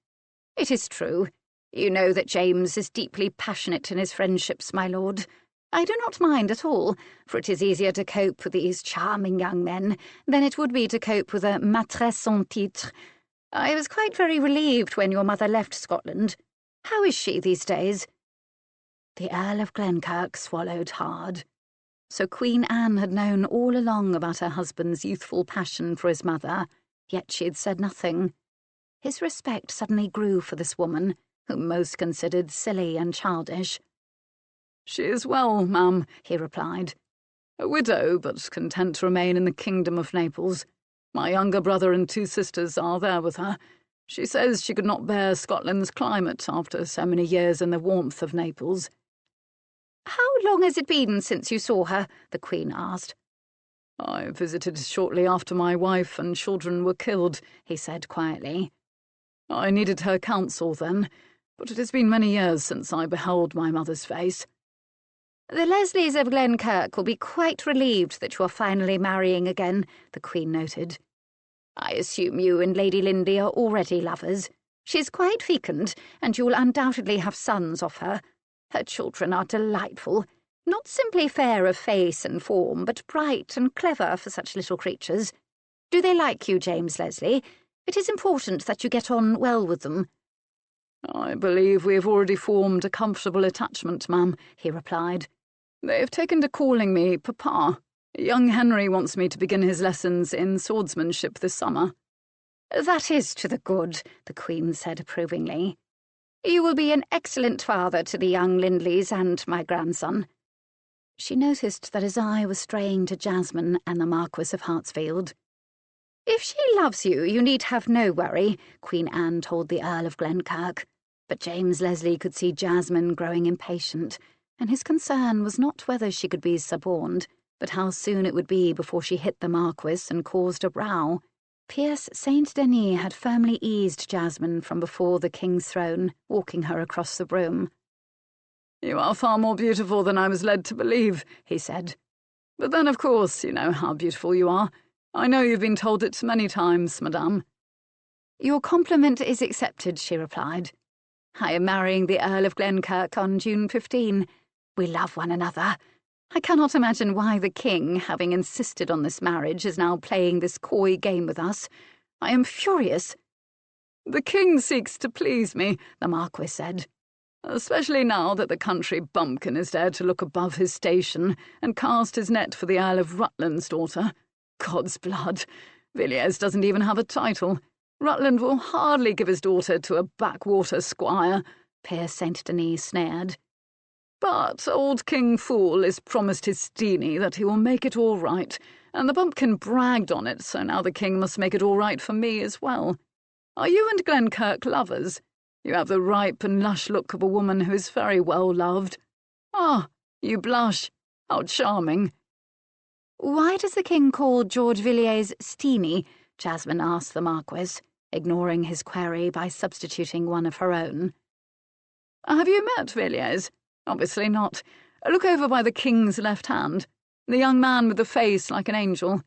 Speaker 2: It is true. You know that James is deeply passionate in his friendships, my lord. I do not mind at all, for it is easier to cope with these charming young men than it would be to cope with a maîtresse en titre. I was quite very relieved when your mother left Scotland. How is she these days?
Speaker 1: The Earl of Glenkirk swallowed hard. So Queen Anne had known all along about her husband's youthful passion for his mother, yet she had said nothing. His respect suddenly grew for this woman, whom most considered silly and childish.
Speaker 3: She is well, ma'am, he replied. A widow, but content to remain in the kingdom of Naples. My younger brother and 2 sisters are there with her. She says she could not bear Scotland's climate after so many years in the warmth of Naples.
Speaker 2: How long has it been since you saw her? The Queen asked.
Speaker 3: I visited shortly after my wife and children were killed, he said quietly. I needed her counsel then, but it has been many years since I beheld my mother's face.
Speaker 2: The Leslies of Glenkirk will be quite relieved that you are finally marrying again, the Queen noted. I assume you and Lady Lindley are already lovers. She is quite fecund, and you will undoubtedly have sons of her. Her children are delightful, not simply fair of face and form, but bright and clever for such little creatures. Do they like you, James Leslie? It is important that you get on well with them.
Speaker 3: I believe we have already formed a comfortable attachment, ma'am, he replied. They have taken to calling me Papa. Young Henry wants me to begin his lessons in swordsmanship this summer.
Speaker 2: That is to the good, the Queen said approvingly. You will be an excellent father to the young Lindleys and my grandson.
Speaker 1: She noticed that his eye was straying to Jasmine and the Marquis of Hartsfield.
Speaker 2: If she loves you, you need have no worry, Queen Anne told the Earl of Glenkirk.
Speaker 1: But James Leslie could see Jasmine growing impatient, and his concern was not whether she could be suborned, but how soon it would be before she hit the Marquis and caused a row. Piers St. Denis had firmly eased Jasmine from before the king's throne, walking her across the room.
Speaker 3: You are far more beautiful than I was led to believe, he said. But then, of course, you know how beautiful you are. I know you've been told it many times, madame.
Speaker 2: Your compliment is accepted, she replied. I am marrying the Earl of Glenkirk on June 15. We love one another. I cannot imagine why the king, having insisted on this marriage, is now playing this coy game with us. I am furious.
Speaker 3: The king seeks to please me, the Marquis said. Especially now that the country bumpkin has dared to look above his station and cast his net for the Earl of Rutland's daughter. God's blood. Villiers doesn't even have a title. Rutland will hardly give his daughter to a backwater squire,
Speaker 1: Piers St. Denis sneered.
Speaker 3: But old King Fool is promised his Steenie that he will make it all right, and the bumpkin bragged on it, so now the king must make it all right for me as well. Are you and Glenkirk lovers? You have the ripe and lush look of a woman who is very well loved. Ah, you blush. How charming.
Speaker 2: Why does the king call George Villiers Steenie? Jasmine asked the Marquis, ignoring his query by substituting one of her own.
Speaker 3: Have you met Villiers? Obviously not. Look over by the king's left hand, the young man with the face like an angel.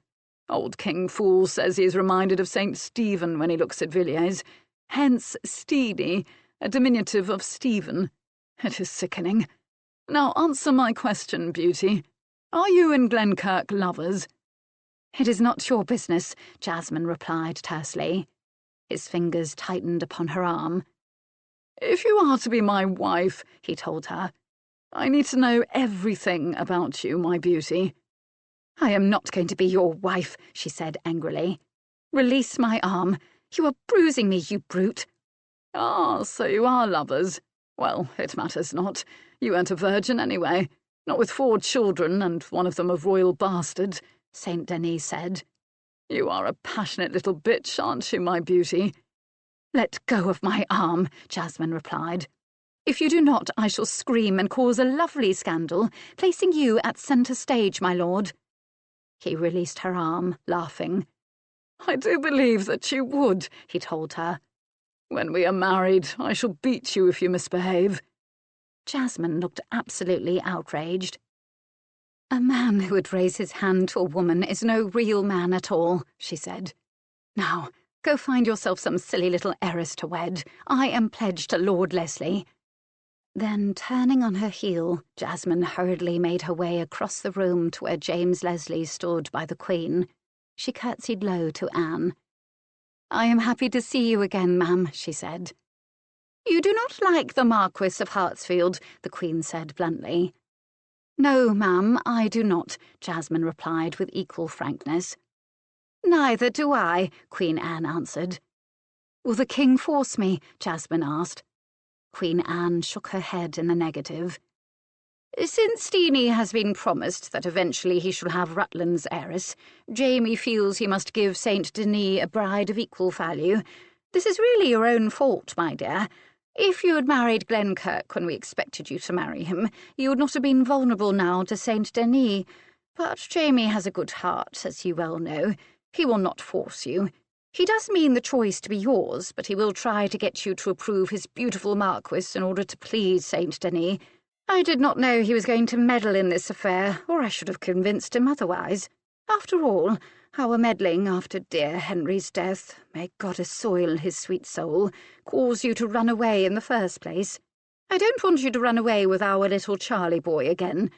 Speaker 3: Old King Fool says he is reminded of St. Stephen when he looks at Villiers, hence Steedy, a diminutive of Stephen. It is sickening. Now answer my question, Beauty. Are you and Glenkirk lovers?"
Speaker 1: "It is not your business," Jasmine replied tersely. His fingers tightened upon her arm.
Speaker 3: "If you are to be my wife," he told her, "I need to know everything about you, my beauty."
Speaker 1: "I am not going to be your wife," she said angrily. "Release my arm. You are bruising me, you brute."
Speaker 3: "Ah, so you are lovers. Well, it matters not. You weren't a virgin anyway. Not with 4 children, and one of them a royal bastard," Saint Denis said. "You are a passionate little bitch, aren't you, my beauty?"
Speaker 1: "Let go of my arm," Jasmine replied. "If you do not, I shall scream and cause a lovely scandal, placing you at centre stage, my lord." He released her arm, laughing.
Speaker 3: "I do believe that you would," he told her. "When we are married, I shall beat you if you misbehave."
Speaker 1: Jasmine looked absolutely outraged. "A man who would raise his hand to a woman is no real man at all," she said. "Now, go find yourself some silly little heiress to wed. I am pledged to Lord Leslie." Then, turning on her heel, Jasmine hurriedly made her way across the room to where James Leslie stood by the Queen. She curtsied low to Anne. "I am happy to see you again, ma'am," she said. "You do not like the Marquis of Hartsfield," the Queen said bluntly. "No, ma'am, I do not," Jasmine replied with equal frankness. "Neither do I," Queen Anne answered. "Will the king force me?" Jasmine asked. Queen Anne shook her head in the negative. "Since Steenie has been promised that eventually he shall have Rutland's heiress, Jamie feels he must give Saint Denis a bride of equal value. This is really your own fault, my dear. If you had married Glenkirk when we expected you to marry him, you would not have been vulnerable now to Saint Denis. But Jamie has a good heart, as you well know. He will not force you. He does mean the choice to be yours, but he will try to get you to approve his beautiful Marquis in order to please Saint Denis. I did not know he was going to meddle in this affair, or I should have convinced him otherwise. After all, our meddling after dear Henry's death, may God assoil his sweet soul, caused you to run away in the first place. I don't want you to run away with our little Charlie boy again."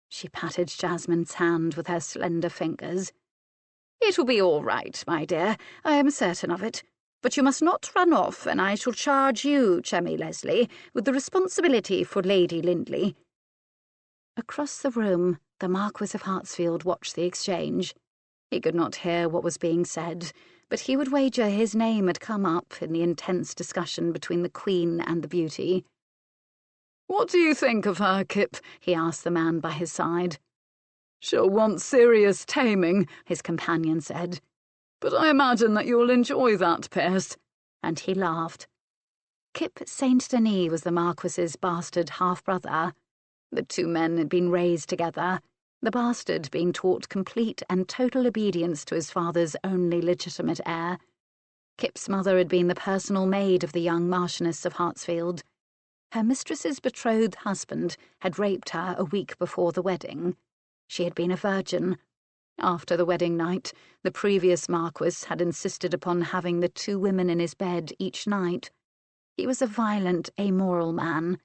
Speaker 1: She patted Jasmine's hand with her slender fingers. "It will be all right, my dear, I am certain of it. But you must not run off, and I shall charge you, Chummy Leslie, with the responsibility for Lady Lindley." Across the room, the Marquis of Hartsfield watched the exchange. He could not hear what was being said, but he would wager his name had come up in the intense discussion between the Queen and the beauty.
Speaker 3: "What do you think of her, Kip?" he asked the man by his side. "She'll want serious taming," his companion said. "But I imagine that you'll enjoy that, Pierce."
Speaker 1: And he laughed. Kip Saint Denis was the Marquis's bastard half-brother. The 2 men had been raised together, the bastard being taught complete and total obedience to his father's only legitimate heir. Kip's mother had been the personal maid of the young Marchioness of Hartsfield. Her mistress's betrothed husband had raped her a week before the wedding. She had been a virgin. After the wedding night, the previous Marquis had insisted upon having the 2 women in his bed each night. He was a violent, amoral man.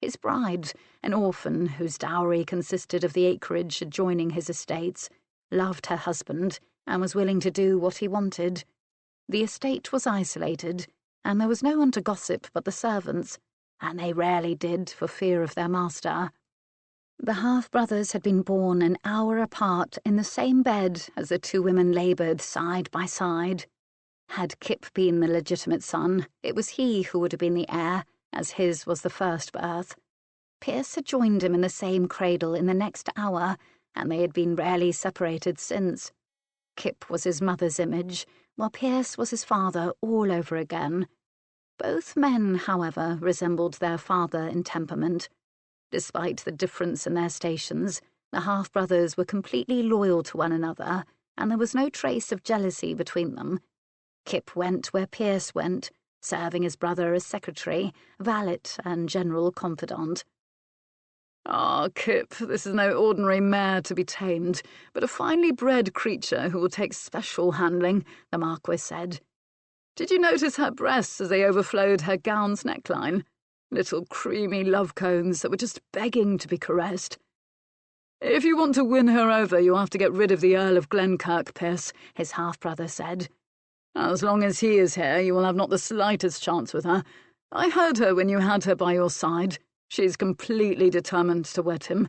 Speaker 1: His bride, an orphan whose dowry consisted of the acreage adjoining his estates, loved her husband and was willing to do what he wanted. The estate was isolated, and there was no one to gossip but the servants, and they rarely did for fear of their master. The half-brothers had been born an hour apart in the same bed as the 2 women laboured side by side. Had Kip been the legitimate son, it was he who would have been the heir, as his was the first birth. Pierce had joined him in the same cradle in the next hour, and they had been rarely separated since. Kip was his mother's image, while Pierce was his father all over again. Both men, however, resembled their father in temperament. Despite the difference in their stations, the half-brothers were completely loyal to one another, and there was no trace of jealousy between them. Kip went where Pierce went, serving his brother as secretary, valet, and general confidant.
Speaker 3: Ah, Kip, this is no ordinary mare to be tamed, but a finely bred creature who will take special handling, the Marquis said. Did you notice her breasts as they overflowed her gown's neckline? Little creamy love cones that were just begging to be caressed. If you want to win her over, you'll have to get rid of the Earl of Glenkirk, Pierce, his half-brother said. As long as he is here, you will have not the slightest chance with her. I heard her when you had her by your side. She is completely determined to wed him.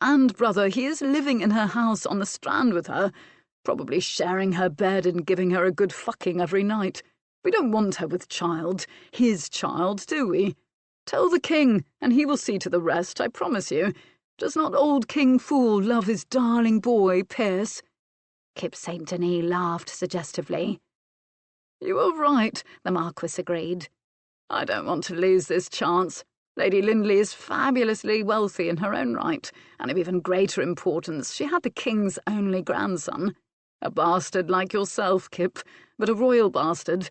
Speaker 3: And, brother, he is living in her house on the Strand with her, probably sharing her bed and giving her a good fucking every night. We don't want her with child, his child, do we? Tell the king, and he will see to the rest, I promise you. Does not old King Fool love his darling boy, Pierce?
Speaker 1: Kip St. Denis laughed suggestively.
Speaker 3: You are right, the Marquis agreed. I don't want to lose this chance. Lady Lindley is fabulously wealthy in her own right, and of even greater importance, she had the king's only grandson. A bastard like yourself, Kip, but a royal bastard.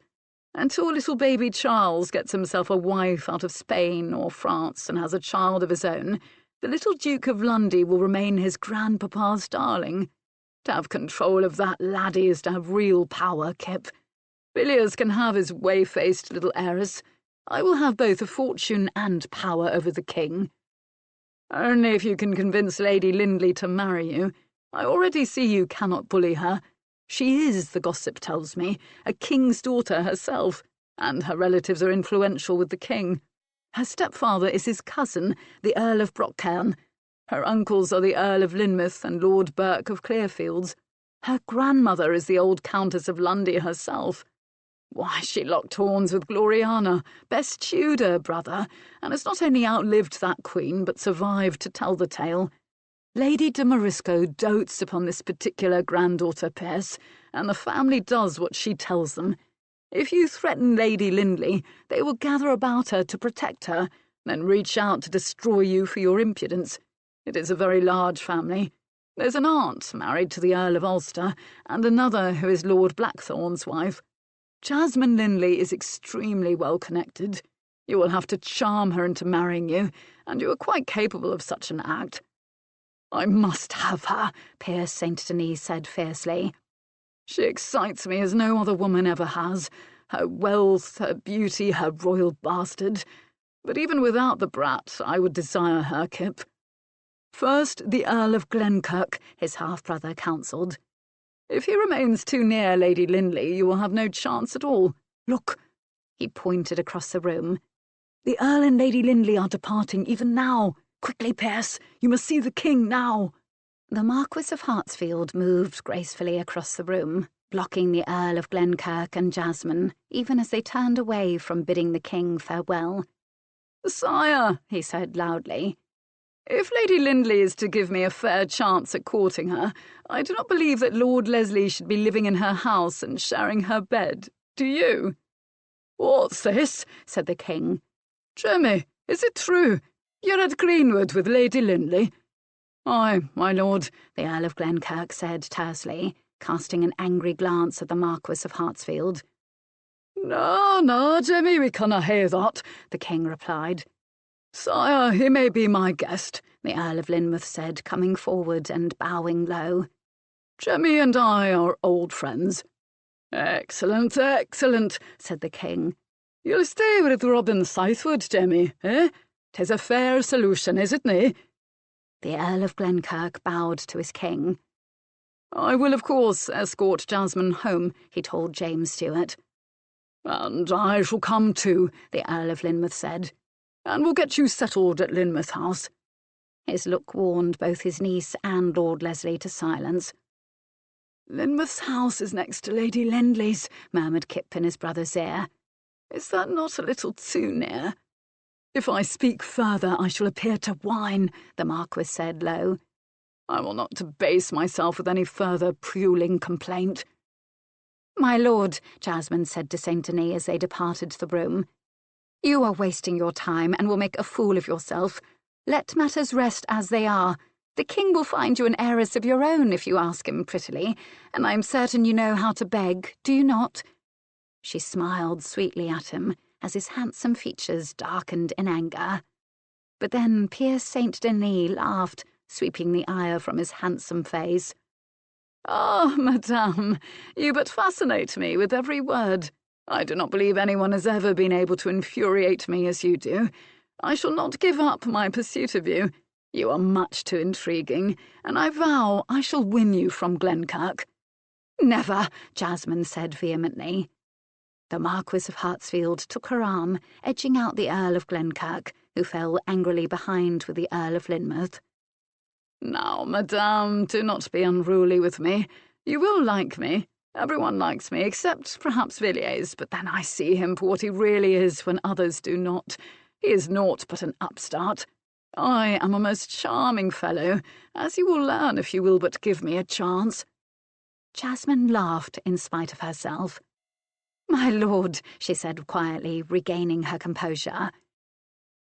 Speaker 3: Until little baby Charles gets himself a wife out of Spain or France and has a child of his own, the little Duke of Lundy will remain his grandpapa's darling. To have control of that laddie is to have real power, Kip. Villiers can have his whey-faced little heiress. I will have both a fortune and power over the king. Only if you can convince Lady Lindley to marry you. I already see you cannot bully her. She is, the gossip tells me, a king's daughter herself, and her relatives are influential with the king. Her stepfather is his cousin, the Earl of Brockcairn. Her uncles are the Earl of Lynmouth and Lord Burke of Clearfields. Her grandmother is the old Countess of Lundy herself. Why, she locked horns with Gloriana, best Tudor, brother, and has not only outlived that queen, but survived to tell the tale. Lady de Morisco dotes upon this particular granddaughter, Pierce, and the family does what she tells them. If you threaten Lady Lindley, they will gather about her to protect her, then reach out to destroy you for your impudence. It is a very large family. There's an aunt married to the Earl of Ulster, and another who is Lord Blackthorn's wife. Jasmine Lindley is extremely well connected. You will have to charm her into marrying you, and you are quite capable of such an act. I must have her, Pierce St. Denis said fiercely. She excites me as no other woman ever has. Her wealth, her beauty, her royal bastard. But even without the brat, I would desire her, Kip. First, the Earl of Glenkirk, his half-brother counselled. If he remains too near Lady Lindley, you will have no chance at all. Look, he pointed across the room. The Earl and Lady Lindley are departing even now. Quickly, Pierce, you must see the king now.
Speaker 1: The Marquis of Hartsfield moved gracefully across the room, blocking the Earl of Glenkirk and Jasmine, even as they turned away from bidding the king farewell.
Speaker 3: Sire, he said loudly, if Lady Lindley is to give me a fair chance at courting her, I do not believe that Lord Leslie should be living in her house and sharing her bed. Do you? What's this? Said the king. Jemmy, is it true? You're at Greenwood with Lady Lindley? Aye, my lord, the Earl of Glenkirk said tersely, casting an angry glance at the Marquis of Hartsfield. No, Jemmy, we cannot hear that, the king replied. Sire, he may be my guest, the Earl of Lynmouth said, coming forward and bowing low. Jemmy and I are old friends. Excellent, said the king. You'll stay with Robin Southwood, Jemmy, eh? 'Tis a fair solution, is it nae?
Speaker 1: The Earl of Glenkirk bowed to his king.
Speaker 3: I will, of course, escort Jasmine home, he told James Stewart. And I shall come too, the Earl of Lynmouth said. And we'll get you settled at Lynmouth House.
Speaker 1: His look warned both his niece and Lord Leslie to silence.
Speaker 3: Lynmouth's house is next to Lady Lindley's, murmured Kip in his brother's ear. Is that not a little too near? If I speak further, I shall appear to whine, the Marquis said low. I will not debase myself with any further puling complaint.
Speaker 1: My lord, Jasmine said to St. Denis as they departed the room, you are wasting your time and will make a fool of yourself. Let matters rest as they are. The king will find you an heiress of your own if you ask him prettily, and I am certain you know how to beg, do you not? She smiled sweetly at him as his handsome features darkened in anger. But then Pierce Saint Denis laughed, sweeping the ire from his handsome face.
Speaker 3: "Ah, madame, you but fascinate me with every word. I do not believe anyone has ever been able to infuriate me as you do. I shall not give up my pursuit of you. You are much too intriguing, and I vow I shall win you from Glenkirk."
Speaker 1: "Never," Jasmine said vehemently. The Marquis of Hartsfield took her arm, edging out the Earl of Glenkirk, who fell angrily behind with the Earl of Lynmouth.
Speaker 3: "Now, madame, do not be unruly with me. You will like me. Everyone likes me, except perhaps Villiers, but then I see him for what he really is when others do not. He is naught but an upstart. I am a most charming fellow, as you will learn if you will but give me a chance."
Speaker 1: Jasmine laughed in spite of herself. "My lord," she said quietly, regaining her composure,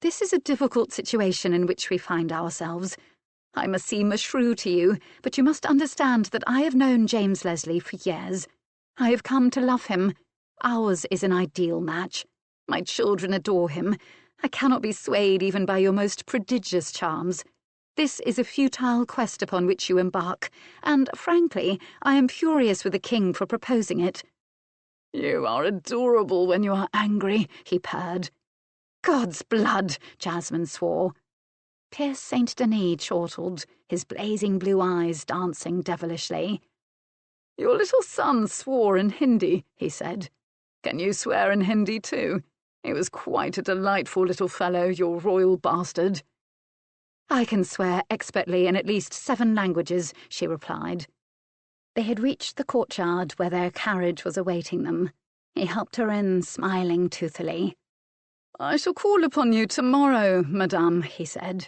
Speaker 1: "this is a difficult situation in which we find ourselves. I must seem a shrew to you, but you must understand that I have known James Leslie for years. I have come to love him. Ours is an ideal match. My children adore him. I cannot be swayed even by your most prodigious charms. This is a futile quest upon which you embark, and, frankly, I am furious with the king for proposing it."
Speaker 3: "You are adorable when you are angry," he purred.
Speaker 1: "God's blood," Jasmine swore. Pierce Saint Denis chortled, his blazing blue eyes dancing devilishly.
Speaker 3: "Your little son swore in Hindi," he said. "Can you swear in Hindi too? He was quite a delightful little fellow, your royal bastard."
Speaker 1: "I can swear expertly in at least 7 languages," she replied. They had reached the courtyard where their carriage was awaiting them. He helped her in, smiling toothily.
Speaker 3: "I shall call upon you tomorrow, madame," he said.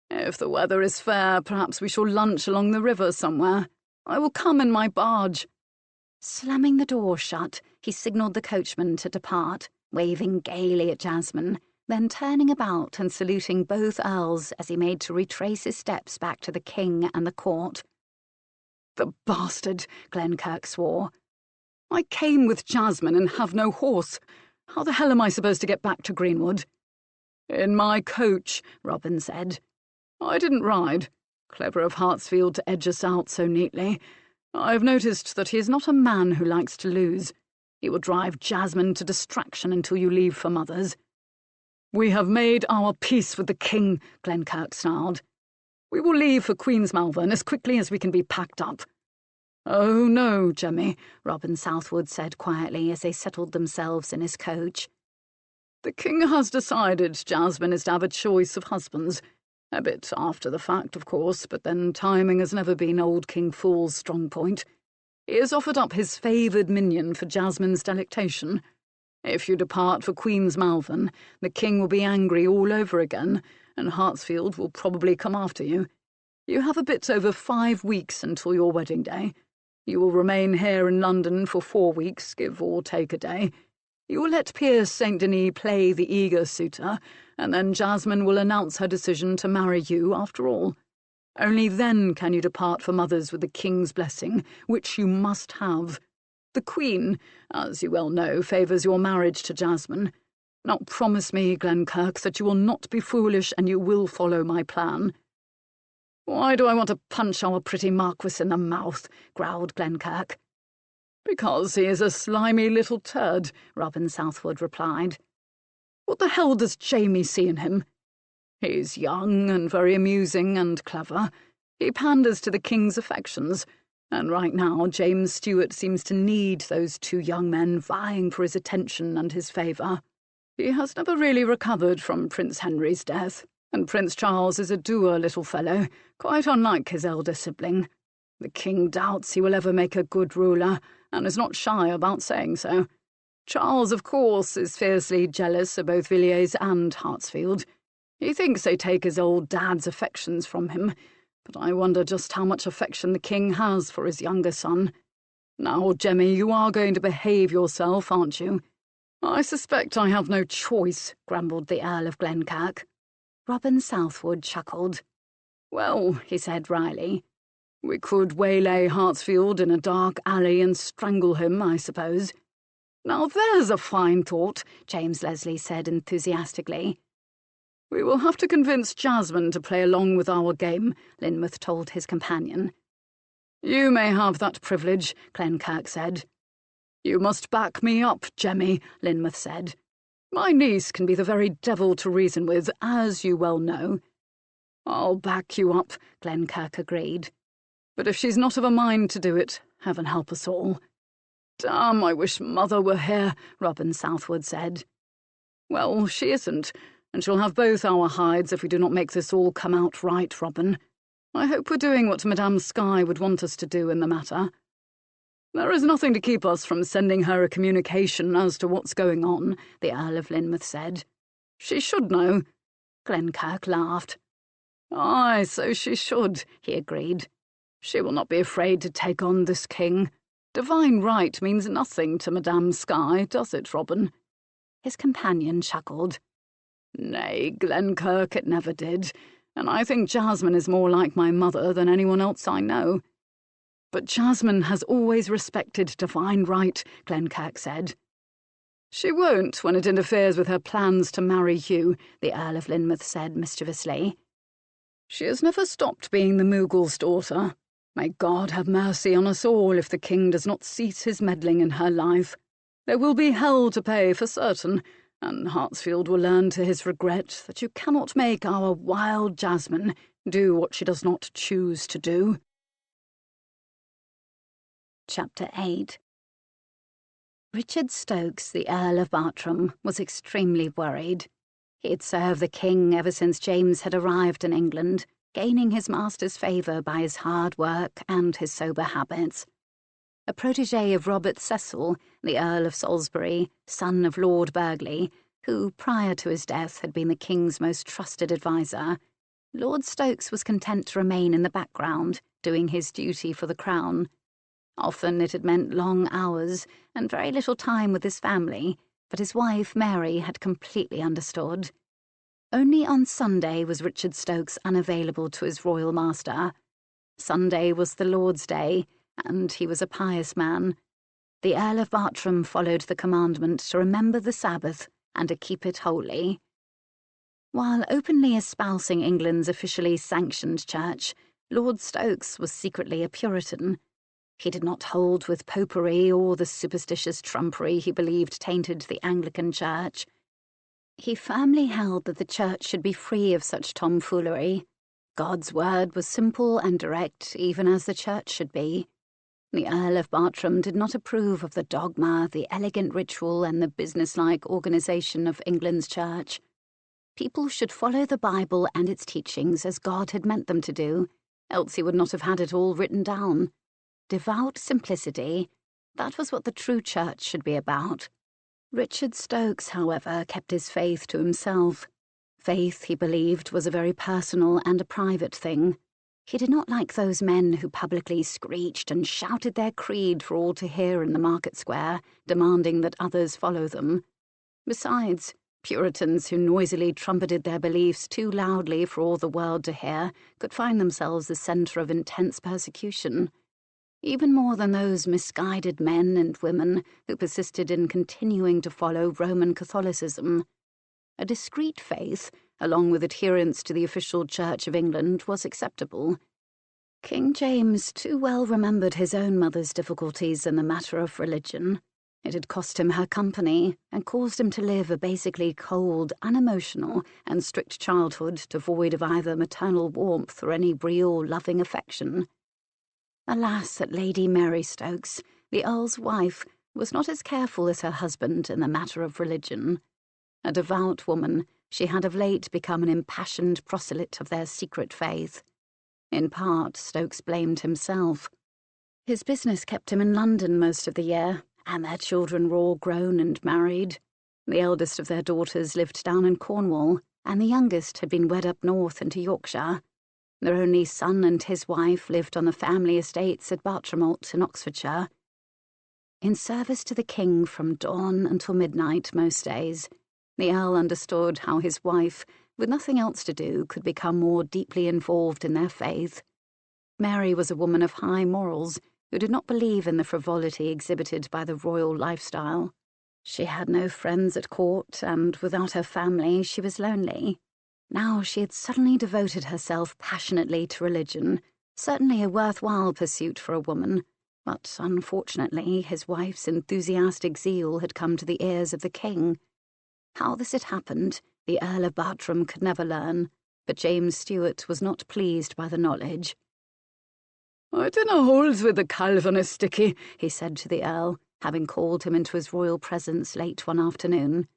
Speaker 3: "If the weather is fair, perhaps we shall lunch along the river somewhere. I will come in my barge."
Speaker 1: Slamming the door shut, he signalled the coachman to depart, waving gaily at Jasmine, then turning about and saluting both earls as he made to retrace his steps back to the king and the court.
Speaker 3: "The bastard," Glenkirk swore. "I came with Jasmine and have no horse. How the hell am I supposed to get back to Greenwood?" "In my coach," Robin said. "I didn't ride. Clever of Hartsfield to edge us out so neatly. I've noticed that he is not a man who likes to lose. He will drive Jasmine to distraction until you leave for Mother's." "We have made our peace with the king," Glenkirk snarled. "We will leave for Queen's Malvern as quickly as we can be packed up." "Oh, no, Jemmy," Robin Southwood said quietly as they settled themselves in his coach. "The king has decided Jasmine is to have a choice of husbands. A bit after the fact, of course, but then timing has never been old King Fool's strong point. He has offered up his favoured minion for Jasmine's delectation. If you depart for Queen's Malvern, the king will be angry all over again, and Hartsfield will probably come after you. You have a bit over 5 weeks until your wedding day. You will remain here in London for 4 weeks, give or take a day. You will let Pierce Saint Denis play the eager suitor, and then Jasmine will announce her decision to marry you after all. Only then can you depart for Mother's with the king's blessing, which you must have. The Queen, as you well know, favours your marriage to Jasmine. Now promise me, Glenkirk, that you will not be foolish and you will follow my plan." "Why do I want to punch our pretty Marquis in the mouth?" growled Glenkirk. "Because he is a slimy little turd," Robin Southwood replied. "What the hell does Jamie see in him? He's young and very amusing and clever. He panders to the king's affections, and right now James Stewart seems to need those 2 young men vying for his attention and his favour. He has never really recovered from Prince Henry's death, and Prince Charles is a dour little fellow, quite unlike his elder sibling. The king doubts he will ever make a good ruler, and is not shy about saying so. Charles, of course, is fiercely jealous of both Villiers and Hartsfield. He thinks they take his old dad's affections from him, but I wonder just how much affection the king has for his younger son. Now, Jemmy, you are going to behave yourself, aren't you?" "I suspect I have no choice," grumbled the Earl of Glenkirk.
Speaker 1: Robin Southwood chuckled.
Speaker 3: "Well," he said wryly, "we could waylay Hartsfield in a dark alley and strangle him, I suppose."
Speaker 1: "Now there's a fine thought," James Leslie said enthusiastically.
Speaker 3: We will have to convince Jasmine to play along with our game, Lynmouth told his companion. You may have that privilege, Glenkirk said. You must back me up, Jemmy, Lynmouth said. My niece can be the very devil to reason with, as you well know. I'll back you up, Glenkirk agreed. But if she's not of a mind to do it, heaven help us all. Damn, I wish Mother were here, Robin Southwood said. Well, she isn't, and she'll have both our hides if we do not make this all come out right, Robin. I hope we're doing what Madame Skye would want us to do in the matter. There is nothing to keep us from sending her a communication as to what's going on, the Earl of Lynmouth said. She should know. Glenkirk laughed. Aye, so she should, he agreed. She will not be afraid to take on this king. Divine right means nothing to Madame Skye, does it, Robin?
Speaker 1: His companion chuckled.
Speaker 3: Nay, Glenkirk, it never did, and I think Jasmine is more like my mother than anyone else I know. But Jasmine has always respected divine right, Glenkirk said. She won't when it interferes with her plans to marry you, the Earl of Lynmouth said mischievously. She has never stopped being the Moogle's daughter. May God have mercy on us all if the king does not cease his meddling in her life. There will be hell to pay for certain, and Hartsfield will learn to his regret that you cannot make our wild Jasmine do what she does not choose to do.
Speaker 1: Chapter 8. Richard Stokes, the Earl of Bartram, was extremely worried. He had served the king ever since James had arrived in England, gaining his master's favour by his hard work and his sober habits. A protégé of Robert Cecil, the Earl of Salisbury, son of Lord Burghley, who, prior to his death, had been the king's most trusted adviser, Lord Stokes was content to remain in the background, doing his duty for the crown. Often it had meant long hours and very little time with his family, but his wife, Mary, had completely understood. Only on Sunday was Richard Stokes unavailable to his royal master. Sunday was the Lord's Day, and he was a pious man. The Earl of Bartram followed the commandment to remember the Sabbath and to keep it holy. While openly espousing England's officially sanctioned church, Lord Stokes was secretly a Puritan. He did not hold with popery or the superstitious trumpery he believed tainted the Anglican Church. He firmly held that the Church should be free of such tomfoolery. God's word was simple and direct, even as the Church should be. The Earl of Bartram did not approve of the dogma, the elegant ritual, and the businesslike organisation of England's Church. People should follow the Bible and its teachings as God had meant them to do, else he would not have had it all written down. Devout simplicity, that was what the true Church should be about. Richard Stokes, however, kept his faith to himself. Faith, he believed, was a very personal and a private thing. He did not like those men who publicly screeched and shouted their creed for all to hear in the market square, demanding that others follow them. Besides, Puritans who noisily trumpeted their beliefs too loudly for all the world to hear could find themselves the centre of intense persecution. Even more than those misguided men and women who persisted in continuing to follow Roman Catholicism. A discreet faith, along with adherence to the official Church of England, was acceptable. King James too well remembered his own mother's difficulties in the matter of religion. It had cost him her company and caused him to live a basically cold, unemotional, and strict childhood devoid of either maternal warmth or any real, loving affection. Alas, that Lady Mary Stokes, the Earl's wife, was not as careful as her husband in the matter of religion. A devout woman, she had of late become an impassioned proselyte of their secret faith. In part, Stokes blamed himself. His business kept him in London most of the year, and their children were all grown and married. The eldest of their daughters lived down in Cornwall, and the youngest had been wed up north into Yorkshire. Their only son and his wife lived on the family estates at Bartramholt in Oxfordshire. In service to the king from dawn until midnight most days, the Earl understood how his wife, with nothing else to do, could become more deeply involved in their faith. Mary was a woman of high morals who did not believe in the frivolity exhibited by the royal lifestyle. She had no friends at court, and without her family she was lonely. Now she had suddenly devoted herself passionately to religion, certainly a worthwhile pursuit for a woman, but unfortunately his wife's enthusiastic zeal had come to the ears of the king. How this had happened, the Earl of Bartram could never learn, but James Stuart was not pleased by the knowledge.
Speaker 3: "I dinna hold with the Calvinist, Dickie,"
Speaker 1: he said to the Earl, having called him into his royal presence late one afternoon.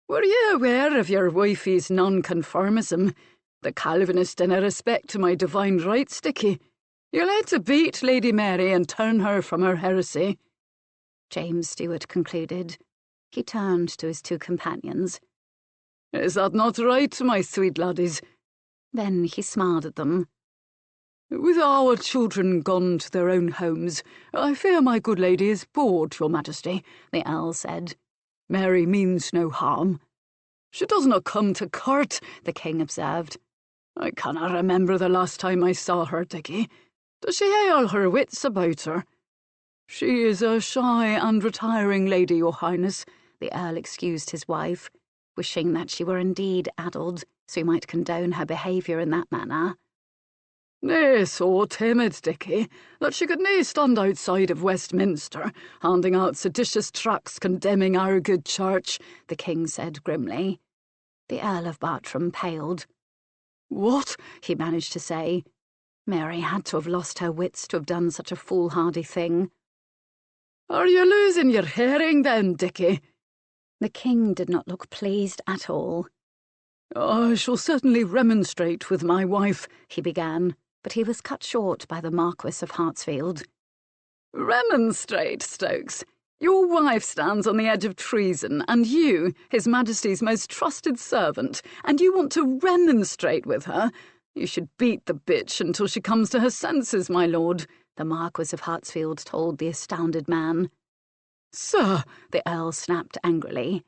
Speaker 3: "Were ye aware of your wifey's nonconformism? The Calvinists dinna respect my divine rights, Dickie. You'll hae to beat Lady Mary and turn her from her heresy,"
Speaker 1: James Stuart concluded. He turned to his two companions.
Speaker 3: "Is that not right, my sweet laddies?"
Speaker 1: Then he smiled at them.
Speaker 3: "With our children gone to their own homes, I fear my good lady is bored, your majesty,"
Speaker 1: the Earl said.
Speaker 3: "Mary means no harm." "She does not come to court," the king observed. "I cannot remember the last time I saw her, Dickie. Does she hae all her wits about her?" "She is a shy and retiring lady, your highness,"
Speaker 1: the Earl excused his wife, wishing that she were indeed addled, so he might condone her behaviour in that manner.
Speaker 3: "Nay, so timid, Dickie, that she could nae stand outside of Westminster, handing out seditious tracts condemning our good church,"
Speaker 1: the king said grimly. The Earl of Bartram paled.
Speaker 3: "What?"
Speaker 1: he managed to say. Mary had to have lost her wits to have done such a foolhardy thing.
Speaker 3: "Are you losing your hearing then, Dickie?"
Speaker 1: The king did not look pleased at all.
Speaker 3: "I shall certainly remonstrate with my wife,"
Speaker 1: he began, but he was cut short by the Marquis of Hartsfield.
Speaker 3: "Remonstrate, Stokes? Your wife stands on the edge of treason, and you, His Majesty's most trusted servant, and you want to remonstrate with her? You should beat the bitch until she comes to her senses, my lord,"
Speaker 1: the Marquis of Hartsfield told the astounded man.
Speaker 3: "Sir,"
Speaker 1: the Earl snapped angrily,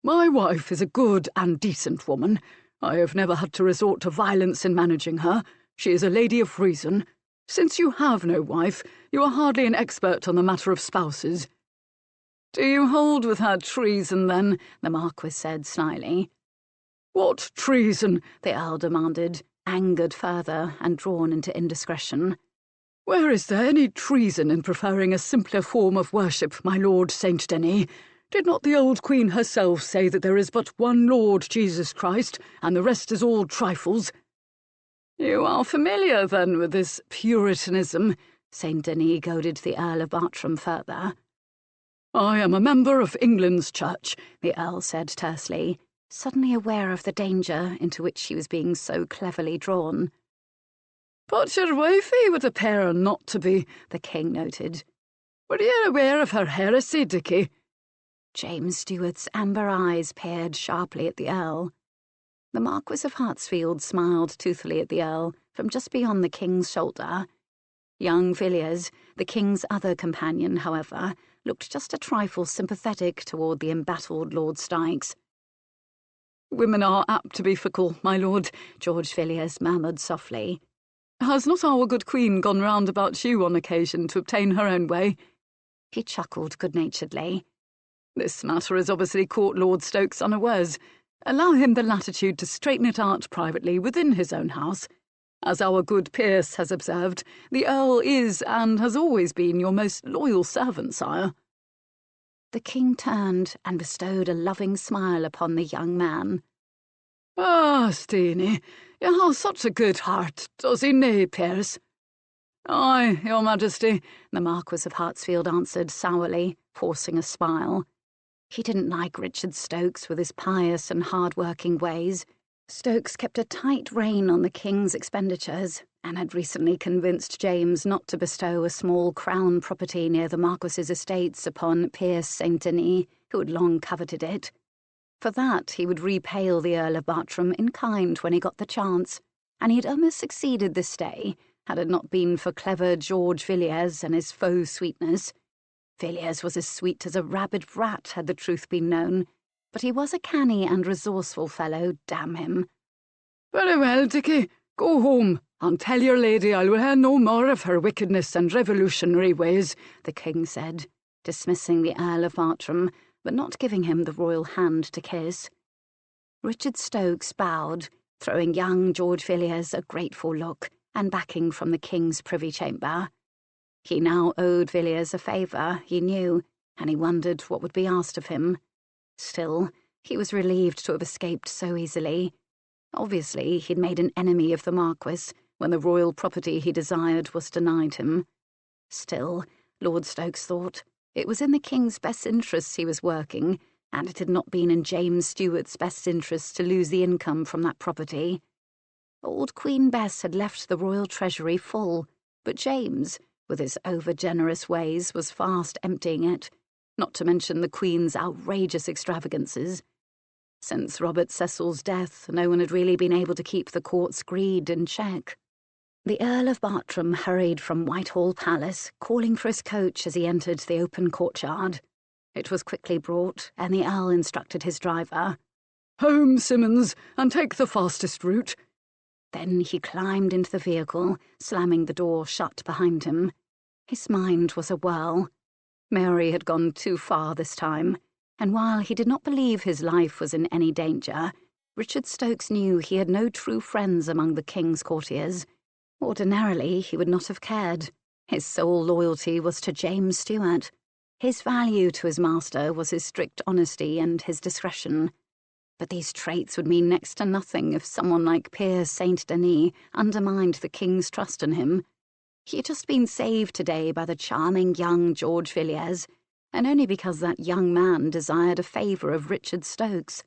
Speaker 3: "my wife is a good and decent woman. I have never had to resort to violence in managing her. She is a lady of reason. Since you have no wife, you are hardly an expert on the matter of spouses." "Do you hold with her treason, then?"
Speaker 1: the Marquis said slyly.
Speaker 3: "What treason?"
Speaker 1: the Earl demanded, angered further and drawn into indiscretion.
Speaker 3: "Where is there any treason in preferring a simpler form of worship, my Lord Saint Denis? Did not the old Queen herself say that there is but one Lord Jesus Christ, and the rest is all trifles?" "You are familiar, then, with this Puritanism?"
Speaker 1: Saint Denis goaded the Earl of Bartram further.
Speaker 3: "I am a member of England's church,"
Speaker 1: the Earl said tersely, suddenly aware of the danger into which he was being so cleverly drawn.
Speaker 3: "But your wifey would appear not to be," the king noted. "Were you aware of her heresy, Dickie?"
Speaker 1: James Stuart's amber eyes peered sharply at the Earl. The Marquis of Hartsfield smiled toothily at the Earl from just beyond the king's shoulder. Young Villiers, the king's other companion, however, looked just a trifle sympathetic toward the embattled Lord Styx.
Speaker 3: "Women are apt to be fickle, my lord,"
Speaker 1: George Villiers murmured softly.
Speaker 3: "Has not our good Queen gone round about you on occasion to obtain her own way?"
Speaker 1: He chuckled good-naturedly.
Speaker 3: "This matter has obviously caught Lord Stokes unawares. Allow him the latitude to straighten it out privately within his own house. As our good Pierce has observed, the Earl is and has always been your most loyal servant, sire."
Speaker 1: The king turned and bestowed a loving smile upon the young man.
Speaker 3: "Ah, Steenie, you have such a good heart, does he nae, Pierce?" "Aye, your majesty,"
Speaker 1: the Marquis of Hartsfield answered sourly, forcing a smile. He didn't like Richard Stokes with his pious and hard-working ways. Stokes kept a tight rein on the king's expenditures and had recently convinced James not to bestow a small crown property near the Marquis's estates upon Pierce Saint Denis, who had long coveted it. For that he would repay the Earl of Bartram in kind when he got the chance, and he had almost succeeded this day, had it not been for clever George Villiers and his faux sweetness. Villiers was as sweet as a rabid rat, had the truth been known, but he was a canny and resourceful fellow, damn him.
Speaker 3: "Very well, Dickie, go home, and tell your lady I will hear no more of her wickedness and revolutionary ways,"
Speaker 1: the king said, dismissing the Earl of Bartram, but not giving him the royal hand to kiss. Richard Stokes bowed, throwing young George Villiers a grateful look and backing from the king's privy chamber. He now owed Villiers a favour, he knew, and he wondered what would be asked of him. Still, he was relieved to have escaped so easily. Obviously, he'd made an enemy of the Marquis when the royal property he desired was denied him. Still, Lord Stokes thought, it was in the king's best interests he was working, and it had not been in James Stuart's best interests to lose the income from that property. Old Queen Bess had left the royal treasury full, but James, with his over-generous ways, was fast emptying it, not to mention the Queen's outrageous extravagances. Since Robert Cecil's death, no one had really been able to keep the court's greed in check. The Earl of Bartram hurried from Whitehall Palace, calling for his coach as he entered the open courtyard. It was quickly brought, and the Earl instructed his driver.
Speaker 3: "Home, Simmons, and take the fastest route."
Speaker 1: Then he climbed into the vehicle, slamming the door shut behind him. His mind was a whirl. Mary had gone too far this time, and while he did not believe his life was in any danger, Richard Stokes knew he had no true friends among the king's courtiers. Ordinarily, he would not have cared. His sole loyalty was to James Stuart. His value to his master was his strict honesty and his discretion. But these traits would mean next to nothing if someone like Piers Saint Denis undermined the king's trust in him. He had just been saved today by the charming young George Villiers, and only because that young man desired a favour of Richard Stokes.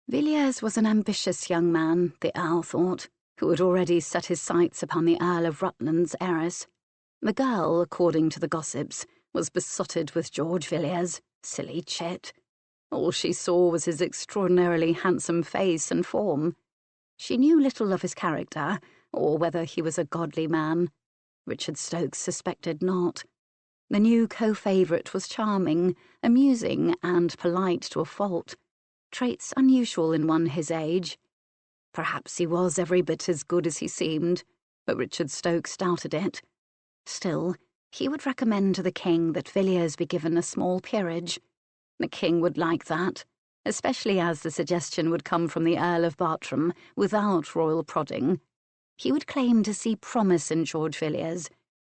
Speaker 1: Villiers was an ambitious young man, the Earl thought, who had already set his sights upon the Earl of Rutland's heiress. The girl, according to the gossips, was besotted with George Villiers. Silly chit. All she saw was his extraordinarily handsome face and form. She knew little of his character, or whether he was a godly man. Richard Stokes suspected not. The new co-favourite was charming, amusing, and polite to a fault, traits unusual in one his age. Perhaps he was every bit as good as he seemed, but Richard Stokes doubted it. Still, he would recommend to the king that Villiers be given a small peerage. The king would like that, especially as the suggestion would come from the Earl of Bartram without royal prodding. He would claim to see promise in George Villiers,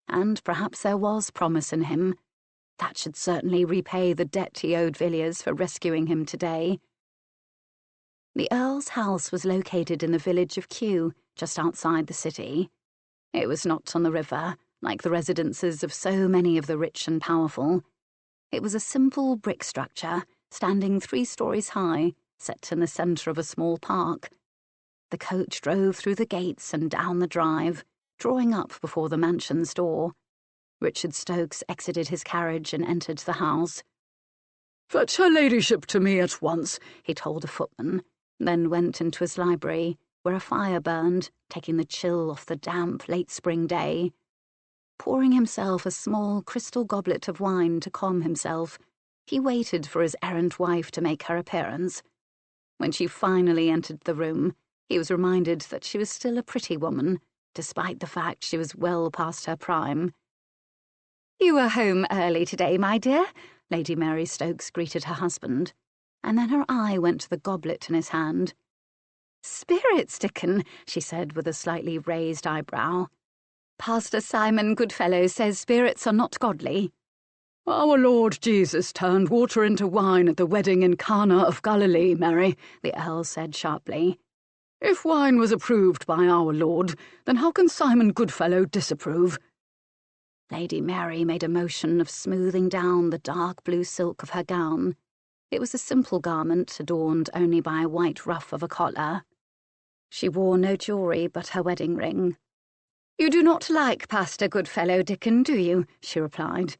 Speaker 1: and perhaps there was promise in him. That should certainly repay the debt he owed Villiers for rescuing him today. The Earl's house was located in the village of Kew, just outside the city. It was not on the river, like the residences of so many of the rich and powerful. It was a simple brick structure, standing 3 stories high, set in the centre of a small park. The coach drove through the gates and down the drive, drawing up before the mansion's door. Richard Stokes exited his carriage and entered the house.
Speaker 3: "Fetch her ladyship to me at once,"
Speaker 1: he told a footman, then went into his library, where a fire burned, taking the chill off the damp late spring day. Pouring himself a small crystal goblet of wine to calm himself, he waited for his errant wife to make her appearance. When she finally entered the room, he was reminded that she was still a pretty woman, despite the fact she was well past her prime.
Speaker 2: "You were home early today, my dear," Lady Mary Stokes greeted her husband, and then her eye went to the goblet in his hand. "Spirits, Dickon," she said with a slightly raised eyebrow. "Pastor Simon Goodfellow says spirits are not godly."
Speaker 3: "Our Lord Jesus turned water into wine at the wedding in Cana of Galilee, Mary," the Earl said sharply. "If wine was approved by our Lord, then how can Simon Goodfellow disapprove?"
Speaker 1: Lady Mary made a motion of smoothing down the dark blue silk of her gown. It was a simple garment, adorned only by a white ruff of a collar. She wore no jewellery but her wedding ring.
Speaker 2: "You do not like Pastor Goodfellow, Dickon, do you?" she replied.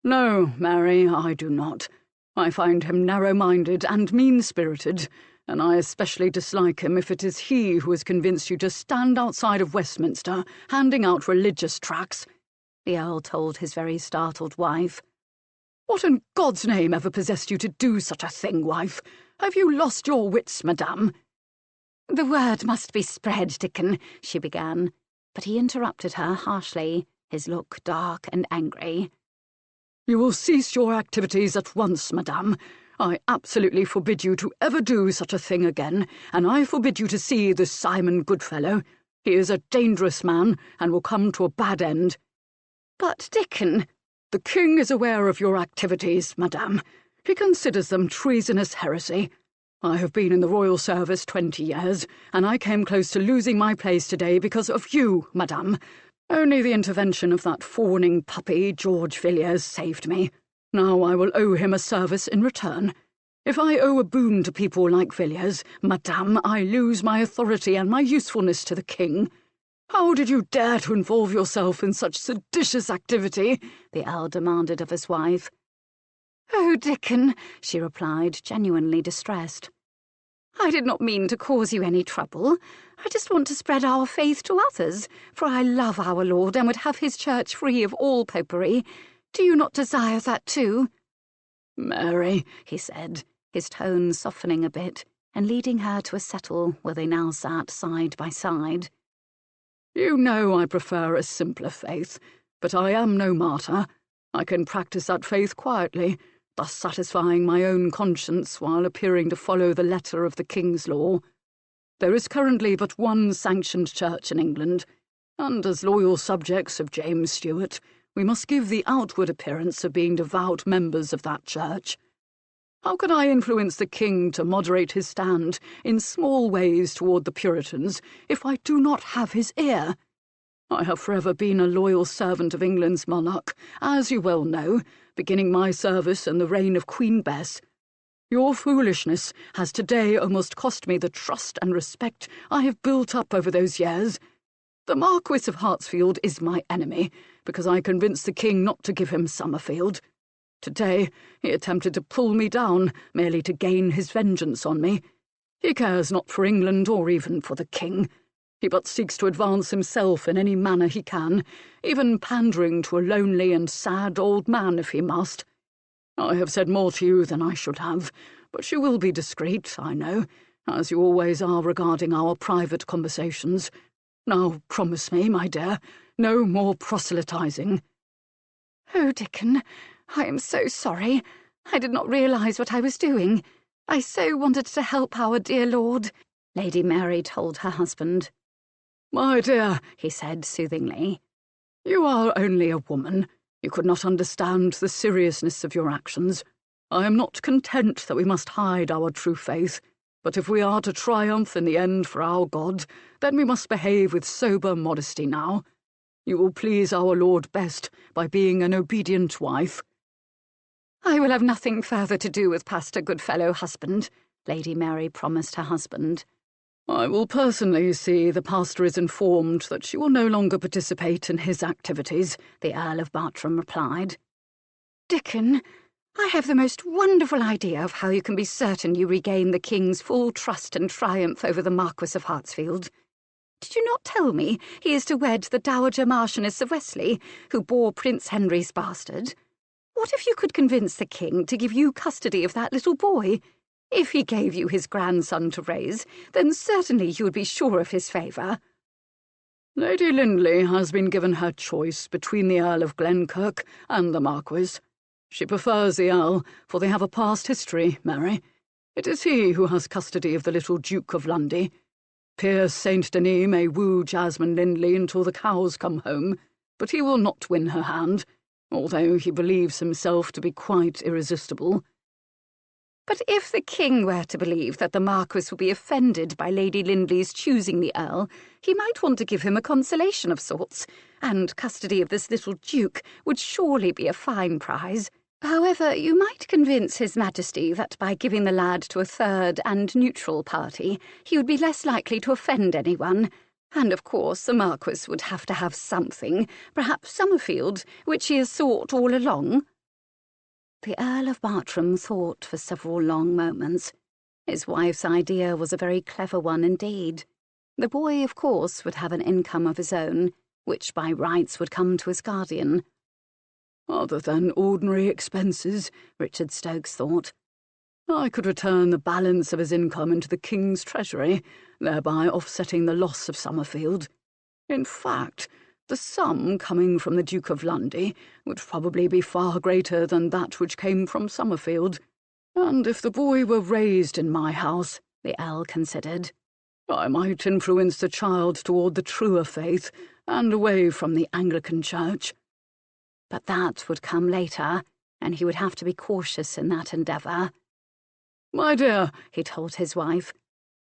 Speaker 3: "No, Mary, I do not. I find him narrow-minded and mean-spirited, and I especially dislike him if it is he who has convinced you to stand outside of Westminster, handing out religious tracts," the Earl told his very startled wife. "What in God's name ever possessed you to do such a thing, wife? Have you lost your wits, madame?"
Speaker 2: "The word must be spread, Dickon,"
Speaker 1: she began, but he interrupted her harshly, his look dark and angry.
Speaker 3: You will cease your activities at once, madame. I absolutely forbid you to ever do such a thing again, and I forbid you to see this Simon Goodfellow. He is a dangerous man, and will come to a bad end.
Speaker 2: But, Dickon—
Speaker 3: The king is aware of your activities, madame. He considers them treasonous heresy. I have been in the royal service 20 years, and I came close to losing my place today because of you, madame. Only the intervention of that fawning puppy, George Villiers, saved me. Now I will owe him a service in return. If I owe a boon to people like Villiers, madame, I lose my authority and my usefulness to the king. How did you dare to involve yourself in such seditious activity? The Earl demanded of his wife.
Speaker 2: Oh, Dickon, she replied, genuinely distressed. I did not mean to cause you any trouble. I just want to spread our faith to others, for I love our Lord and would have his church free of all popery. Do you not desire that too?
Speaker 3: Mary,
Speaker 1: he said, his tone softening a bit, and leading her to a settle where they now sat side by side.
Speaker 3: You know I prefer a simpler faith, but I am no martyr. I can practice that faith quietly, thus satisfying my own conscience while appearing to follow the letter of the king's law. There is currently but one sanctioned church in England, and as loyal subjects of James Stuart, we must give the outward appearance of being devout members of that church. How can I influence the king to moderate his stand in small ways toward the Puritans if I do not have his ear? I have forever been a loyal servant of England's monarch, as you well know, beginning my service in the reign of Queen Bess. Your foolishness has today almost cost me the trust and respect I have built up over those years. The Marquis of Hartsfield is my enemy, because I convinced the king not to give him Summerfield. Today he attempted to pull me down, merely to gain his vengeance on me. He cares not for England or even for the king. He but seeks to advance himself in any manner he can, even pandering to a lonely and sad old man if he must. I have said more to you than I should have, but you will be discreet, I know, as you always are regarding our private conversations. Now promise me, my dear, no more proselytizing.
Speaker 2: Oh, Dickon, I am so sorry. I did not realize what I was doing. I so wanted to help our dear lord,
Speaker 1: Lady Mary told her husband.
Speaker 3: My dear,
Speaker 1: he said soothingly,
Speaker 3: you are only a woman. You could not understand the seriousness of your actions. I am not content that we must hide our true faith, but if we are to triumph in the end for our God, then we must behave with sober modesty now. You will please our Lord best by being an obedient wife.
Speaker 2: I will have nothing further to do with Pastor Goodfellow, husband,
Speaker 1: Lady Mary promised her husband.
Speaker 3: I will personally see the pastor is informed that she will no longer participate in his activities,
Speaker 1: the Earl of Bartram replied.
Speaker 2: Dickon, I have the most wonderful idea of how you can be certain you regain the king's full trust and triumph over the Marquis of Hartsfield. Did you not tell me he is to wed the Dowager Marchioness of Wesley, who bore Prince Henry's bastard? What if you could convince the king to give you custody of that little boy? If he gave you his grandson to raise, then certainly you would be sure of his favour.
Speaker 3: Lady Lindley has been given her choice between the Earl of Glenkirk and the Marquis. She prefers the Earl, for they have a past history, Mary. It is he who has custody of the little Duke of Lundy. Piers St. Denis may woo Jasmine Lindley until the cows come home, but he will not win her hand, although he believes himself to be quite irresistible.
Speaker 2: But if the king were to believe that the Marquis would be offended by Lady Lindley's choosing the Earl, he might want to give him a consolation of sorts, and custody of this little Duke would surely be a fine prize. However, you might convince His Majesty that by giving the lad to a third and neutral party, he would be less likely to offend anyone. And of course the Marquis would have to have something, perhaps Summerfield, which he has sought all along.
Speaker 1: The Earl of Bartram thought for several long moments. His wife's idea was a very clever one indeed. The boy, of course, would have an income of his own, which by rights would come to his guardian.
Speaker 3: Other than ordinary expenses, Richard Stokes thought, I could return the balance of his income into the king's treasury, thereby offsetting the loss of Summerfield. In fact, the sum coming from the Duke of Lundy would probably be far greater than that which came from Summerfield. And if the boy were raised in my house,
Speaker 1: the Earl considered,
Speaker 3: I might influence the child toward the truer faith and away from the Anglican Church.
Speaker 1: But that would come later, and he would have to be cautious in that endeavour.
Speaker 3: My dear, he told his wife,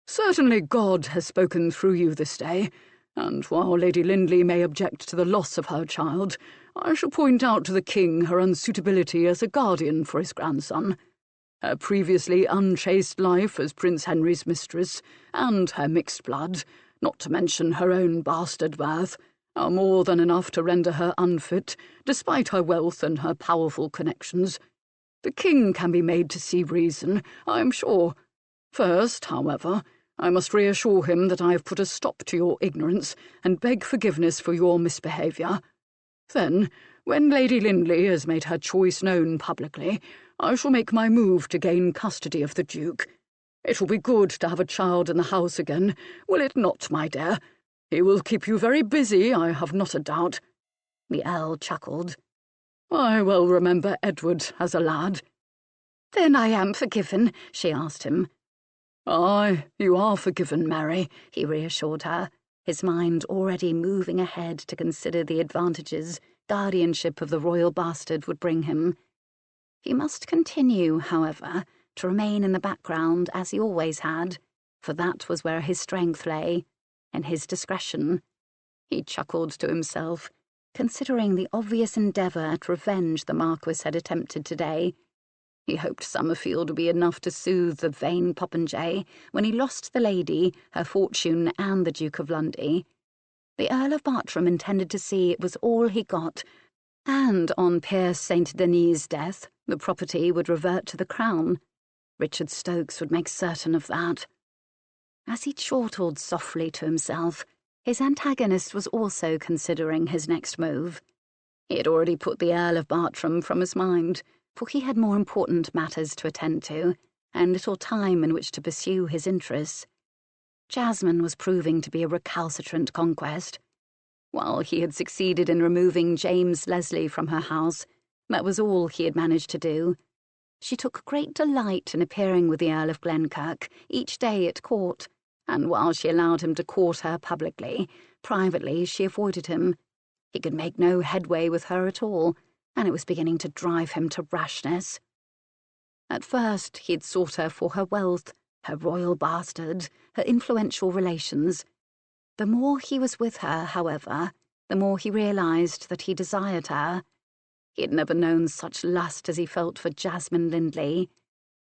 Speaker 3: certainly God has spoken through you this day, and while Lady Lindley may object to the loss of her child, I shall point out to the King her unsuitability as a guardian for his grandson. Her previously unchaste life as Prince Henry's mistress, and her mixed blood, not to mention her own bastard birth, are more than enough to render her unfit, despite her wealth and her powerful connections. The King can be made to see reason, I am sure. First, however, I must reassure him that I have put a stop to your ignorance and beg forgiveness for your misbehaviour. Then, when Lady Lindley has made her choice known publicly, I shall make my move to gain custody of the Duke. It will be good to have a child in the house again, will it not, my dear? He will keep you very busy, I have not a doubt.
Speaker 1: The Earl chuckled.
Speaker 3: I well remember Edward as a lad.
Speaker 1: Then I am forgiven, she asked him.
Speaker 3: Aye, you are forgiven, Mary,
Speaker 1: he reassured her, his mind already moving ahead to consider the advantages guardianship of the royal bastard would bring him. He must continue, however, to remain in the background as he always had, for that was where his strength lay, and his discretion. He chuckled to himself, considering the obvious endeavour at revenge the Marquis had attempted today. He hoped Summerfield would be enough to soothe the vain popinjay when he lost the lady, her fortune, and the Duke of Lundy. The Earl of Bartram intended to see it was all he got, and on Pierce St. Denis' death, the property would revert to the Crown. Richard Stokes would make certain of that. As he chortled softly to himself, his antagonist was also considering his next move. He had already put the Earl of Bartram from his mind, for he had more important matters to attend to, and little time in which to pursue his interests. Jasmine was proving to be a recalcitrant conquest. While he had succeeded in removing James Leslie from her house, that was all he had managed to do. She took great delight in appearing with the Earl of Glenkirk each day at court, and while she allowed him to court her publicly, privately she avoided him. He could make no headway with her at all, and it was beginning to drive him to rashness. At first he had sought her for her wealth, her royal bastard, her influential relations. The more he was with her, however, the more he realised that he desired her. He had never known such lust as he felt for Jasmine Lindley.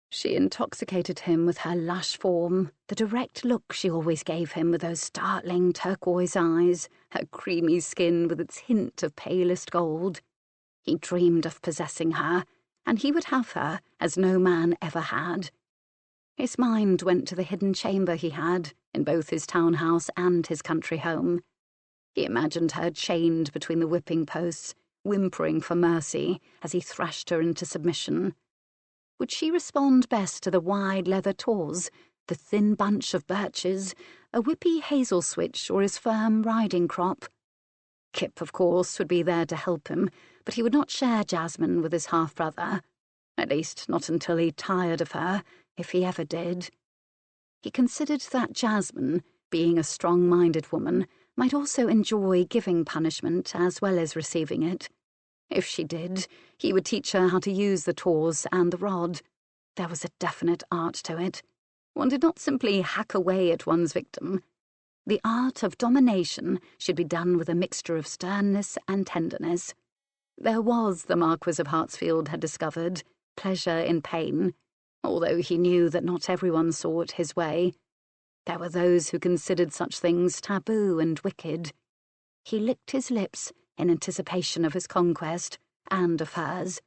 Speaker 1: She intoxicated him with her lush form, the direct look she always gave him with those startling turquoise eyes, her creamy skin with its hint of palest gold. He dreamed of possessing her, and he would have her as no man ever had. His mind went to the hidden chamber he had in both his townhouse and his country home. He imagined her chained between the whipping posts, whimpering for mercy as he thrashed her into submission. Would she respond best to the wide leather tawse, the thin bunch of birches, a whippy hazel switch, or his firm riding crop? Kip, of course, would be there to help him, but he would not share Jasmine with his half-brother, at least not until he tired of her, if he ever did. He considered that Jasmine, being a strong-minded woman, might also enjoy giving punishment as well as receiving it. If she did, he would teach her how to use the tawse and the rod. There was a definite art to it. One did not simply hack away at one's victim. The art of domination should be done with a mixture of sternness and tenderness. There was, the Marquis of Hartsfield had discovered, pleasure in pain, although he knew that not everyone saw it his way. There were those who considered such things taboo and wicked. He licked his lips in anticipation of his conquest, and of hers.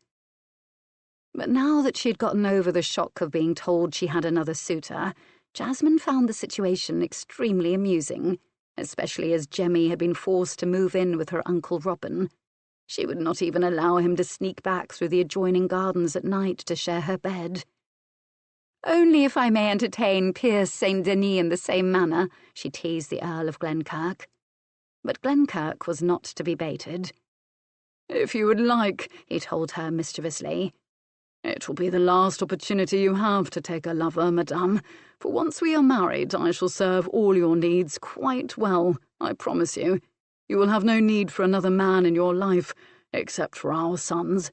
Speaker 1: But now that she had gotten over the shock of being told she had another suitor, Jasmine found the situation extremely amusing, especially as Jemmy had been forced to move in with her Uncle Robin. She would not even allow him to sneak back through the adjoining gardens at night to share her bed. "Only if I may entertain Pierce St. Denis in the same manner," she teased the Earl of Glenkirk. But Glenkirk was not to be baited.
Speaker 3: "If you would like," he told her mischievously. "It will be the last opportunity you have to take a lover, madame, for once we are married I shall serve all your needs quite well, I promise you. You will have no need for another man in your life, except for our sons."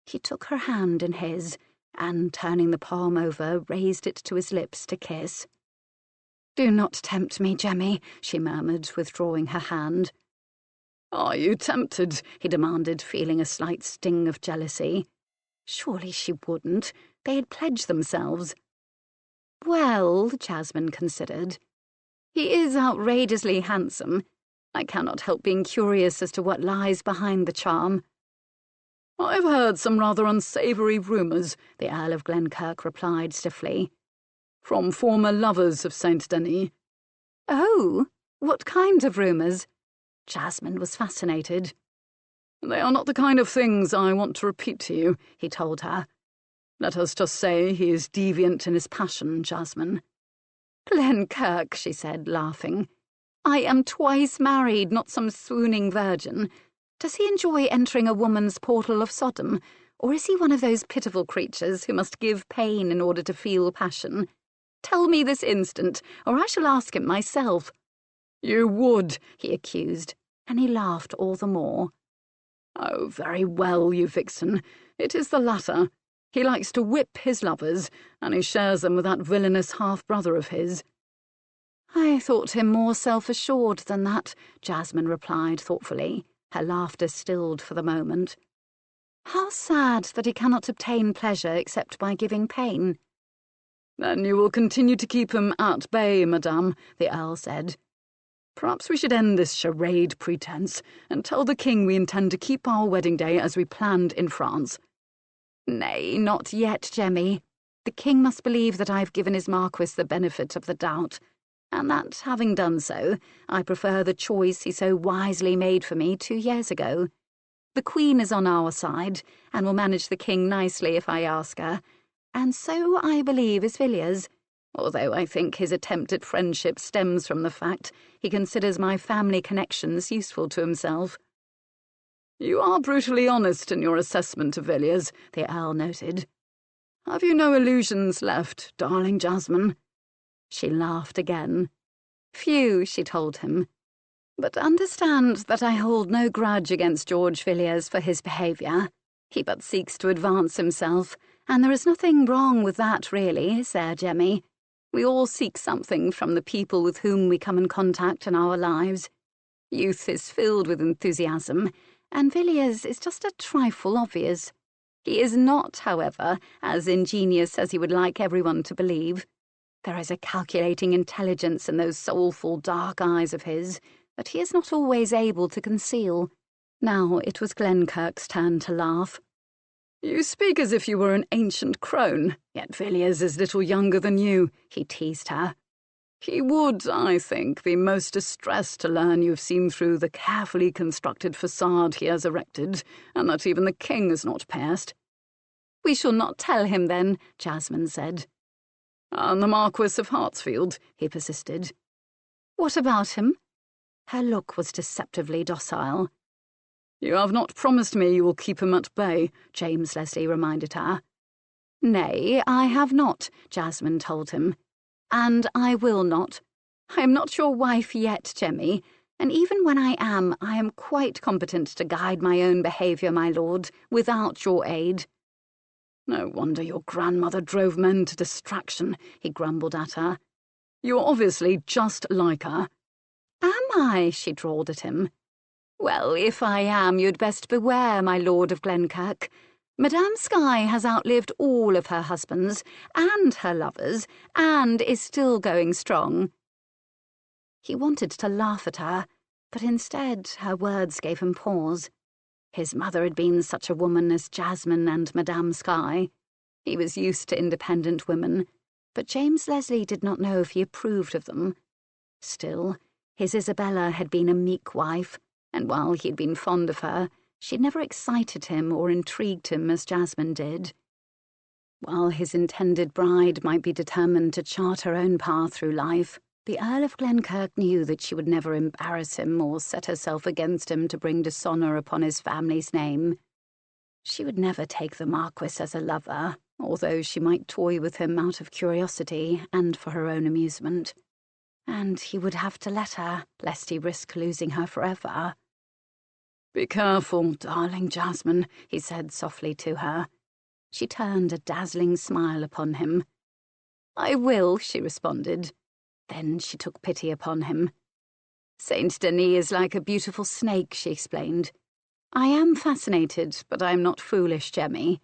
Speaker 1: He took her hand in his, and, turning the palm over, raised it to his lips to kiss.
Speaker 2: "Do not tempt me, Jemmy," she murmured, withdrawing her hand.
Speaker 3: "Are you tempted?" he demanded, feeling a slight sting of jealousy.
Speaker 1: Surely she wouldn't. They had pledged themselves. Well, Jasmine considered. He is outrageously handsome. I cannot help being curious as to what lies behind the charm.
Speaker 3: "I've heard some rather unsavoury rumours," the Earl of Glenkirk replied stiffly. "From former lovers of Saint Denis."
Speaker 1: "Oh, what kind of rumours?" Jasmine was fascinated.
Speaker 3: "They are not the kind of things I want to repeat to you," he told her. "Let us just say he is deviant in his passion, Jasmine."
Speaker 1: "Glenkirk," she said, laughing. "I am twice married, not some swooning virgin. Does he enjoy entering a woman's portal of Sodom, or is he one of those pitiful creatures who must give pain in order to feel passion? Tell me this instant, or I shall ask him myself."
Speaker 3: "You would,"
Speaker 1: he accused, and he laughed all the more.
Speaker 3: "Oh, very well, you vixen. It is the latter. He likes to whip his lovers, and he shares them with that villainous half-brother of his."
Speaker 1: "I thought him more self-assured than that," Jasmine replied thoughtfully, her laughter stilled for the moment. "How sad that he cannot obtain pleasure except by giving pain."
Speaker 3: "Then you will continue to keep him at bay, madame," the Earl said. "Perhaps we should end this charade pretense and tell the king we intend to keep our wedding day as we planned in France."
Speaker 1: "Nay, not yet, Jemmy. The king must believe that I have given his Marquis the benefit of the doubt, and that, having done so, I prefer the choice he so wisely made for me 2 years ago. The Queen is on our side, and will manage the king nicely if I ask her, and so I believe is Villiers, although I think his attempt at friendship stems from the fact he considers my family connections useful to himself."
Speaker 3: "You are brutally honest in your assessment of Villiers," the Earl noted. "Have you no illusions left, darling Jasmine?"
Speaker 1: She laughed again. "Few," she told him. "But understand that I hold no grudge against George Villiers for his behaviour. He but seeks to advance himself, and there is nothing wrong with that, really, is there, Jemmy? We all seek something from the people with whom we come in contact in our lives. Youth is filled with enthusiasm, and Villiers is just a trifle obvious. He is not, however, as ingenious as he would like everyone to believe. There is a calculating intelligence in those soulful dark eyes of his that he is not always able to conceal." Now it was Glenkirk's turn to laugh.
Speaker 3: "You speak as if you were an ancient crone, yet Villiers is little younger than you," he teased her. "He would, I think, be most distressed to learn you have seen through the carefully constructed facade he has erected, and that even the king is not pierced."
Speaker 1: "We shall not tell him, then," Jasmine said.
Speaker 3: "And the Marquis of Hartsfield," he persisted.
Speaker 1: "What about him?" Her look was deceptively docile.
Speaker 3: "You have not promised me you will keep him at bay," James Leslie reminded her.
Speaker 1: "Nay, I have not," Jasmine told him. "And I will not. I am not your wife yet, Jemmy, and even when I am quite competent to guide my own behaviour, my lord, without your aid."
Speaker 3: "No wonder your grandmother drove men to distraction," he grumbled at her. "You are obviously just like her."
Speaker 1: "Am I?" she drawled at him. "Well, if I am, you'd best beware, my lord of Glenkirk. Madame Skye has outlived all of her husbands and her lovers, and is still going strong." He wanted to laugh at her, but instead her words gave him pause. His mother had been such a woman as Jasmine and Madame Skye. He was used to independent women, but James Leslie did not know if he approved of them. Still, his Isabella had been a meek wife, and while he had been fond of her, she had never excited him or intrigued him as Jasmine did. While his intended bride might be determined to chart her own path through life, The Earl of Glenkirk knew that she would never embarrass him or set herself against him to bring dishonour upon his family's name. She would never take the Marquis as a lover, although she might toy with him out of curiosity and for her own amusement. And he would have to let her, lest he risk losing her forever.
Speaker 3: "Be careful, darling Jasmine,"
Speaker 1: he said softly to her. She turned a dazzling smile upon him. "I will," she responded. Then she took pity upon him. "Saint Denis is like a beautiful snake," she explained. "I am fascinated, but I am not foolish, Jemmy."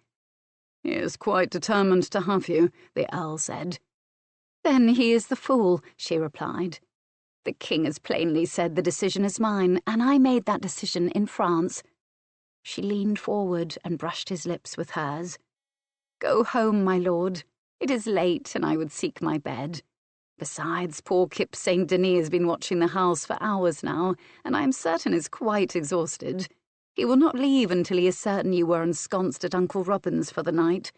Speaker 3: "He is quite determined to have you," the Earl said.
Speaker 1: "Then he is the fool," she replied. "The king has plainly said the decision is mine, and I made that decision in France." She leaned forward and brushed his lips with hers. "Go home, my lord. It is late, and I would seek my bed. Besides, poor Kip Saint Denis has been watching the house for hours now, and I am certain is quite exhausted. He will not leave until he is certain you were ensconced at Uncle Robin's for the night.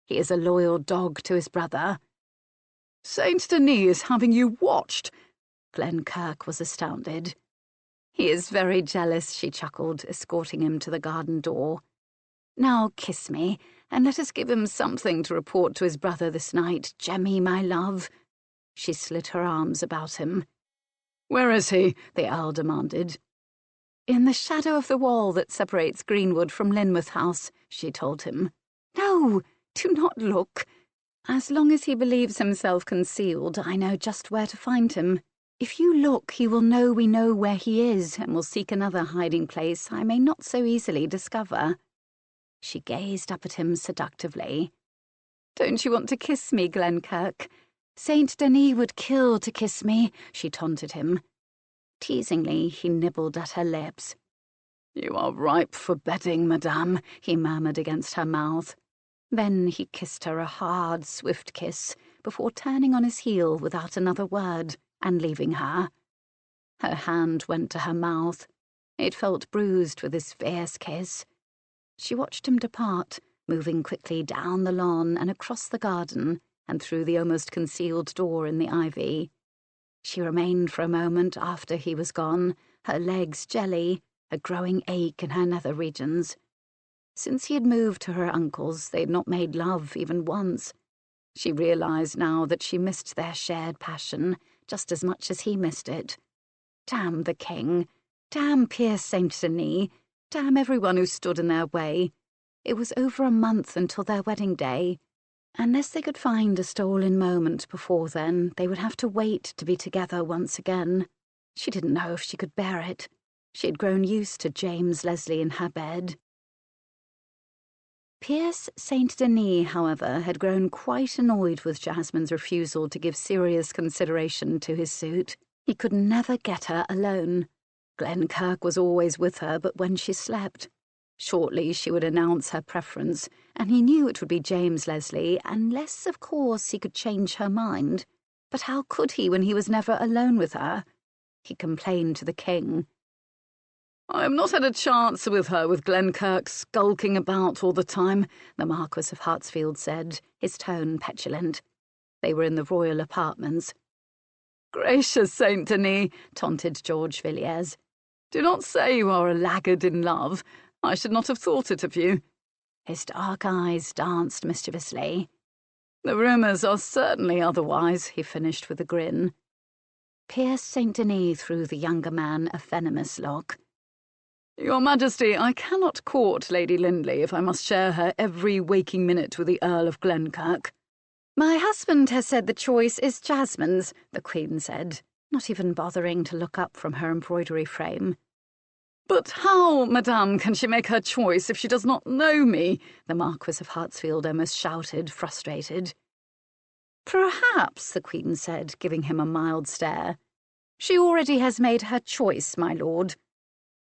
Speaker 1: He is a loyal dog to his brother."
Speaker 3: "Saint Denis is having you watched!"
Speaker 1: Glenkirk was astounded. "He is very jealous," she chuckled, escorting him to the garden door. "Now kiss me, and let us give him something to report to his brother this night, Jemmy, my love." She slid her arms about him.
Speaker 3: "Where is he?"
Speaker 1: the Earl demanded. "In the shadow of the wall that separates Greenwood from Lynmouth House," she told him. "No, do not look. As long as he believes himself concealed, I know just where to find him. If you look, he will know we know where he is, and will seek another hiding place I may not so easily discover." She gazed up at him seductively. "Don't you want to kiss me, Glenkirk? Saint Denis would kill to kiss me," she taunted him. Teasingly, he nibbled at her lips.
Speaker 3: "You are ripe for bedding, madame,"
Speaker 1: he murmured against her mouth. Then he kissed her a hard, swift kiss, before turning on his heel without another word and leaving her. Her hand went to her mouth. It felt bruised with his fierce kiss. She watched him depart, moving quickly down the lawn and across the garden and through the almost concealed door in the ivy. She remained for a moment after he was gone, her legs jelly, a growing ache in her nether regions. Since he had moved to her uncle's, they had not made love even once. She realized now that she missed their shared passion just as much as he missed it. Damn the king. Damn Pierre Saint-Denis. Damn everyone who stood in their way. It was over a month until their wedding day. Unless they could find a stolen moment before then, they would have to wait to be together once again. She didn't know if she could bear it. She had grown used to James Leslie in her bed. Pierce Saint-Denis, however, had grown quite annoyed with Jasmine's refusal to give serious consideration to his suit. He could never get her alone. Glenkirk was always with her but when she slept. Shortly she would announce her preference, and he knew it would be James Leslie, unless, of course, he could change her mind. But how could he when he was never alone with her? He complained to the king.
Speaker 3: "I have not had a chance with her, with Glenkirk skulking about all the time,"
Speaker 1: the Marquis of Hartsfield said, his tone petulant. They were in the royal apartments.
Speaker 3: "Gracious Saint Denis," taunted George Villiers. "Do not say you are a laggard in love. I should not have thought it of you."
Speaker 1: His dark eyes danced mischievously.
Speaker 3: "The rumours are certainly otherwise," he finished with a grin.
Speaker 1: Pierce Saint-Denis threw the younger man a venomous look.
Speaker 3: "Your Majesty, I cannot court Lady Lindley if I must share her every waking minute with the Earl of Glenkirk."
Speaker 1: "My husband has said the choice is Jasmine's," the Queen said, not even bothering to look up from her embroidery frame.
Speaker 3: "But how, madame, can she make her choice if she does not know me?" the Marquis of Hartsfield almost shouted, frustrated.
Speaker 1: "Perhaps," the Queen said, giving him a mild stare. "She already has made her choice, my lord."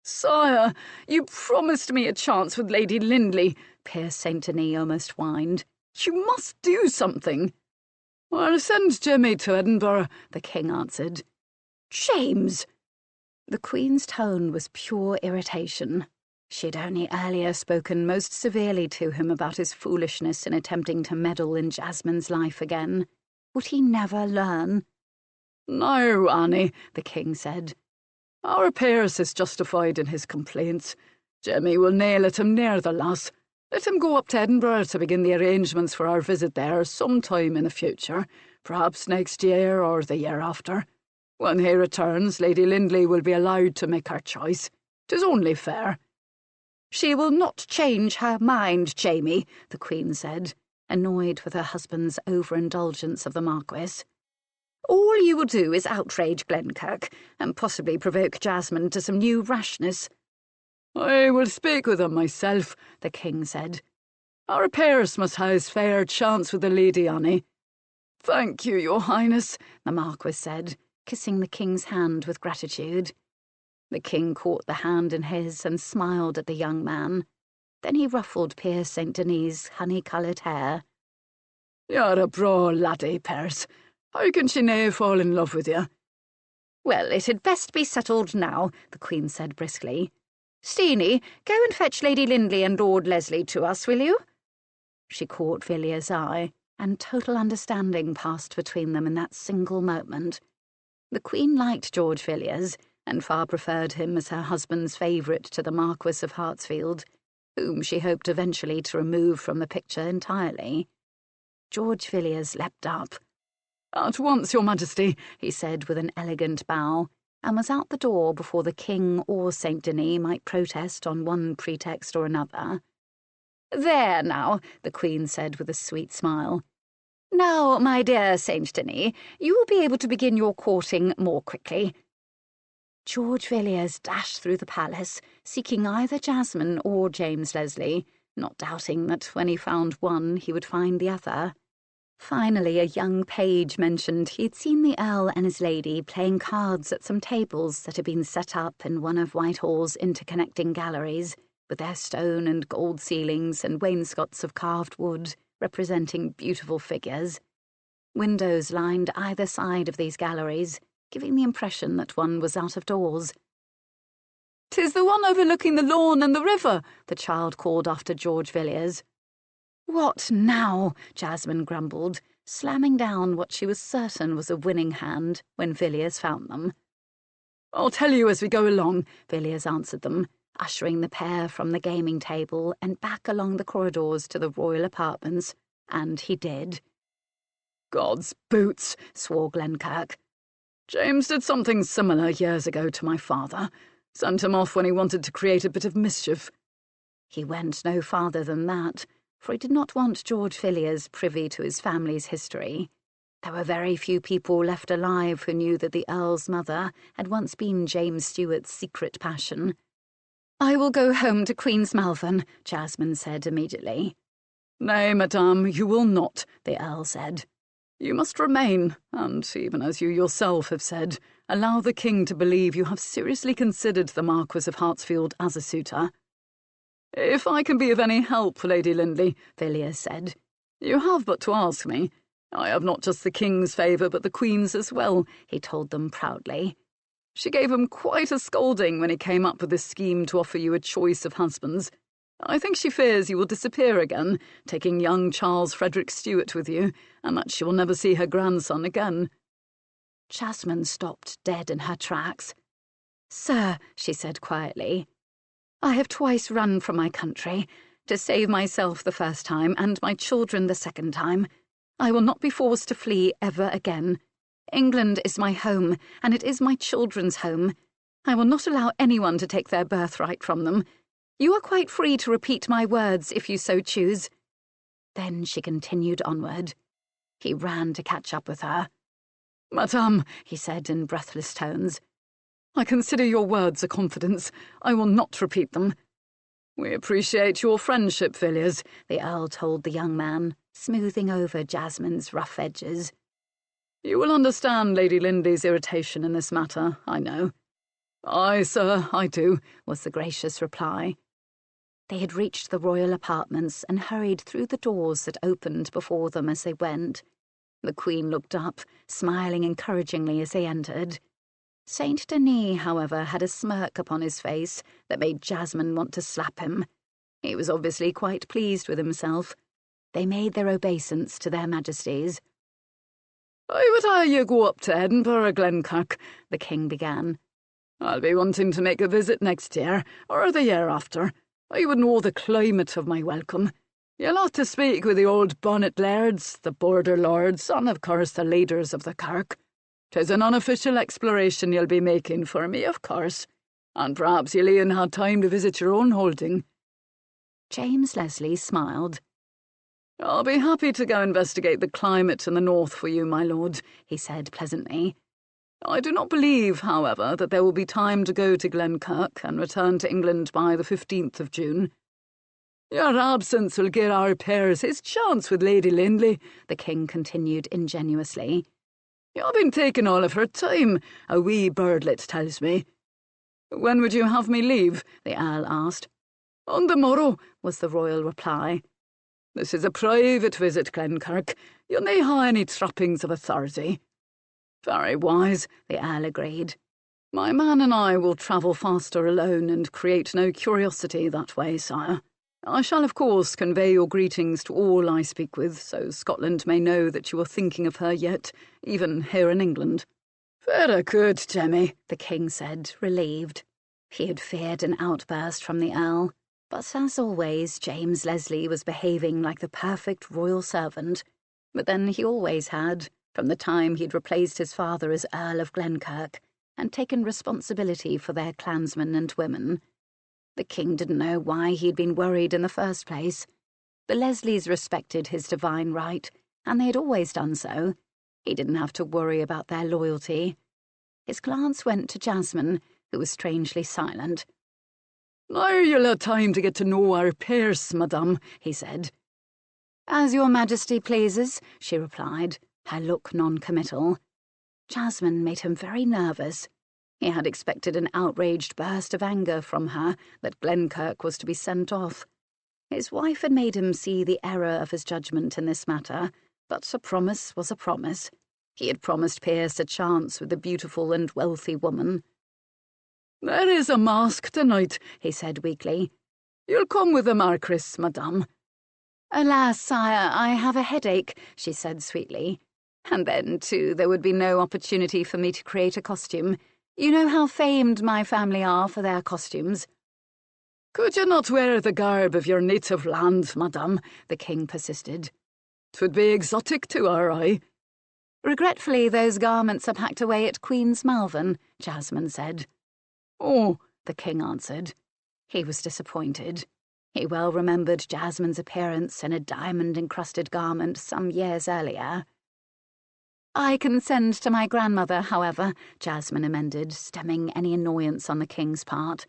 Speaker 3: "Sire, you promised me a chance with Lady Lindley,"
Speaker 1: Pierce Saint-Denis almost whined.
Speaker 3: "You must do something." "I'll send Jemmy to Edinburgh," the king answered.
Speaker 1: "James!" The Queen's tone was pure irritation. She had only earlier spoken most severely to him about his foolishness in attempting to meddle in Jasmine's life again. Would he never learn?
Speaker 3: "Now, Annie," the king said, "our Pierce is justified in his complaints. Jemmy will nae let him near the lass. Let him go up to Edinburgh to begin the arrangements for our visit there some time in the future, perhaps next year or the year after. When he returns, Lady Lindley will be allowed to make her choice. 'Tis only fair."
Speaker 2: "She will not change her mind, Jamie," the Queen said, annoyed with her husband's overindulgence of the Marquis. "All you will do is outrage Glenkirk, and possibly provoke Jasmine to some new rashness."
Speaker 3: "I will speak with him myself," the king said. "Our Pierce must ha' his fair chance with the Lady Annie." "Thank you, your Highness," the Marquis said, kissing the king's hand with gratitude. The king caught the hand in his and smiled at the young man. Then he ruffled Pierce St. Denis' honey-coloured hair. "You're a braw laddie, Pierce. How can she nae fall in love with you?"
Speaker 2: "Well, it had best be settled now," the Queen said briskly. "Steenie, go and fetch Lady Lindley and Lord Leslie to us, will you?" She caught Villiers' eye, and total understanding passed between them in that single moment. The Queen liked George Villiers, and far preferred him as her husband's favourite to the Marquis of Hartsfield, whom she hoped eventually to remove from the picture entirely. George Villiers leapt up.
Speaker 3: "At once, your Majesty,"
Speaker 2: he said with an elegant bow, and was out the door before the king or St. Denis might protest on one pretext or another. "There now," the Queen said with a sweet smile. "Now, my dear St. Denis, you will be able to begin your courting more quickly." George Villiers dashed through the palace, seeking either Jasmine or James Leslie, not doubting that when he found one he would find the other. Finally, a young page mentioned he had seen the Earl and his lady playing cards at some tables that had been set up in one of Whitehall's interconnecting galleries, with their stone and gold ceilings and wainscots of carved wood, representing beautiful figures. Windows lined either side of these galleries, giving the impression that one was out of doors.
Speaker 3: "'Tis the one overlooking the lawn and the river,"
Speaker 2: the child called after George Villiers. "What now?" Jasmine grumbled, slamming down what she was certain was a winning hand when Villiers found them.
Speaker 3: "I'll tell you as we go along,"
Speaker 2: Villiers answered them, ushering the pair from the gaming table and back along the corridors to the royal apartments, and he did.
Speaker 3: "God's boots,"
Speaker 2: swore Glenkirk.
Speaker 3: "James did something similar years ago to my father. Sent him off when he wanted to create a bit of mischief."
Speaker 2: He went no farther than that, for he did not want George Villiers privy to his family's history. There were very few people left alive who knew that the Earl's mother had once been James Stuart's secret passion. "I will go home to Queen's Malvern," Jasmine said immediately.
Speaker 3: "Nay, madame, you will not," the Earl said. "You must remain, and, even as you yourself have said, allow the king to believe you have seriously considered the Marquis of Hartsfield as a suitor." "If I can be of any help, Lady Lindley," Villiers said, "you have but to ask me. I have not just the king's favour, but the queen's as well," he told them proudly. "She gave him quite a scolding when he came up with this scheme to offer you a choice of husbands. I think she fears you will disappear again, taking young Charles Frederick Stuart with you, and that she will never see her grandson again."
Speaker 2: Jasmine stopped dead in her tracks. "Sir," she said quietly, "I have twice run from my country, to save myself the first time and my children the second time. I will not be forced to flee ever again. England is my home, and it is my children's home. I will not allow anyone to take their birthright from them. You are quite free to repeat my words if you so choose." Then she continued onward. He ran to catch up with her.
Speaker 3: "Madame," he said in breathless tones, "I consider your words a confidence. I will not repeat them." "We appreciate your friendship, Villiers,"
Speaker 2: the Earl told the young man, smoothing over Jasmine's rough edges.
Speaker 3: "You will understand Lady Lindley's irritation in this matter, I know." "Aye, sir, I do," was the gracious reply.
Speaker 2: They had reached the royal apartments and hurried through the doors that opened before them as they went. The Queen looked up, smiling encouragingly as they entered. St. Denis, however, had a smirk upon his face that made Jasmine want to slap him. He was obviously quite pleased with himself. They made their obeisance to their majesties.
Speaker 3: "I would have you go up to Edinburgh, Glenkirk," the king began. "I'll be wanting to make a visit next year, or the year after. I would know the climate of my welcome. You'll have to speak with the old bonnet lairds, the border lords, and of course the leaders of the kirk. 'Tis an unofficial exploration you'll be making for me, of course, and perhaps you'll e'en have time to visit your own holding."
Speaker 1: James Leslie smiled.
Speaker 3: "I'll be happy to go investigate the climate in the north for you, my lord," he said pleasantly. "I do not believe, however, that there will be time to go to Glenkirk and return to England by the 15th of June. Your absence will give our Piers his chance with Lady Lindley," the king continued ingenuously. "You've been taking all of her time, a wee birdlet tells me." "When would you have me leave?" the Earl asked. "On the morrow," was the royal reply. "This is a private visit, Glenkirk. You'll nae hae any trappings of authority." "Very wise," the Earl agreed. "My man and I will travel faster alone and create no curiosity that way, sire. I shall, of course, convey your greetings to all I speak with, so Scotland may know that you are thinking of her yet, even here in England." "Very good, Jemmy," the king said, relieved.
Speaker 1: He had feared an outburst from the Earl, but as always, James Leslie was behaving like the perfect royal servant. But then he always had, from the time he'd replaced his father as Earl of Glenkirk and taken responsibility for their clansmen and women. The king didn't know why he'd been worried in the first place. The Leslies respected his divine right, and they had always done so. He didn't have to worry about their loyalty. His glance went to Jasmine, who was strangely silent.
Speaker 3: "Now you'll have time to get to know our Piers, madame," he said.
Speaker 1: "As your majesty pleases," she replied, her look non-committal. Jasmine made him very nervous. He had expected an outraged burst of anger from her that Glenkirk was to be sent off. His wife had made him see the error of his judgment in this matter, but a promise was a promise. He had promised Piers a chance with the beautiful and wealthy woman.
Speaker 3: "There is a masque tonight," he said weakly. "You'll come with the Marquis, madame."
Speaker 1: "Alas, sire, I have a headache," she said sweetly. And then, too, there would be no opportunity for me to create a costume. You know how famed my family are for their costumes."
Speaker 3: "Could you not wear the garb of your native land, madame?" the king persisted. "'Twould be exotic to our eye."
Speaker 1: "Regretfully, those garments are packed away at Queen's Malvern," Jasmine said.
Speaker 3: "Oh,"
Speaker 1: the king answered. He was disappointed. He well remembered Jasmine's appearance in a diamond-encrusted garment some years earlier. "I can send to my grandmother, however," Jasmine amended, stemming any annoyance on the king's part.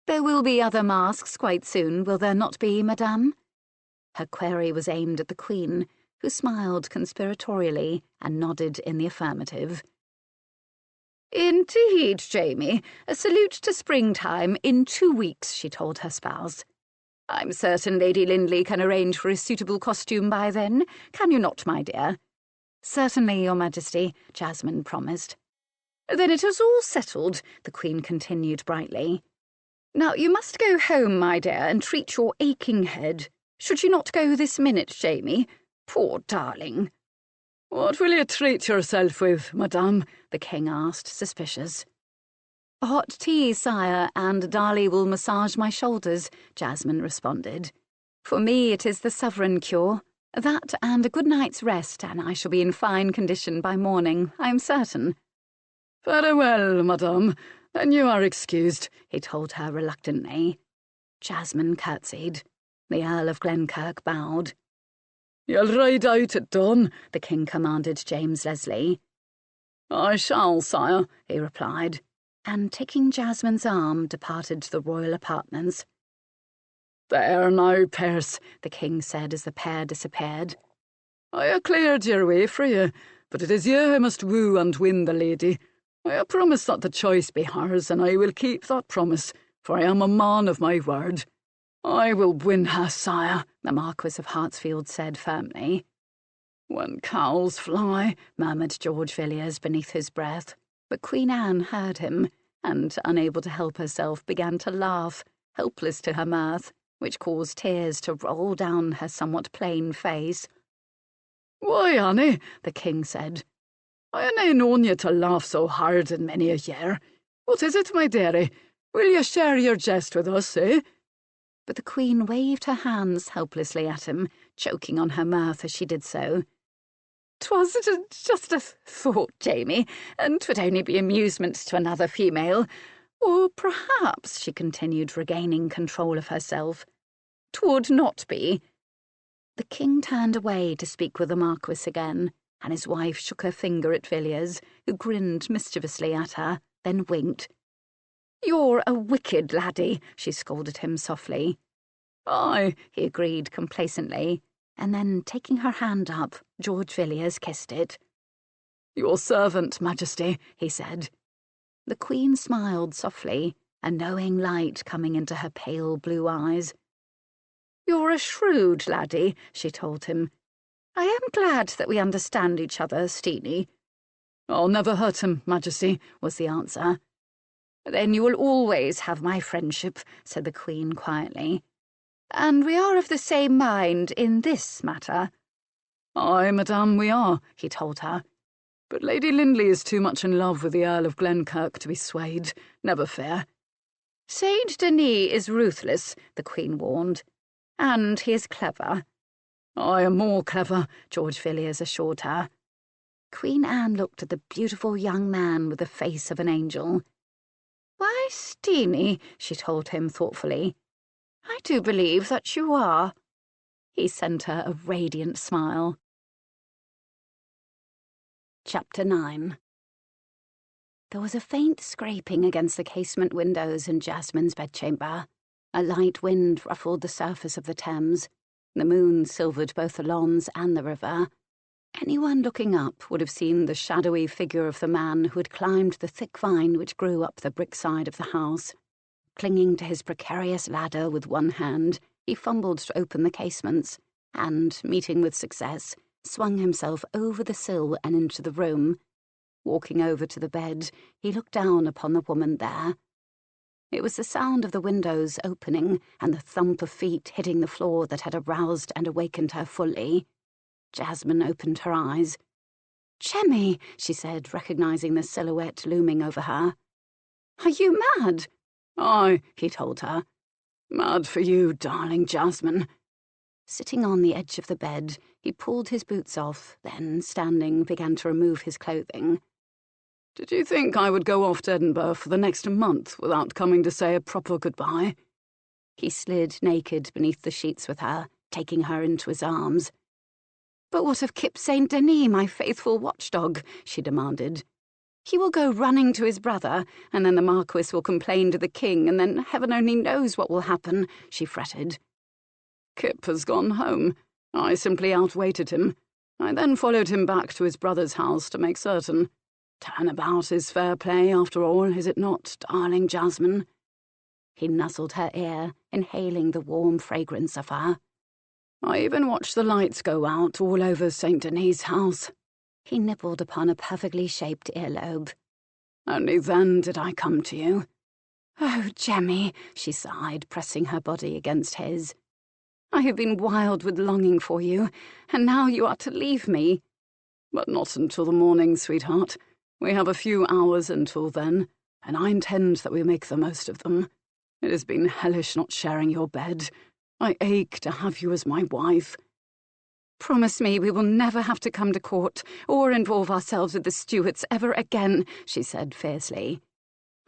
Speaker 1: "There will be other masks quite soon, will there not be, madame?" Her query was aimed at the queen, who smiled conspiratorially and nodded in the affirmative.
Speaker 2: "Indeed, Jamie, a salute to springtime in 2 weeks," she told her spouse. "I'm certain Lady Lindley can arrange for a suitable costume by then, can you not, my dear?"
Speaker 1: "Certainly, your majesty," Jasmine promised.
Speaker 2: "Then it is all settled," the queen continued brightly. "Now you must go home, my dear, and treat your aching head. Should you not go this minute, Jamie? Poor darling."
Speaker 3: "What will you treat yourself with, madame?"
Speaker 1: the king asked, suspicious. "Hot tea, sire, and Darley will massage my shoulders," Jasmine responded. "For me it is the sovereign cure. That and a good night's rest, and I shall be in fine condition by morning, I am certain."
Speaker 3: "Very well, madame. Then you are excused," he told her reluctantly.
Speaker 1: Jasmine curtsied. The Earl of Glenkirk bowed.
Speaker 3: "You'll ride out at dawn,"
Speaker 1: the king commanded James Leslie.
Speaker 3: "I shall, sire,"
Speaker 1: he replied, and taking Jasmine's arm, departed to the royal apartments.
Speaker 3: "There now, Piers,"
Speaker 1: the king said as the pair disappeared.
Speaker 3: "I have cleared your way for you, but it is you who must woo and win the lady. I have promised that the choice be hers, and I will keep that promise, for I am a man of my word. I will win her, sire," the Marquis of Hartsfield said firmly. "When cows fly,"
Speaker 1: murmured George Villiers beneath his breath, but Queen Anne heard him, and, unable to help herself, began to laugh, helpless to her mirth, which caused tears to roll down her somewhat plain face.
Speaker 3: "Why, Annie," the king said, "I ain't known you to laugh so hard in many a year. What is it, my dearie? Will you share your jest with us, eh?"
Speaker 1: But the Queen waved her hands helplessly at him, choking on her mirth as she did so.
Speaker 2: "'Twas just a thought, Jamie, and 'twould only be amusement to another female. Or perhaps," she continued, regaining control of herself, "'twould not be."
Speaker 1: The king turned away to speak with the Marquis again, and his wife shook her finger at Villiers, who grinned mischievously at her, then winked.
Speaker 2: "You're a wicked laddie," she scolded him softly.
Speaker 3: "Aye,"
Speaker 1: he agreed complacently, and then, taking her hand up, George Villiers kissed it.
Speaker 3: "Your servant, Majesty," he said.
Speaker 1: The Queen smiled softly, a knowing light coming into her pale blue eyes.
Speaker 2: "You're a shrewd laddie," she told him. "I am glad that we understand each other, Steenie."
Speaker 3: "I'll never hurt him, Majesty," was the answer.
Speaker 2: "Then you will always have my friendship," said the Queen quietly. "And we are of the same mind in this matter."
Speaker 3: "Aye, madame, we are," he told her. "But Lady Lindley is too much in love with the Earl of Glenkirk to be swayed. Never fear."
Speaker 2: "Saint Denis is ruthless," the Queen warned. "And he is clever."
Speaker 3: "I am more clever," George Villiers assured her.
Speaker 1: Queen Anne looked at the beautiful young man with the face of an angel.
Speaker 2: "Why, Steenie," she told him thoughtfully, "I do believe that you are."
Speaker 1: He sent her a radiant smile. Chapter 9. There was a faint scraping against the casement windows in Jasmine's bedchamber. A light wind ruffled the surface of the Thames. The moon silvered both the lawns and the river. Anyone looking up would have seen the shadowy figure of the man who had climbed the thick vine which grew up the brick side of the house. Clinging to his precarious ladder with one hand, he fumbled to open the casements, and, meeting with success, swung himself over the sill and into the room. Walking over to the bed, he looked down upon the woman there. It was the sound of the windows opening and the thump of feet hitting the floor that had aroused and awakened her fully. Jasmine opened her eyes. "Jemmy," she said, recognizing the silhouette looming over her. "Are you mad?"
Speaker 3: "Aye,"
Speaker 1: he told her.
Speaker 3: "Mad for you, darling Jasmine."
Speaker 1: Sitting on the edge of the bed, he pulled his boots off, then, standing, began to remove his clothing.
Speaker 3: "Did you think I would go off to Edinburgh for the next month without coming to say a proper goodbye?"
Speaker 1: He slid naked beneath the sheets with her, taking her into his arms.
Speaker 2: "But what of Kip St. Denis, my faithful watchdog?" she demanded. "He will go running to his brother, and then the Marquis will complain to the king, and then heaven only knows what will happen," she fretted.
Speaker 3: "Kip has gone home. I simply outwaited him. I then followed him back to his brother's house to make certain. Turnabout is fair play, after all, is it not, darling Jasmine?"
Speaker 1: He nuzzled her ear, inhaling the warm fragrance of her.
Speaker 3: "I even watched the lights go out all over St. Denis' house."
Speaker 1: He nibbled upon a perfectly shaped earlobe.
Speaker 3: "Only then did I come to you."
Speaker 2: "Oh, Jemmy,"
Speaker 1: she sighed, pressing her body against his.
Speaker 2: "I have been wild with longing for you, and now you are to leave me."
Speaker 3: "But not until the morning, sweetheart. We have a few hours until then, and I intend that we make the most of them. It has been hellish not sharing your bed. I ache to have you as my wife."
Speaker 2: "Promise me we will never have to come to court or involve ourselves with the Stuarts ever again," she said fiercely.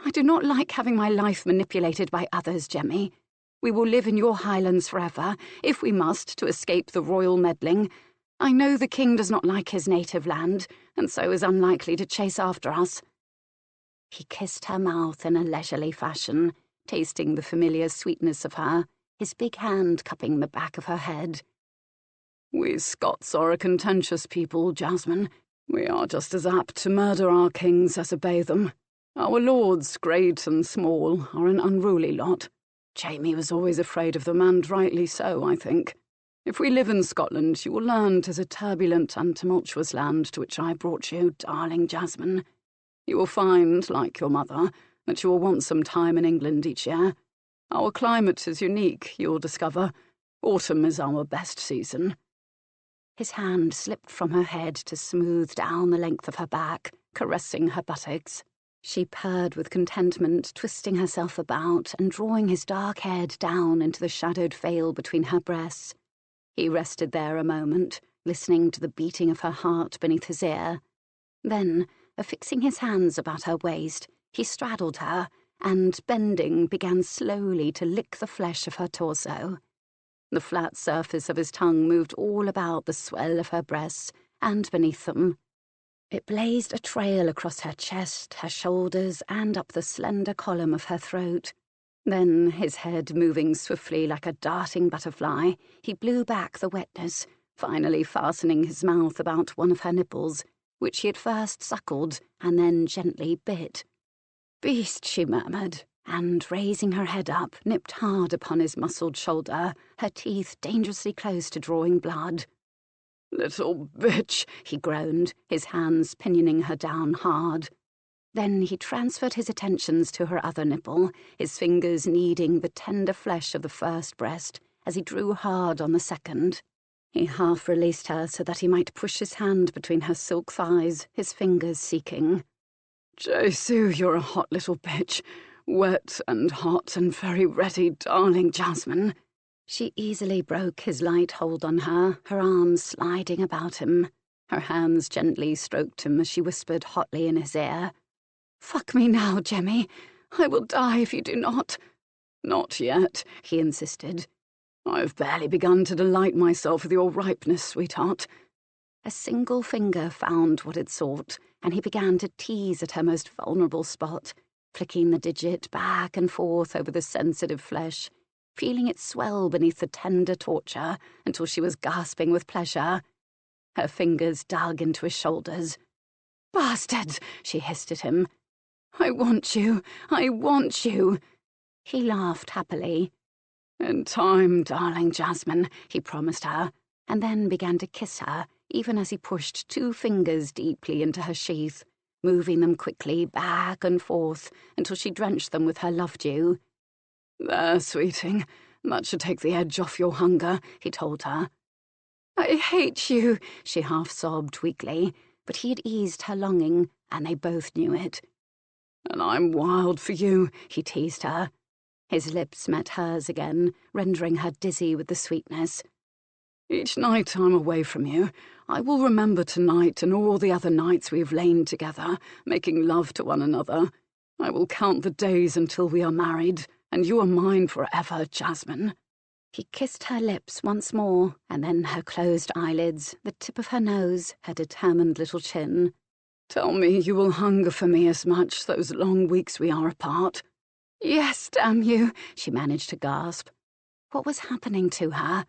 Speaker 2: "I do not like having my life manipulated by others, Jemmy. We will live in your highlands forever, if we must, to escape the royal meddling. I know the king does not like his native land, and so is unlikely to chase after us."
Speaker 1: He kissed her mouth in a leisurely fashion, tasting the familiar sweetness of her, his big hand cupping the back of her head.
Speaker 3: "We Scots are a contentious people, Jasmine. We are just as apt to murder our kings as obey them. Our lords, great and small, are an unruly lot. Jamie was always afraid of them, and rightly so, I think. If we live in Scotland, you will learn 'tis a turbulent and tumultuous land to which I brought you, darling Jasmine. You will find, like your mother, that you will want some time in England each year. Our climate is unique, you'll discover. Autumn is our best season."
Speaker 1: His hand slipped from her head to smooth down the length of her back, caressing her buttocks. She purred with contentment, twisting herself about and drawing his dark head down into the shadowed veil between her breasts. He rested there a moment, listening to the beating of her heart beneath his ear. Then, affixing his hands about her waist, he straddled her and, bending, began slowly to lick the flesh of her torso. The flat surface of his tongue moved all about the swell of her breasts and beneath them. It blazed a trail across her chest, her shoulders, and up the slender column of her throat. Then, his head moving swiftly like a darting butterfly, he blew back the wetness, finally fastening his mouth about one of her nipples, which he at first suckled and then gently bit. "Beast," she murmured, and, raising her head up, nipped hard upon his muscled shoulder, her teeth dangerously close to drawing blood.
Speaker 3: "Little bitch," he groaned, his hands pinioning her down hard.
Speaker 1: Then he transferred his attentions to her other nipple, his fingers kneading the tender flesh of the first breast as he drew hard on the second. He half released her so that he might push his hand between her silk thighs, his fingers seeking.
Speaker 3: "Jesu, you're a hot little bitch. Wet and hot and very ready, darling Jasmine."
Speaker 1: She easily broke his light hold on her, her arms sliding about him. Her hands gently stroked him as she whispered hotly in his ear.
Speaker 2: "Fuck me now, Jemmy. I will die if you do not."
Speaker 3: "Not yet,"
Speaker 1: he insisted.
Speaker 3: "I've barely begun to delight myself with your ripeness, sweetheart."
Speaker 1: A single finger found what it sought, and he began to tease at her most vulnerable spot, flicking the digit back and forth over the sensitive flesh, feeling it swell beneath the tender torture until she was gasping with pleasure. Her fingers dug into his shoulders.
Speaker 2: "Bastard!"
Speaker 1: she hissed at him.
Speaker 2: "I want you! I want you!"
Speaker 1: He laughed happily.
Speaker 3: "In time,
Speaker 1: darling Jasmine," he promised her, and then began to kiss her, even as he pushed 2 fingers deeply into her sheath, moving them quickly back and forth until she drenched them with her love dew.
Speaker 3: "There, sweeting, that should take the edge off your hunger," he told her.
Speaker 2: "I hate you,"
Speaker 1: she half sobbed weakly, but he had eased her longing, and they both knew it.
Speaker 3: "And I'm wild for you,"
Speaker 1: he teased her. His lips met hers again, rendering her dizzy with the sweetness.
Speaker 3: "Each night I'm away from you, I will remember tonight and all the other nights we have lain together, making love to one another. I will count the days until we are married, and you are mine forever, Jasmine."
Speaker 1: He kissed her lips once more, and then her closed eyelids, the tip of her nose, her determined little chin.
Speaker 3: "Tell me you will hunger for me as much those long weeks we are apart."
Speaker 2: "Yes, damn you,"
Speaker 1: she managed to gasp. What was happening to her?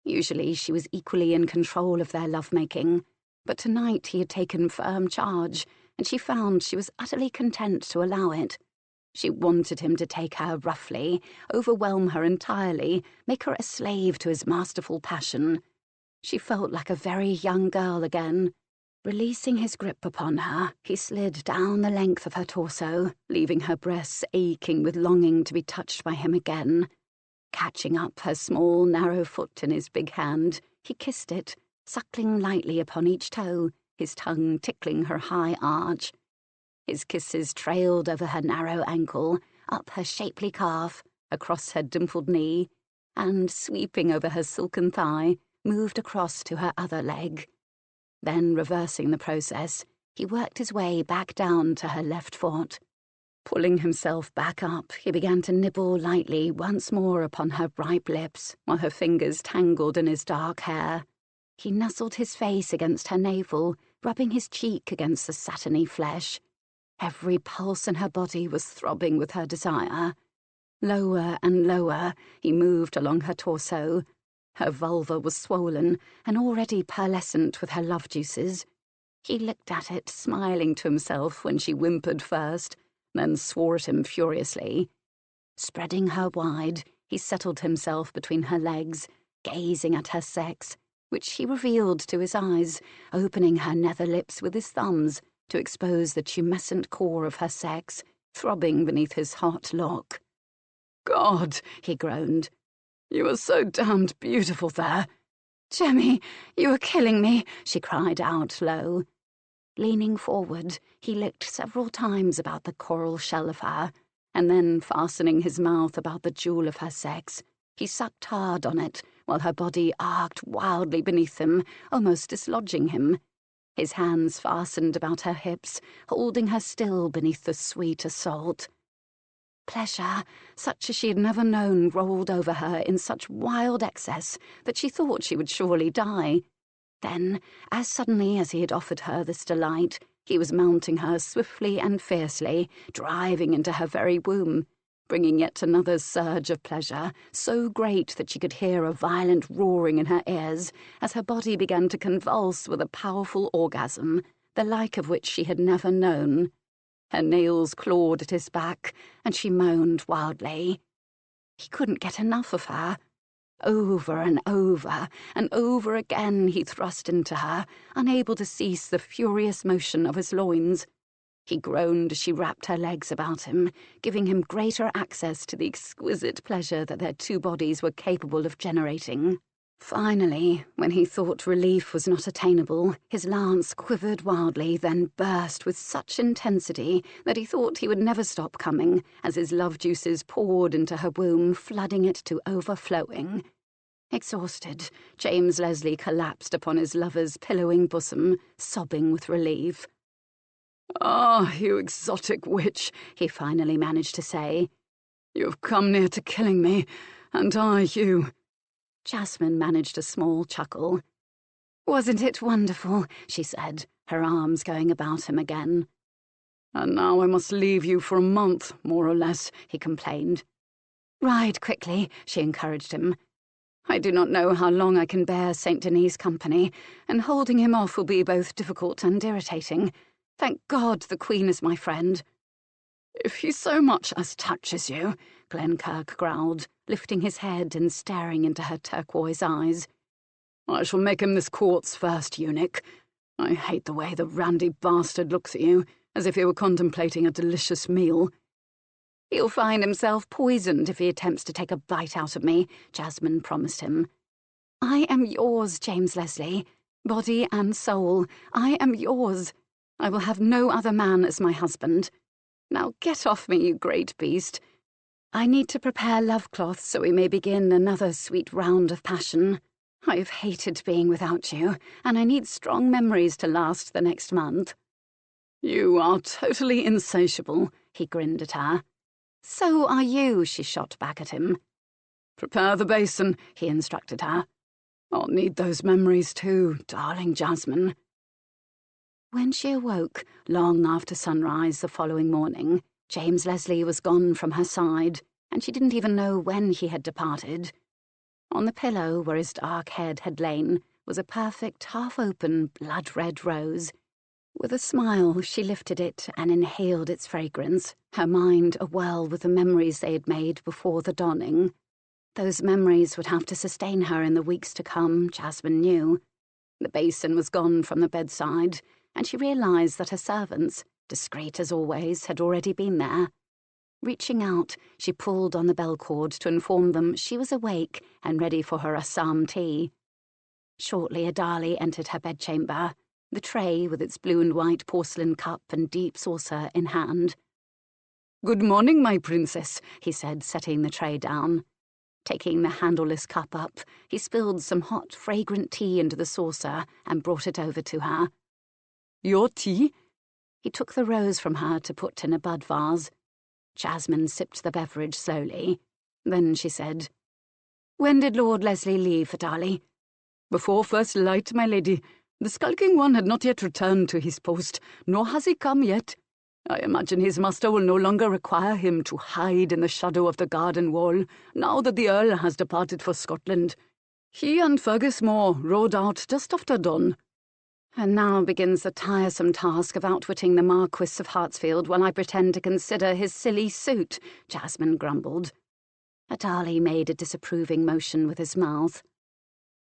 Speaker 1: Usually she was equally in control of their lovemaking, but tonight he had taken firm charge, and she found she was utterly content to allow it. She wanted him to take her roughly, overwhelm her entirely, make her a slave to his masterful passion. She felt like a very young girl again. Releasing his grip upon her, he slid down the length of her torso, leaving her breasts aching with longing to be touched by him again. Catching up her small, narrow foot in his big hand, he kissed it, suckling lightly upon each toe, his tongue tickling her high arch. His kisses trailed over her narrow ankle, up her shapely calf, across her dimpled knee, and, sweeping over her silken thigh, moved across to her other leg. Then, reversing the process, he worked his way back down to her left foot. Pulling himself back up, he began to nibble lightly once more upon her ripe lips, while her fingers tangled in his dark hair. He nuzzled his face against her navel, rubbing his cheek against the satiny flesh. Every pulse in her body was throbbing with her desire. Lower and lower, he moved along her torso. Her vulva was swollen and already pearlescent with her love juices. He looked at it, smiling to himself when she whimpered first, then swore at him furiously. Spreading her wide, he settled himself between her legs, gazing at her sex, which he revealed to his eyes, opening her nether lips with his thumbs to expose the tumescent core of her sex, throbbing beneath his hot lock.
Speaker 3: "God,"
Speaker 1: he groaned.
Speaker 3: "You are so damned beautiful there.
Speaker 1: "Jemmy, you are killing me," she cried out low. Leaning forward, he licked several times about the coral shell of her, and then, fastening his mouth about the jewel of her sex, he sucked hard on it while her body arced wildly beneath him, almost dislodging him. His hands fastened about her hips, holding her still beneath the sweet assault. Pleasure, such as she had never known, rolled over her in such wild excess that she thought she would surely die. Then, as suddenly as he had offered her this delight, he was mounting her swiftly and fiercely, driving into her very womb, bringing yet another surge of pleasure, so great that she could hear a violent roaring in her ears as her body began to convulse with a powerful orgasm, the like of which she had never known. Her nails clawed at his back, and she moaned wildly. He couldn't get enough of her. Over and over again he thrust into her, unable to cease the furious motion of his loins. He groaned as she wrapped her legs about him, giving him greater access to the exquisite pleasure that their two bodies were capable of generating. Finally, when he thought relief was not attainable, his lance quivered wildly, then burst with such intensity that he thought he would never stop coming, as his love juices poured into her womb, flooding it to overflowing. Exhausted, James Leslie collapsed upon his lover's pillowing bosom, sobbing with relief.
Speaker 3: "Ah, you exotic witch," he finally managed to say. "You have come near to killing me, and I you."
Speaker 1: Jasmine managed a small chuckle. "Wasn't it wonderful?" she said, her arms going about him again.
Speaker 3: "And now I must leave you for a month, more or less," he complained.
Speaker 1: "Ride quickly," she encouraged him. "I do not know how long I can bear St. Denis' company, and holding him off will be both difficult and irritating. Thank God the Queen is my friend."
Speaker 3: "If he so much as touches you,"
Speaker 1: Glenkirk growled, lifting his head and staring into her turquoise eyes,
Speaker 3: "I shall make him this court's first eunuch. I hate the way the randy bastard looks at you, as if he were contemplating a delicious meal."
Speaker 1: "He'll find himself poisoned if he attempts to take a bite out of me," Jasmine promised him. "I am yours, James Leslie. Body and soul, I am yours. I will have no other man as my husband. Now get off me, you great beast. I need to prepare love cloths so we may begin another sweet round of passion. I have hated being without you, and I need strong memories to last the next month."
Speaker 3: "You are totally insatiable,"
Speaker 1: he grinned at her. "So are you," she shot back at him.
Speaker 3: "Prepare the basin," he instructed her. "I'll need those memories too, darling Jasmine."
Speaker 1: When she awoke, long after sunrise the following morning, James Leslie was gone from her side, and she didn't even know when he had departed. On the pillow where his dark head had lain was a perfect, half-open, blood-red rose. With a smile, she lifted it and inhaled its fragrance, her mind awhirl with the memories they had made before the dawning. Those memories would have to sustain her in the weeks to come, Jasmine knew. The basin was gone from the bedside, and she realized that her servants, discreet as always, had already been there. Reaching out, she pulled on the bell cord to inform them she was awake and ready for her Assam tea. Shortly Adali entered her bedchamber, the tray with its blue and white porcelain cup and deep saucer in hand.
Speaker 3: "Good morning, my princess,"
Speaker 1: he said, setting the tray down. Taking the handleless cup up, he spilled some hot, fragrant tea into the saucer and brought it over to her.
Speaker 3: "Your tea?"
Speaker 1: He took the rose from her to put in a bud vase. Jasmine sipped the beverage slowly. Then she said, "When did Lord Leslie leave for Dali?"
Speaker 3: "Before first light, my lady. The skulking one had not yet returned to his post, nor has he come yet. I imagine his master will no longer require him to hide in the shadow of the garden wall, now that the Earl has departed for Scotland. He and Fergus Moore rode out just after dawn."
Speaker 1: "And now begins the tiresome task of outwitting the Marquis of Hartsfield while I pretend to consider his silly suit," Jasmine grumbled. Adali made a disapproving motion with his mouth.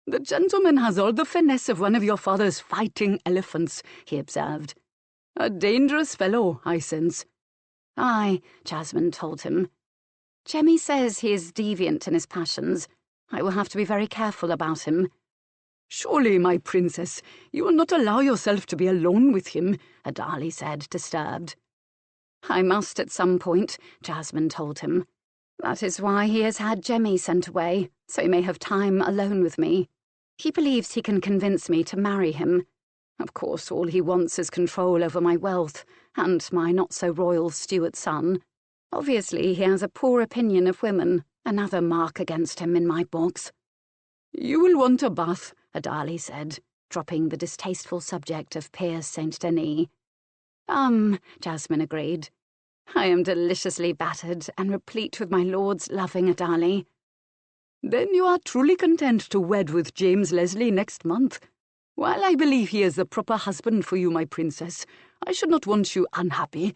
Speaker 3: "The gentleman has all the finesse of one of your father's fighting elephants," he observed. "A dangerous fellow, I sense."
Speaker 1: "Aye," Jasmine told him. "Jemmy says he is deviant in his passions. I will have to be very careful about him."
Speaker 3: Surely, my princess, you will not allow yourself to be alone with him, Adali said, disturbed.
Speaker 2: I must at some point, Jasmine told him. That is why he has had Jemmy sent away, so he may have time alone with me. He believes he can convince me to marry him. Of course, all he wants is control over my wealth and my not-so-royal Stuart son. Obviously, he has a poor opinion of women, another mark against him in my books.
Speaker 3: You will want a bath,
Speaker 2: Adali said, dropping the distasteful subject of Piers St. Denis. Jasmine agreed. I am deliciously battered and replete with my lord's loving Adali.
Speaker 3: Then you are truly content to wed with James Leslie next month. While I believe he is the proper husband for you, my princess, I should not want you unhappy.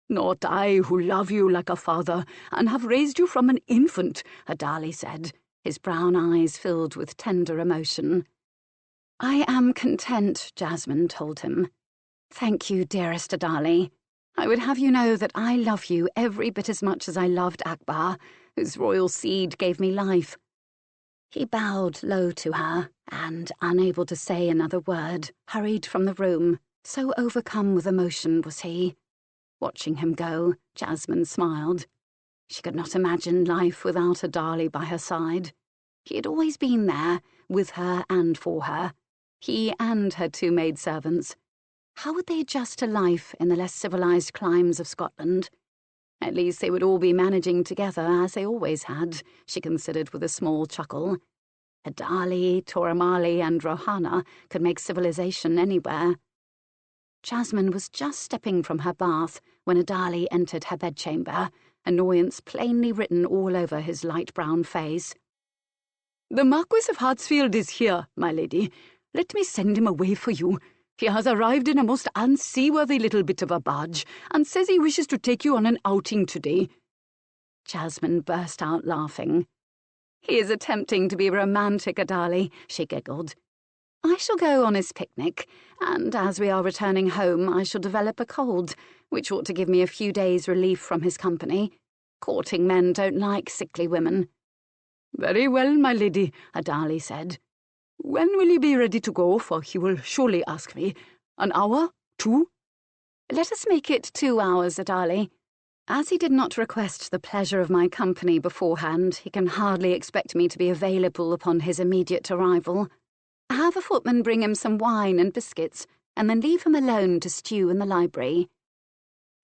Speaker 3: Not I, who love you like a father and have raised you from an infant,
Speaker 2: Adali said, his brown eyes filled with tender emotion. I am content, Jasmine told him. Thank you, dearest Adali. I would have you know that I love you every bit as much as I loved Akbar, whose royal seed gave me life. He bowed low to her and, unable to say another word, hurried from the room, so overcome with emotion was he. Watching him go, Jasmine smiled. She could not imagine life without Adali by her side. He had always been there, with her and for her. He and her two maidservants. How would they adjust to life in the less civilized climes of Scotland? At least they would all be managing together, as they always had, she considered with a small chuckle. Adali, Toramali, and Rohana could make civilization anywhere. Jasmine was just stepping from her bath when Adali entered her bedchamber, annoyance plainly written all over his light brown face.
Speaker 3: The Marquis of Hartsfield is here, my lady. Let me send him away for you. He has arrived in a most unseaworthy little bit of a barge, and says he wishes to take you on an outing today.
Speaker 2: Jasmine burst out laughing. He is attempting to be romantic, Adali, she giggled. I shall go on his picnic, and as we are returning home, I shall develop a cold, which ought to give me a few days' relief from his company. Courting men don't like sickly women.
Speaker 3: Very well, my lady, Adali said. When will you be ready to go, for he will surely ask me. An hour? 2?
Speaker 2: Let us make it 2 hours, Adali. As he did not request the pleasure of my company beforehand, he can hardly expect me to be available upon his immediate arrival. Have a footman bring him some wine and biscuits, and then leave him alone to stew in the library.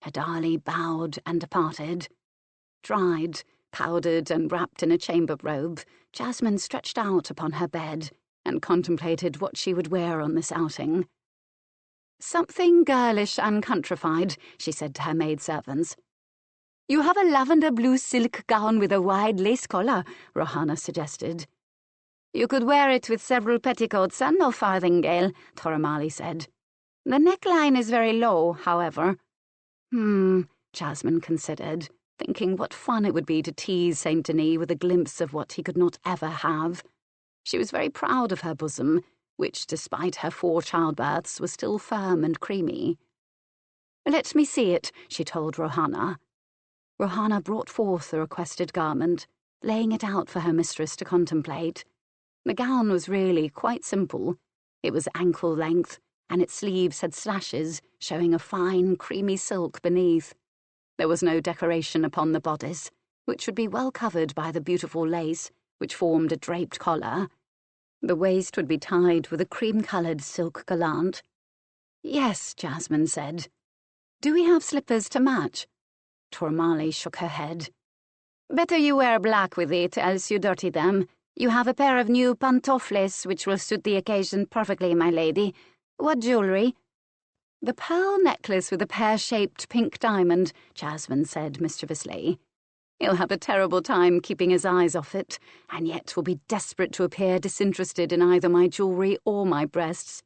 Speaker 2: Adali bowed and departed. Dried, powdered, and wrapped in a chamber robe, Jasmine stretched out upon her bed and contemplated what she would wear on this outing. Something girlish and countrified, she said to her maidservants.
Speaker 4: You have a lavender blue silk gown with a wide lace collar, Rohana suggested.
Speaker 2: You could wear it with several petticoats and no farthingale, Toramali said. The neckline is very low, however. Jasmine considered, thinking what fun it would be to tease St. Denis with a glimpse of what he could not ever have. She was very proud of her bosom, which, despite her 4 childbirths, was still firm and creamy. Let me see it, she told Rohana. Rohana brought forth the requested garment, laying it out for her mistress to contemplate. The gown was really quite simple. It was ankle length, and its sleeves had slashes, showing a fine, creamy silk beneath. There was no decoration upon the bodice, which would be well covered by the beautiful lace, which formed a draped collar. The waist would be tied with a cream-coloured silk gallant. Yes, Jasmine said. Do we have slippers to match? Toramali shook her head. Better you wear black with it, else you dirty them. You have a pair of new pantoffles, which will suit the occasion perfectly, my lady. What jewellery? The pearl necklace with a pear-shaped pink diamond, Jasmine said mischievously. He'll have a terrible time keeping his eyes off it, and yet will be desperate to appear disinterested in either my jewellery or my breasts.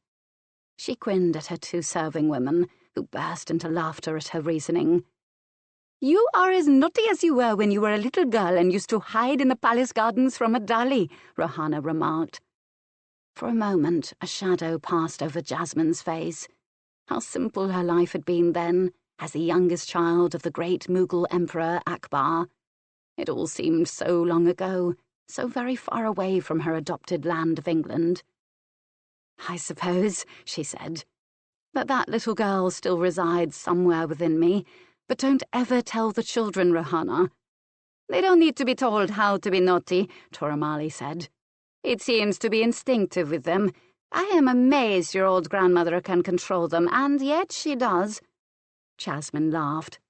Speaker 2: She grinned at her 2 serving women, who burst into laughter at her reasoning.
Speaker 4: You are as naughty as you were when you were a little girl and used to hide in the palace gardens from Adali, Rohana remarked.
Speaker 2: For a moment, a shadow passed over Jasmine's face. How simple her life had been then, as the youngest child of the great Mughal Emperor Akbar. It all seemed so long ago, so very far away from her adopted land of England.
Speaker 1: I suppose, she said, that little girl still resides somewhere within me, but don't ever tell the children, Rohanna.
Speaker 2: They don't need to be told how to be naughty, Toromali said. It seems to be instinctive with them. I am amazed your old grandmother can control them, and yet she does.
Speaker 1: Jasmine laughed.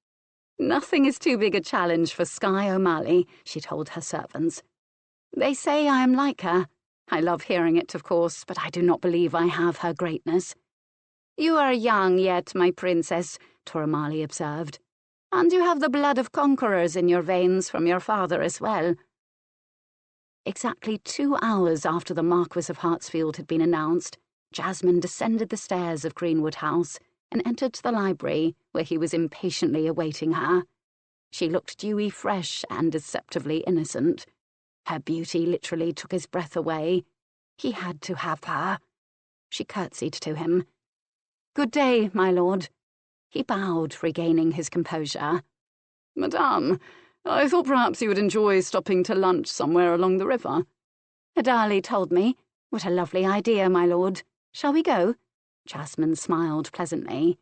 Speaker 1: Nothing is too big a challenge for Skye O'Malley, she told her servants. They say I am like her. I love hearing it, of course, but I do not believe I have her greatness.
Speaker 2: You are young yet, my princess, Toromali observed. And you have the blood of conquerors in your veins from your father as well.
Speaker 1: Exactly 2 hours after the Marquis of Hartsfield had been announced, Jasmine descended the stairs of Greenwood House and entered the library, where he was impatiently awaiting her. She looked dewy fresh and deceptively innocent. Her beauty literally took his breath away. He had to have her. She curtsied to him. "Good day, my lord." He bowed, regaining his composure.
Speaker 3: Madame, I thought perhaps you would enjoy stopping to lunch somewhere along the river.
Speaker 1: Adali told me. What a lovely idea, my lord. Shall we go? Jasmine smiled pleasantly.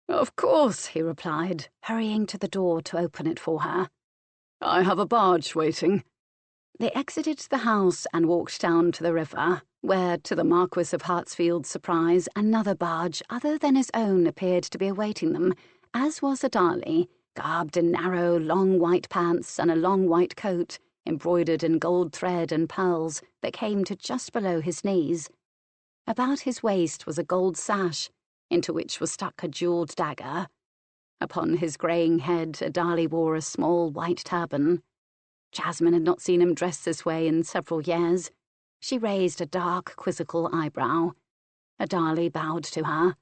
Speaker 3: Of course, he replied,
Speaker 1: hurrying to the door to open it for her.
Speaker 3: I have a barge waiting.
Speaker 1: They exited the house and walked down to the river, where, to the Marquis of Hartsfield's surprise, another barge other than his own appeared to be awaiting them, as was Adali, garbed in narrow, long white pants and a long white coat, embroidered in gold thread and pearls that came to just below his knees. About his waist was a gold sash, into which was stuck a jewelled dagger. Upon his greying head, Adali wore a small white turban. Jasmine had not seen him dressed this way in several years. She raised a dark, quizzical eyebrow. Adali bowed to her.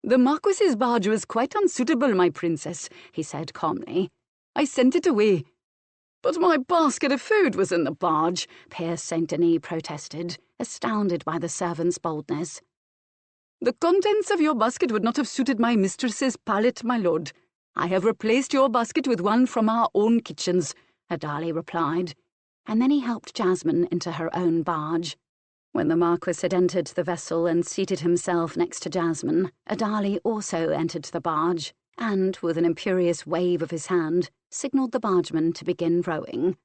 Speaker 4: "The Marquis's barge was quite unsuitable, my princess," he said calmly. "I sent it away."
Speaker 3: "But my basket of food was in the barge,"
Speaker 1: Pierce St. Denis protested, astounded by the servant's boldness.
Speaker 4: "The contents of your basket would not have suited my mistress's palate, my lord. I have replaced your basket with one from our own kitchens,"
Speaker 1: Adali replied, and then he helped Jasmine into her own barge. When the Marquis had entered the vessel and seated himself next to Jasmine, Adali also entered the barge, and, with an imperious wave of his hand, signalled the bargeman to begin rowing.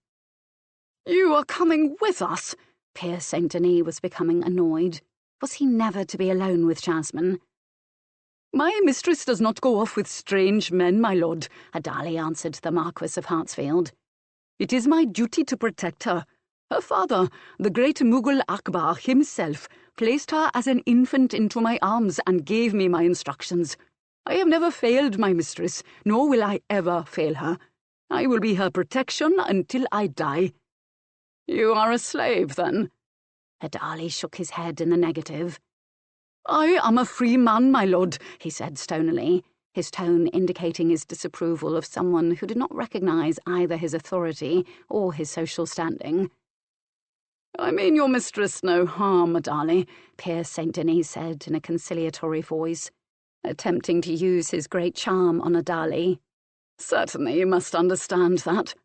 Speaker 3: "You are coming with us?"
Speaker 1: Pierce St. Denis was becoming annoyed. Was he never to be alone with Jasmine?
Speaker 4: "My mistress does not go off with strange men, my lord,"
Speaker 1: Adali answered the Marquis of Hartsfield.
Speaker 4: "It is my duty to protect her. Her father, the great Mughal Akbar himself, placed her as an infant into my arms and gave me my instructions. I have never failed my mistress, nor will I ever fail her. I will be her protection until I die."
Speaker 3: "You are a slave, then?"
Speaker 1: Adali shook his head in the negative.
Speaker 4: "I am a free man, my lord,"
Speaker 1: he said stonily, his tone indicating his disapproval of someone who did not recognize either his authority or his social standing.
Speaker 3: "I mean your mistress no harm, Adali,"
Speaker 1: Pierce St. Denis said in a conciliatory voice, attempting to use his great charm on Adali.
Speaker 3: "Certainly you must understand that."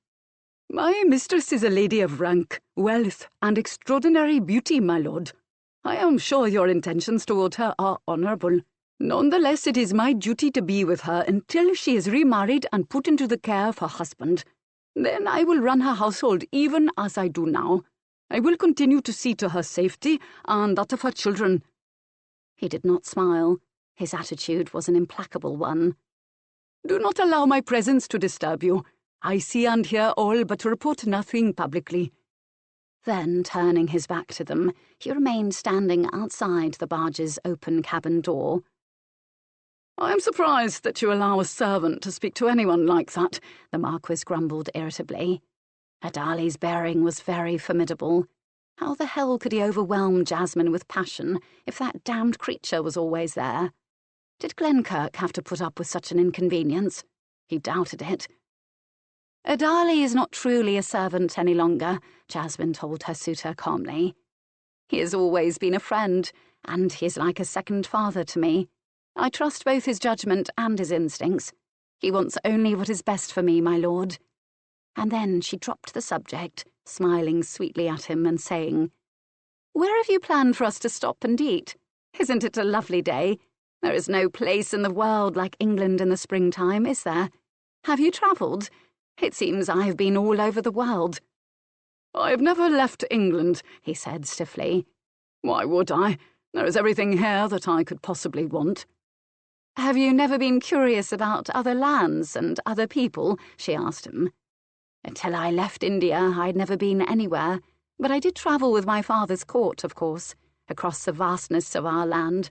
Speaker 4: "My mistress is a lady of rank, wealth, and extraordinary beauty, my lord. I am sure your intentions toward her are honourable. Nonetheless, it is my duty to be with her until she is remarried and put into the care of her husband. Then I will run her household even as I do now. I will continue to see to her safety and that of her children."
Speaker 1: He did not smile. His attitude was an implacable one.
Speaker 4: "Do not allow my presence to disturb you. I see and hear all, but report nothing publicly."
Speaker 1: Then, turning his back to them, he remained standing outside the barge's open cabin door.
Speaker 3: "I am surprised that you allow a servant to speak to anyone like that,"
Speaker 1: the Marquis grumbled irritably. Adali's bearing was very formidable. How the hell could he overwhelm Jasmine with passion if that damned creature was always there? Did Glenkirk have to put up with such an inconvenience? He doubted it. "Adali is not truly a servant any longer," Jasmine told her suitor calmly. "He has always been a friend, and he is like a second father to me. I trust both his judgment and his instincts. He wants only what is best for me, my lord." And then she dropped the subject, smiling sweetly at him and saying,
Speaker 2: Where have you planned for us to stop and eat? Isn't it a lovely day? There is no place in the world like England in the springtime, is there? Have you travelled? It seems I've been all over the world.
Speaker 3: I've never left England, he said stiffly. Why would I? There is everything here that I could possibly want.
Speaker 2: Have you never been curious about other lands and other people? She asked him. Until I left India, I'd never been anywhere, but I did travel with my father's court, of course, across the vastness of our land.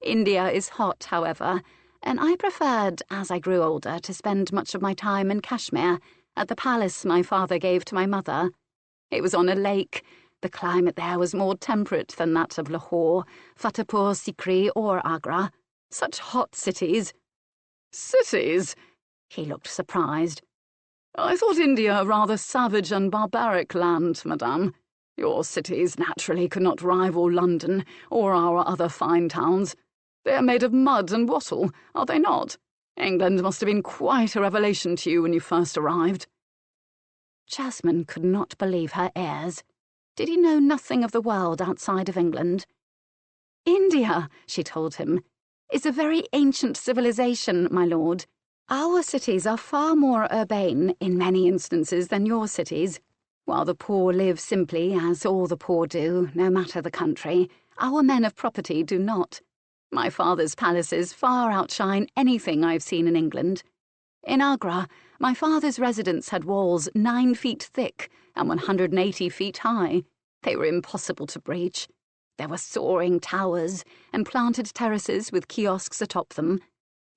Speaker 2: India is hot, however, and I preferred, as I grew older, to spend much of my time in Kashmir, at the palace my father gave to my mother. It was on a lake. The climate there was more temperate than that of Lahore, Fatehpur Sikri, or Agra. Such hot cities.
Speaker 3: Cities?
Speaker 2: He looked surprised.
Speaker 3: I thought India a rather savage and barbaric land, madame. Your cities naturally could not rival London or our other fine towns. They are made of mud and wattle, are they not? England must have been quite a revelation to you when you first arrived.
Speaker 2: Jasmine could not believe her ears. Did he know nothing of the world outside of England? India, she told him, is a very ancient civilization, my lord. Our cities are far more urbane, in many instances, than your cities. While the poor live simply, as all the poor do, no matter the country, our men of property do not. My father's palaces far outshine anything I've seen in England. In Agra, my father's residence had walls 9 feet thick and 180 feet high. They were impossible to breach. There were soaring towers and planted terraces with kiosks atop them.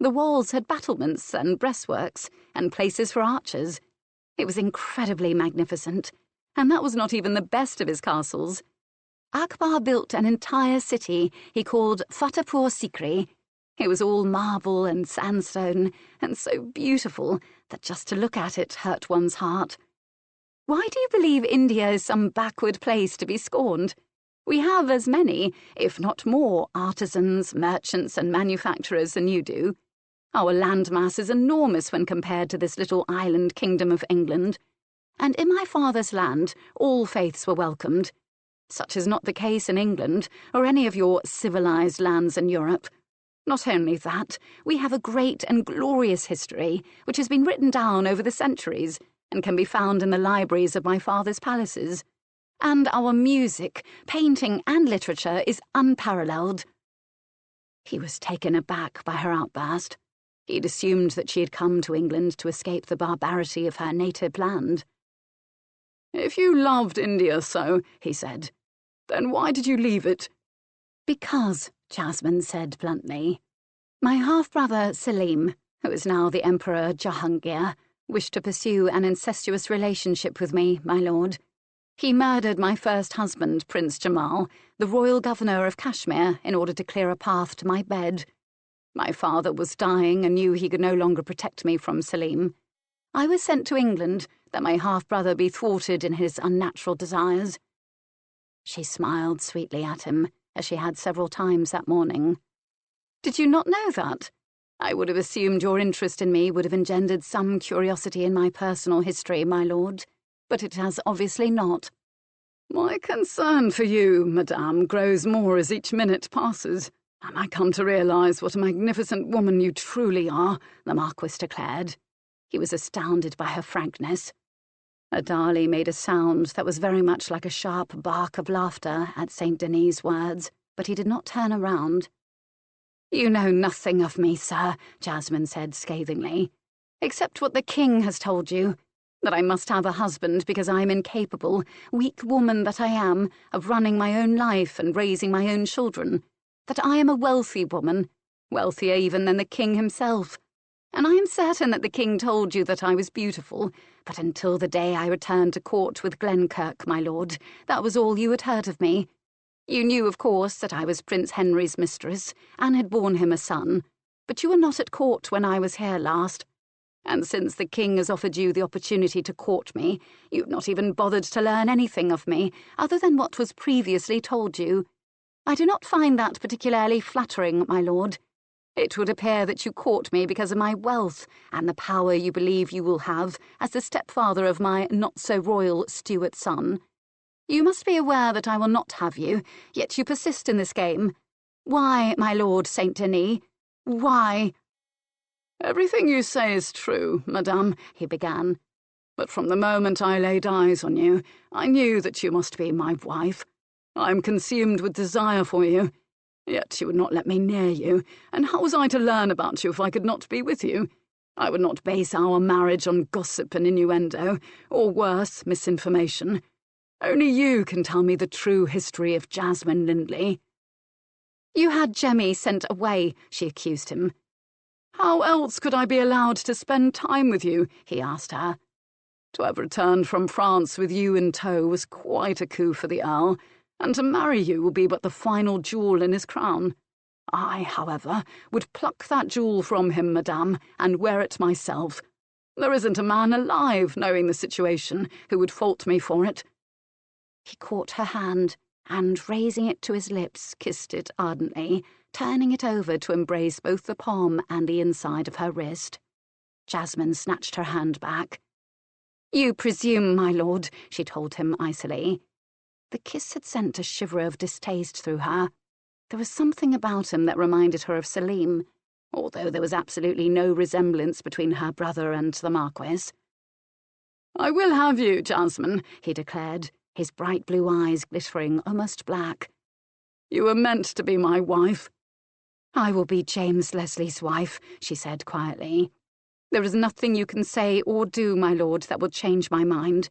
Speaker 2: The walls had battlements and breastworks and places for archers. It was incredibly magnificent, and that was not even the best of his castles. Akbar built an entire city he called Fatehpur Sikri. It was all marble and sandstone, and so beautiful that just to look at it hurt one's heart. Why do you believe India is some backward place to be scorned? We have as many, if not more, artisans, merchants, and manufacturers than you do. Our landmass is enormous when compared to this little island kingdom of England. And in my father's land, all faiths were welcomed. Such is not the case in England, or any of your civilized lands in Europe. Not only that, we have a great and glorious history, which has been written down over the centuries, and can be found in the libraries of my father's palaces. And our music, painting, and literature is unparalleled. He was taken aback by her outburst. He'd assumed that she had come to England to escape the barbarity of her native land.
Speaker 3: If you loved India so, he said, then why did you leave it?
Speaker 2: Because, Jasmine said bluntly, my half-brother Selim, who is now the Emperor Jahangir, wished to pursue an incestuous relationship with me, my lord. He murdered my first husband, Prince Jamal, the royal governor of Kashmir, in order to clear a path to my bed. My father was dying and knew he could no longer protect me from Selim. I was sent to England, that my half-brother be thwarted in his unnatural desires. She smiled sweetly at him, as she had several times that morning. Did you not know that? I would have assumed your interest in me would have engendered some curiosity in my personal history, my lord, but it has obviously not.
Speaker 3: My concern for you, madame, grows more as each minute passes, and I come to realize what a magnificent woman you truly are,
Speaker 2: the Marquis declared. He was astounded by her frankness. Adali made a sound that was very much like a sharp bark of laughter at St. Denis' words, but he did not turn around. You know nothing of me, sir, Jasmine said scathingly, except what the king has told you, that I must have a husband because I am incapable, weak woman that I am, of running my own life and raising my own children, that I am a wealthy woman, wealthier even than the king himself. And I am certain that the king told you that I was beautiful, but until the day I returned to court with Glenkirk, my lord, that was all you had heard of me. You knew, of course, that I was Prince Henry's mistress, and had borne him a son, but you were not at court when I was here last. And since the king has offered you the opportunity to court me, you've not even bothered to learn anything of me, other than what was previously told you. I do not find that particularly flattering, my lord. It would appear that you court me because of my wealth and the power you believe you will have as the stepfather of my not-so-royal Stuart son. You must be aware that I will not have you, yet you persist in this game. Why, my lord Saint Denis? Why?"
Speaker 3: "Everything you say is true, madame," he began. "But from the moment I laid eyes on you, I knew that you must be my wife. I am consumed with desire for you. Yet you would not let me near you, and how was I to learn about you if I could not be with you? I would not base our marriage on gossip and innuendo, or worse, misinformation. Only you can tell me the true history of Jasmine Lindley."
Speaker 2: "You had Jemmy sent away," she accused him.
Speaker 3: "How else could I be allowed to spend time with you?" he asked her. "To have returned from France with you in tow was quite a coup for the Earl, and to marry you will be but the final jewel in his crown. I, however, would pluck that jewel from him, madame, and wear it myself. There isn't a man alive, knowing the situation, who would fault me for it."
Speaker 2: He caught her hand, and, raising it to his lips, kissed it ardently, turning it over to embrace both the palm and the inside of her wrist. Jasmine snatched her hand back. "You presume, my lord," she told him icily. The kiss had sent a shiver of distaste through her. There was something about him that reminded her of Selim, although there was absolutely no resemblance between her brother and the Marquis.
Speaker 3: "I will have you, Jasmine,"
Speaker 2: he declared, his bright blue eyes glittering almost black.
Speaker 3: "You were meant to be my wife."
Speaker 2: "I will be James Leslie's wife," she said quietly. "There is nothing you can say or do, my lord, that will change my mind.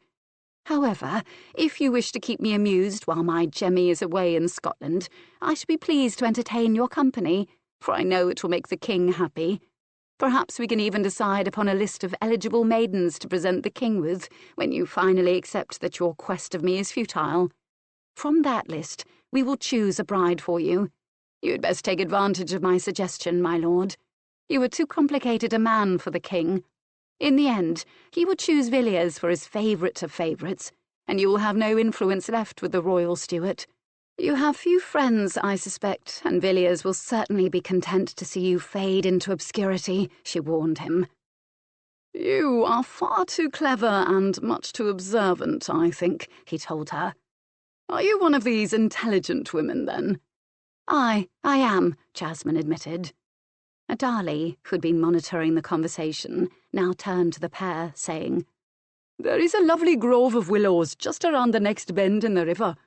Speaker 2: However, if you wish to keep me amused while my Jemmy is away in Scotland, I shall be pleased to entertain your company, for I know it will make the king happy. Perhaps we can even decide upon a list of eligible maidens to present the king with when you finally accept that your quest of me is futile. From that list, we will choose a bride for you. You had best take advantage of my suggestion, my lord. You are too complicated a man for the king. In the end, he will choose Villiers for his favourite of favourites, and you will have no influence left with the royal Stuart. You have few friends, I suspect, and Villiers will certainly be content to see you fade into obscurity," she warned him.
Speaker 3: "You are far too clever and much too observant, I think," he told her. "Are you one of these intelligent women, then?"
Speaker 2: I am," Jasmine admitted. Adali, who had been monitoring the conversation, now turned to the pair, saying,
Speaker 3: "There is a lovely grove of willows just around the next bend in the river.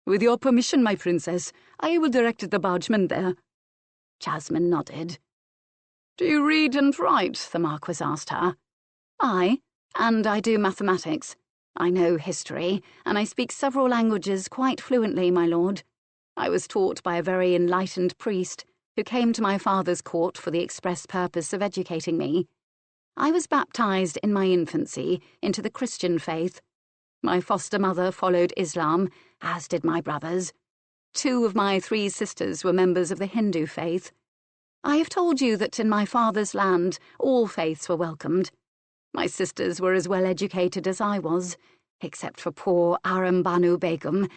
Speaker 3: With your permission, my princess, I will direct the bargeman there."
Speaker 2: Jasmine nodded.
Speaker 3: "Do you read and write?" the Marquis asked her.
Speaker 2: "Aye, and I do mathematics. I know history, and I speak several languages quite fluently, my lord. I was taught by a very enlightened priest, who came to my father's court for the express purpose of educating me. I was baptized in my infancy into the Christian faith. My foster mother followed Islam, as did my brothers. 2 of my 3 sisters were members of the Hindu faith. I have told you that in my father's land all faiths were welcomed. My sisters were as well educated as I was, except for poor Aram Banu Begum.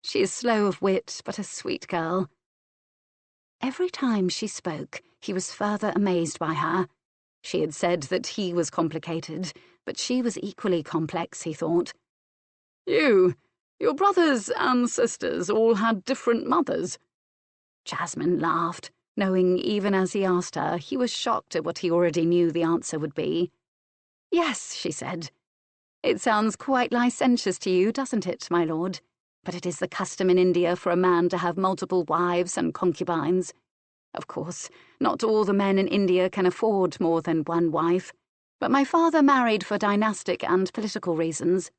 Speaker 2: She is slow of wit, but a sweet girl." Every time she spoke, he was further amazed by her. She had said that he was complicated, but she was equally complex, he thought.
Speaker 3: Your brothers and sisters all had different mothers?"
Speaker 2: Jasmine laughed, knowing even as he asked her, he was shocked at what he already knew the answer would be. "Yes," she said. "It sounds quite licentious to you, doesn't it, my lord? But it is the custom in India for a man to have multiple wives and concubines. Of course, not all the men in India can afford more than one wife, but my father married for dynastic and political reasons.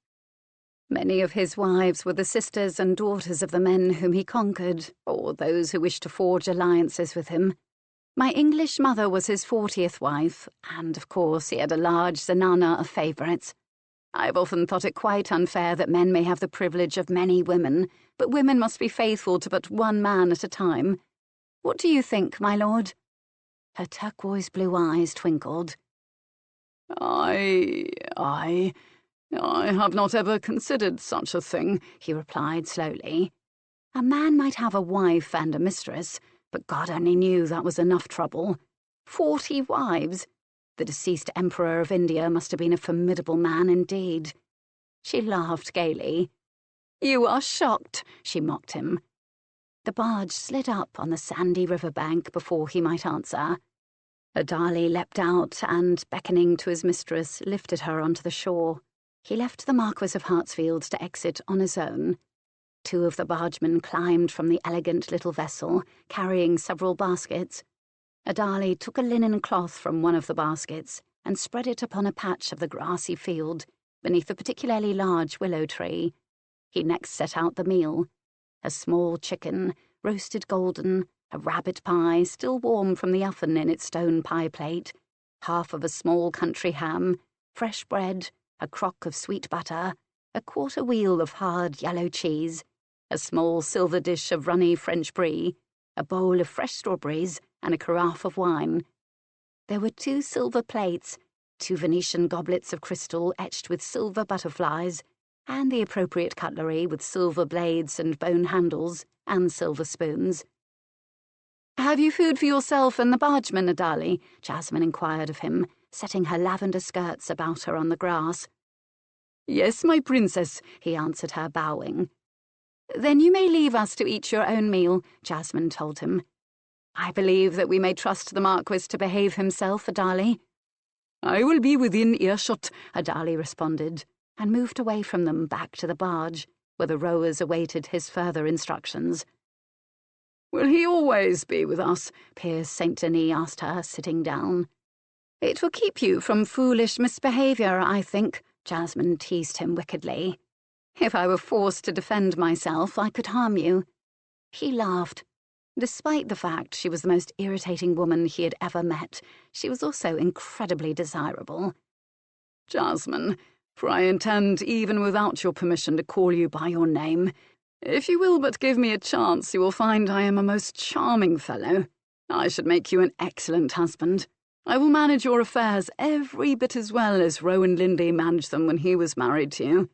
Speaker 2: Many of his wives were the sisters and daughters of the men whom he conquered, or those who wished to forge alliances with him. My English mother was his 40th wife, and of course he had a large zenana of favourites. I've often thought it quite unfair that men may have the privilege of many women, but women must be faithful to but one man at a time. What do you think, my lord?" Her turquoise blue eyes twinkled.
Speaker 3: I have not ever considered such a thing," he replied slowly.
Speaker 2: A man might have a wife and a mistress, but God only knew that was enough trouble. 40 wives! The deceased Emperor of India must have been a formidable man indeed. She laughed gaily. You are shocked, she mocked him.
Speaker 1: The barge slid up on the sandy riverbank before he might answer. Adali leapt out and, beckoning to his mistress, lifted her onto the shore. He left the Marquis of Hartsfield to exit on his own. Two of the bargemen climbed from the elegant little vessel, carrying several baskets. Adali took a linen cloth from one of the baskets and spread it upon a patch of the grassy field beneath a particularly large willow tree. He next set out the meal: a small chicken, roasted golden, a rabbit pie still warm from the oven in its stone pie plate, half of a small country ham, fresh bread, a crock of sweet butter, a quarter wheel of hard yellow cheese, a small silver dish of runny French brie, a bowl of fresh strawberries, and a carafe of wine. There were 2 silver plates, 2 Venetian goblets of crystal etched with silver butterflies, and the appropriate cutlery with silver blades and bone handles, and silver spoons.
Speaker 2: Have you food for yourself and the bargeman, Adali? Jasmine inquired of him, setting her lavender skirts about her on the grass.
Speaker 3: Yes, my princess, he answered her, bowing.
Speaker 2: Then you may leave us to eat your own meal, Jasmine told him. I believe that we may trust the Marquis to behave himself, Adali.
Speaker 3: I will be within earshot,
Speaker 1: Adali responded, and moved away from them back to the barge, where the rowers awaited his further instructions.
Speaker 3: Will he always be with us?
Speaker 1: Piers St. Denis asked her, sitting down.
Speaker 2: It will keep you from foolish misbehaviour, I think,
Speaker 1: Jasmine teased him wickedly.
Speaker 2: If I were forced to defend myself, I could harm you.
Speaker 1: He laughed. Despite the fact she was the most irritating woman he had ever met, she was also incredibly desirable.
Speaker 3: Jasmine, for I intend, even without your permission, to call you by your name. If you will but give me a chance, you will find I am a most charming fellow. I should make you an excellent husband. I will manage your affairs every bit as well as Rowan Lindley managed them when he was married to you.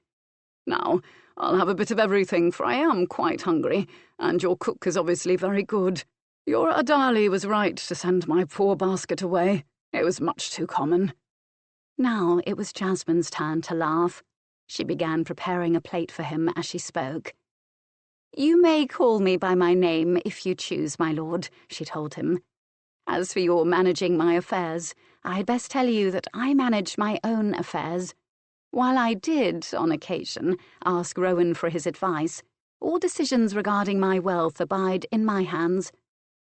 Speaker 3: Now, I'll have a bit of everything, for I am quite hungry, and your cook is obviously very good. Your Adali was right to send my poor basket away. It was much too common.
Speaker 1: Now it was Jasmine's turn to laugh. She began preparing a plate for him as she spoke.
Speaker 2: You may call me by my name if you choose, my lord, she told him. As for your managing my affairs, I'd best tell you that I manage my own affairs. While I did, on occasion, ask Rowan for his advice, all decisions regarding my wealth abide in my hands.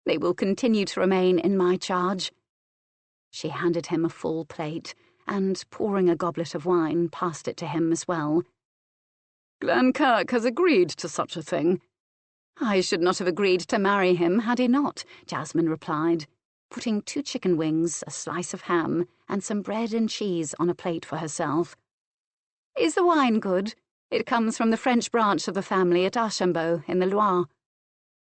Speaker 2: They will continue to remain in my charge.
Speaker 1: She handed him a full plate, and, pouring a goblet of wine, passed it to him as well.
Speaker 3: Glenkirk has agreed to such a thing.
Speaker 2: I should not have agreed to marry him had he not, Jasmine replied,
Speaker 1: putting 2 chicken wings, a slice of ham, and some bread and cheese on a plate for herself.
Speaker 2: Is the wine good? It comes from the French branch of the family at Archambault in the Loire.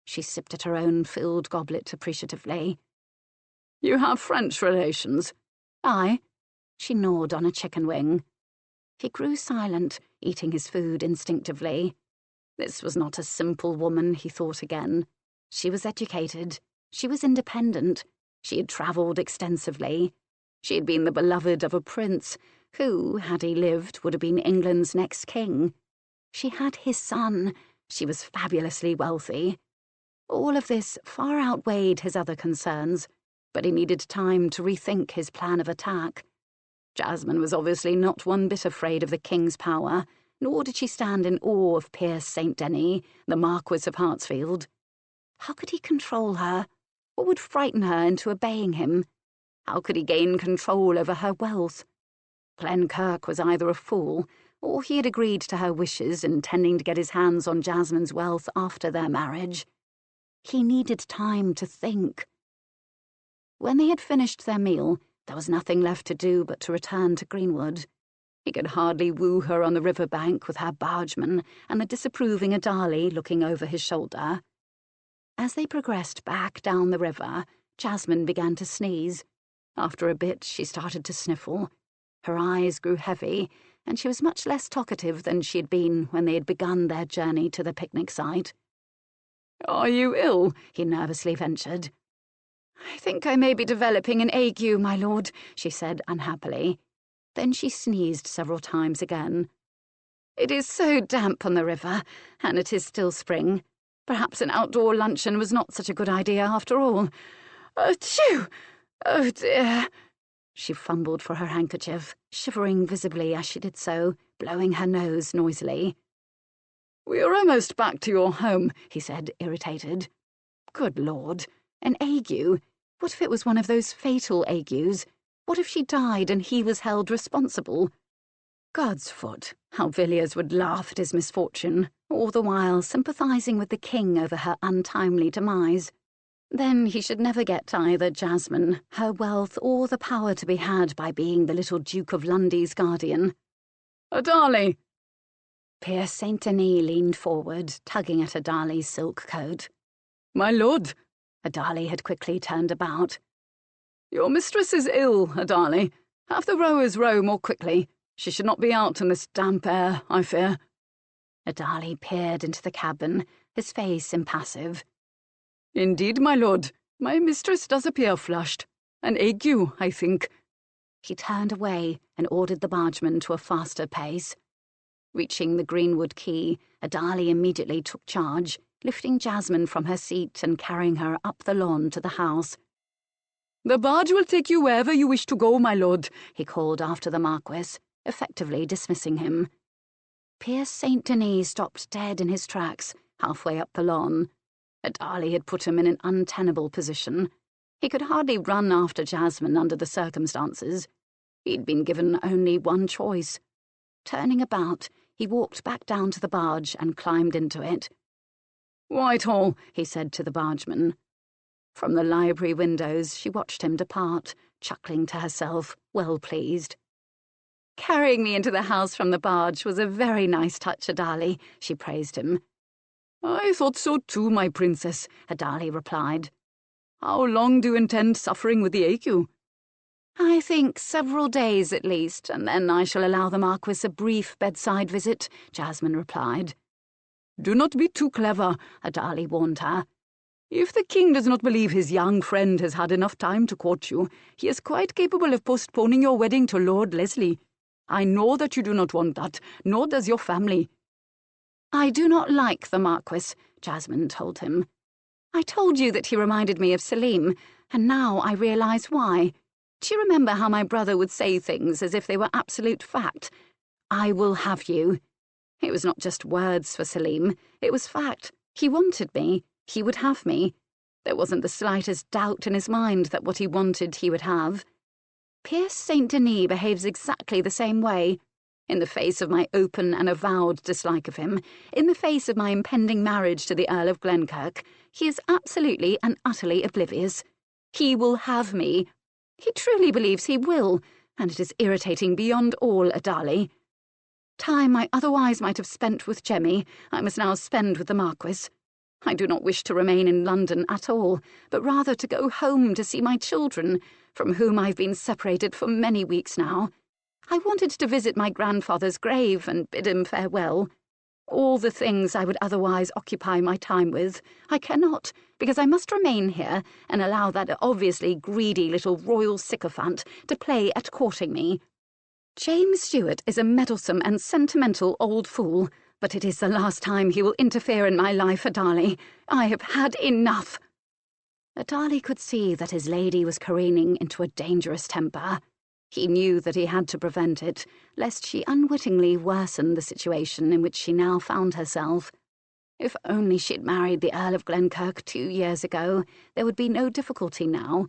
Speaker 1: She sipped at her own filled goblet appreciatively.
Speaker 3: You have French relations?
Speaker 2: Aye.
Speaker 1: She gnawed on a chicken wing. He grew silent, eating his food instinctively. This was not a simple woman, he thought again. She was educated. She was independent. She had travelled extensively. She had been the beloved of a prince, who, had he lived, would have been England's next king. She had his son. She was fabulously wealthy. All of this far outweighed his other concerns, but he needed time to rethink his plan of attack. Jasmine was obviously not one bit afraid of the king's power, nor did she stand in awe of Piers St. Denis, the Marquis of Hartsfield. How could he control her? What would frighten her into obeying him? How could he gain control over her wealth? Glenkirk was either a fool, or he had agreed to her wishes, intending to get his hands on Jasmine's wealth after their marriage. He needed time to think. When they had finished their meal, there was nothing left to do but to return to Greenwood. He could hardly woo her on the river bank with her bargeman and the disapproving Adali looking over his shoulder. As they progressed back down the river, Jasmine began to sneeze. After a bit, she started to sniffle. Her eyes grew heavy, and she was much less talkative than she had been when they had begun their journey to the picnic site.
Speaker 3: "Are you ill?"
Speaker 1: he nervously ventured.
Speaker 2: "I think I may be developing an ague, my lord," she said unhappily.
Speaker 1: Then she sneezed several times again.
Speaker 2: It is so damp on the river, and it is still spring. Perhaps an outdoor luncheon was not such a good idea after all. Achoo! Oh dear. She fumbled for her handkerchief, shivering visibly as she did so, blowing her nose noisily.
Speaker 3: "We are almost back to your home," he said, irritated.
Speaker 2: Good Lord, an ague? What if it was one of those fatal agues? What if she died and he was held responsible? God's foot, how Villiers would laugh at his misfortune, all the while sympathising with the king over her untimely demise. Then he should never get either Jasmine, her wealth, or the power to be had by being the little Duke of Lundy's guardian.
Speaker 3: "Adali!"
Speaker 2: Pierce St. Denis leaned forward, tugging at Adali's silk coat.
Speaker 3: "My lord!"
Speaker 2: Adali had quickly turned about.
Speaker 3: "Your mistress is ill, Adali. Have the rowers row more quickly. She should not be out in this damp air, I fear."
Speaker 2: Adali peered into the cabin, his face impassive.
Speaker 3: "Indeed, my lord, my mistress does appear flushed. An ague, I think."
Speaker 2: He turned away and ordered the bargeman to a faster pace. Reaching the Greenwood quay, Adali immediately took charge, lifting Jasmine from her seat and carrying her up the lawn to the house.
Speaker 3: "The barge will take you wherever you wish to go, my lord,"
Speaker 2: he called after the Marquis, effectively dismissing him. Pierce St. Denis stopped dead in his tracks, halfway up the lawn. Adali had put him in an untenable position. He could hardly run after Jasmine under the circumstances. He'd been given only one choice. Turning about, he walked back down to the barge and climbed into it.
Speaker 3: "Whitehall,"
Speaker 2: he said to the bargeman. From the library windows she watched him depart, chuckling to herself, well pleased. "Carrying me into the house from the barge was a very nice touch, Adali," she praised him.
Speaker 3: "I thought so too, my princess," Adali replied. "How long do you intend suffering with the ague?"
Speaker 2: "I think several days at least, and then I shall allow the Marquis a brief bedside visit," Jasmine replied.
Speaker 3: "Do not be too clever," Adali warned her. "If the king does not believe his young friend has had enough time to court you, he is quite capable of postponing your wedding to Lord Leslie. I know that you do not want that, nor does your family."
Speaker 2: "I do not like the Marquis," Jasmine told him. "I told you that he reminded me of Selim, and now I realise why. Do you remember how my brother would say things as if they were absolute fact? I will have you. It was not just words for Selim, it was fact. He wanted me. He would have me. There wasn't the slightest doubt in his mind that what he wanted he would have. Pierce St. Denis behaves exactly the same way. In the face of my open and avowed dislike of him, in the face of my impending marriage to the Earl of Glenkirk, he is absolutely and utterly oblivious. He will have me. He truly believes he will, and it is irritating beyond all, Adali. Time I otherwise might have spent with Jemmy, I must now spend with the Marquis. I do not wish to remain in London at all, but rather to go home to see my children, from whom I've been separated for many weeks now. I wanted to visit my grandfather's grave and bid him farewell. All the things I would otherwise occupy my time with, I cannot, because I must remain here and allow that obviously greedy little royal sycophant to play at courting me. James Stewart is a meddlesome and sentimental old fool, but it is the last time he will interfere in my life, Adali. I have had enough." Adali could see that his lady was careening into a dangerous temper. He knew that he had to prevent it, lest she unwittingly worsen the situation in which she now found herself. If only she had married the Earl of Glenkirk 2 years ago, there would be no difficulty now.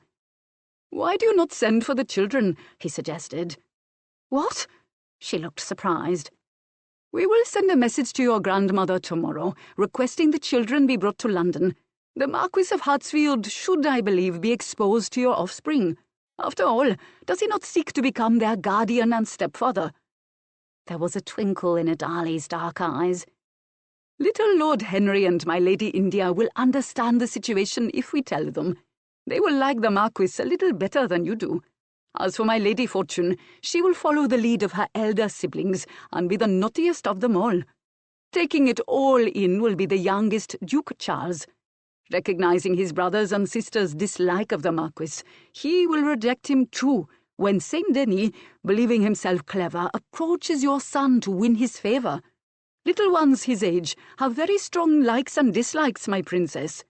Speaker 3: "Why do you not send for the children?" he suggested.
Speaker 2: "What?" She looked surprised.
Speaker 3: "We will send a message to your grandmother tomorrow, requesting the children be brought to London. The Marquis of Hartsfield should, I believe, be exposed to your offspring. After all, does he not seek to become their guardian and stepfather?"
Speaker 2: There was a twinkle in Adali's dark eyes.
Speaker 3: "Little Lord Henry and my Lady India will understand the situation if we tell them. They will like the Marquis a little better than you do. As for my Lady Fortune, she will follow the lead of her elder siblings and be the naughtiest of them all. Taking it all in will be the youngest Duke Charles. Recognizing his brothers and sisters' dislike of the Marquis, he will reject him too when Saint Denis, believing himself clever, approaches your son to win his favor.
Speaker 4: Little ones his age have very strong likes and dislikes, my princess."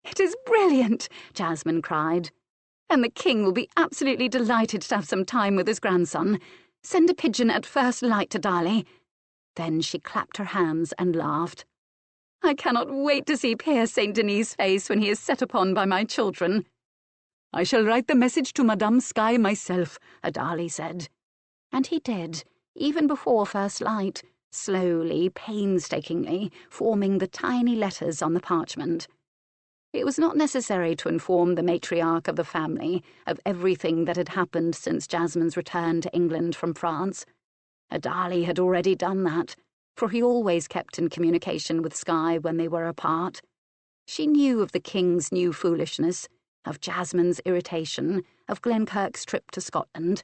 Speaker 2: "It is brilliant," Jasmine cried. "And the king will be absolutely delighted to have some time with his grandson. Send a pigeon at first light to Darley." Then she clapped her hands and laughed. "I cannot wait to see Pierre Saint Denis' face when he is set upon by my children."
Speaker 4: "I shall write the message to Madame Sky myself,"
Speaker 1: Darley said. And he did, even before first light, slowly, painstakingly, forming the tiny letters on the parchment. It was not necessary to inform the matriarch of the family of everything that had happened since Jasmine's return to England from France. Darley had already done that, for he always kept in communication with Skye when they were apart. She knew of the king's new foolishness, of Jasmine's irritation, of Glenkirk's trip to Scotland.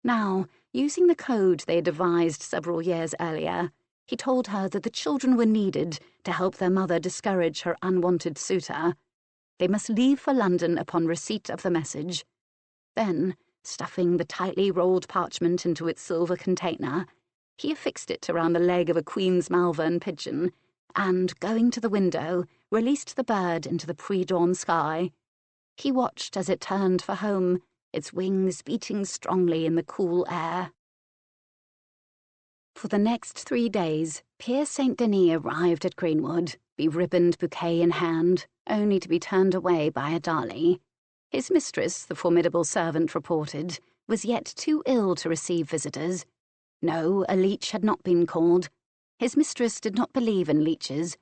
Speaker 1: Now, using the code they had devised several years earlier, he told her that the children were needed to help their mother discourage her unwanted suitor. They must leave for London upon receipt of the message. Then, stuffing the tightly rolled parchment into its silver container, he affixed it around the leg of a Queen's Malvern pigeon and, going to the window, released the bird into the pre-dawn sky. He watched as it turned for home, its wings beating strongly in the cool air. For the next 3 days, Pierre Saint Denis arrived at Greenwood, beribboned bouquet in hand, only to be turned away by Darley. His mistress, the formidable servant reported, was yet too ill to receive visitors. No, a leech had not been called. His mistress did not believe in leeches.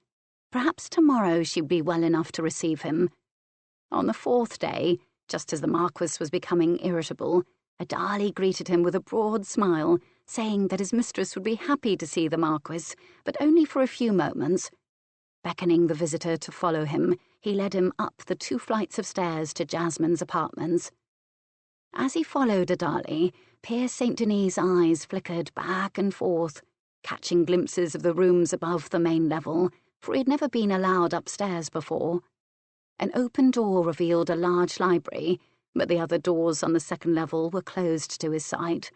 Speaker 1: Perhaps tomorrow she would be well enough to receive him. On the 4th day, just as the Marquis was becoming irritable, Darley greeted him with a broad smile, saying that his mistress would be happy to see the Marquis, but only for a few moments. Beckoning the visitor to follow him, he led him up the 2 flights of stairs to Jasmine's apartments. As he followed Darley, Pierre Saint Denis' eyes flickered back and forth, catching glimpses of the rooms above the main level, for he had never been allowed upstairs before. An open door revealed a large library, but the other doors on the 2nd level were closed to his sight.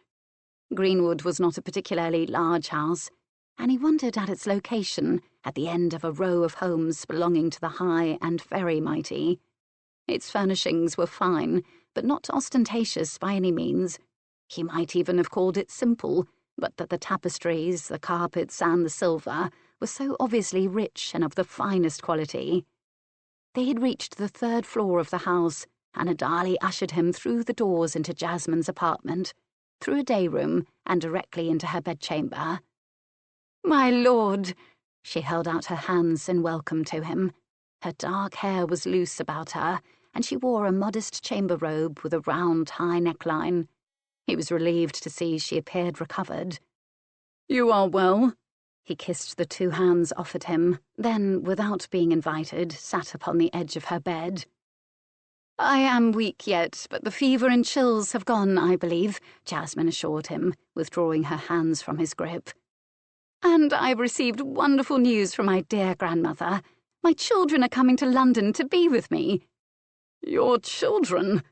Speaker 1: Greenwood was not a particularly large house, and he wondered at its location at the end of a row of homes belonging to the high and very mighty. Its furnishings were fine, but not ostentatious by any means. He might even have called it simple, but that the tapestries, the carpets, and the silver were so obviously rich and of the finest quality. They had reached the 3rd floor of the house, and Darley ushered him through the doors into Jasmine's apartment, through a day room, and directly into her bedchamber.
Speaker 2: "My lord,"
Speaker 1: she held out her hands in welcome to him. Her dark hair was loose about her, and she wore a modest chamber robe with a round, high neckline. He was relieved to see she appeared recovered.
Speaker 3: "You are well?"
Speaker 1: He kissed the 2 hands offered him, then, without being invited, sat upon the edge of her bed.
Speaker 2: "I am weak yet, but the fever and chills have gone, I believe," Jasmine assured him, withdrawing her hands from his grip. "And I've received wonderful news from my dear grandmother. My children are coming to London to be with me."
Speaker 3: "Your children?"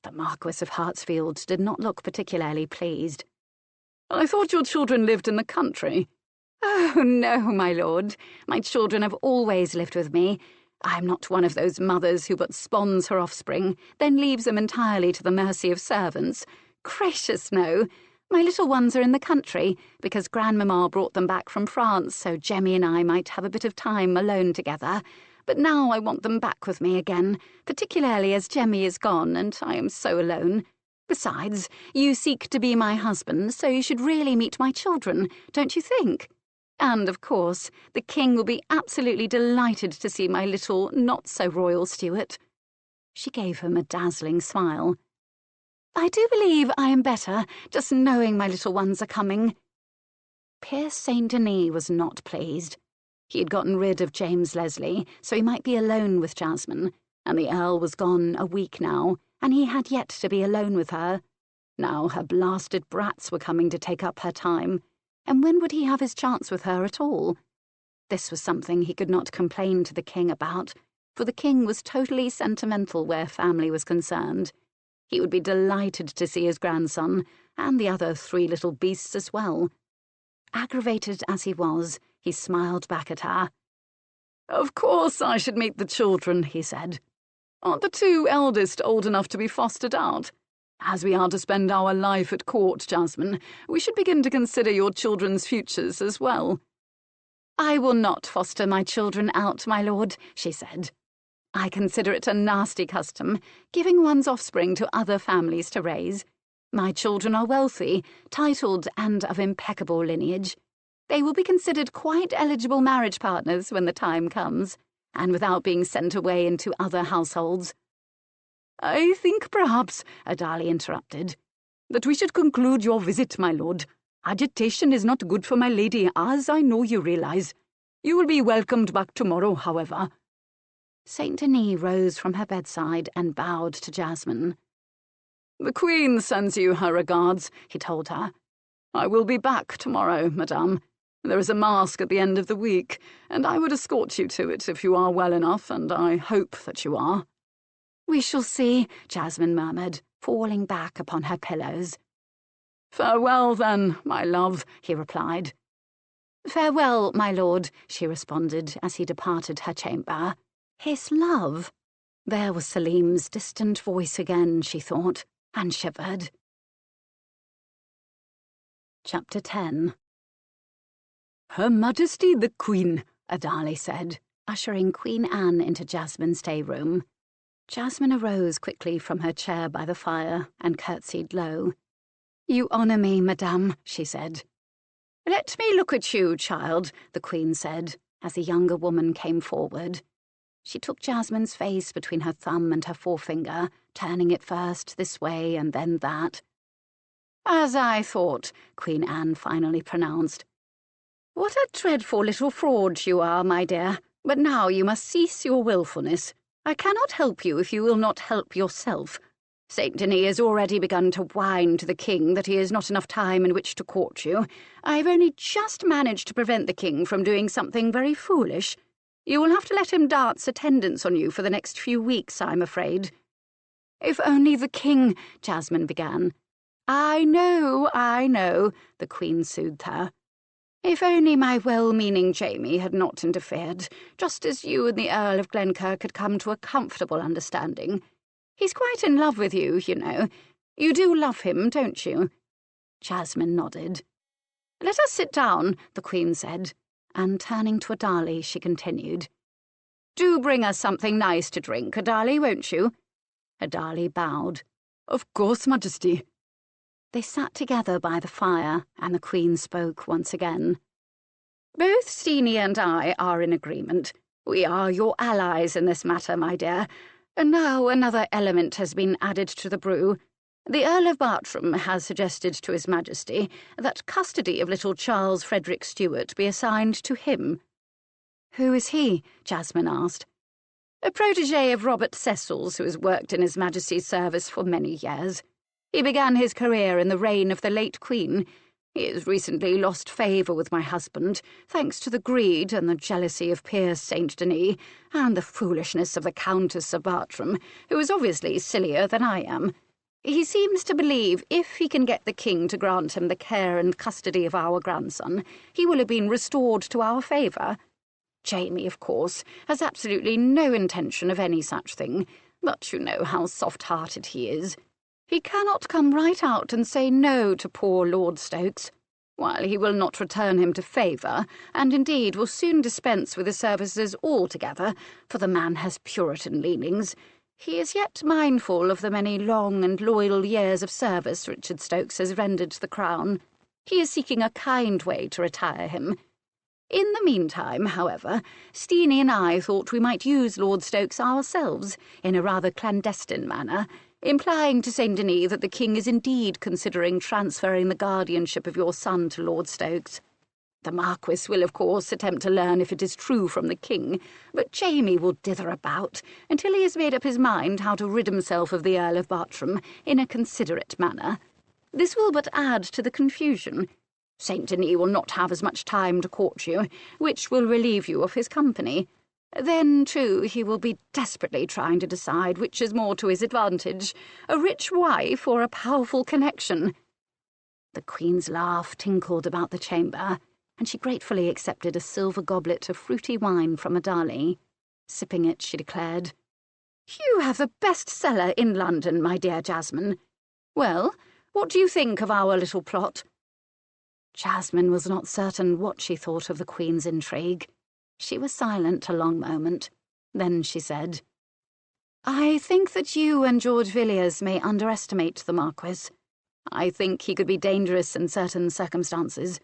Speaker 1: The Marquis of Hartsfield did not look particularly pleased.
Speaker 3: "I thought your children lived in the country."
Speaker 2: "Oh, no, my lord. My children have always lived with me. I am not one of those mothers who but spawns her offspring, then leaves them entirely to the mercy of servants. Gracious, no. My little ones are in the country, because Grandmamma brought them back from France so Jemmy and I might have a bit of time alone together. But now I want them back with me again, particularly as Jemmy is gone and I am so alone. Besides, you seek to be my husband, so you should really meet my children, don't you think? And, of course, the king will be absolutely delighted to see my little, not-so-royal Stuart."
Speaker 1: She gave him a dazzling smile.
Speaker 2: "I do believe I am better, just knowing my little ones are coming."
Speaker 1: Pierre Saint Denis was not pleased. He had gotten rid of James Leslie, so he might be alone with Jasmine, and the Earl was gone a week now, and he had yet to be alone with her. Now her blasted brats were coming to take up her time, and when would he have his chance with her at all? This was something he could not complain to the king about, for the king was totally sentimental where family was concerned. He would be delighted to see his grandson, and the other 3 little beasts as well. aggravated as he was, he smiled back at her.
Speaker 3: "Of course I should meet the children," he said. "Aren't the two eldest old enough to be fostered out? As we are to spend our life at court, Jasmine, we should begin to consider your children's futures as well."
Speaker 2: "I will not foster my children out, my lord," she said. "I consider it a nasty custom, giving one's offspring to other families to raise. My children are wealthy, titled, and of impeccable lineage. They will be considered quite eligible marriage partners when the time comes, and without being sent away into other households."
Speaker 3: "I think, perhaps," Adali interrupted, "that we should conclude your visit, my lord. Agitation is not good for my lady, as I know you realize. You will be welcomed back tomorrow, however."
Speaker 1: Saint Denis rose from her bedside and bowed to Jasmine.
Speaker 3: "The Queen sends you her regards," he told her. "I will be back tomorrow, madame. There is a masque at the end of the week, and I would escort you to it if you are well enough, and I hope that you are."
Speaker 1: "We shall see," Jasmine murmured, falling back upon her pillows.
Speaker 3: "Farewell, then, my love," he replied.
Speaker 1: "Farewell, my lord," she responded as he departed her chamber. His love! There was Selim's distant voice again, she thought, and shivered. Chapter 10.
Speaker 3: "Her Majesty the Queen,"
Speaker 1: Adali said, ushering Queen Anne into Jasmine's day room. Jasmine arose quickly from her chair by the fire and curtsied low.
Speaker 2: "You honour me, madame," she said.
Speaker 1: "Let me look at you, child," the Queen said, as the younger woman came forward. She took Jasmine's face between her thumb and her forefinger, turning it first this way and then that.
Speaker 2: "As I thought," Queen Anne finally pronounced. "What a dreadful little fraud you are, my dear. But now you must cease your wilfulness. I cannot help you if you will not help yourself. Saint Denis has already begun to whine to the king that he has not enough time in which to court you. I have only just managed to prevent the king from doing something very foolish. You will have to let him dance attendance on you for the next few weeks, I'm afraid."
Speaker 1: "If only the king," Jasmine began.
Speaker 2: I know, the Queen soothed her. "If only my well-meaning Jamie had not interfered, just as you and the Earl of Glenkirk had come to a comfortable understanding. He's quite in love with you, you know. You do love him, don't you?"
Speaker 1: Jasmine nodded.
Speaker 2: "Let us sit down," the Queen said,
Speaker 1: and turning to Adali, she continued.
Speaker 2: "Do bring us something nice to drink, Adali, won't you?"
Speaker 1: Adali bowed.
Speaker 3: "Of course, Majesty."
Speaker 1: They sat together by the fire, and the Queen spoke once again.
Speaker 2: "Both Steenie and I are in agreement. We are your allies in this matter, my dear. And now another element has been added to the brew. The Earl of Bartram has suggested to His Majesty that custody of little Charles Frederick Stuart be assigned to him."
Speaker 1: "Who is he?" Jasmine asked.
Speaker 2: "A protégé of Robert Cecil's who has worked in His Majesty's service for many years. He began his career in the reign of the late Queen. He has recently lost favour with my husband, thanks to the greed and the jealousy of Piers Saint Denis, and the foolishness of the Countess of Bartram, who is obviously sillier than I am. He seems to believe if he can get the king to grant him the care and custody of our grandson, he will have been restored to our favour. Jamie, of course, has absolutely no intention of any such thing, but you know how soft-hearted he is. He cannot come right out and say no to poor Lord Stokes. While he will not return him to favour, and indeed will soon dispense with his services altogether, for the man has Puritan leanings, he is yet mindful of the many long and loyal years of service Richard Stokes has rendered to the Crown. He is seeking a kind way to retire him. In the meantime, however, Steenie and I thought we might use Lord Stokes ourselves, in a rather clandestine manner, implying to Saint Denis that the king is indeed considering transferring the guardianship of your son to Lord Stokes. The Marquis will, of course, attempt to learn if it is true from the king, but Jamie will dither about until he has made up his mind how to rid himself of the Earl of Bartram in a considerate manner. This will but add to the confusion. Saint Denis will not have as much time to court you, which will relieve you of his company. Then, too, he will be desperately trying to decide which is more to his advantage, a rich wife or a powerful connection.
Speaker 1: The Queen's laugh tinkled about the chamber, and she gratefully accepted a silver goblet of fruity wine from a Dali. Sipping it, she declared,
Speaker 2: "You have the best cellar in London, my dear Jasmine. Well, what do you think of our little plot?"
Speaker 1: Jasmine was not certain what she thought of the Queen's intrigue. She was silent a long moment. Then she said,
Speaker 2: "I think that you and George Villiers may underestimate the Marquis. I think he could be dangerous in certain circumstances.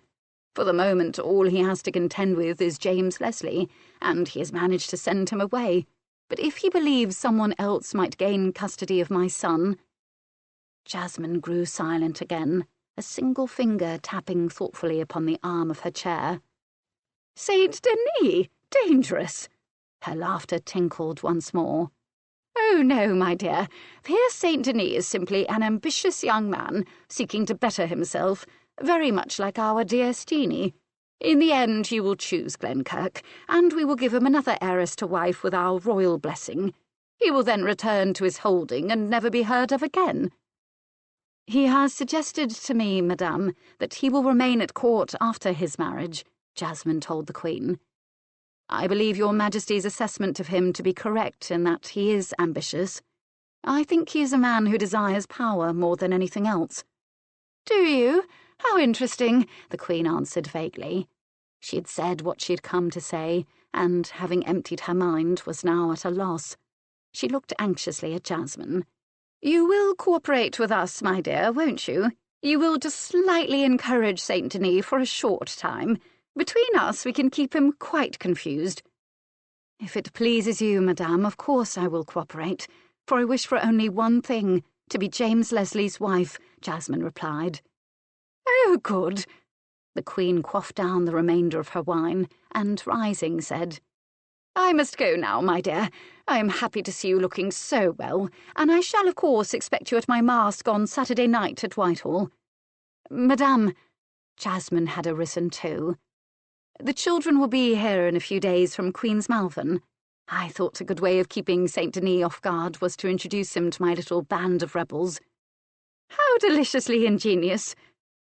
Speaker 2: For the moment, all he has to contend with is James Leslie, and he has managed to send him away. But if he believes someone else might gain custody of my son—"
Speaker 1: Jasmine grew silent again, a single finger tapping thoughtfully upon the arm of her chair.
Speaker 2: "Saint Denis? Dangerous?"
Speaker 1: Her laughter tinkled once more.
Speaker 2: "Oh, no, my dear. Here Saint Denis is simply an ambitious young man seeking to better himself, very much like our dear Steenie. In the end, he will choose Glenkirk, and we will give him another heiress to wife with our royal blessing. He will then return to his holding and never be heard of again."
Speaker 1: "He has suggested to me, madame, that he will remain at court after his marriage," Jasmine told the Queen. "I believe your Majesty's assessment of him to be correct in that he is ambitious. I think he is a man who desires power more than anything else."
Speaker 2: "Do you? How interesting,"
Speaker 1: the Queen answered vaguely. She had said what she had come to say, and, having emptied her mind, was now at a loss. She looked anxiously at Jasmine.
Speaker 2: "You will cooperate with us, my dear, won't you? You will just slightly encourage Saint Denis for a short time. Between us, we can keep him quite confused."
Speaker 1: "If it pleases you, madame, of course I will cooperate, for I wish for only one thing, to be James Leslie's wife," Jasmine replied.
Speaker 2: "Oh, good."
Speaker 1: The Queen quaffed down the remainder of her wine, and, rising, said,
Speaker 2: "I must go now, my dear. I am happy to see you looking so well, and I shall, of course, expect you at my masque on Saturday night at Whitehall."
Speaker 1: "Madame," Jasmine had arisen too, "the children will be here in a few days from Queen's Malvern. I thought a good way of keeping Saint Denis off guard was to introduce him to my little band of rebels."
Speaker 2: "How deliciously ingenious,"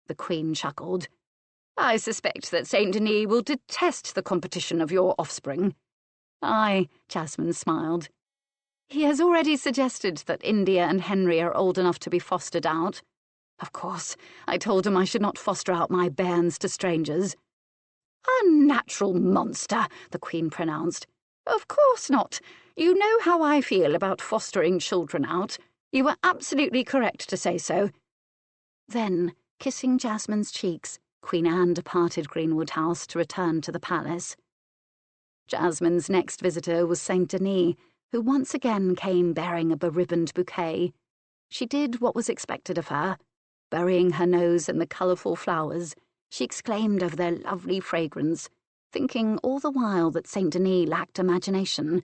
Speaker 2: the Queen chuckled. "I suspect that Saint Denis will detest the competition of your offspring."
Speaker 1: "Aye," Jasmine smiled. "He has already suggested that India and Henry are old enough to be fostered out. Of course, I told him I should not foster out my bairns to strangers."
Speaker 2: "Unnatural monster," the Queen pronounced. "Of course not. You know how I feel about fostering children out. You were absolutely correct to say so."
Speaker 1: Then, kissing Jasmine's cheeks, Queen Anne departed Greenwood House to return to the palace. Jasmine's next visitor was Saint Denis, who once again came bearing a beribboned bouquet. She did what was expected of her. Burying her nose in the colourful flowers, she exclaimed over their lovely fragrance, thinking all the while that Saint Denis lacked imagination.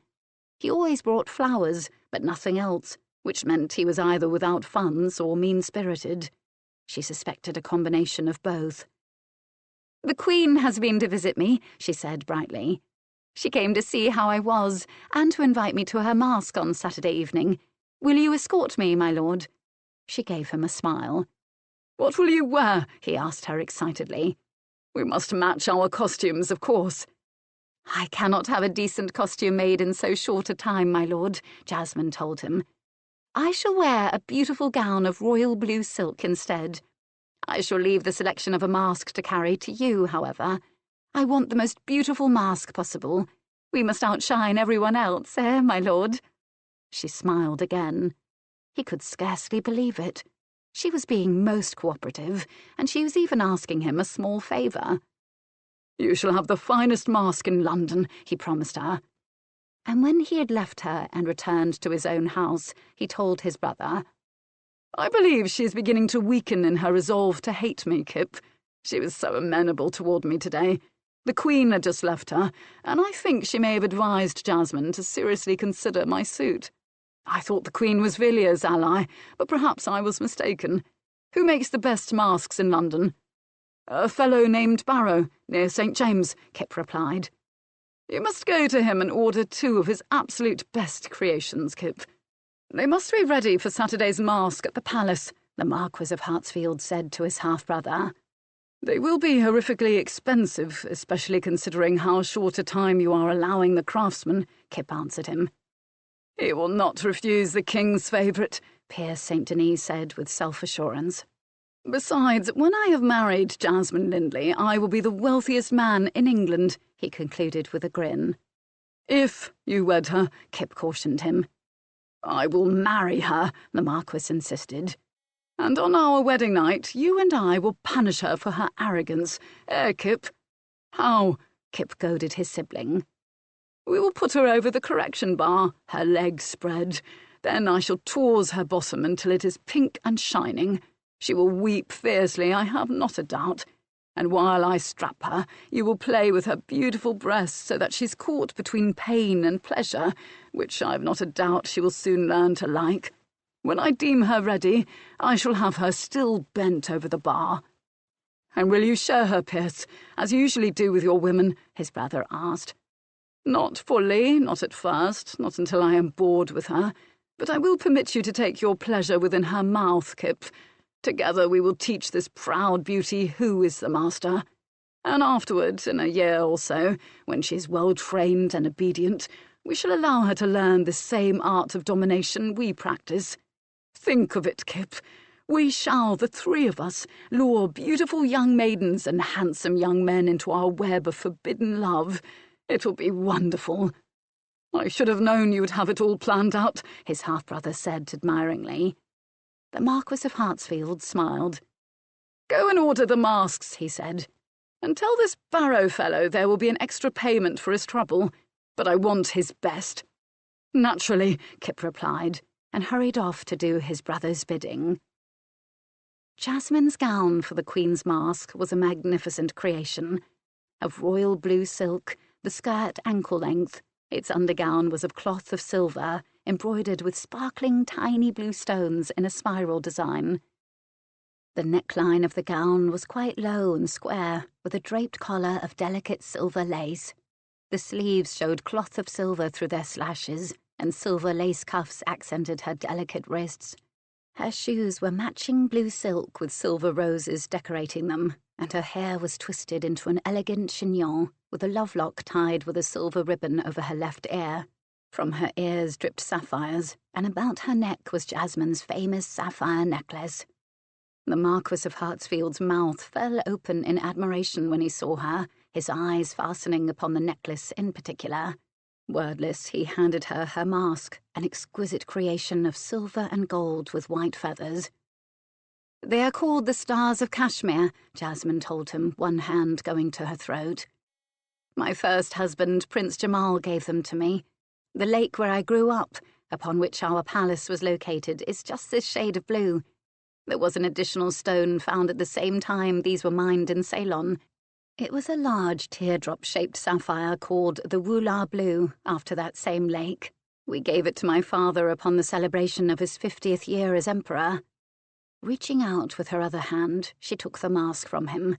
Speaker 1: He always brought flowers, but nothing else, which meant he was either without funds or mean-spirited. She suspected a combination of both.
Speaker 2: "The Queen has been to visit me," she said brightly. "She came to see how I was, and to invite me to her masque on Saturday evening. Will you escort me, my lord?"
Speaker 1: She gave him a smile.
Speaker 3: "What will you wear?" he asked her excitedly. "We must match our costumes, of course."
Speaker 1: "I cannot have a decent costume made in so short a time, my lord," Jasmine told him. "I shall wear a beautiful gown of royal blue silk instead. I shall leave the selection of a mask to carry to you, however. I want the most beautiful mask possible. We must outshine everyone else, my lord?" She smiled again. He could scarcely believe it. She was being most cooperative, and she was even asking him a small favour.
Speaker 3: "You shall have the finest mask in London," he promised her.
Speaker 1: And when he had left her and returned to his own house, he told his brother,
Speaker 3: "I believe she is beginning to weaken in her resolve to hate me, Kip. She was so amenable toward me today. The Queen had just left her, and I think she may have advised Jasmine to seriously consider my suit. I thought the Queen was Villiers' ally, but perhaps I was mistaken. Who makes the best masks in London?" "A fellow named Barrow, near St. James," Kip replied. "You must go to him and order 2 of his absolute best creations, Kip. They must be ready for Saturday's masque at the palace,
Speaker 1: the Marquis of Hartsfield said to his half-brother.
Speaker 3: They will be horrifically expensive, especially considering how short a time you are allowing the craftsman, Kip answered him. He will not refuse the king's favourite,
Speaker 1: Pierce St. Denis said with self-assurance.
Speaker 3: Besides, when I have married Jasmine Lindley, I will be the wealthiest man in England,
Speaker 1: he concluded with a grin.
Speaker 3: If you wed her,
Speaker 1: Kip cautioned him.
Speaker 3: I will marry her, the Marquis insisted. And on our wedding night, you and I will punish her for her arrogance. Kip?
Speaker 1: How? Kip goaded his sibling.
Speaker 3: We will put her over the correction bar, her legs spread. Then I shall touse her bottom until it is pink and shining. She will weep fiercely, I have not a doubt. And while I strap her, you will play with her beautiful breasts so that she's caught between pain and pleasure, which I've not a doubt she will soon learn to like. When I deem her ready, I shall have her still bent over the bar. And will you share her, Pierce, as you usually do with your women? His brother asked. Not fully, not at first, not until I am bored with her, but I will permit you to take your pleasure within her mouth, Kip. Together we will teach this proud beauty who is the master. And afterwards, in a year or so, when she is well-trained and obedient, we shall allow her to learn the same art of domination we practice. Think of it, Kip. We shall, the three of us, lure beautiful young maidens and handsome young men into our web of forbidden love. It will be wonderful. I should have known you would have it all planned out, his half-brother said admiringly.
Speaker 1: The Marquis of Hartsfield smiled.
Speaker 3: Go and order the masks, he said, and tell this Barrow fellow there will be an extra payment for his trouble, but I want his best. Naturally, Kip replied,
Speaker 1: and hurried off to do his brother's bidding. Jasmine's gown for the Queen's mask was a magnificent creation. Of royal blue silk, the skirt ankle-length, its undergown was of cloth of silver, embroidered with sparkling tiny blue stones in a spiral design. The neckline of the gown was quite low and square, with a draped collar of delicate silver lace. The sleeves showed cloth of silver through their slashes, and silver lace cuffs accented her delicate wrists. Her shoes were matching blue silk with silver roses decorating them, and her hair was twisted into an elegant chignon, with a lovelock tied with a silver ribbon over her left ear. From her ears dripped sapphires, and about her neck was Jasmine's famous sapphire necklace. The Marquis of Hartsfield's mouth fell open in admiration when he saw her, his eyes fastening upon the necklace in particular. Wordless, he handed her her mask, an exquisite creation of silver and gold with white feathers. "They are called the Stars of Kashmir," Jasmine told him, one hand going to her throat. "My first husband, Prince Jamal, gave them to me. The lake where I grew up, upon which our palace was located, is just this shade of blue. There was an additional stone found at the same time these were mined in Ceylon. It was a large teardrop-shaped sapphire called the Woolar Blue, after that same lake. We gave it to my father upon the celebration of his 50th year as emperor." Reaching out with her other hand, she took the mask from him.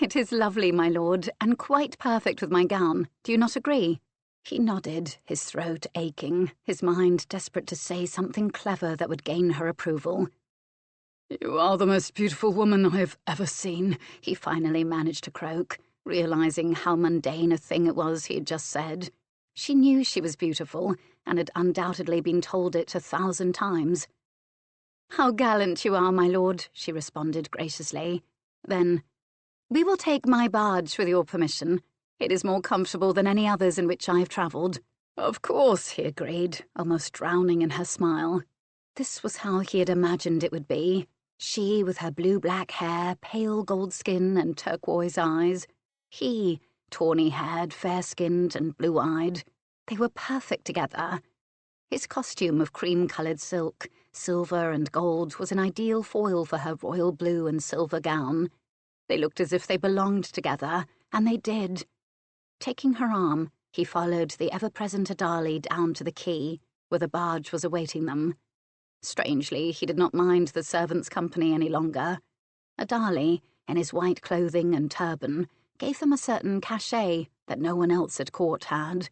Speaker 1: "It is lovely, my lord, and quite perfect with my gown. Do you not agree?" He nodded, his throat aching, his mind desperate to say something clever that would gain her approval.
Speaker 3: "You are the most beautiful woman I have ever seen," he finally managed to croak, realizing how mundane a thing it was he had just said. She knew she was beautiful, and had undoubtedly been told it 1,000 times. "How gallant you are, my lord," she responded graciously. Then, "We will take my barge with your permission. It is more comfortable than any others in which I have travelled." "Of course," he agreed, almost drowning in her smile. This was how he had imagined it would be. She with her blue-black hair, pale gold skin, and turquoise eyes. He, tawny-haired, fair-skinned, and blue-eyed. They were perfect together. His costume of cream-coloured silk, silver and gold, was an ideal foil for her royal blue and silver gown. They looked as if they belonged together, and they did. Taking her arm, he followed the ever-present Adali down to the quay, where the barge was awaiting them. Strangely, he did not mind the servants' company any longer. Adali, in his white clothing and turban, gave them a certain cachet that no one else at court had.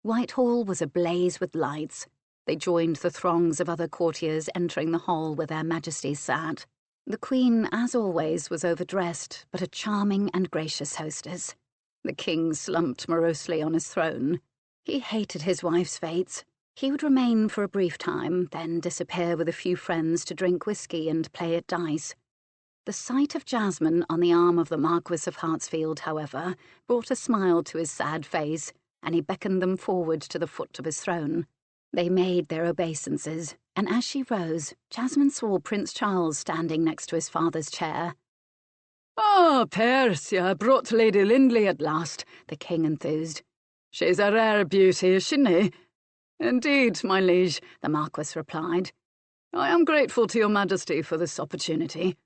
Speaker 3: Whitehall was ablaze with lights.
Speaker 1: They joined the throngs of other courtiers entering the hall where their majesties sat. The Queen, as always, was overdressed, but a charming and gracious hostess. The king slumped morosely on his throne. He hated his wife's fates. He would remain for a brief time, then disappear with a few friends to drink whiskey and play at dice. The sight of Jasmine on the arm of the Marquis of Hartsfield, however, brought a smile to his sad face, and he beckoned them forward to the foot of his throne. They made their obeisances, and as she rose, Jasmine saw Prince Charles standing next to his father's chair.
Speaker 3: "Ah, Persia brought Lady Lindley at last," the king enthused. "She's a rare beauty, is she nae?" "Indeed, my liege," the Marquis replied. "I am grateful to your majesty for this opportunity."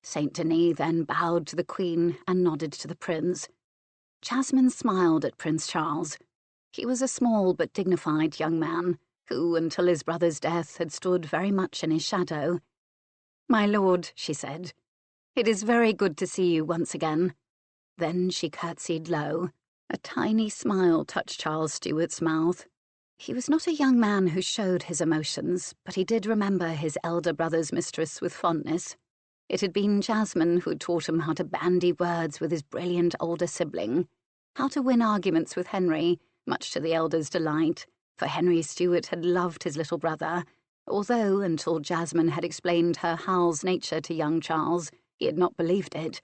Speaker 1: Saint Denis then bowed to the Queen and nodded to the prince. Jasmine smiled at Prince Charles. He was a small but dignified young man, who, until his brother's death, had stood very much in his shadow. "My lord," she said, "it is very good to see you once again." Then she curtsied low. A tiny smile touched Charles Stuart's mouth. He was not a young man who showed his emotions, but he did remember his elder brother's mistress with fondness. It had been Jasmine who taught him how to bandy words with his brilliant older sibling, how to win arguments with Henry, much to the elder's delight, for Henry Stuart had loved his little brother, although, until Jasmine had explained her Hal's nature to young Charles, he had not believed it.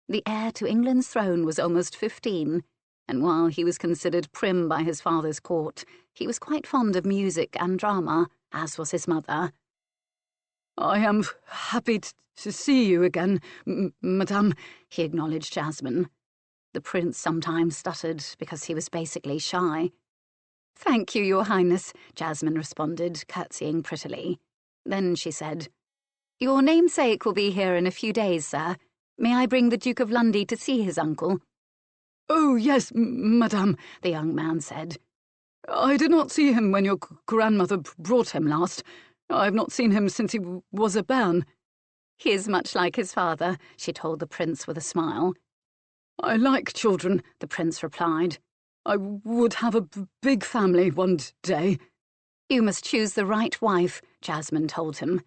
Speaker 1: The heir to England's throne was almost 15, and while he was considered prim by his father's court, he was quite fond of music and drama, as was his mother.
Speaker 3: "I am happy to see you again, madame,"
Speaker 1: he acknowledged Jasmine. The prince sometimes stuttered because he was basically shy. "Thank you, your highness," Jasmine responded, curtsying prettily. Then she said, "Your namesake will be here in a few days, sir. May I bring the Duke of Lundy to see his uncle?"
Speaker 3: "Oh, yes, madame," the young man said. "I did not see him when your grandmother brought him last. I have not seen him since he was a bairn."
Speaker 1: "He is much like his father," she told the prince with a smile.
Speaker 3: "I like children," the prince replied. "I would have a big family one day."
Speaker 1: "You must choose the right wife," Jasmine told him.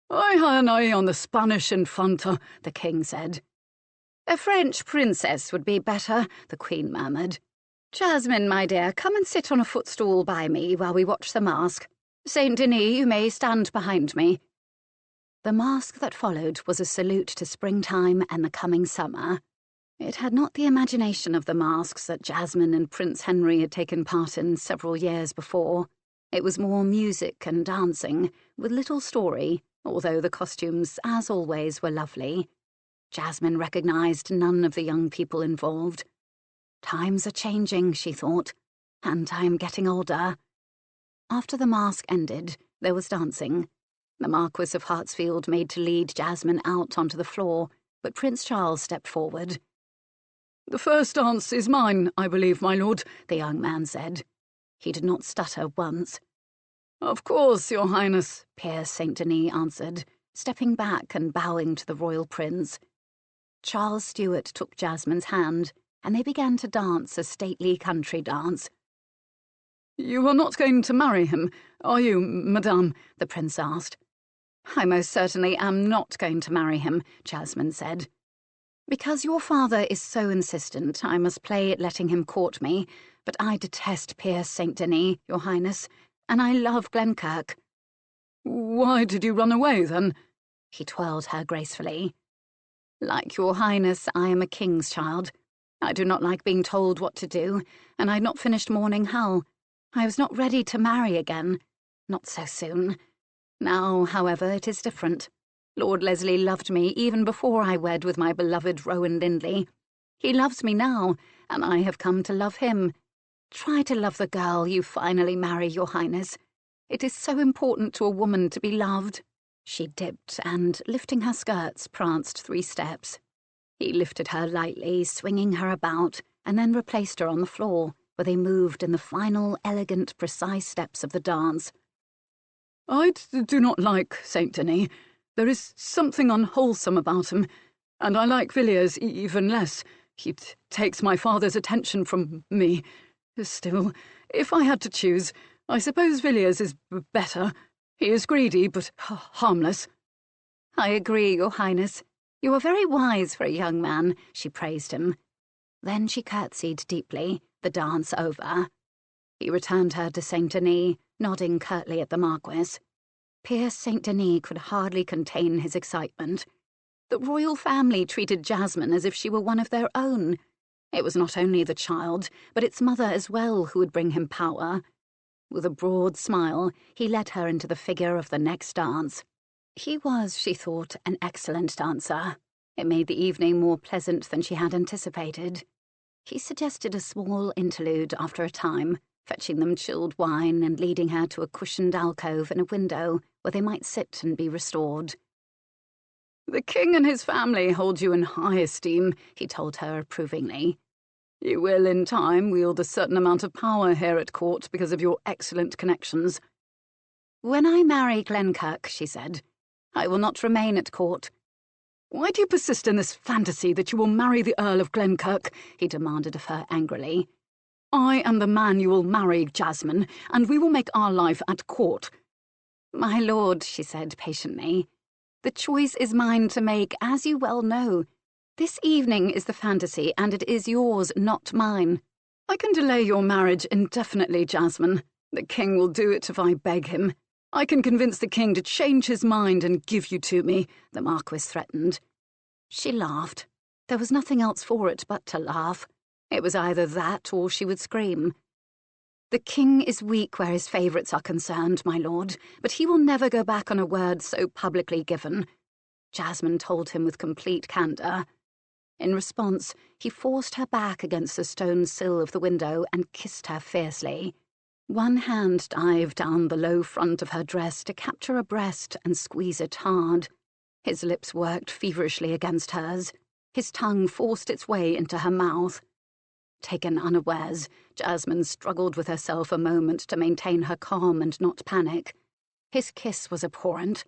Speaker 3: "I had an eye on the Spanish Infanta," the king said.
Speaker 1: "A French princess would be better," the Queen murmured. "Jasmine, my dear, come and sit on a footstool by me while we watch the masque. Saint Denis, you may stand behind me." The masque that followed was a salute to springtime and the coming summer. It had not the imagination of the masques that Jasmine and Prince Henry had taken part in several years before. It was more music and dancing, with little story, although the costumes, as always, were lovely. Jasmine recognised none of the young people involved. "Times are changing," she thought, "and I am getting older." After the masque ended, there was dancing. The Marquis of Hartsfield made to lead Jasmine out onto the floor, but Prince Charles stepped forward.
Speaker 3: "The first dance is mine, I believe, my lord,"
Speaker 1: the young man said. He did not stutter once.
Speaker 3: "Of course, your highness,"
Speaker 1: Pierre Saint Denis answered, stepping back and bowing to the royal prince. Charles Stuart took Jasmine's hand, and they began to dance a stately country dance.
Speaker 3: "You are not going to marry him, are you, madame?" the prince asked.
Speaker 1: "I most certainly am not going to marry him," Jasmine said. "Because your father is so insistent, I must play at letting him court me, but I detest Pierre Saint Denis, your highness, and I love Glenkirk."
Speaker 3: "Why did you run away, then?"
Speaker 1: He twirled her gracefully. "Like your highness, I am a king's child. I do not like being told what to do, and I had not finished mourning Hal. I was not ready to marry again. Not so soon. Now, however, it is different. Lord Leslie loved me even before I wed with my beloved Rowan Lindley. He loves me now, and I have come to love him. Try to love the girl you finally marry, your highness. It is so important to a woman to be loved." She dipped and, lifting her skirts, pranced 3 steps. He lifted her lightly, swinging her about, and then replaced her on the floor, where they moved in the final, elegant, precise steps of the dance.
Speaker 3: "I do not like Saint Denis. There is something unwholesome about him, and I like Villiers even less. He takes my father's attention from me. Still, if I had to choose, I suppose Villiers is better. He is greedy, but harmless.
Speaker 1: I agree, Your Highness. You are very wise for a young man, she praised him. Then she curtsied deeply, the dance over. He returned her to Saint Denis, nodding curtly at the Marquis. Pierce Saint Denis could hardly contain his excitement. The royal family treated Jasmine as if she were one of their own. It was not only the child, but its mother as well who would bring him power. With a broad smile, he led her into the figure of the next dance. He was, she thought, an excellent dancer. It made the evening more pleasant than she had anticipated. He suggested a small interlude after a time, fetching them chilled wine and leading her to a cushioned alcove in a window where they might sit and be restored.
Speaker 3: The king and his family hold you in high esteem, he told her approvingly. You will, in time, wield a certain amount of power here at court because of your excellent connections.
Speaker 1: When I marry Glenkirk, she said, I will not remain at court.
Speaker 3: Why do you persist in this fantasy that you will marry the Earl of Glenkirk? He demanded of her angrily. I am the man you will marry, Jasmine, and we will make our life at court.
Speaker 1: My lord, she said patiently, the choice is mine to make, as you well know. This evening is the fantasy, and it is yours, not mine.
Speaker 3: I can delay your marriage indefinitely, Jasmine. The king will do it if I beg him. I can convince the king to change his mind and give you to me, the Marquis threatened.
Speaker 1: She laughed. There was nothing else for it but to laugh. It was either that or she would scream. The king is weak where his favourites are concerned, my lord, but he will never go back on a word so publicly given. Jasmine told him with complete candour. In response, he forced her back against the stone sill of the window and kissed her fiercely. One hand dived down the low front of her dress to capture a breast and squeeze it hard. His lips worked feverishly against hers. His tongue forced its way into her mouth. Taken unawares, Jasmine struggled with herself a moment to maintain her calm and not panic. His kiss was abhorrent.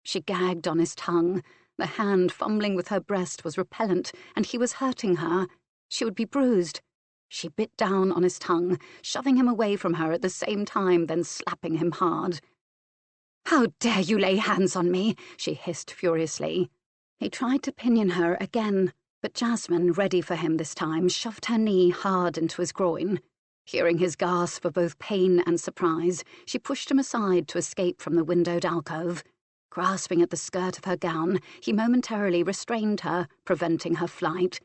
Speaker 1: She gagged on his tongue. The hand fumbling with her breast was repellent, and he was hurting her. She would be bruised. She bit down on his tongue, shoving him away from her at the same time, then slapping him hard. "How dare you lay hands on me?" she hissed furiously. He tried to pinion her again, but Jasmine, ready for him this time, shoved her knee hard into his groin. Hearing his gasp of both pain and surprise, she pushed him aside to escape from the windowed alcove. Grasping at the skirt of her gown, he momentarily restrained her, preventing her flight.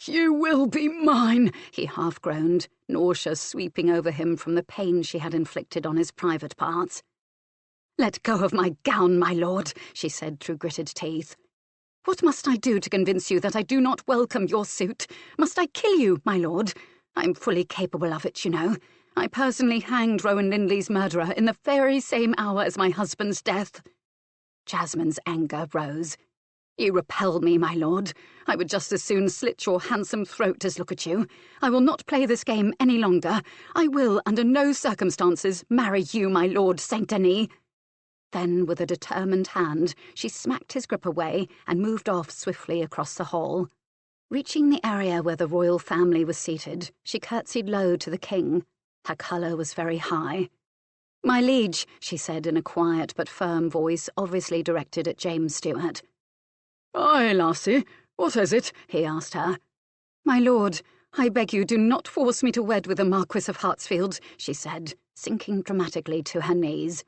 Speaker 3: "You will be mine," he half-groaned, nausea sweeping over him from the pain she had inflicted on his private parts.
Speaker 1: "Let go of my gown, my lord," she said through gritted teeth. "What must I do to convince you that I do not welcome your suit? Must I kill you, my lord? I'm fully capable of it, you know. I personally hanged Rowan Lindley's murderer in the very same hour as my husband's death." Jasmine's anger rose. "You repel me, my lord. I would just as soon slit your handsome throat as look at you. I will not play this game any longer. I will, under no circumstances, marry you, my lord Saint Denis." Then, with a determined hand, she smacked his grip away and moved off swiftly across the hall. Reaching the area where the royal family was seated, she curtsied low to the king. Her colour was very high. "My liege," she said in a quiet but firm voice, obviously directed at James Stuart.
Speaker 3: "Aye, lassie, what is it?" he asked her.
Speaker 1: "My lord, I beg you do not force me to wed with the Marquis of Hartsfield," she said, sinking dramatically to her knees.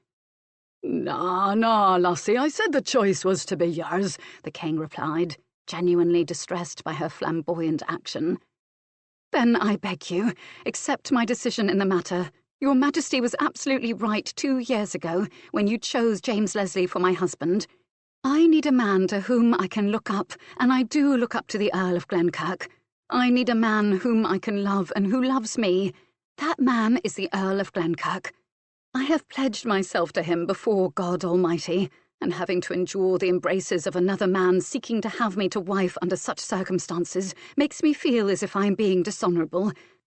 Speaker 3: Nah, lassie, I said the choice was to be yours," the king replied, genuinely distressed by her flamboyant action.
Speaker 1: "Then I beg you, accept my decision in the matter. Your Majesty was absolutely right 2 years ago when you chose James Leslie for my husband. I need a man to whom I can look up, and I do look up to the Earl of Glenkirk. I need a man whom I can love and who loves me. That man is the Earl of Glenkirk. I have pledged myself to him before God Almighty, and having to endure the embraces of another man seeking to have me to wife under such circumstances makes me feel as if I am being dishonourable.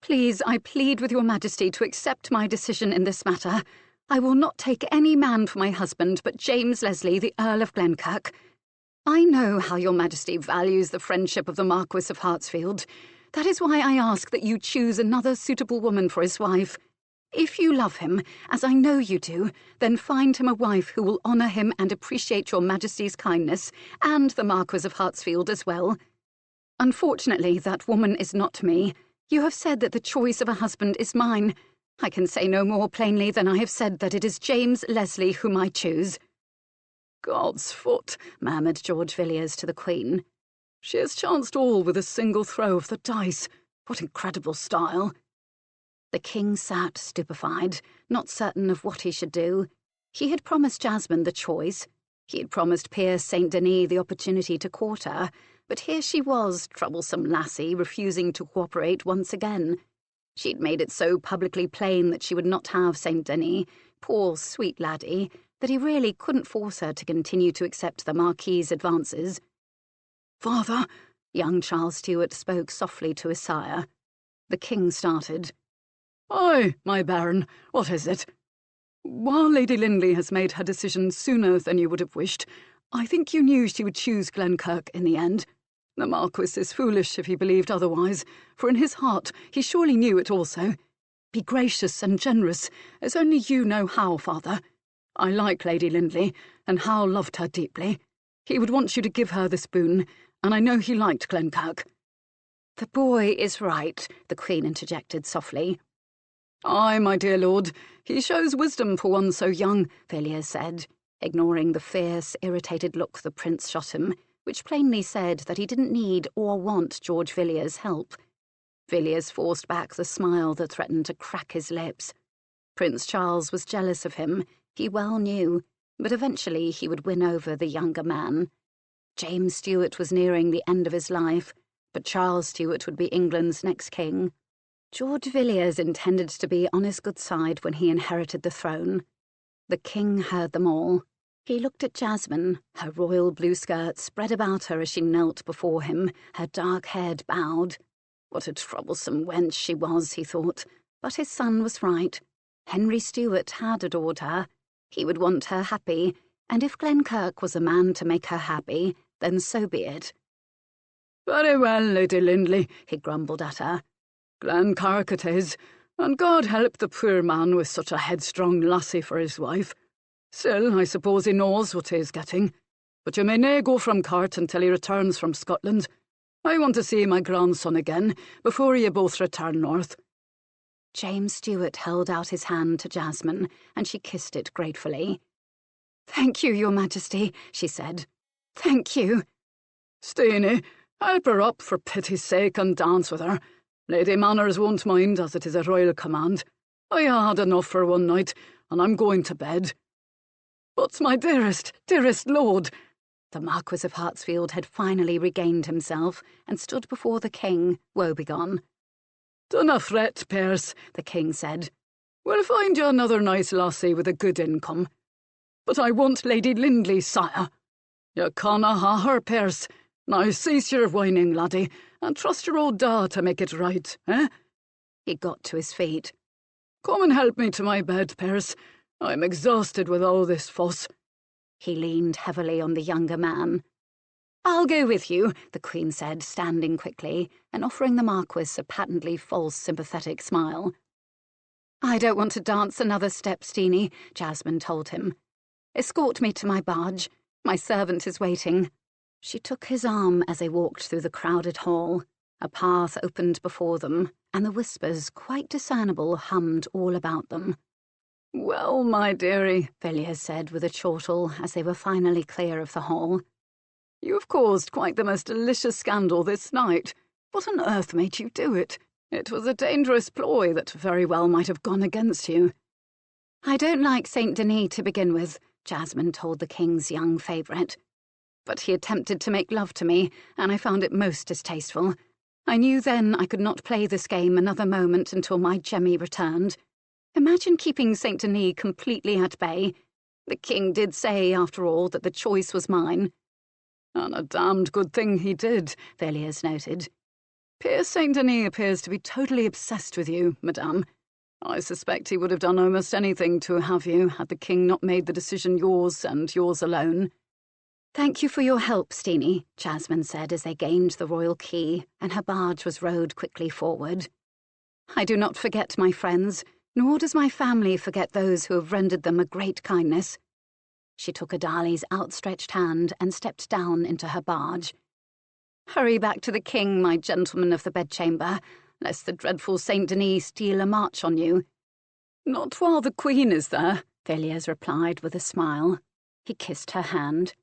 Speaker 1: Please, I plead with your Majesty to accept my decision in this matter. I will not take any man for my husband but James Leslie, the Earl of Glenkirk. I know how your Majesty values the friendship of the Marquis of Hartsfield. That is why I ask that you choose another suitable woman for his wife.
Speaker 2: If you love him, as I know you do, then find him a wife who will honour him and appreciate your Majesty's kindness, and the Marquis of Hartsfield as well. Unfortunately, that woman is not me. You have said that the choice of a husband is mine. I can say no more plainly than I have said that it is James Leslie whom I choose."
Speaker 3: "God's foot,"
Speaker 2: murmured George Villiers to the Queen.
Speaker 3: "She has chanced all with a single throw of the dice. What incredible style!"
Speaker 2: The King sat stupefied, not certain of what he should do. He had promised Jasmine the choice. He had promised Pierce St. Denis the opportunity to court her, but here she was, troublesome lassie, refusing to cooperate once again. She'd made it so publicly plain that she would not have St. Denis, poor sweet laddie, that he really couldn't force her to continue to accept the Marquis's advances.
Speaker 3: "Father,"
Speaker 2: young Charles Stuart spoke softly to his sire. The King started.
Speaker 3: "Aye, my baron, what is it?" "While Lady Lindley has made her decision sooner than you would have wished, I think you knew she would choose Glenkirk in the end. The Marquis is foolish if he believed otherwise, for in his heart he surely knew it also. Be gracious and generous, as only you know how, father. I like Lady Lindley, and Hal loved her deeply. He would want you to give her this boon, and I know he liked Glenkirk."
Speaker 2: "The boy is right," the Queen interjected softly.
Speaker 3: "Aye, my dear lord, he shows wisdom for one so young,"
Speaker 2: Villiers said, ignoring the fierce, irritated look the Prince shot him, which plainly said that he didn't need or want George Villiers' help. Villiers forced back the smile that threatened to crack his lips. Prince Charles was jealous of him, he well knew, but eventually he would win over the younger man. James Stuart was nearing the end of his life, but Charles Stuart would be England's next king. George Villiers intended to be on his good side when he inherited the throne. The King heard them all. He looked at Jasmine, her royal blue skirt spread about her as she knelt before him, her dark head bowed. What a troublesome wench she was, he thought, but his son was right. Henry Stuart had adored her. He would want her happy, and if Glenkirk was a man to make her happy, then so be it.
Speaker 3: "Very well, Lady Lindley," he grumbled at her. "Glenkirk it is, and God help the poor man with such a headstrong lassie for his wife. Still, I suppose he knows what he is getting. But you may nae go from court until he returns from Scotland. I want to see my grandson again before ye both return north."
Speaker 2: James Stuart held out his hand to Jasmine, and she kissed it gratefully. "Thank you, Your Majesty," she said. "Thank you."
Speaker 3: "Steenie, help her up for pity's sake and dance with her. Lady Manners won't mind, as it is a royal command. I had enough for one night, and I'm going to bed." "But my dearest, dearest lord—"
Speaker 2: The Marquis of Hartsfield had finally regained himself and stood before the King, woebegone.
Speaker 3: "Dinna fret, Pierce," the King said. "We'll find you another nice lassie with a good income. But I want Lady Lindley, sire. You canna ha her, Pierce. Now cease your whining, laddie, and trust your old da to make it right, eh?"
Speaker 2: He got to his feet.
Speaker 3: "Come and help me to my bed, Pierce. I'm exhausted with all this fuss."
Speaker 2: He leaned heavily on the younger man. "I'll go with you," the Queen said, standing quickly and offering the Marquis a patently false sympathetic smile. "I don't want to dance another step, Steenie," Jasmine told him. "Escort me to my barge. My servant is waiting." She took his arm as they walked through the crowded hall. A path opened before them, and the whispers, quite discernible, hummed all about them.
Speaker 3: "Well, my dearie,"
Speaker 2: Villiers said with a chortle as they were finally clear of the hall.
Speaker 3: "You've caused quite the most delicious scandal this night. What on earth made you do it? It was a dangerous ploy that very well might have gone against you."
Speaker 2: "I don't like St. Denis to begin with," Jasmine told the King's young favourite. "But he attempted to make love to me, and I found it most distasteful. I knew then I could not play this game another moment until my Jemmy returned. Imagine keeping St. Denis completely at bay. The King did say, after all, that the choice was mine."
Speaker 3: "And a damned good thing he did,"
Speaker 2: Villiers noted.
Speaker 3: "Pierce St. Denis appears to be totally obsessed with you, madame. I suspect he would have done almost anything to have you had the King not made the decision yours and yours alone."
Speaker 2: "Thank you for your help, Steenie," Jasmine said as they gained the royal quay, and her barge was rowed quickly forward. "I do not forget my friends. nor does my family forget those who have rendered them a great kindness." She took Adali's outstretched hand and stepped down into her barge. "Hurry back to the king, my gentleman of the bedchamber, lest the dreadful Saint Denis steal a march on you."
Speaker 3: "Not while the Queen is there,"
Speaker 2: Villiers replied with a smile. He kissed her hand.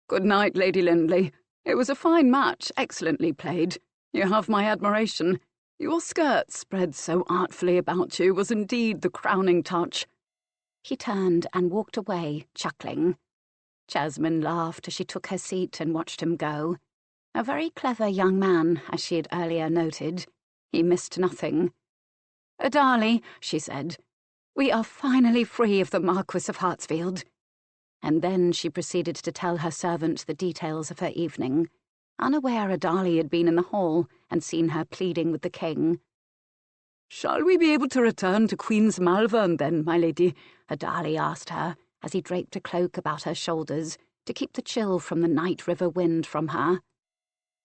Speaker 3: "Good night, Lady Lindley. It was a fine match, excellently played. You have my admiration. Your skirt, spread so artfully about you, was indeed the crowning touch."
Speaker 2: He turned and walked away, chuckling. Jasmine laughed as she took her seat and watched him go. A very clever young man, as she had earlier noted. He missed nothing. "Adali," she said, "we are finally free of the Marquis of Hartsfield." And then she proceeded to tell her servant the details of her evening, unaware Adali had been in the hall and seen her pleading with the king.
Speaker 3: "Shall we be able to return to Queen's Malvern, then, my lady?"
Speaker 2: Adali asked her, as he draped a cloak about her shoulders to keep the chill from the night river wind from her.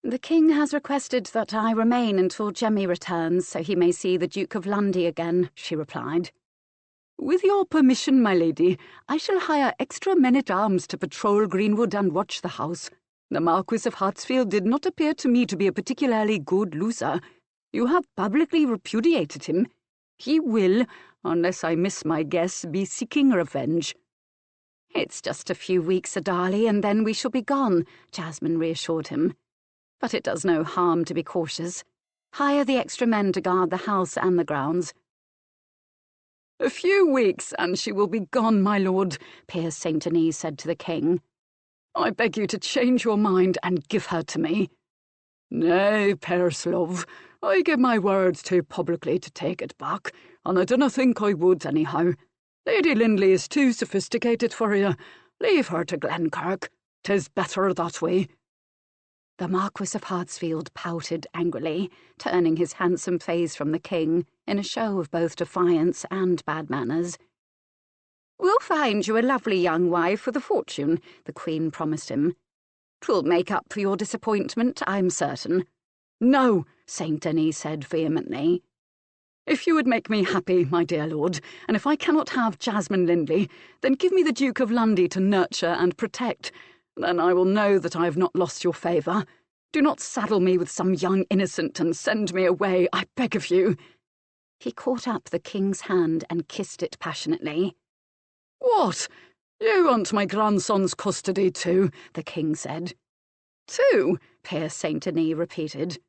Speaker 2: "The king has requested that I remain until Jemmy returns, so he may see the Duke of Lundy again," she replied.
Speaker 3: "With your permission, my lady, I shall hire extra men-at-arms to patrol Greenwood and watch the house. The Marquis of Hartsfield did not appear to me to be a particularly good loser. You have publicly repudiated him. He will, unless I miss my guess, be seeking revenge."
Speaker 2: "It's just a few weeks, Adali, and then we shall be gone," Jasmine reassured him. "But it does no harm to be cautious. Hire the extra men to guard the house and the grounds."
Speaker 3: "A few weeks, and she will be gone, my lord,"
Speaker 2: Piers St. Denis said to the king.
Speaker 3: "I beg you to change your mind and give her to me." "Nay, Piers, love, I give my word to you publicly to take it back, and I dinna think I would anyhow. Lady Lindley is too sophisticated for you. Leave her to Glenkirk. 'Tis better that way."
Speaker 2: The Marquis of Hartsfield pouted angrily, turning his handsome face from the king in a show of both defiance and bad manners. "We'll find you a lovely young wife with a fortune," the Queen promised him. "'Twill make up for your disappointment, I'm certain."
Speaker 3: "No," St. Denis said vehemently. "If you would make me happy, my dear lord, and if I cannot have Jasmine Lindley, then give me the Duke of Lundy to nurture and protect. Then I will know that I have not lost your favour. Do not saddle me with some young innocent and send me away, I beg of you."
Speaker 2: He caught up the king's hand and kissed it passionately.
Speaker 3: "What? You want my grandson's custody too?" the king said. "Too?" Piers St. Denis repeated.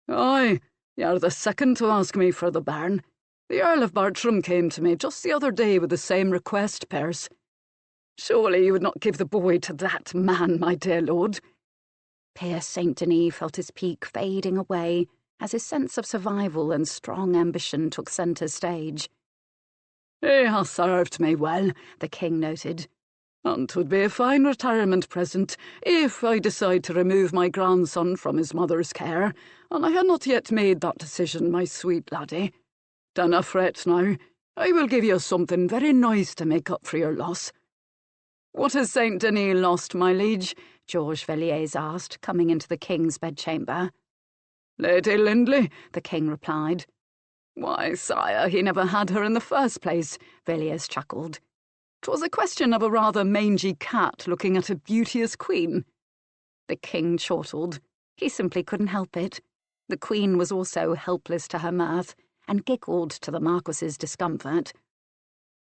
Speaker 3: "Aye, you're the second to ask me for the bairn. The Earl of Bertram came to me just the other day with the same request, Piers. Surely you would not give the boy to that man, my dear lord?"
Speaker 2: Piers St. Denis felt his pique fading away as his sense of survival and strong ambition took centre stage.
Speaker 3: "He has served me well," the king noted. "And 'twould be a fine retirement present if I decide to remove my grandson from his mother's care, and I had not yet made that decision, my sweet laddie. Dinna fret now. I will give you something very nice to make up for your loss." "What has St. Denis lost, my liege?" George Villiers asked, coming into the king's bedchamber. "Lady Lindley," the king replied. "Why, sire, he never had her in the first place," Villiers chuckled. "'Twas a question of a rather mangy cat looking at a beauteous queen."
Speaker 2: The king chortled. He simply couldn't help it. The queen was also helpless to her mirth, and giggled to the Marquis's discomfort.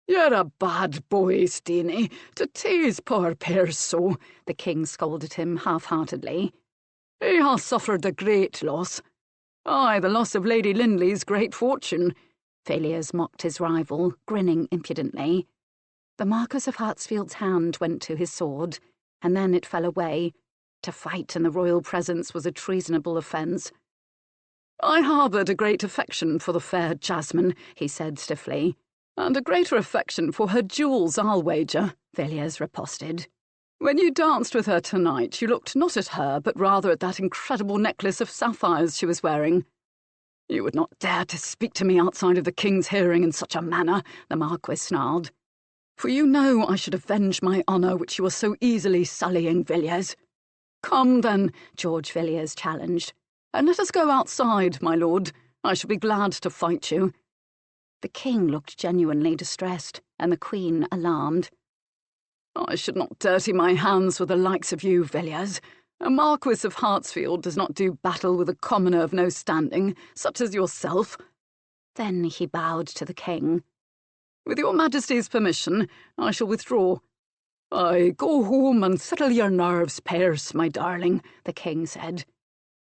Speaker 3: "You're a bad boy, Steenie, to tease poor Piers so," the king scolded him half-heartedly. "He has suffered a great loss. Aye, the loss of Lady Lindley's great fortune."
Speaker 2: Villiers mocked his rival, grinning impudently. The Marquis of Hartsfield's hand went to his sword, and then it fell away. To fight in the royal presence was a treasonable offence.
Speaker 3: "I harboured a great affection for the fair Jasmine," he said stiffly. "And a greater affection for her jewels, I'll wager," Villiers riposted. "When you danced with her tonight, you looked not at her, but rather at that incredible necklace of sapphires she was wearing." "You would not dare to speak to me outside of the king's hearing in such a manner," the Marquis snarled. "For you know I should avenge my honour which you are so easily sullying, Villiers." "Come, then," George Villiers challenged, "and let us go outside, my lord. I shall be glad to fight you."
Speaker 1: The king looked genuinely distressed, and the queen alarmed.
Speaker 3: I should not dirty my hands with the likes of you, Villiers. A Marquis of Hartsfield does not do battle with a commoner of no standing, such as yourself.
Speaker 1: Then he bowed to the king.
Speaker 3: With your Majesty's permission, I shall withdraw. Aye, go home and settle your nerves, Perce, my darling, the king said.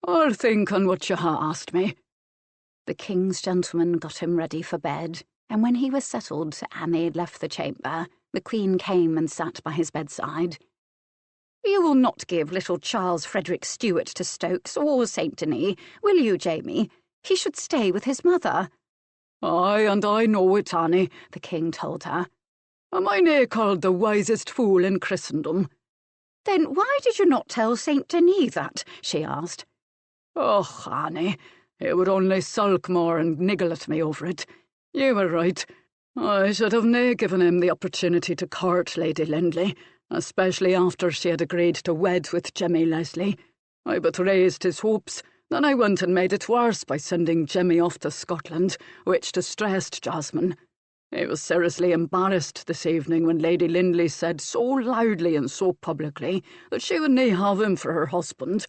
Speaker 3: I'll think on what you ha' asked me.
Speaker 1: The king's gentleman got him ready for bed, and when he was settled and they had left the chamber, the queen came and sat by his bedside.
Speaker 2: You will not give little Charles Frederick Stuart to Stokes or St. Denis, will you, Jamie? He should stay with his mother.
Speaker 3: Aye, and I know it, Annie, the king told her. Am I nae called the wisest fool in Christendom?
Speaker 2: Then why did you not tell St. Denis that? She asked.
Speaker 3: Oh, Annie, he would only sulk more and niggle at me over it. You were right. I should have nae given him the opportunity to court Lady Lindley, especially after she had agreed to wed with Jemmy Leslie. I but raised his hopes. Then I went and made it worse by sending Jemmy off to Scotland, which distressed Jasmine. He was seriously embarrassed this evening when Lady Lindley said so loudly and so publicly that she would nae have him for her husband.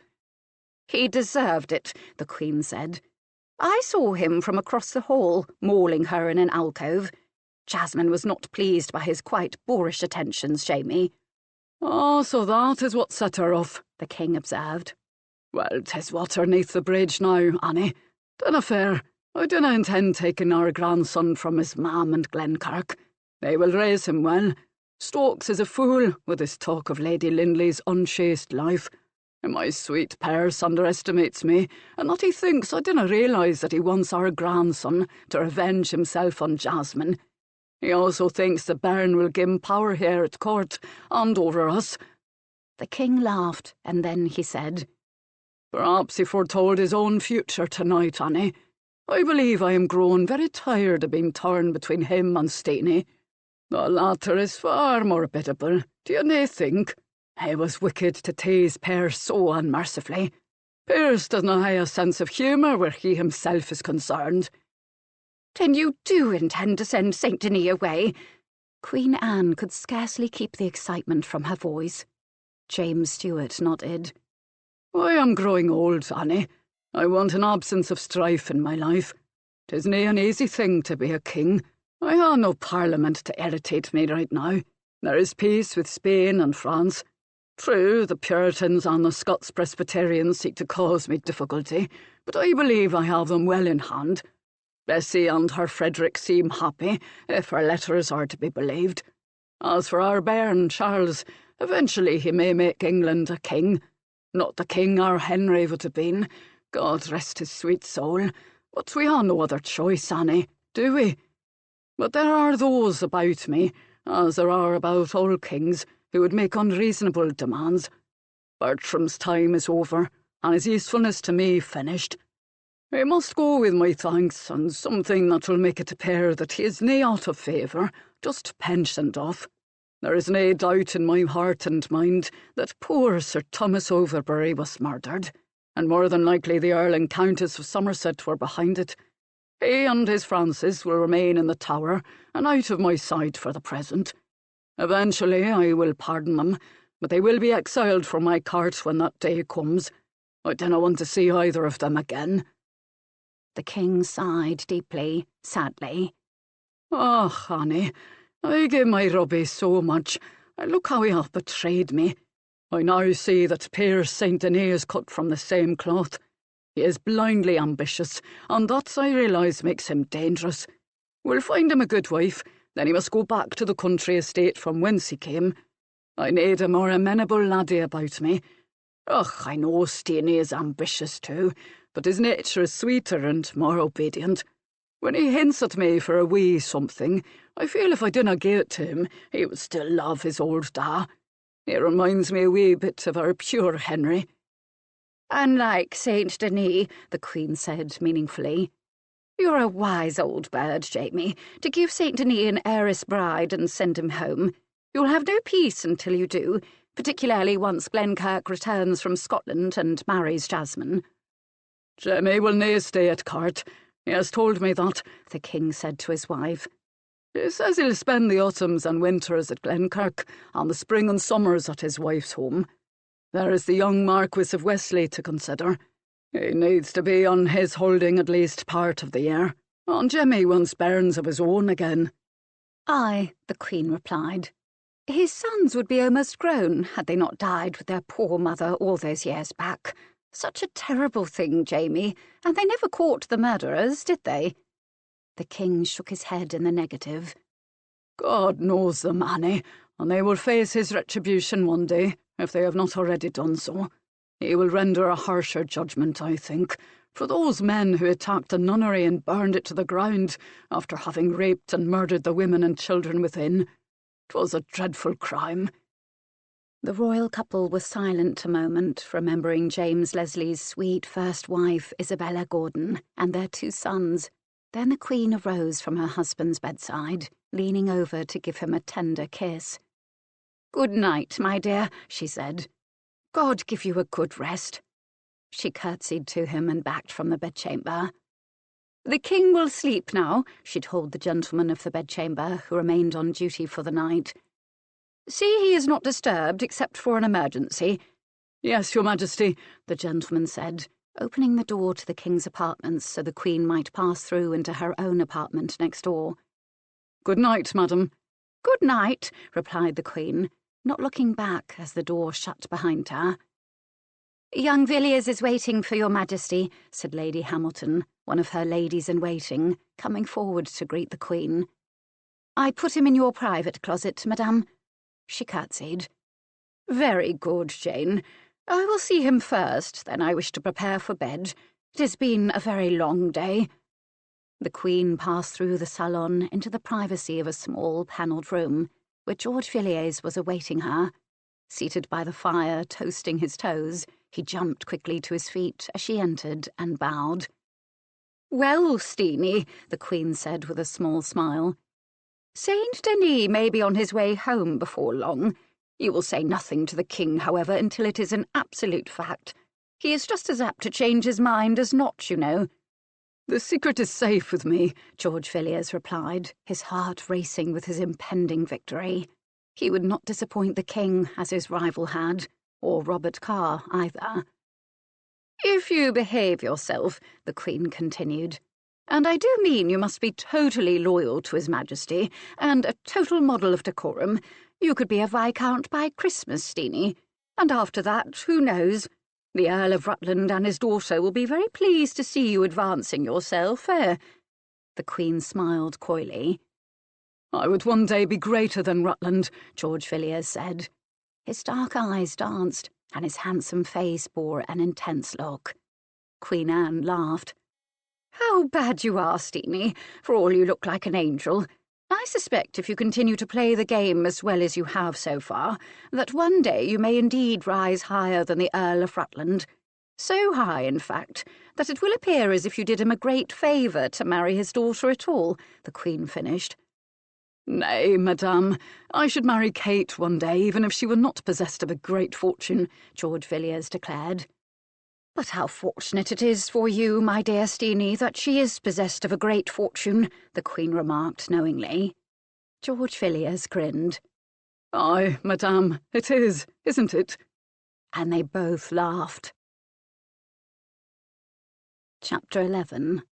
Speaker 2: He deserved it, the Queen said. I saw him from across the hall, mauling her in an alcove. Jasmine was not pleased by his quite boorish attentions, Jamie.
Speaker 3: Oh, so that is what set her off, the king observed. Well, 'tis water neath the bridge now, Annie. Dinna fear. I dinna intend taking our grandson from his mam and Glenkirk. They will raise him well. Stokes is a fool with his talk of Lady Lindley's unchaste life. And my sweet Perce underestimates me, and that he thinks I dinna realise that he wants our grandson to revenge himself on Jasmine. He also thinks the bairn will give him power here at court and over us.
Speaker 1: The king laughed, and then he said,
Speaker 3: Perhaps he foretold his own future tonight, Annie. I believe I am grown very tired of being torn between him and Steny. The latter is far more biddable, do you nae think? He was wicked to tease Perce so unmercifully. Perce does not have a sense of humour where he himself is concerned.
Speaker 2: Then you do intend to send St. Denis away?
Speaker 1: Queen Anne could scarcely keep the excitement from her voice. James Stuart nodded.
Speaker 3: I am growing old, Annie. I want an absence of strife in my life. 'Tis nae an easy thing to be a king. I ha' no parliament to irritate me right now. There is peace with Spain and France. True, the Puritans and the Scots Presbyterians seek to cause me difficulty, but I believe I have them well in hand. Bessie and her Frederick seem happy, if her letters are to be believed. As for our bairn, Charles, eventually he may make England a king. Not the king our Henry would have been, God rest his sweet soul, but we have no other choice, Annie, do we? But there are those about me, as there are about all kings, who would make unreasonable demands. Bertram's time is over, and his usefulness to me finished. I must go with my thanks, and something that will make it appear that he is nae out of favour, just pensioned off. There is nae doubt in my heart and mind that poor Sir Thomas Overbury was murdered, and more than likely the Earl and Countess of Somerset were behind it. He and his Francis will remain in the Tower and out of my sight for the present. Eventually I will pardon them, but they will be exiled from my court when that day comes. I dinna want to see either of them again.
Speaker 1: The king sighed deeply, sadly.
Speaker 3: Ah, Annie, I gave my Robbie so much, and look how he hath betrayed me. I now see that Pierce St. Denis is cut from the same cloth. He is blindly ambitious, and that, I realise, makes him dangerous. We'll find him a good wife, then he must go back to the country estate from whence he came. I need a more amenable laddie about me. Ugh, I know Steny is ambitious too, but his nature is sweeter and more obedient. When he hints at me for a wee something, I feel if I dinna gie it to him, he would still love his old da. He reminds me a wee bit of our pure Henry.
Speaker 2: Unlike St. Denis, the Queen said meaningfully. You're a wise old bird, Jamie, to give St. Denis an heiress bride and send him home. You'll have no peace until you do, particularly once Glenkirk returns from Scotland and marries Jasmine.
Speaker 3: Jemmy will nae stay at court. He has told me that, the king said to his wife. He says he'll spend the autumns and winters at Glenkirk, and the spring and summers at his wife's home. There is the young Marquis of Wesley to consider. He needs to be on his holding at least part of the year, and Jimmy wants bairns of his own again.
Speaker 1: Aye, the Queen replied. His sons would be almost grown had they not died with their poor mother all those years back. Such a terrible thing, Jamie, and they never caught the murderers, did they? The king shook his head in the negative.
Speaker 3: God knows them, Annie, and they will face his retribution one day, if they have not already done so. He will render a harsher judgment, I think, for those men who attacked the nunnery and burned it to the ground after having raped and murdered the women and children within. 'Twas a dreadful crime.
Speaker 1: The royal couple were silent a moment, remembering James Leslie's sweet first wife, Isabella Gordon, and their 2 sons. Then the Queen arose from her husband's bedside, leaning over to give him a tender kiss. "Good night, my dear," she said. "God give you a good rest." She curtsied to him and backed from the bedchamber. "The king will sleep now," she told the gentleman of the bedchamber, who remained on duty for the night. "See he is not disturbed except for an emergency."
Speaker 3: "Yes, your Majesty," the gentleman said,
Speaker 1: opening the door to the king's apartments so the Queen might pass through into her own apartment next door.
Speaker 3: "Good night, madam."
Speaker 1: "Good night," replied the Queen, not looking back as the door shut behind her. "Young Villiers is waiting for your Majesty," said Lady Hamilton, one of her ladies-in-waiting, coming forward to greet the Queen. "I put him in your private closet, madame." She curtsied. "Very good, Jane. I will see him first, then I wish to prepare for bed. It has been a very long day." The Queen passed through the salon into the privacy of a small panelled room, where George Villiers was awaiting her. Seated by the fire, toasting his toes, he jumped quickly to his feet as she entered and bowed. "Well, Steenie," the Queen said with a small smile, "Saint Denis may be on his way home before long. You will say nothing to the king, however, until it is an absolute fact. He is just as apt to change his mind as not, you know."
Speaker 3: "The secret is safe with me,"
Speaker 1: George Villiers replied, his heart racing with his impending victory. He would not disappoint the king, as his rival had, or Robert Carr either. "If you behave yourself," the Queen continued, "and I do mean you must be totally loyal to His Majesty, and a total model of decorum, you could be a Viscount by Christmas, Steenie. And after that, who knows? The Earl of Rutland and his daughter will be very pleased to see you advancing yourself, eh?" The Queen smiled coyly.
Speaker 3: "I would one day be greater than Rutland," George Villiers said.
Speaker 1: His dark eyes danced, and his handsome face bore an intense look. Queen Anne laughed. "How bad you are, Steenie, for all you look like an angel. I suspect if you continue to play the game as well as you have so far, that one day you may indeed rise higher than the Earl of Rutland. So high, in fact, that it will appear as if you did him a great favour to marry his daughter at all," the Queen finished.
Speaker 3: "Nay, madame, I should marry Kate one day, even if she were not possessed of a great fortune," George Villiers declared.
Speaker 1: "But how fortunate it is for you, my dear Steenie, that she is possessed of a great fortune," the Queen remarked knowingly. George Villiers grinned.
Speaker 3: "Aye, madame, it is, isn't it?"
Speaker 1: And they both laughed. Chapter 11.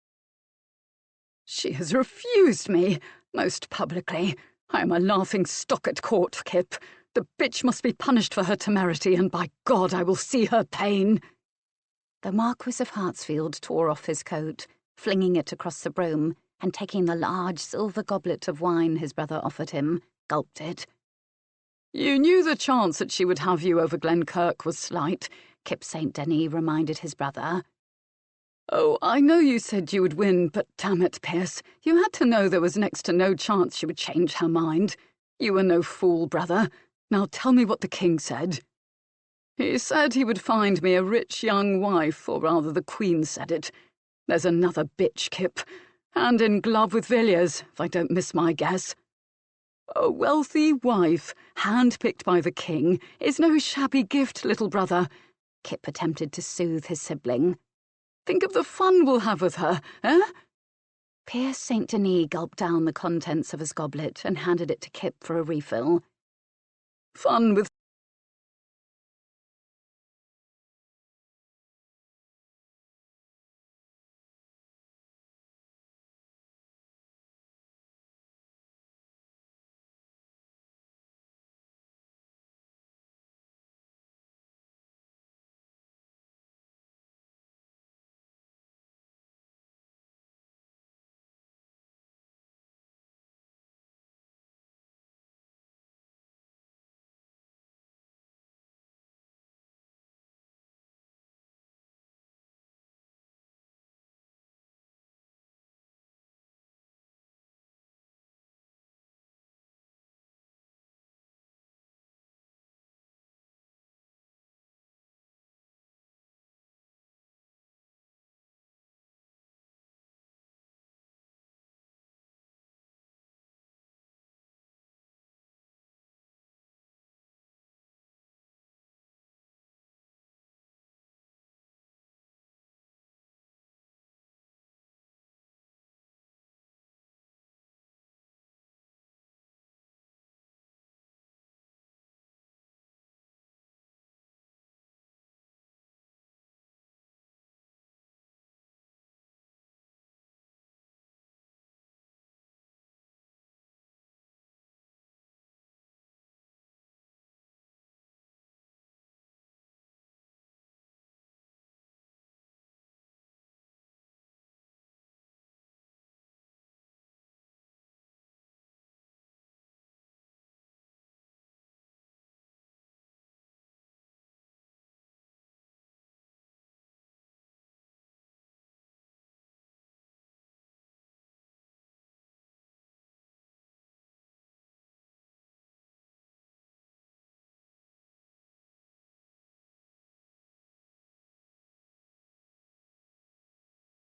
Speaker 3: "She has refused me, most publicly. I am a laughing stock at court, Kip. The bitch must be punished for her temerity, and by God I will see her pain."
Speaker 1: The Marquis of Hartsfield tore off his coat, flinging it across the room, and taking the large silver goblet of wine his brother offered him, gulped it.
Speaker 3: "You knew the chance that she would have you over Glenkirk was slight,"
Speaker 1: Kip St. Denis reminded his brother.
Speaker 3: "Oh, I know you said you would win, but damn it, Pierce, you had to know there was next to no chance she would change her mind. You were no fool, brother. Now tell me what the king said." "He said he would find me a rich young wife, or rather the Queen said it. There's another bitch, Kip. Hand in glove with Villiers, if I don't miss my guess. A wealthy wife, hand-picked by the king, is no shabby gift, little brother."
Speaker 1: Kip attempted to soothe his sibling.
Speaker 3: "Think of the fun we'll have with her, eh?
Speaker 1: Pierce St. Denis gulped down the contents of his goblet and handed it to Kip for a refill.
Speaker 3: Fun with